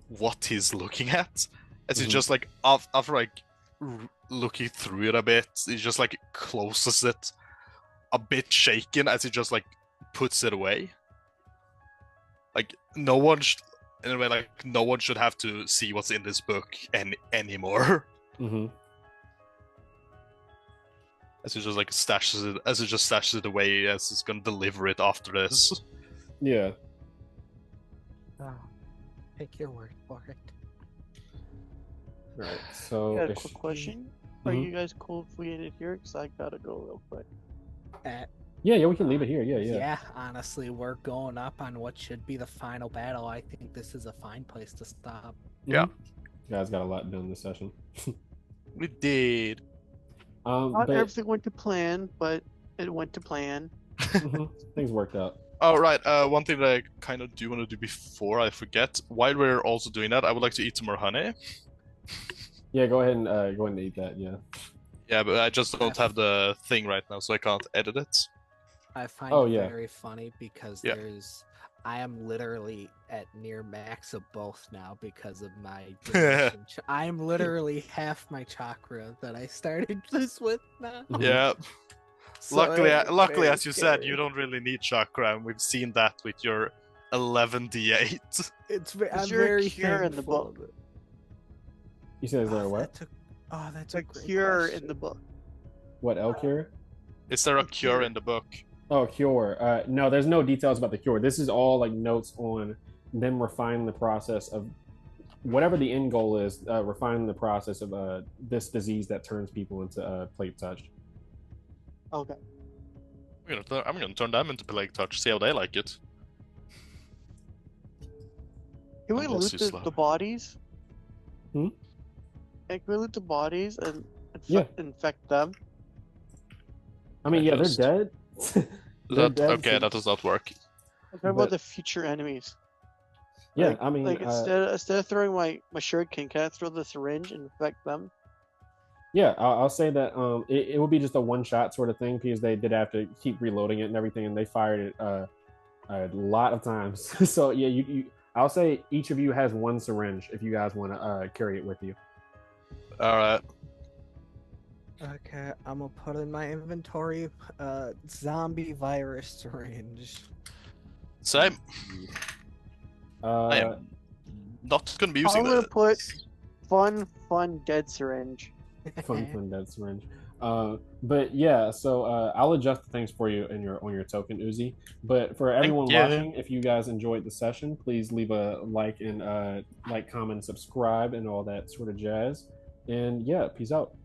what he's looking at. As he just like after like looking through it a bit, he just like closes it, a bit shaken as he just like puts it away. Like no one should have to see what's in this book anymore. As he just like stashes it away, as he's gonna deliver it after this. Yeah. Take your word for it. All right. So, I got a quick question. Are you guys cool if we end it here? Because I gotta go real quick. Yeah, we can leave it here. Yeah. Yeah, honestly, we're going up on what should be the final battle. I think this is a fine place to stop. Yeah. You guys got a lot done this session. We did. Not everything went to plan, but it went to plan. Things worked out. Oh, right. One thing that I kind of do want to do before I forget, while we're also doing that, I would like to eat some more honey. Yeah, go ahead and eat that. Yeah. Yeah, but I just don't have the thing right now, so I can't edit it. I find it very funny because I am literally at near max of both now because of my donation. I am literally half my chakra that I started this with now. Yeah. Luckily, as you said, scary. you don't really need chakra, and we've seen that with your 11d8. I'm there a very cure in the thankful book? of it. You said, is there a what? That's The a great cure question. in the book. What, L cure? Is there a A cure cure. in the book? Oh, cure. No, there's no details about the cure. This is all like notes on them refining the process of whatever the end goal is, refining the process of this disease that turns people into plague touched. Okay. I'm gonna turn them into plague touch. See how they like it. Can we And we'll loot see the slowly. bodies? Hmm? Can we loot the bodies and Yeah. infect them? I mean, yeah, they're dead. They're dead. Okay, so- that does not work. I'm talking But- about the future enemies. Yeah, Like- I mean, like instead of throwing my shuriken, can I throw the syringe and infect them? yeah, I'll say that it would be just a one shot sort of thing because they did have to keep reloading it and everything, and they fired it a lot of times. So yeah, I'll say each of you has one syringe if you guys want to carry it with you. All right. Okay, I'm gonna put in my inventory zombie virus syringe. Same. I Uh, am not gonna be using I'm gonna that. put fun dead syringe. fun dead syringe. But yeah, so I'll adjust things for you in on your token, Uzi. But for everyone you. watching, if you guys enjoyed the session, please leave a like and comment, subscribe, and all that sort of jazz. And yeah, peace out.